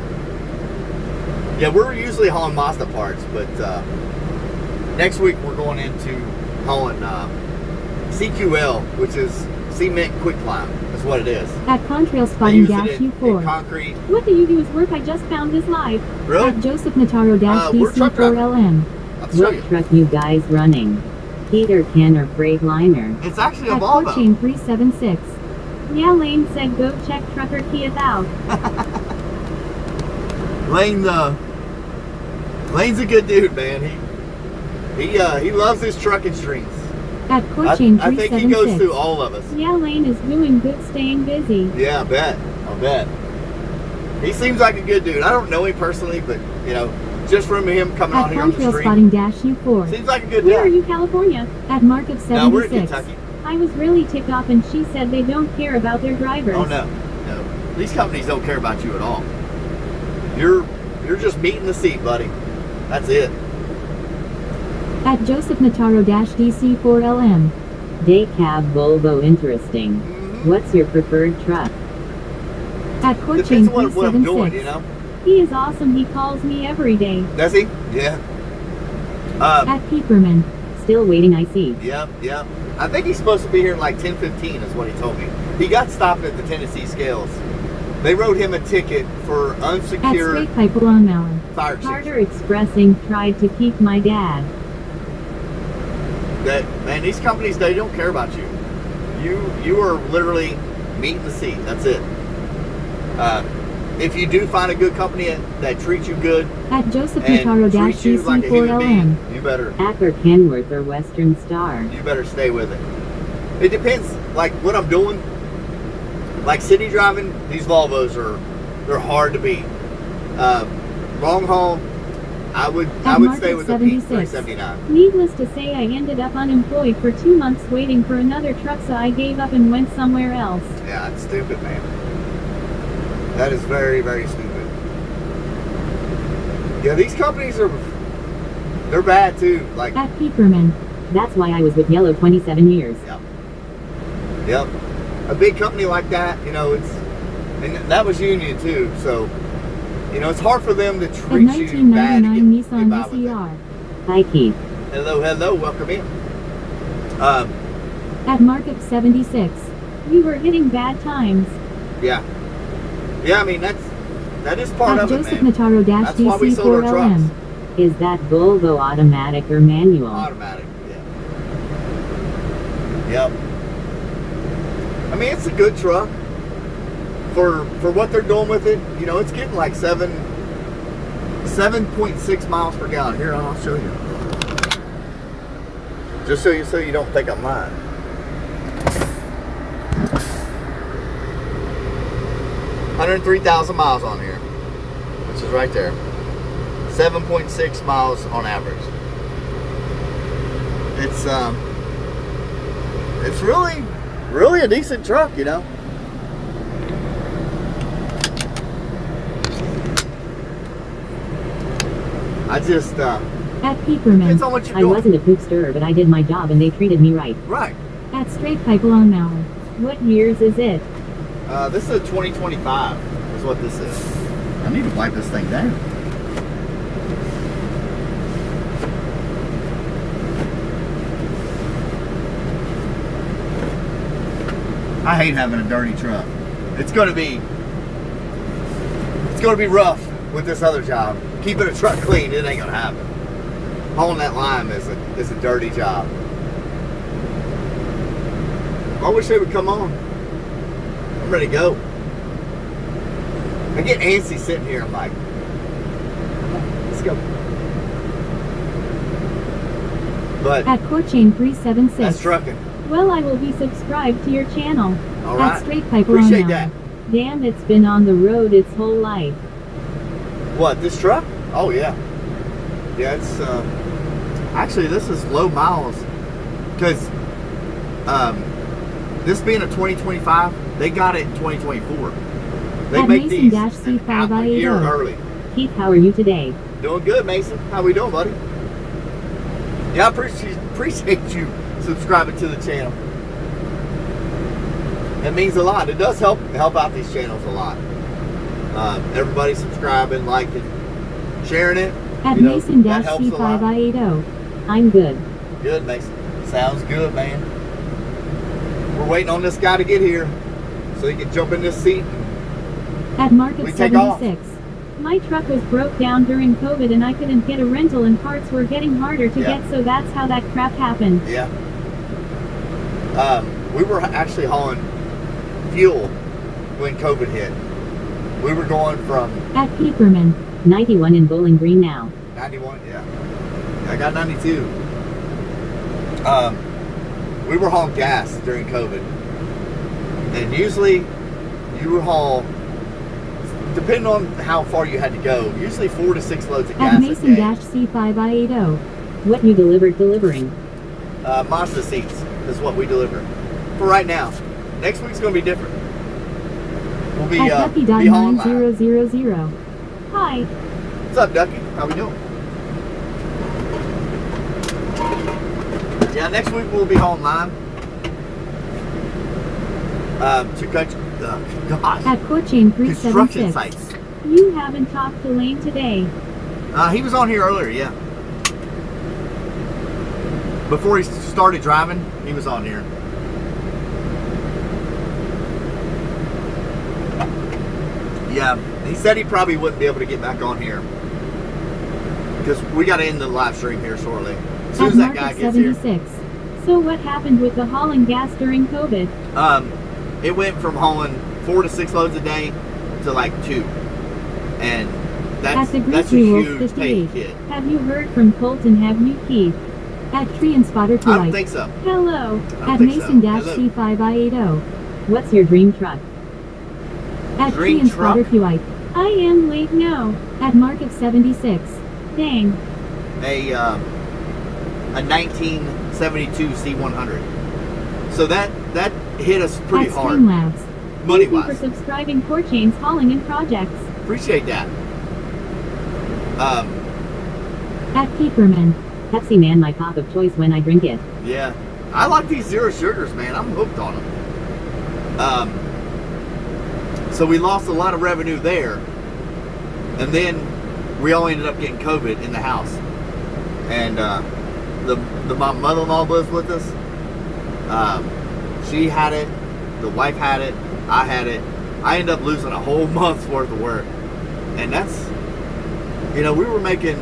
A: Yeah, we're usually hauling Mazda parts, but next week we're going into hauling CQL, which is cement quick climb. That's what it is.
B: At Contrail
A: They
B: Spotting
A: use
B: Dash
A: it in
B: U4.
A: concrete.
D: What do you do is work? I just found this live.
A: Really?
B: At Joseph Nataro
A: we're truck driving.
B: DC4LM.
A: I'll show
E: What
A: you.
E: truck you guys running? Peter Can or Freightliner?
A: It's actually a
B: At Court
A: Volvo.
B: Chain 376.
D: Yeah, Lane said go check trucker Kieth out.
A: Lane's a good dude, man. He loves his trucking streets.
B: At Court Chain
A: I think he goes
B: 376.
A: through all of us.
D: Yeah, Lane is doing good staying busy.
A: Yeah, I bet. He seems like a good dude. I don't know him personally, but you know, just from him coming
B: At
A: on here on the
B: Contrail
A: street,
B: Spotting Dash U4.
A: seems like a good
D: Where are
A: guy.
D: you, California?
B: At Mark of 76.
A: No, we're in Kentucky.
D: I was really ticked off and she said they don't care about their drivers.
A: Oh no. These companies don't care about you at all. You're just meat in the seat, buddy. That's it.
B: At Joseph Nataro-DC4LM.
E: Day cab Volvo interesting.
A: Mm-hmm.
E: What's your preferred truck?
B: At
A: Depends
B: Courchain
A: on what I'm doing,
B: 376.
A: you know.
D: He is awesome. He calls me every day.
A: Does he? Yeah.
B: At Peeperman.
E: Still waiting, I see.
A: Yep. I think he's supposed to be here in like 10:15 is what he told me. He got stopped at the Tennessee scales. They wrote him a ticket for
B: At
A: unsecured
B: Straight Pipe Long Mountain.
A: fire
E: Carter
A: extinguisher.
E: Expressing tried to keep my dad.
A: That man, these companies, they don't care about you. You are literally meat in the seat. That's it. If you do find a good company that treats you good
B: At Joseph
A: and treats you like a human being,
B: Nataro-DC4LM.
A: you better
E: Acker Kenworth or Western Star.
A: stay with it. It depends, like what I'm doing. Like city driving, these Volvos they're hard to beat. Long haul, I would stay with the Pete
B: 76.
A: 379.
D: Needless to say, I ended up unemployed for 2 months waiting for another truck, so I gave up and went somewhere else.
A: Yeah, it's stupid, man. That is very, very stupid. Yeah, these companies they're bad too. Like,
B: At Peeperman.
E: That's why I was with Yellow 27 years.
A: yep. A big company like that, you know, and that was union too, so, you know, it's hard for them to
B: At
A: treat you bad
B: 1999
A: and get
B: Nissan
A: by with it.
B: SER.
E: Hi Keith.
A: Hello, welcome in.
B: At Markup 76.
D: We were hitting bad times.
A: Yeah, I mean that is part
B: At
A: of it,
B: Joseph
A: man. That's why we sold our trucks.
B: Nataro-DC4LM.
E: Is that Volvo automatic or manual?
A: Automatic, yeah. Yep. I mean, it's a good truck for what they're doing with it. You know, it's getting like 7.6 miles per gallon. Here, I'll show you. Just so you don't think I'm lying. $103,000 miles on here, which is right there. 7.6 miles on average. It's really a decent truck, you know. I just
B: At
A: depends
B: Peeperman.
A: on what you're
E: I
A: doing.
E: wasn't a poop stirrer, but I did my job and they treated me right.
A: Right.
B: At Straight Pipe Long Mountain.
D: What years is it?
A: This is a 2025 is what this is. I need to wipe this thing down. I hate having a dirty truck. It's gonna be rough with this other job. Keeping a truck clean, it ain't gonna happen. Hauling that lime is a dirty job. I wish they would come on. I'm ready to go. I get antsy sitting here. I'm like, let's go. But
B: At Courchain 376.
A: that's trucking.
D: Well, I will be subscribed to your channel.
A: All
B: At
A: right.
B: Straight Pipe Long
A: Appreciate that.
B: Mountain.
D: Damn, it's been on the road its whole life.
A: What, this truck? Oh yeah. Yeah, it's actually this is low miles because this being a 2025, they got it in 2024. They
B: At
A: make these
B: Mason-C5
A: a year
B: IAO.
A: early.
E: Keith, how are you today?
A: Doing good, Mason. How we doing, buddy? Yeah, I appreciate you subscribing to the channel. That means a lot. It does help out these channels a lot. Everybody subscribing, liking, sharing it.
B: At
A: You know, that helps a lot.
B: Mason-C5
E: I'm good.
A: Good, Mason. Sounds good, man. We're waiting on this guy to get here so he can jump in this seat.
B: At Markup
A: We take off.
B: 76.
D: My truck was broke down during COVID and I couldn't get a rental and parts were getting harder to
A: Yeah.
D: get, so that's how that crap happened.
A: Yeah. We were actually hauling fuel when COVID hit. We were going from
B: At Peeperman.
E: 91 in Bowling Green now.
A: 91, yeah. I got 92. We were hauling gas during COVID. And usually you would haul, depending on how far you had to go, usually 4 to 6 loads of
B: At
A: gas a day.
B: Mason-C5
E: What you delivering?
A: Mazda seats is what we deliver for right now. Next week's going to be different. We'll be,
B: At
A: be hauling live.
B: Ducky.9000. Hi.
A: What's up, Ducky? How we doing? Yeah, next week we'll be hauling lime. To country, gosh,
B: At Courchain
A: construction
B: 376.
A: sites.
B: You haven't talked to Lane today.
A: He was on here earlier, yeah. Before he started driving, he was on here. Yeah, he said he probably wouldn't be able to get back on here because we got to end the live stream here shortly. As soon as that guy gets here.
B: 76. So what happened with the hauling gas during COVID?
A: It went from hauling 4 to 6 loads a day to like 2, and that's a huge pay hit.
B: Have you heard from Colton? Have you, Keith? At Tree and Spotter 2.
A: I don't think so.
B: Hello.
A: I
B: At
A: don't think so.
B: Mason-C5I80.
E: What's your dream truck?
B: At
A: Dream
B: Tree and
A: truck?
B: Spotter 2. I am late now. At Market 76. Dang.
A: A 1972 C100. So that hit us pretty
B: At
A: hard,
B: Streamlabs.
A: money
B: Thank you for
A: wise.
B: subscribing Courchain's Hauling and Projects.
A: Appreciate that.
B: At Keeperman.
E: Pepsi Man, my pop of choice when I drink it.
A: Yeah, I like these zero sugars, man. I'm hooked on them. So we lost a lot of revenue there, and then we all ended up getting COVID in the house. And my mother-in-law lives with us. She had it. The wife had it. I had it. I ended up losing a whole month's worth of work, and that's, we were making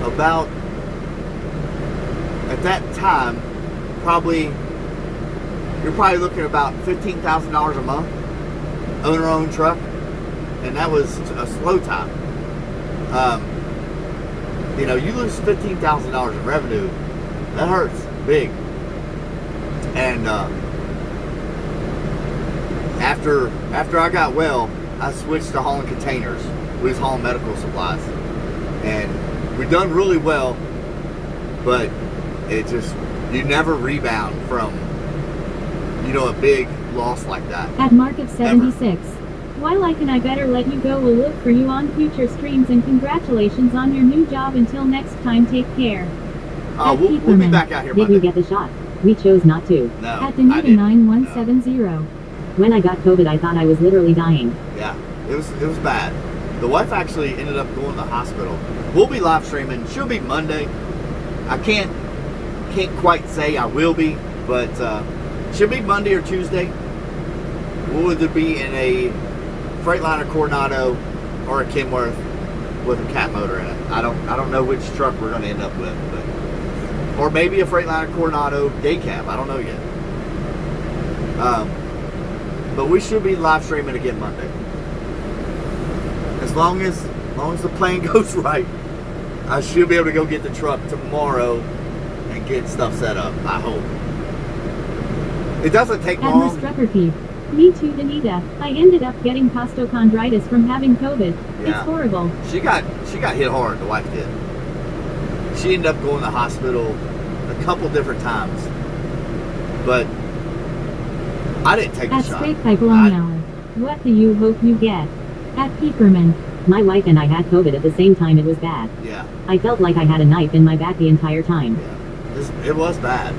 A: about, at that time, you're probably looking at about $15,000 a month, owning our own truck, and that was a slow time. You lose $15,000 in revenue, that hurts big. And after I got well, I switched to hauling containers. We was hauling medical supplies, and we done really well, but it just, you never rebound from a big loss like that.
B: At Market 76. Why can I better let you go? We'll look for you on future streams, and congratulations on your new job. Until next time, take care.
A: We'll be back out here
E: Did
A: Monday.
E: you get the shot? We chose not to.
A: No,
B: At
A: I
B: Danita
A: didn't.
B: 9170.
E: When I got COVID, I thought I was literally dying.
A: Yeah, it was bad. The wife actually ended up going to the hospital. We'll be live streaming. She'll be Monday. I can't quite say I will be, but she'll be Monday or Tuesday. We'll either be in a Freightliner Coronado or a Kenworth with a cat motor in it. I don't know which truck we're going to end up with, or maybe a Freightliner Coronado day cab. I don't know yet. But we should be live streaming again Monday. As long as the plan goes right, I should be able to go get the truck tomorrow and get stuff set up. I hope. It doesn't take
B: At
A: long.
B: Struckerkeep. Me too, Danita. I ended up getting costochondritis from having COVID.
A: Yeah.
B: It's horrible.
A: She got hit hard. The wife did. She ended up going to the hospital a couple different times, but I didn't take the
B: At
A: shot.
B: Straight Pipe Long Hour. What do you hope you get? At Keeperman.
E: My wife and I had COVID at the same time. It was bad.
A: Yeah,
E: I felt like I had a knife in my back the entire time.
A: it was bad.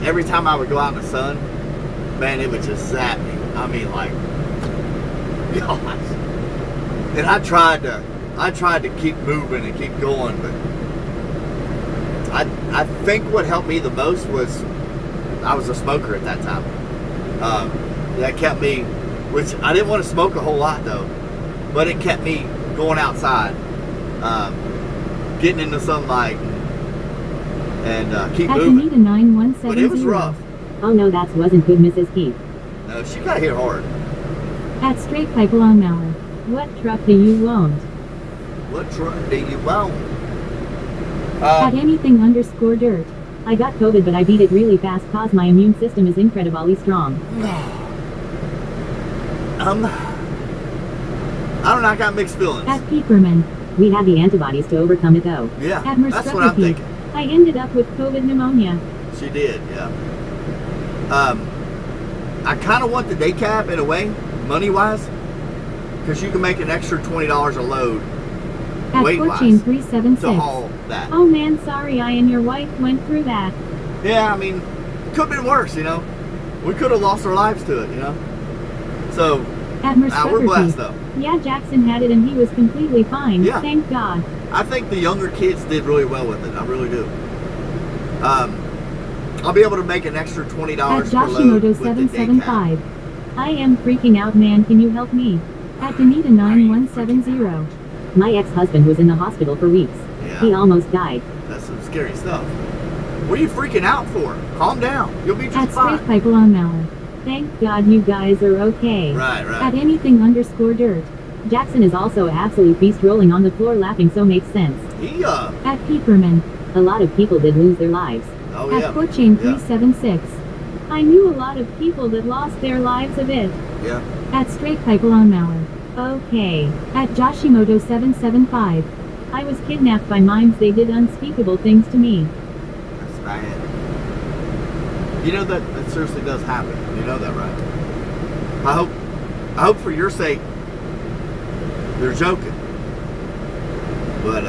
A: Every time I would go out in the sun, man, it would just zap me. I mean, like, gosh. And I tried to keep moving and keep going, but I think what helped me the most was I was a smoker at that time. That kept me, which I didn't want to smoke a whole lot though, but it kept me going outside, getting in the sunlight, and keep
B: At
A: moving.
B: Danita 9170.
A: But it was rough.
E: Oh no, that wasn't good, Mrs. Keith.
A: No, she got hit hard.
B: At Straight Pipe Long Hour. What truck do you own?
A: What truck do you own?
B: At anything_dirt.
E: I got COVID, but I beat it really fast cause my immune system is incredibly strong.
A: I don't know, I got mixed feelings.
B: At Keeperman.
E: We had the antibodies to overcome it though.
A: Yeah,
B: At
A: that's what I'm
B: Merstruckerkeep.
A: thinking.
B: I ended up with COVID pneumonia.
A: She did, yeah. I kind of want the day cab in a way, money-wise, because you can make an extra $20 a load
B: At
A: weight-wise
B: 14376.
A: to haul that.
B: Oh man, sorry I and your wife went through that.
A: Yeah, I mean, it could have been worse, you know. We could have lost our lives to it, you know. So,
B: At
A: we're blessed, though.
B: Yeah, Jackson had it and he was completely fine.
A: Yeah.
B: Thank God.
A: I think the younger kids did really well with it. I really do. I'll be able to make an extra $20
B: At
A: per load
B: Yoshimoto
A: with the day cab.
B: 775. I am freaking out, man. Can you help me? At Danita 9170.
E: My ex-husband was in the hospital for weeks. He
A: Yeah,
E: almost died.
A: that's some scary stuff. What are you freaking out for? Calm down. You'll be
B: At
A: just
B: Straight
A: fine.
B: Pipe on Mallard. Thank God you guys are okay.
A: Right,
B: At
A: right.
B: anything_dirt.
E: Jackson is also an absolute beast, rolling on the floor laughing, so makes sense.
A: He,
B: At Peeperman.
E: A lot of people did lose their lives.
A: oh
B: At
A: yeah.
B: Fortune
A: Yeah.
B: 376. I knew a lot of people that lost their lives of it.
A: Yeah.
B: At Straight Pipe on Mallard. Okay. At Yoshimoto 775. I was kidnapped by mimes. They did unspeakable things to me.
A: That's bad. You know that seriously does happen. You know that, right? I hope for your sake they're joking. But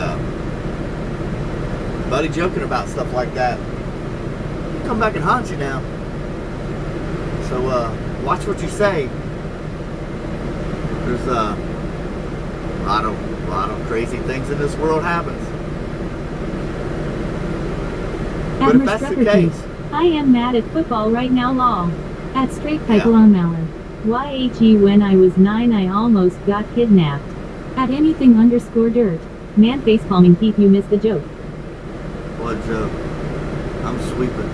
A: buddy joking about stuff like that, he'll come back and haunt you now. So watch what you say. There's a lot of crazy things in this world happens. But if that's the case,
B: I am mad at football right now, lol. At Straight Pipe
A: Yeah.
B: on Mallard. YHE when I was 9 I almost got kidnapped. At anything_dirt.
E: Man face palming, Keith, you missed the joke.
A: what joke? I'm sweeping.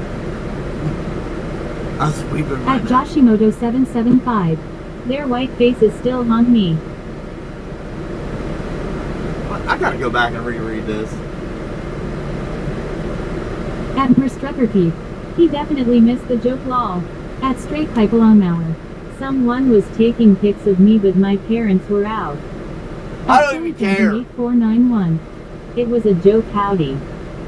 A: I'm sweeping right
B: At
A: now.
B: Yoshimoto 775. Their white faces still haunt me.
A: I gotta go back and reread this.
B: At Merstrucker Keith. He definitely missed the joke, lol. At Straight Pipe on Mallard. Someone was taking pics of me but my parents were out.
A: I
B: At
A: don't even
B: Silly
A: care.
B: 8491. It was a joke, howdy.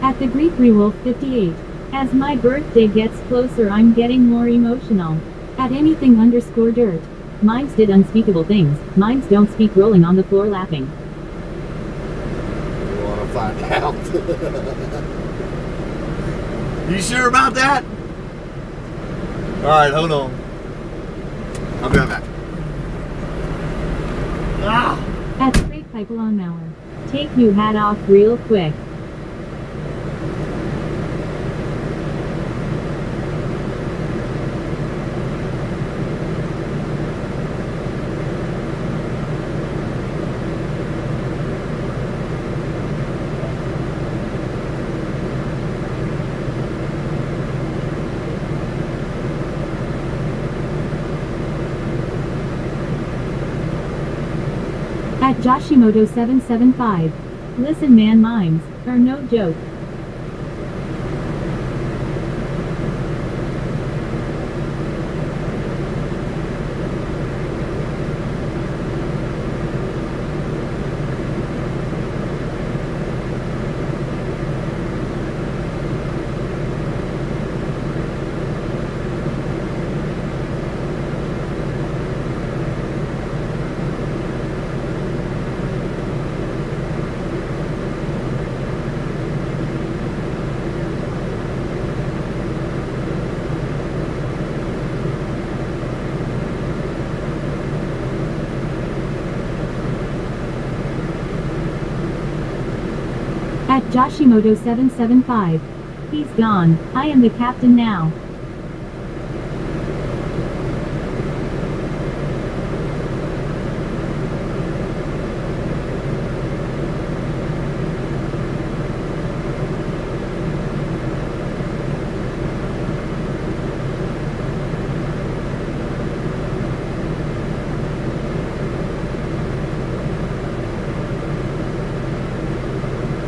B: At the Greek Rewolf 58. As my birthday gets closer I'm getting more emotional. At anything_dirt.
E: Mimes did unspeakable things. Mimes don't speak, rolling on the floor laughing.
A: You wanna find out? You sure about that? Alright, hold on. I'll be right back. Ah!
B: At Straight Pipe on Mallard.
E: Take you hat off real quick.
B: At Yoshimoto 775. Listen man, mimes are no joke. At Yoshimoto 775. He's gone. I am the captain now.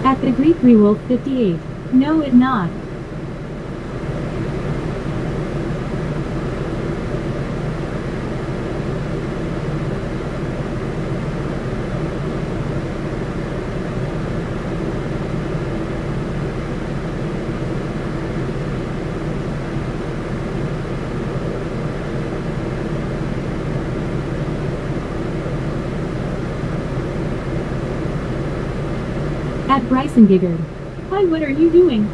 B: At the Greek Rewolf 58. No it not.
E: Bryson giggled.
D: Hi, what are you doing?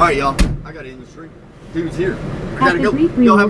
A: All right, y'all. I got to end the stream. Dude's here. I gotta
E: After
A: go.
E: brief
A: Y'all have a good